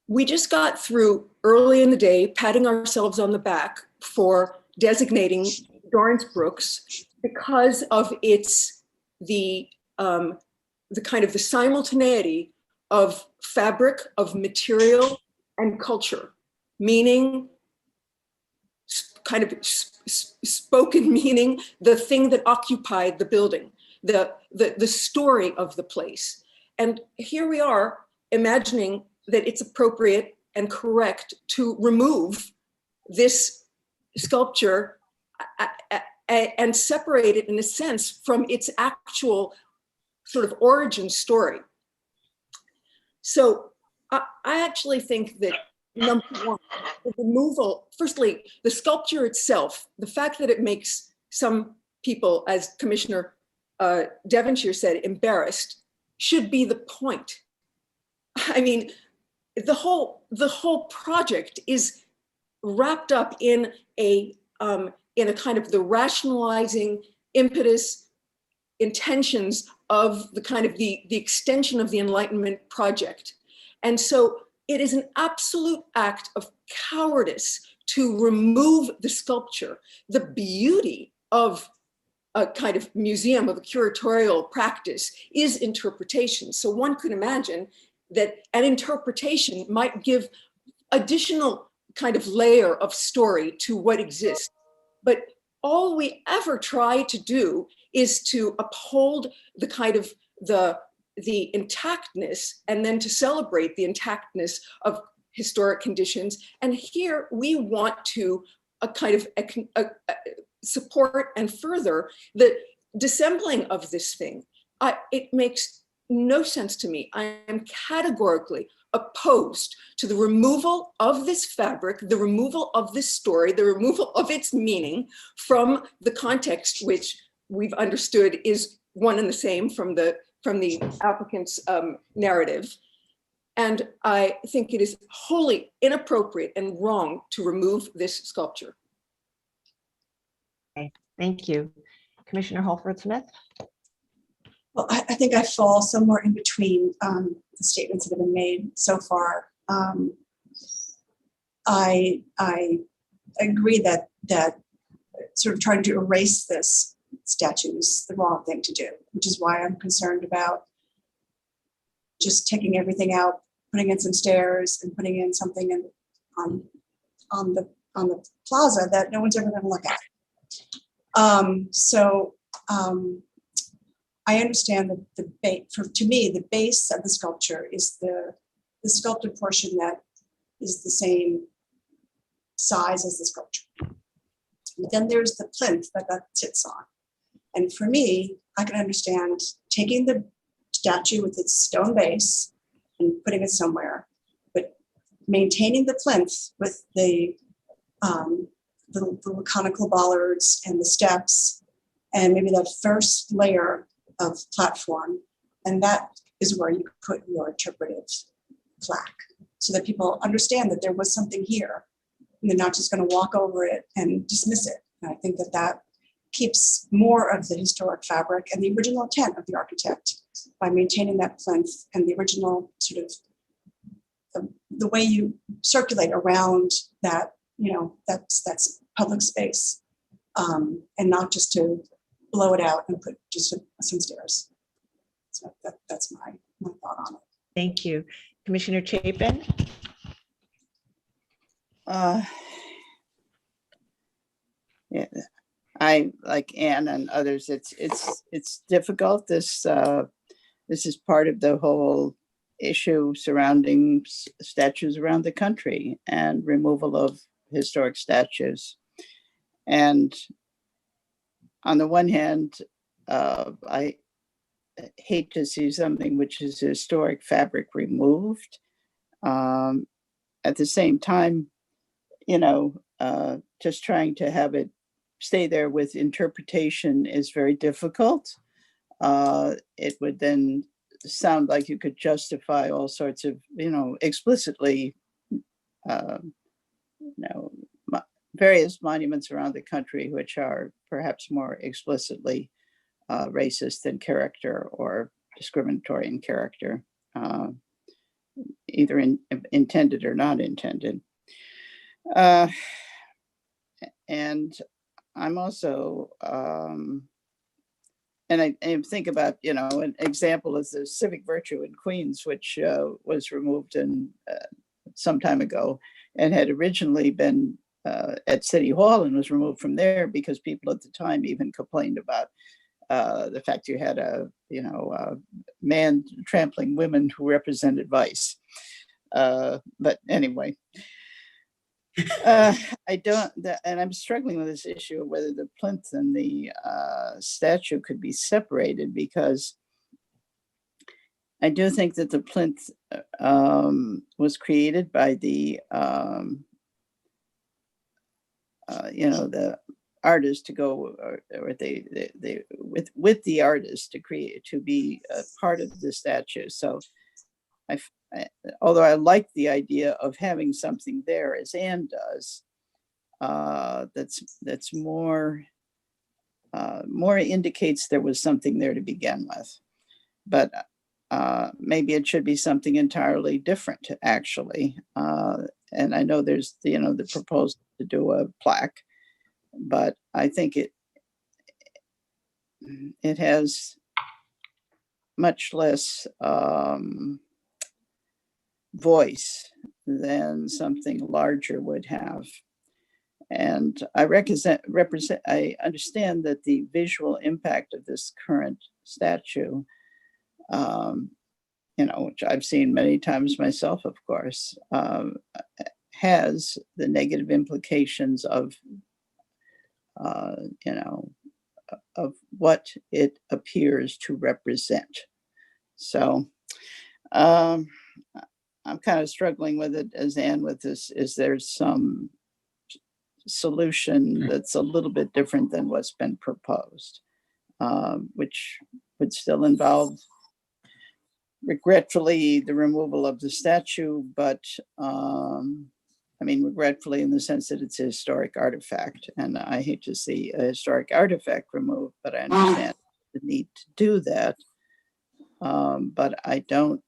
We just got through early in the day patting ourselves on the back for designating Dorrance Brooks because of the kind of the simultaneity of fabric, of material and culture, meaning kind of spoken meaning, the thing that occupied the building, the story of the place. And here we are imagining that it's appropriate and correct to remove this sculpture and separate it in a sense from its actual sort of origin story. So I actually think that number one, the removal, firstly, the sculpture itself, the fact that it makes some people, as Commissioner Devonshire said, embarrassed, should be the point. I mean, the whole project is wrapped up in a kind of the rationalizing impetus, intentions of the kind of the extension of the Enlightenment project. And so it is an absolute act of cowardice to remove the sculpture. The beauty of a kind of museum, of a curatorial practice, is interpretation. So one could imagine that an interpretation might give additional kind of layer of story to what exists. But all we ever try to do is to uphold the kind of the intactness and then to celebrate the intactness of historic conditions. And here we want to support and further the dissembling of this thing. It makes no sense to me. I am categorically opposed to the removal of this fabric, the removal of this story, the removal of its meaning from the context which we've understood is one and the same from the applicant's narrative. And I think it is wholly inappropriate and wrong to remove this sculpture. Okay, thank you. Commissioner Holford-Smith? Well, I think I fall somewhere in between the statements that have been made so far. I agree that sort of trying to erase this statue is the wrong thing to do, which is why I'm concerned about just taking everything out, putting in some stairs and putting in something on the plaza that no one's ever going to look at. I understand that to me, the base of the sculpture is the sculpted portion that is the same size as the sculpture. But then there's the plinth that sits on. And for me, I can understand taking the statue with its stone base and putting it somewhere, but maintaining the plinth with the conical bollards and the steps, and maybe that first layer of platform, and that is where you put your interpretive plaque, so that people understand that there was something here, and they're not just going to walk over it and dismiss it. And I think that keeps more of the historic fabric and the original intent of the architect by maintaining that plinth and the original sort of the way you circulate around that, that's public space, and not just to blow it out and put just some stairs. So that's my thought on it. Thank you. Commissioner Chapin? Yeah, I, like Anne and others, it's difficult. This is part of the whole issue surrounding statues around the country and removal of historic statues. And on the one hand, I hate to see something which is historic fabric removed. At the same time, just trying to have it stay there with interpretation is very difficult. It would then sound like you could justify all sorts of, explicitly, various monuments around the country, which are perhaps more explicitly racist in character or discriminatory in character, either intended or not intended. And I'm also, and I think about, an example is the civic virtue in Queens, which was removed some time ago and had originally been at City Hall and was removed from there because people at the time even complained about the fact you had a man trampling women who represented vice. But anyway, and I'm struggling with this issue of whether the plinth and the statue could be separated, because I do think that the plinth was created by the the artist to go, or they with the artist to create, to be a part of the statue. So although I like the idea of having something there, as Anne does, that's more indicates there was something there to begin with. But maybe it should be something entirely different, actually. And I know there's the proposal to do a plaque, but I think it has much less voice than something larger would have. And I understand that the visual impact of this current statue, which I've seen many times myself, of course, has the negative implications of what it appears to represent. So I'm kind of struggling with it, as Anne, with this. Is there some solution that's a little bit different than what's been proposed, which would still involve, regretfully, the removal of the statue, but regretfully in the sense that it's a historic artifact, and I hate to see a historic artifact removed, but I understand the need to do that. But I'm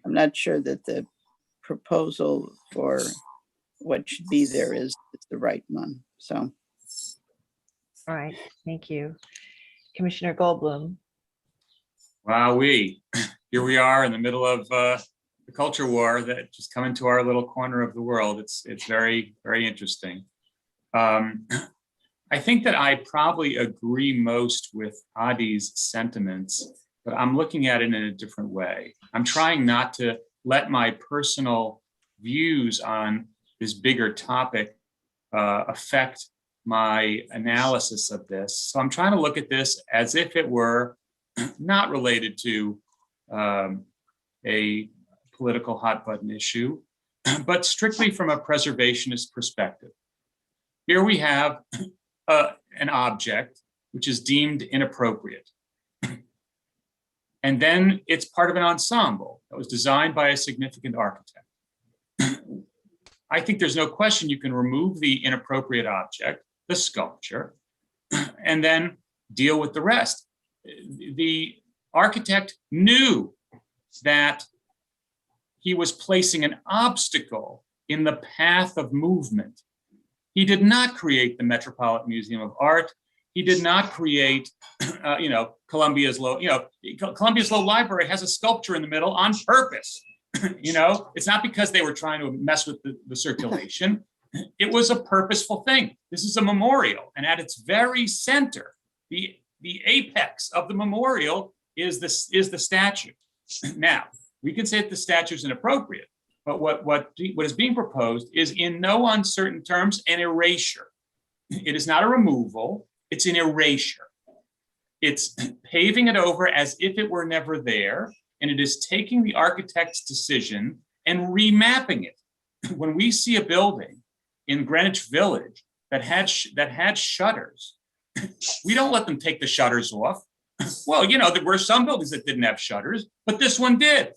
not sure that the proposal for what should be there is the right one. So. All right, thank you. Commissioner Goldblum. Wowee, here we are in the middle of the culture war that just come into our little corner of the world. It's very, very interesting. I think that I probably agree most with Adi's sentiments, but I'm looking at it in a different way. I'm trying not to let my personal views on this bigger topic affect my analysis of this. So I'm trying to look at this as if it were not related to a political hot button issue, but strictly from a preservationist perspective. Here we have an object which is deemed inappropriate. And then it's part of an ensemble that was designed by a significant architect. I think there's no question you can remove the inappropriate object, the sculpture, and then deal with the rest. The architect knew that he was placing an obstacle in the path of movement. He did not create the Metropolitan Museum of Art. He did not create, Columbia's Low Library has a sculpture in the middle on purpose. It's not because they were trying to mess with the circulation. It was a purposeful thing. This is a memorial, and at its very center, the apex of the memorial is the statue. Now, we can say that the statue is inappropriate, but what is being proposed is, in no uncertain terms, an erasure. It is not a removal, it's an erasure. It's paving it over as if it were never there, and it is taking the architect's decision and remapping it. When we see a building in Greenwich Village that had shutters, we don't let them take the shutters off. Well, you know, there were some buildings that didn't have shutters, but this one did.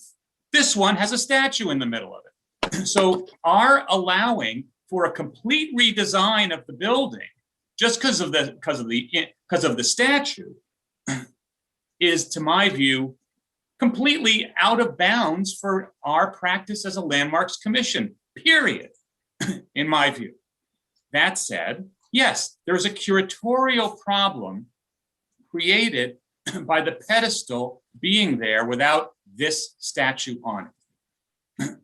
This one has a statue in the middle of it. So our allowing for a complete redesign of the building just because of the statue is, to my view, completely out of bounds for our practice as a landmarks commission, period, in my view. That said, yes, there's a curatorial problem created by the pedestal being there without this statue on it.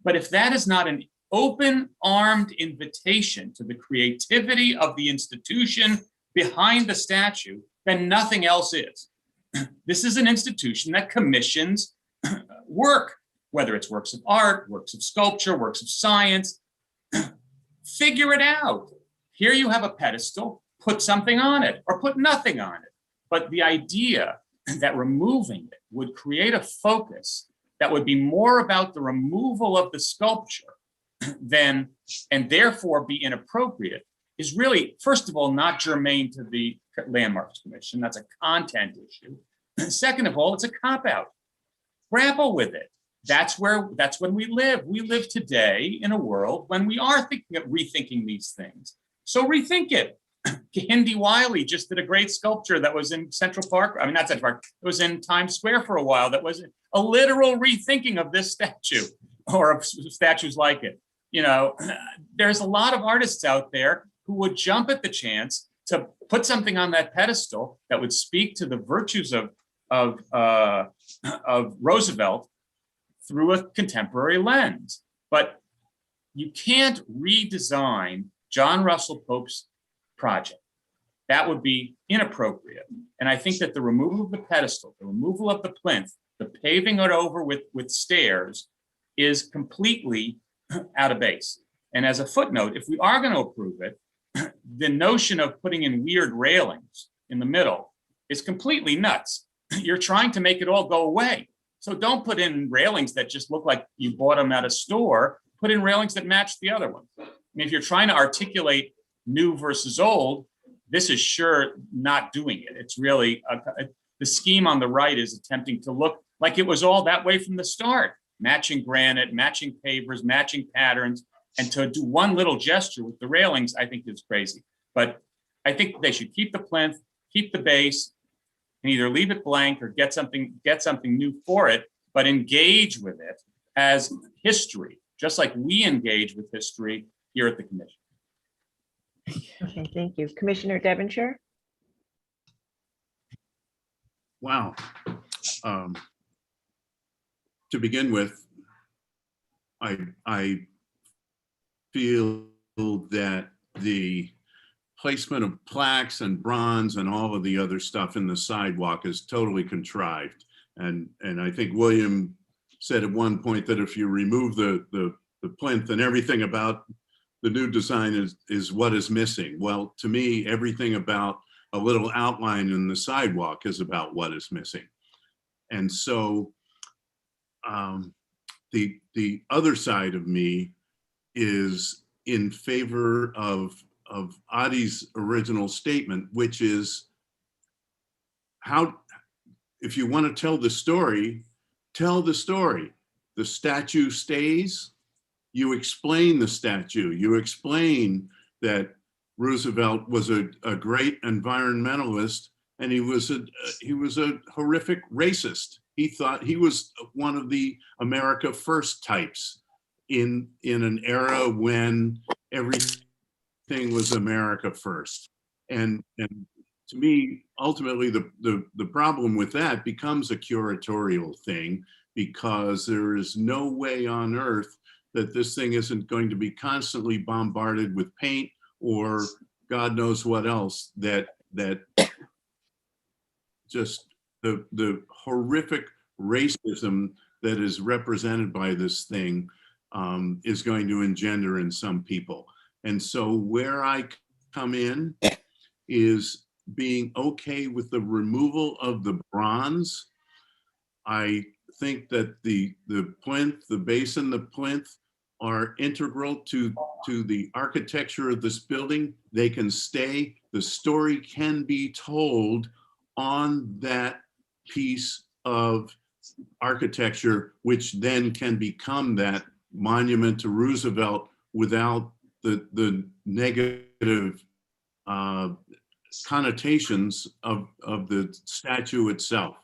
But if that is not an open-armed invitation to the creativity of the institution behind the statue, then nothing else is. This is an institution that commissions work, whether it's works of art, works of sculpture, works of science. Figure it out. Here you have a pedestal, put something on it or put nothing on it. But the idea that removing it would create a focus that would be more about the removal of the sculpture than, and therefore be inappropriate, is really, first of all, not germane to the Landmarks Commission. That's a content issue. Second of all, it's a cop-out. Grapple with it. That's when we live. We live today in a world when we are rethinking these things. So rethink it. Hindi Wiley just did a great sculpture that was in Central Park. I mean, not Central Park. It was in Times Square for a while. That was a literal rethinking of this statue or of statues like it. You know, there's a lot of artists out there who would jump at the chance to put something on that pedestal that would speak to the virtues of Roosevelt through a contemporary lens. But you can't redesign John Russell Pope's project. That would be inappropriate. And I think that the removal of the pedestal, the removal of the plinth, the paving it over with stairs is completely out of base. And as a footnote, if we are going to approve it, the notion of putting in weird railings in the middle is completely nuts. You're trying to make it all go away. So don't put in railings that just look like you bought them at a store. Put in railings that match the other ones. I mean, if you're trying to articulate new versus old, this is sure not doing it. It's really, the scheme on the right is attempting to look like it was all that way from the start. Matching granite, matching pavers, matching patterns, and to do one little gesture with the railings, I think is crazy. But I think they should keep the plinth, keep the base, and either leave it blank or get something new for it, but engage with it as history, just like we engage with history here at the commission. Okay, thank you. Commissioner Devonshire? Wow. To begin with, I feel that the placement of plaques and bronze and all of the other stuff in the sidewalk is totally contrived. And I think William said at one point that if you remove the plinth and everything about the new design is what is missing. Well, to me, everything about a little outline in the sidewalk is about what is missing. And so the other side of me is in favor of Adi's original statement, which is how, if you want to tell the story, tell the story. The statue stays. You explain the statue. You explain that Roosevelt was a great environmentalist, and he was a horrific racist. He thought he was one of the America First types in an era when everything was America First. And to me, ultimately, the problem with that becomes a curatorial thing, because there is no way on earth that this thing isn't going to be constantly bombarded with paint or God knows what else, that just the horrific racism that is represented by this thing is going to engender in some people. And so where I come in is being okay with the removal of the bronze. I think that the plinth, the base and the plinth are integral to the architecture of this building. They can stay. The story can be told on that piece of architecture, which then can become that monument to Roosevelt without the negative connotations of the statue itself.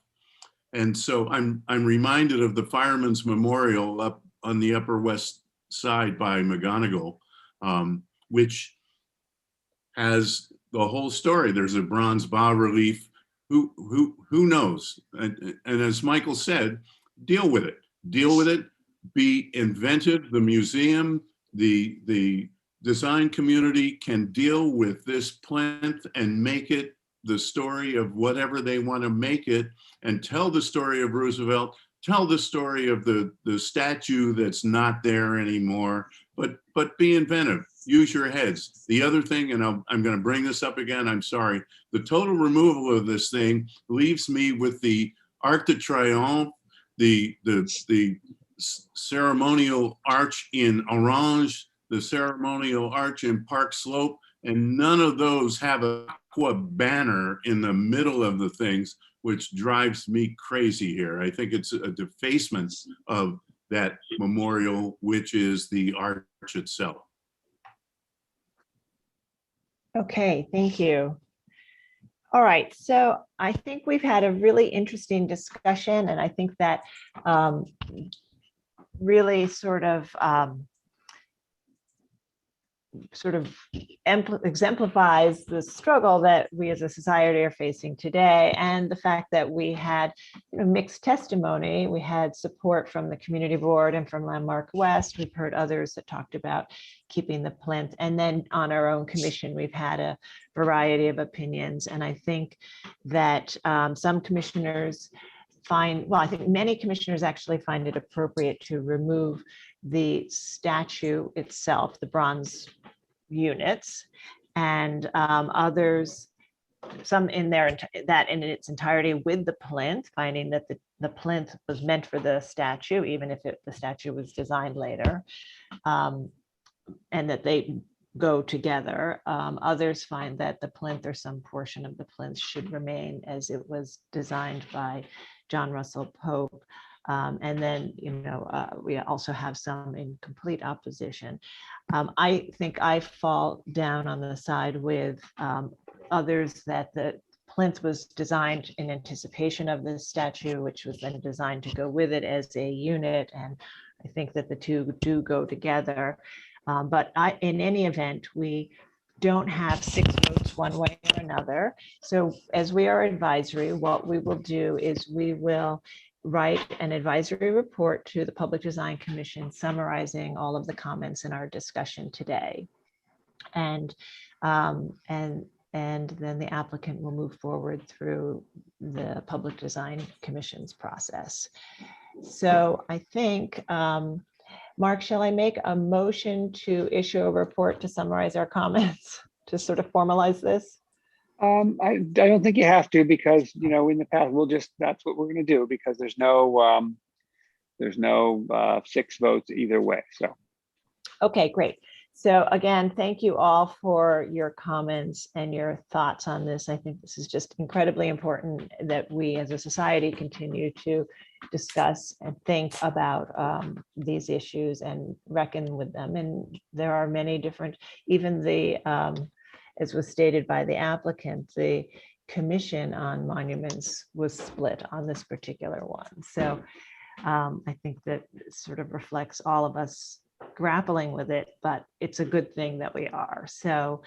And so I'm reminded of the Fireman's Memorial up on the Upper West Side by McGonigal, which has the whole story. There's a bronze bas relief. Who knows? And as Michael said, deal with it. Deal with it. Be inventive. The museum, the design community can deal with this plinth and make it the story of whatever they want to make it, and tell the story of Roosevelt, tell the story of the statue that's not there anymore, but be inventive, use your heads. The other thing, and I'm going to bring this up again, I'm sorry, the total removal of this thing leaves me with the Arc de Triomphe, the ceremonial arch in orange, the ceremonial arch in Park Slope, and none of those have a banner in the middle of the things, which drives me crazy here. I think it's a defacement of that memorial, which is the arch itself. Okay, thank you. All right, so I think we've had a really interesting discussion, and I think that really sort of exemplifies the struggle that we as a society are facing today, and the fact that we had mixed testimony. We had support from the community board and from Landmark West. We've heard others that talked about keeping the plinth, and then on our own commission we've had a variety of opinions. And I think that some commissioners I think many commissioners actually find it appropriate to remove the statue itself, the bronze units, and others, some in there that in its entirety with the plinth, finding that the plinth was meant for the statue, even if the statue was designed later, and that they go together. Others find that the plinth or some portion of the plinth should remain as it was designed by John Russell Pope. And then, we also have some in complete opposition. I think I fall down on the side with others that the plinth was designed in anticipation of the statue, which was then designed to go with it as a unit. And I think that the two do go together. But in any event, we don't have 6 votes one way or another. So as we are advisory, what we will do is we will write an advisory report to the Public Design Commission summarizing all of the comments in our discussion today. And then the applicant will move forward through the Public Design Commission's process. So I think, Mark, shall I make a motion to issue a report to summarize our comments to sort of formalize this? I don't think you have to, because in the past that's what we're going to do, because there's no 6 votes either way. So okay, great. So again, thank you all for your comments and your thoughts on this. I think this is just incredibly important that we as a society continue to discuss and think about these issues and reckon with them. And there are many different, even as was stated by the applicant, the Commission on Monuments was split on this particular one. So I think that sort of reflects all of us grappling with it, but it's a good thing that we are. So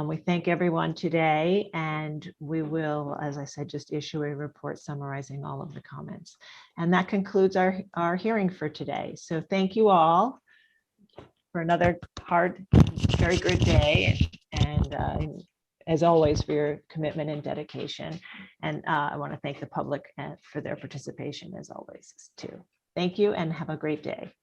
we thank everyone today, and we will, as I said, just issue a report summarizing all of the comments. And that concludes our hearing for today. So thank you all for another hard, very good day, and as always, for your commitment and dedication. And I want to thank the public for their participation as always too. Thank you and have a great day.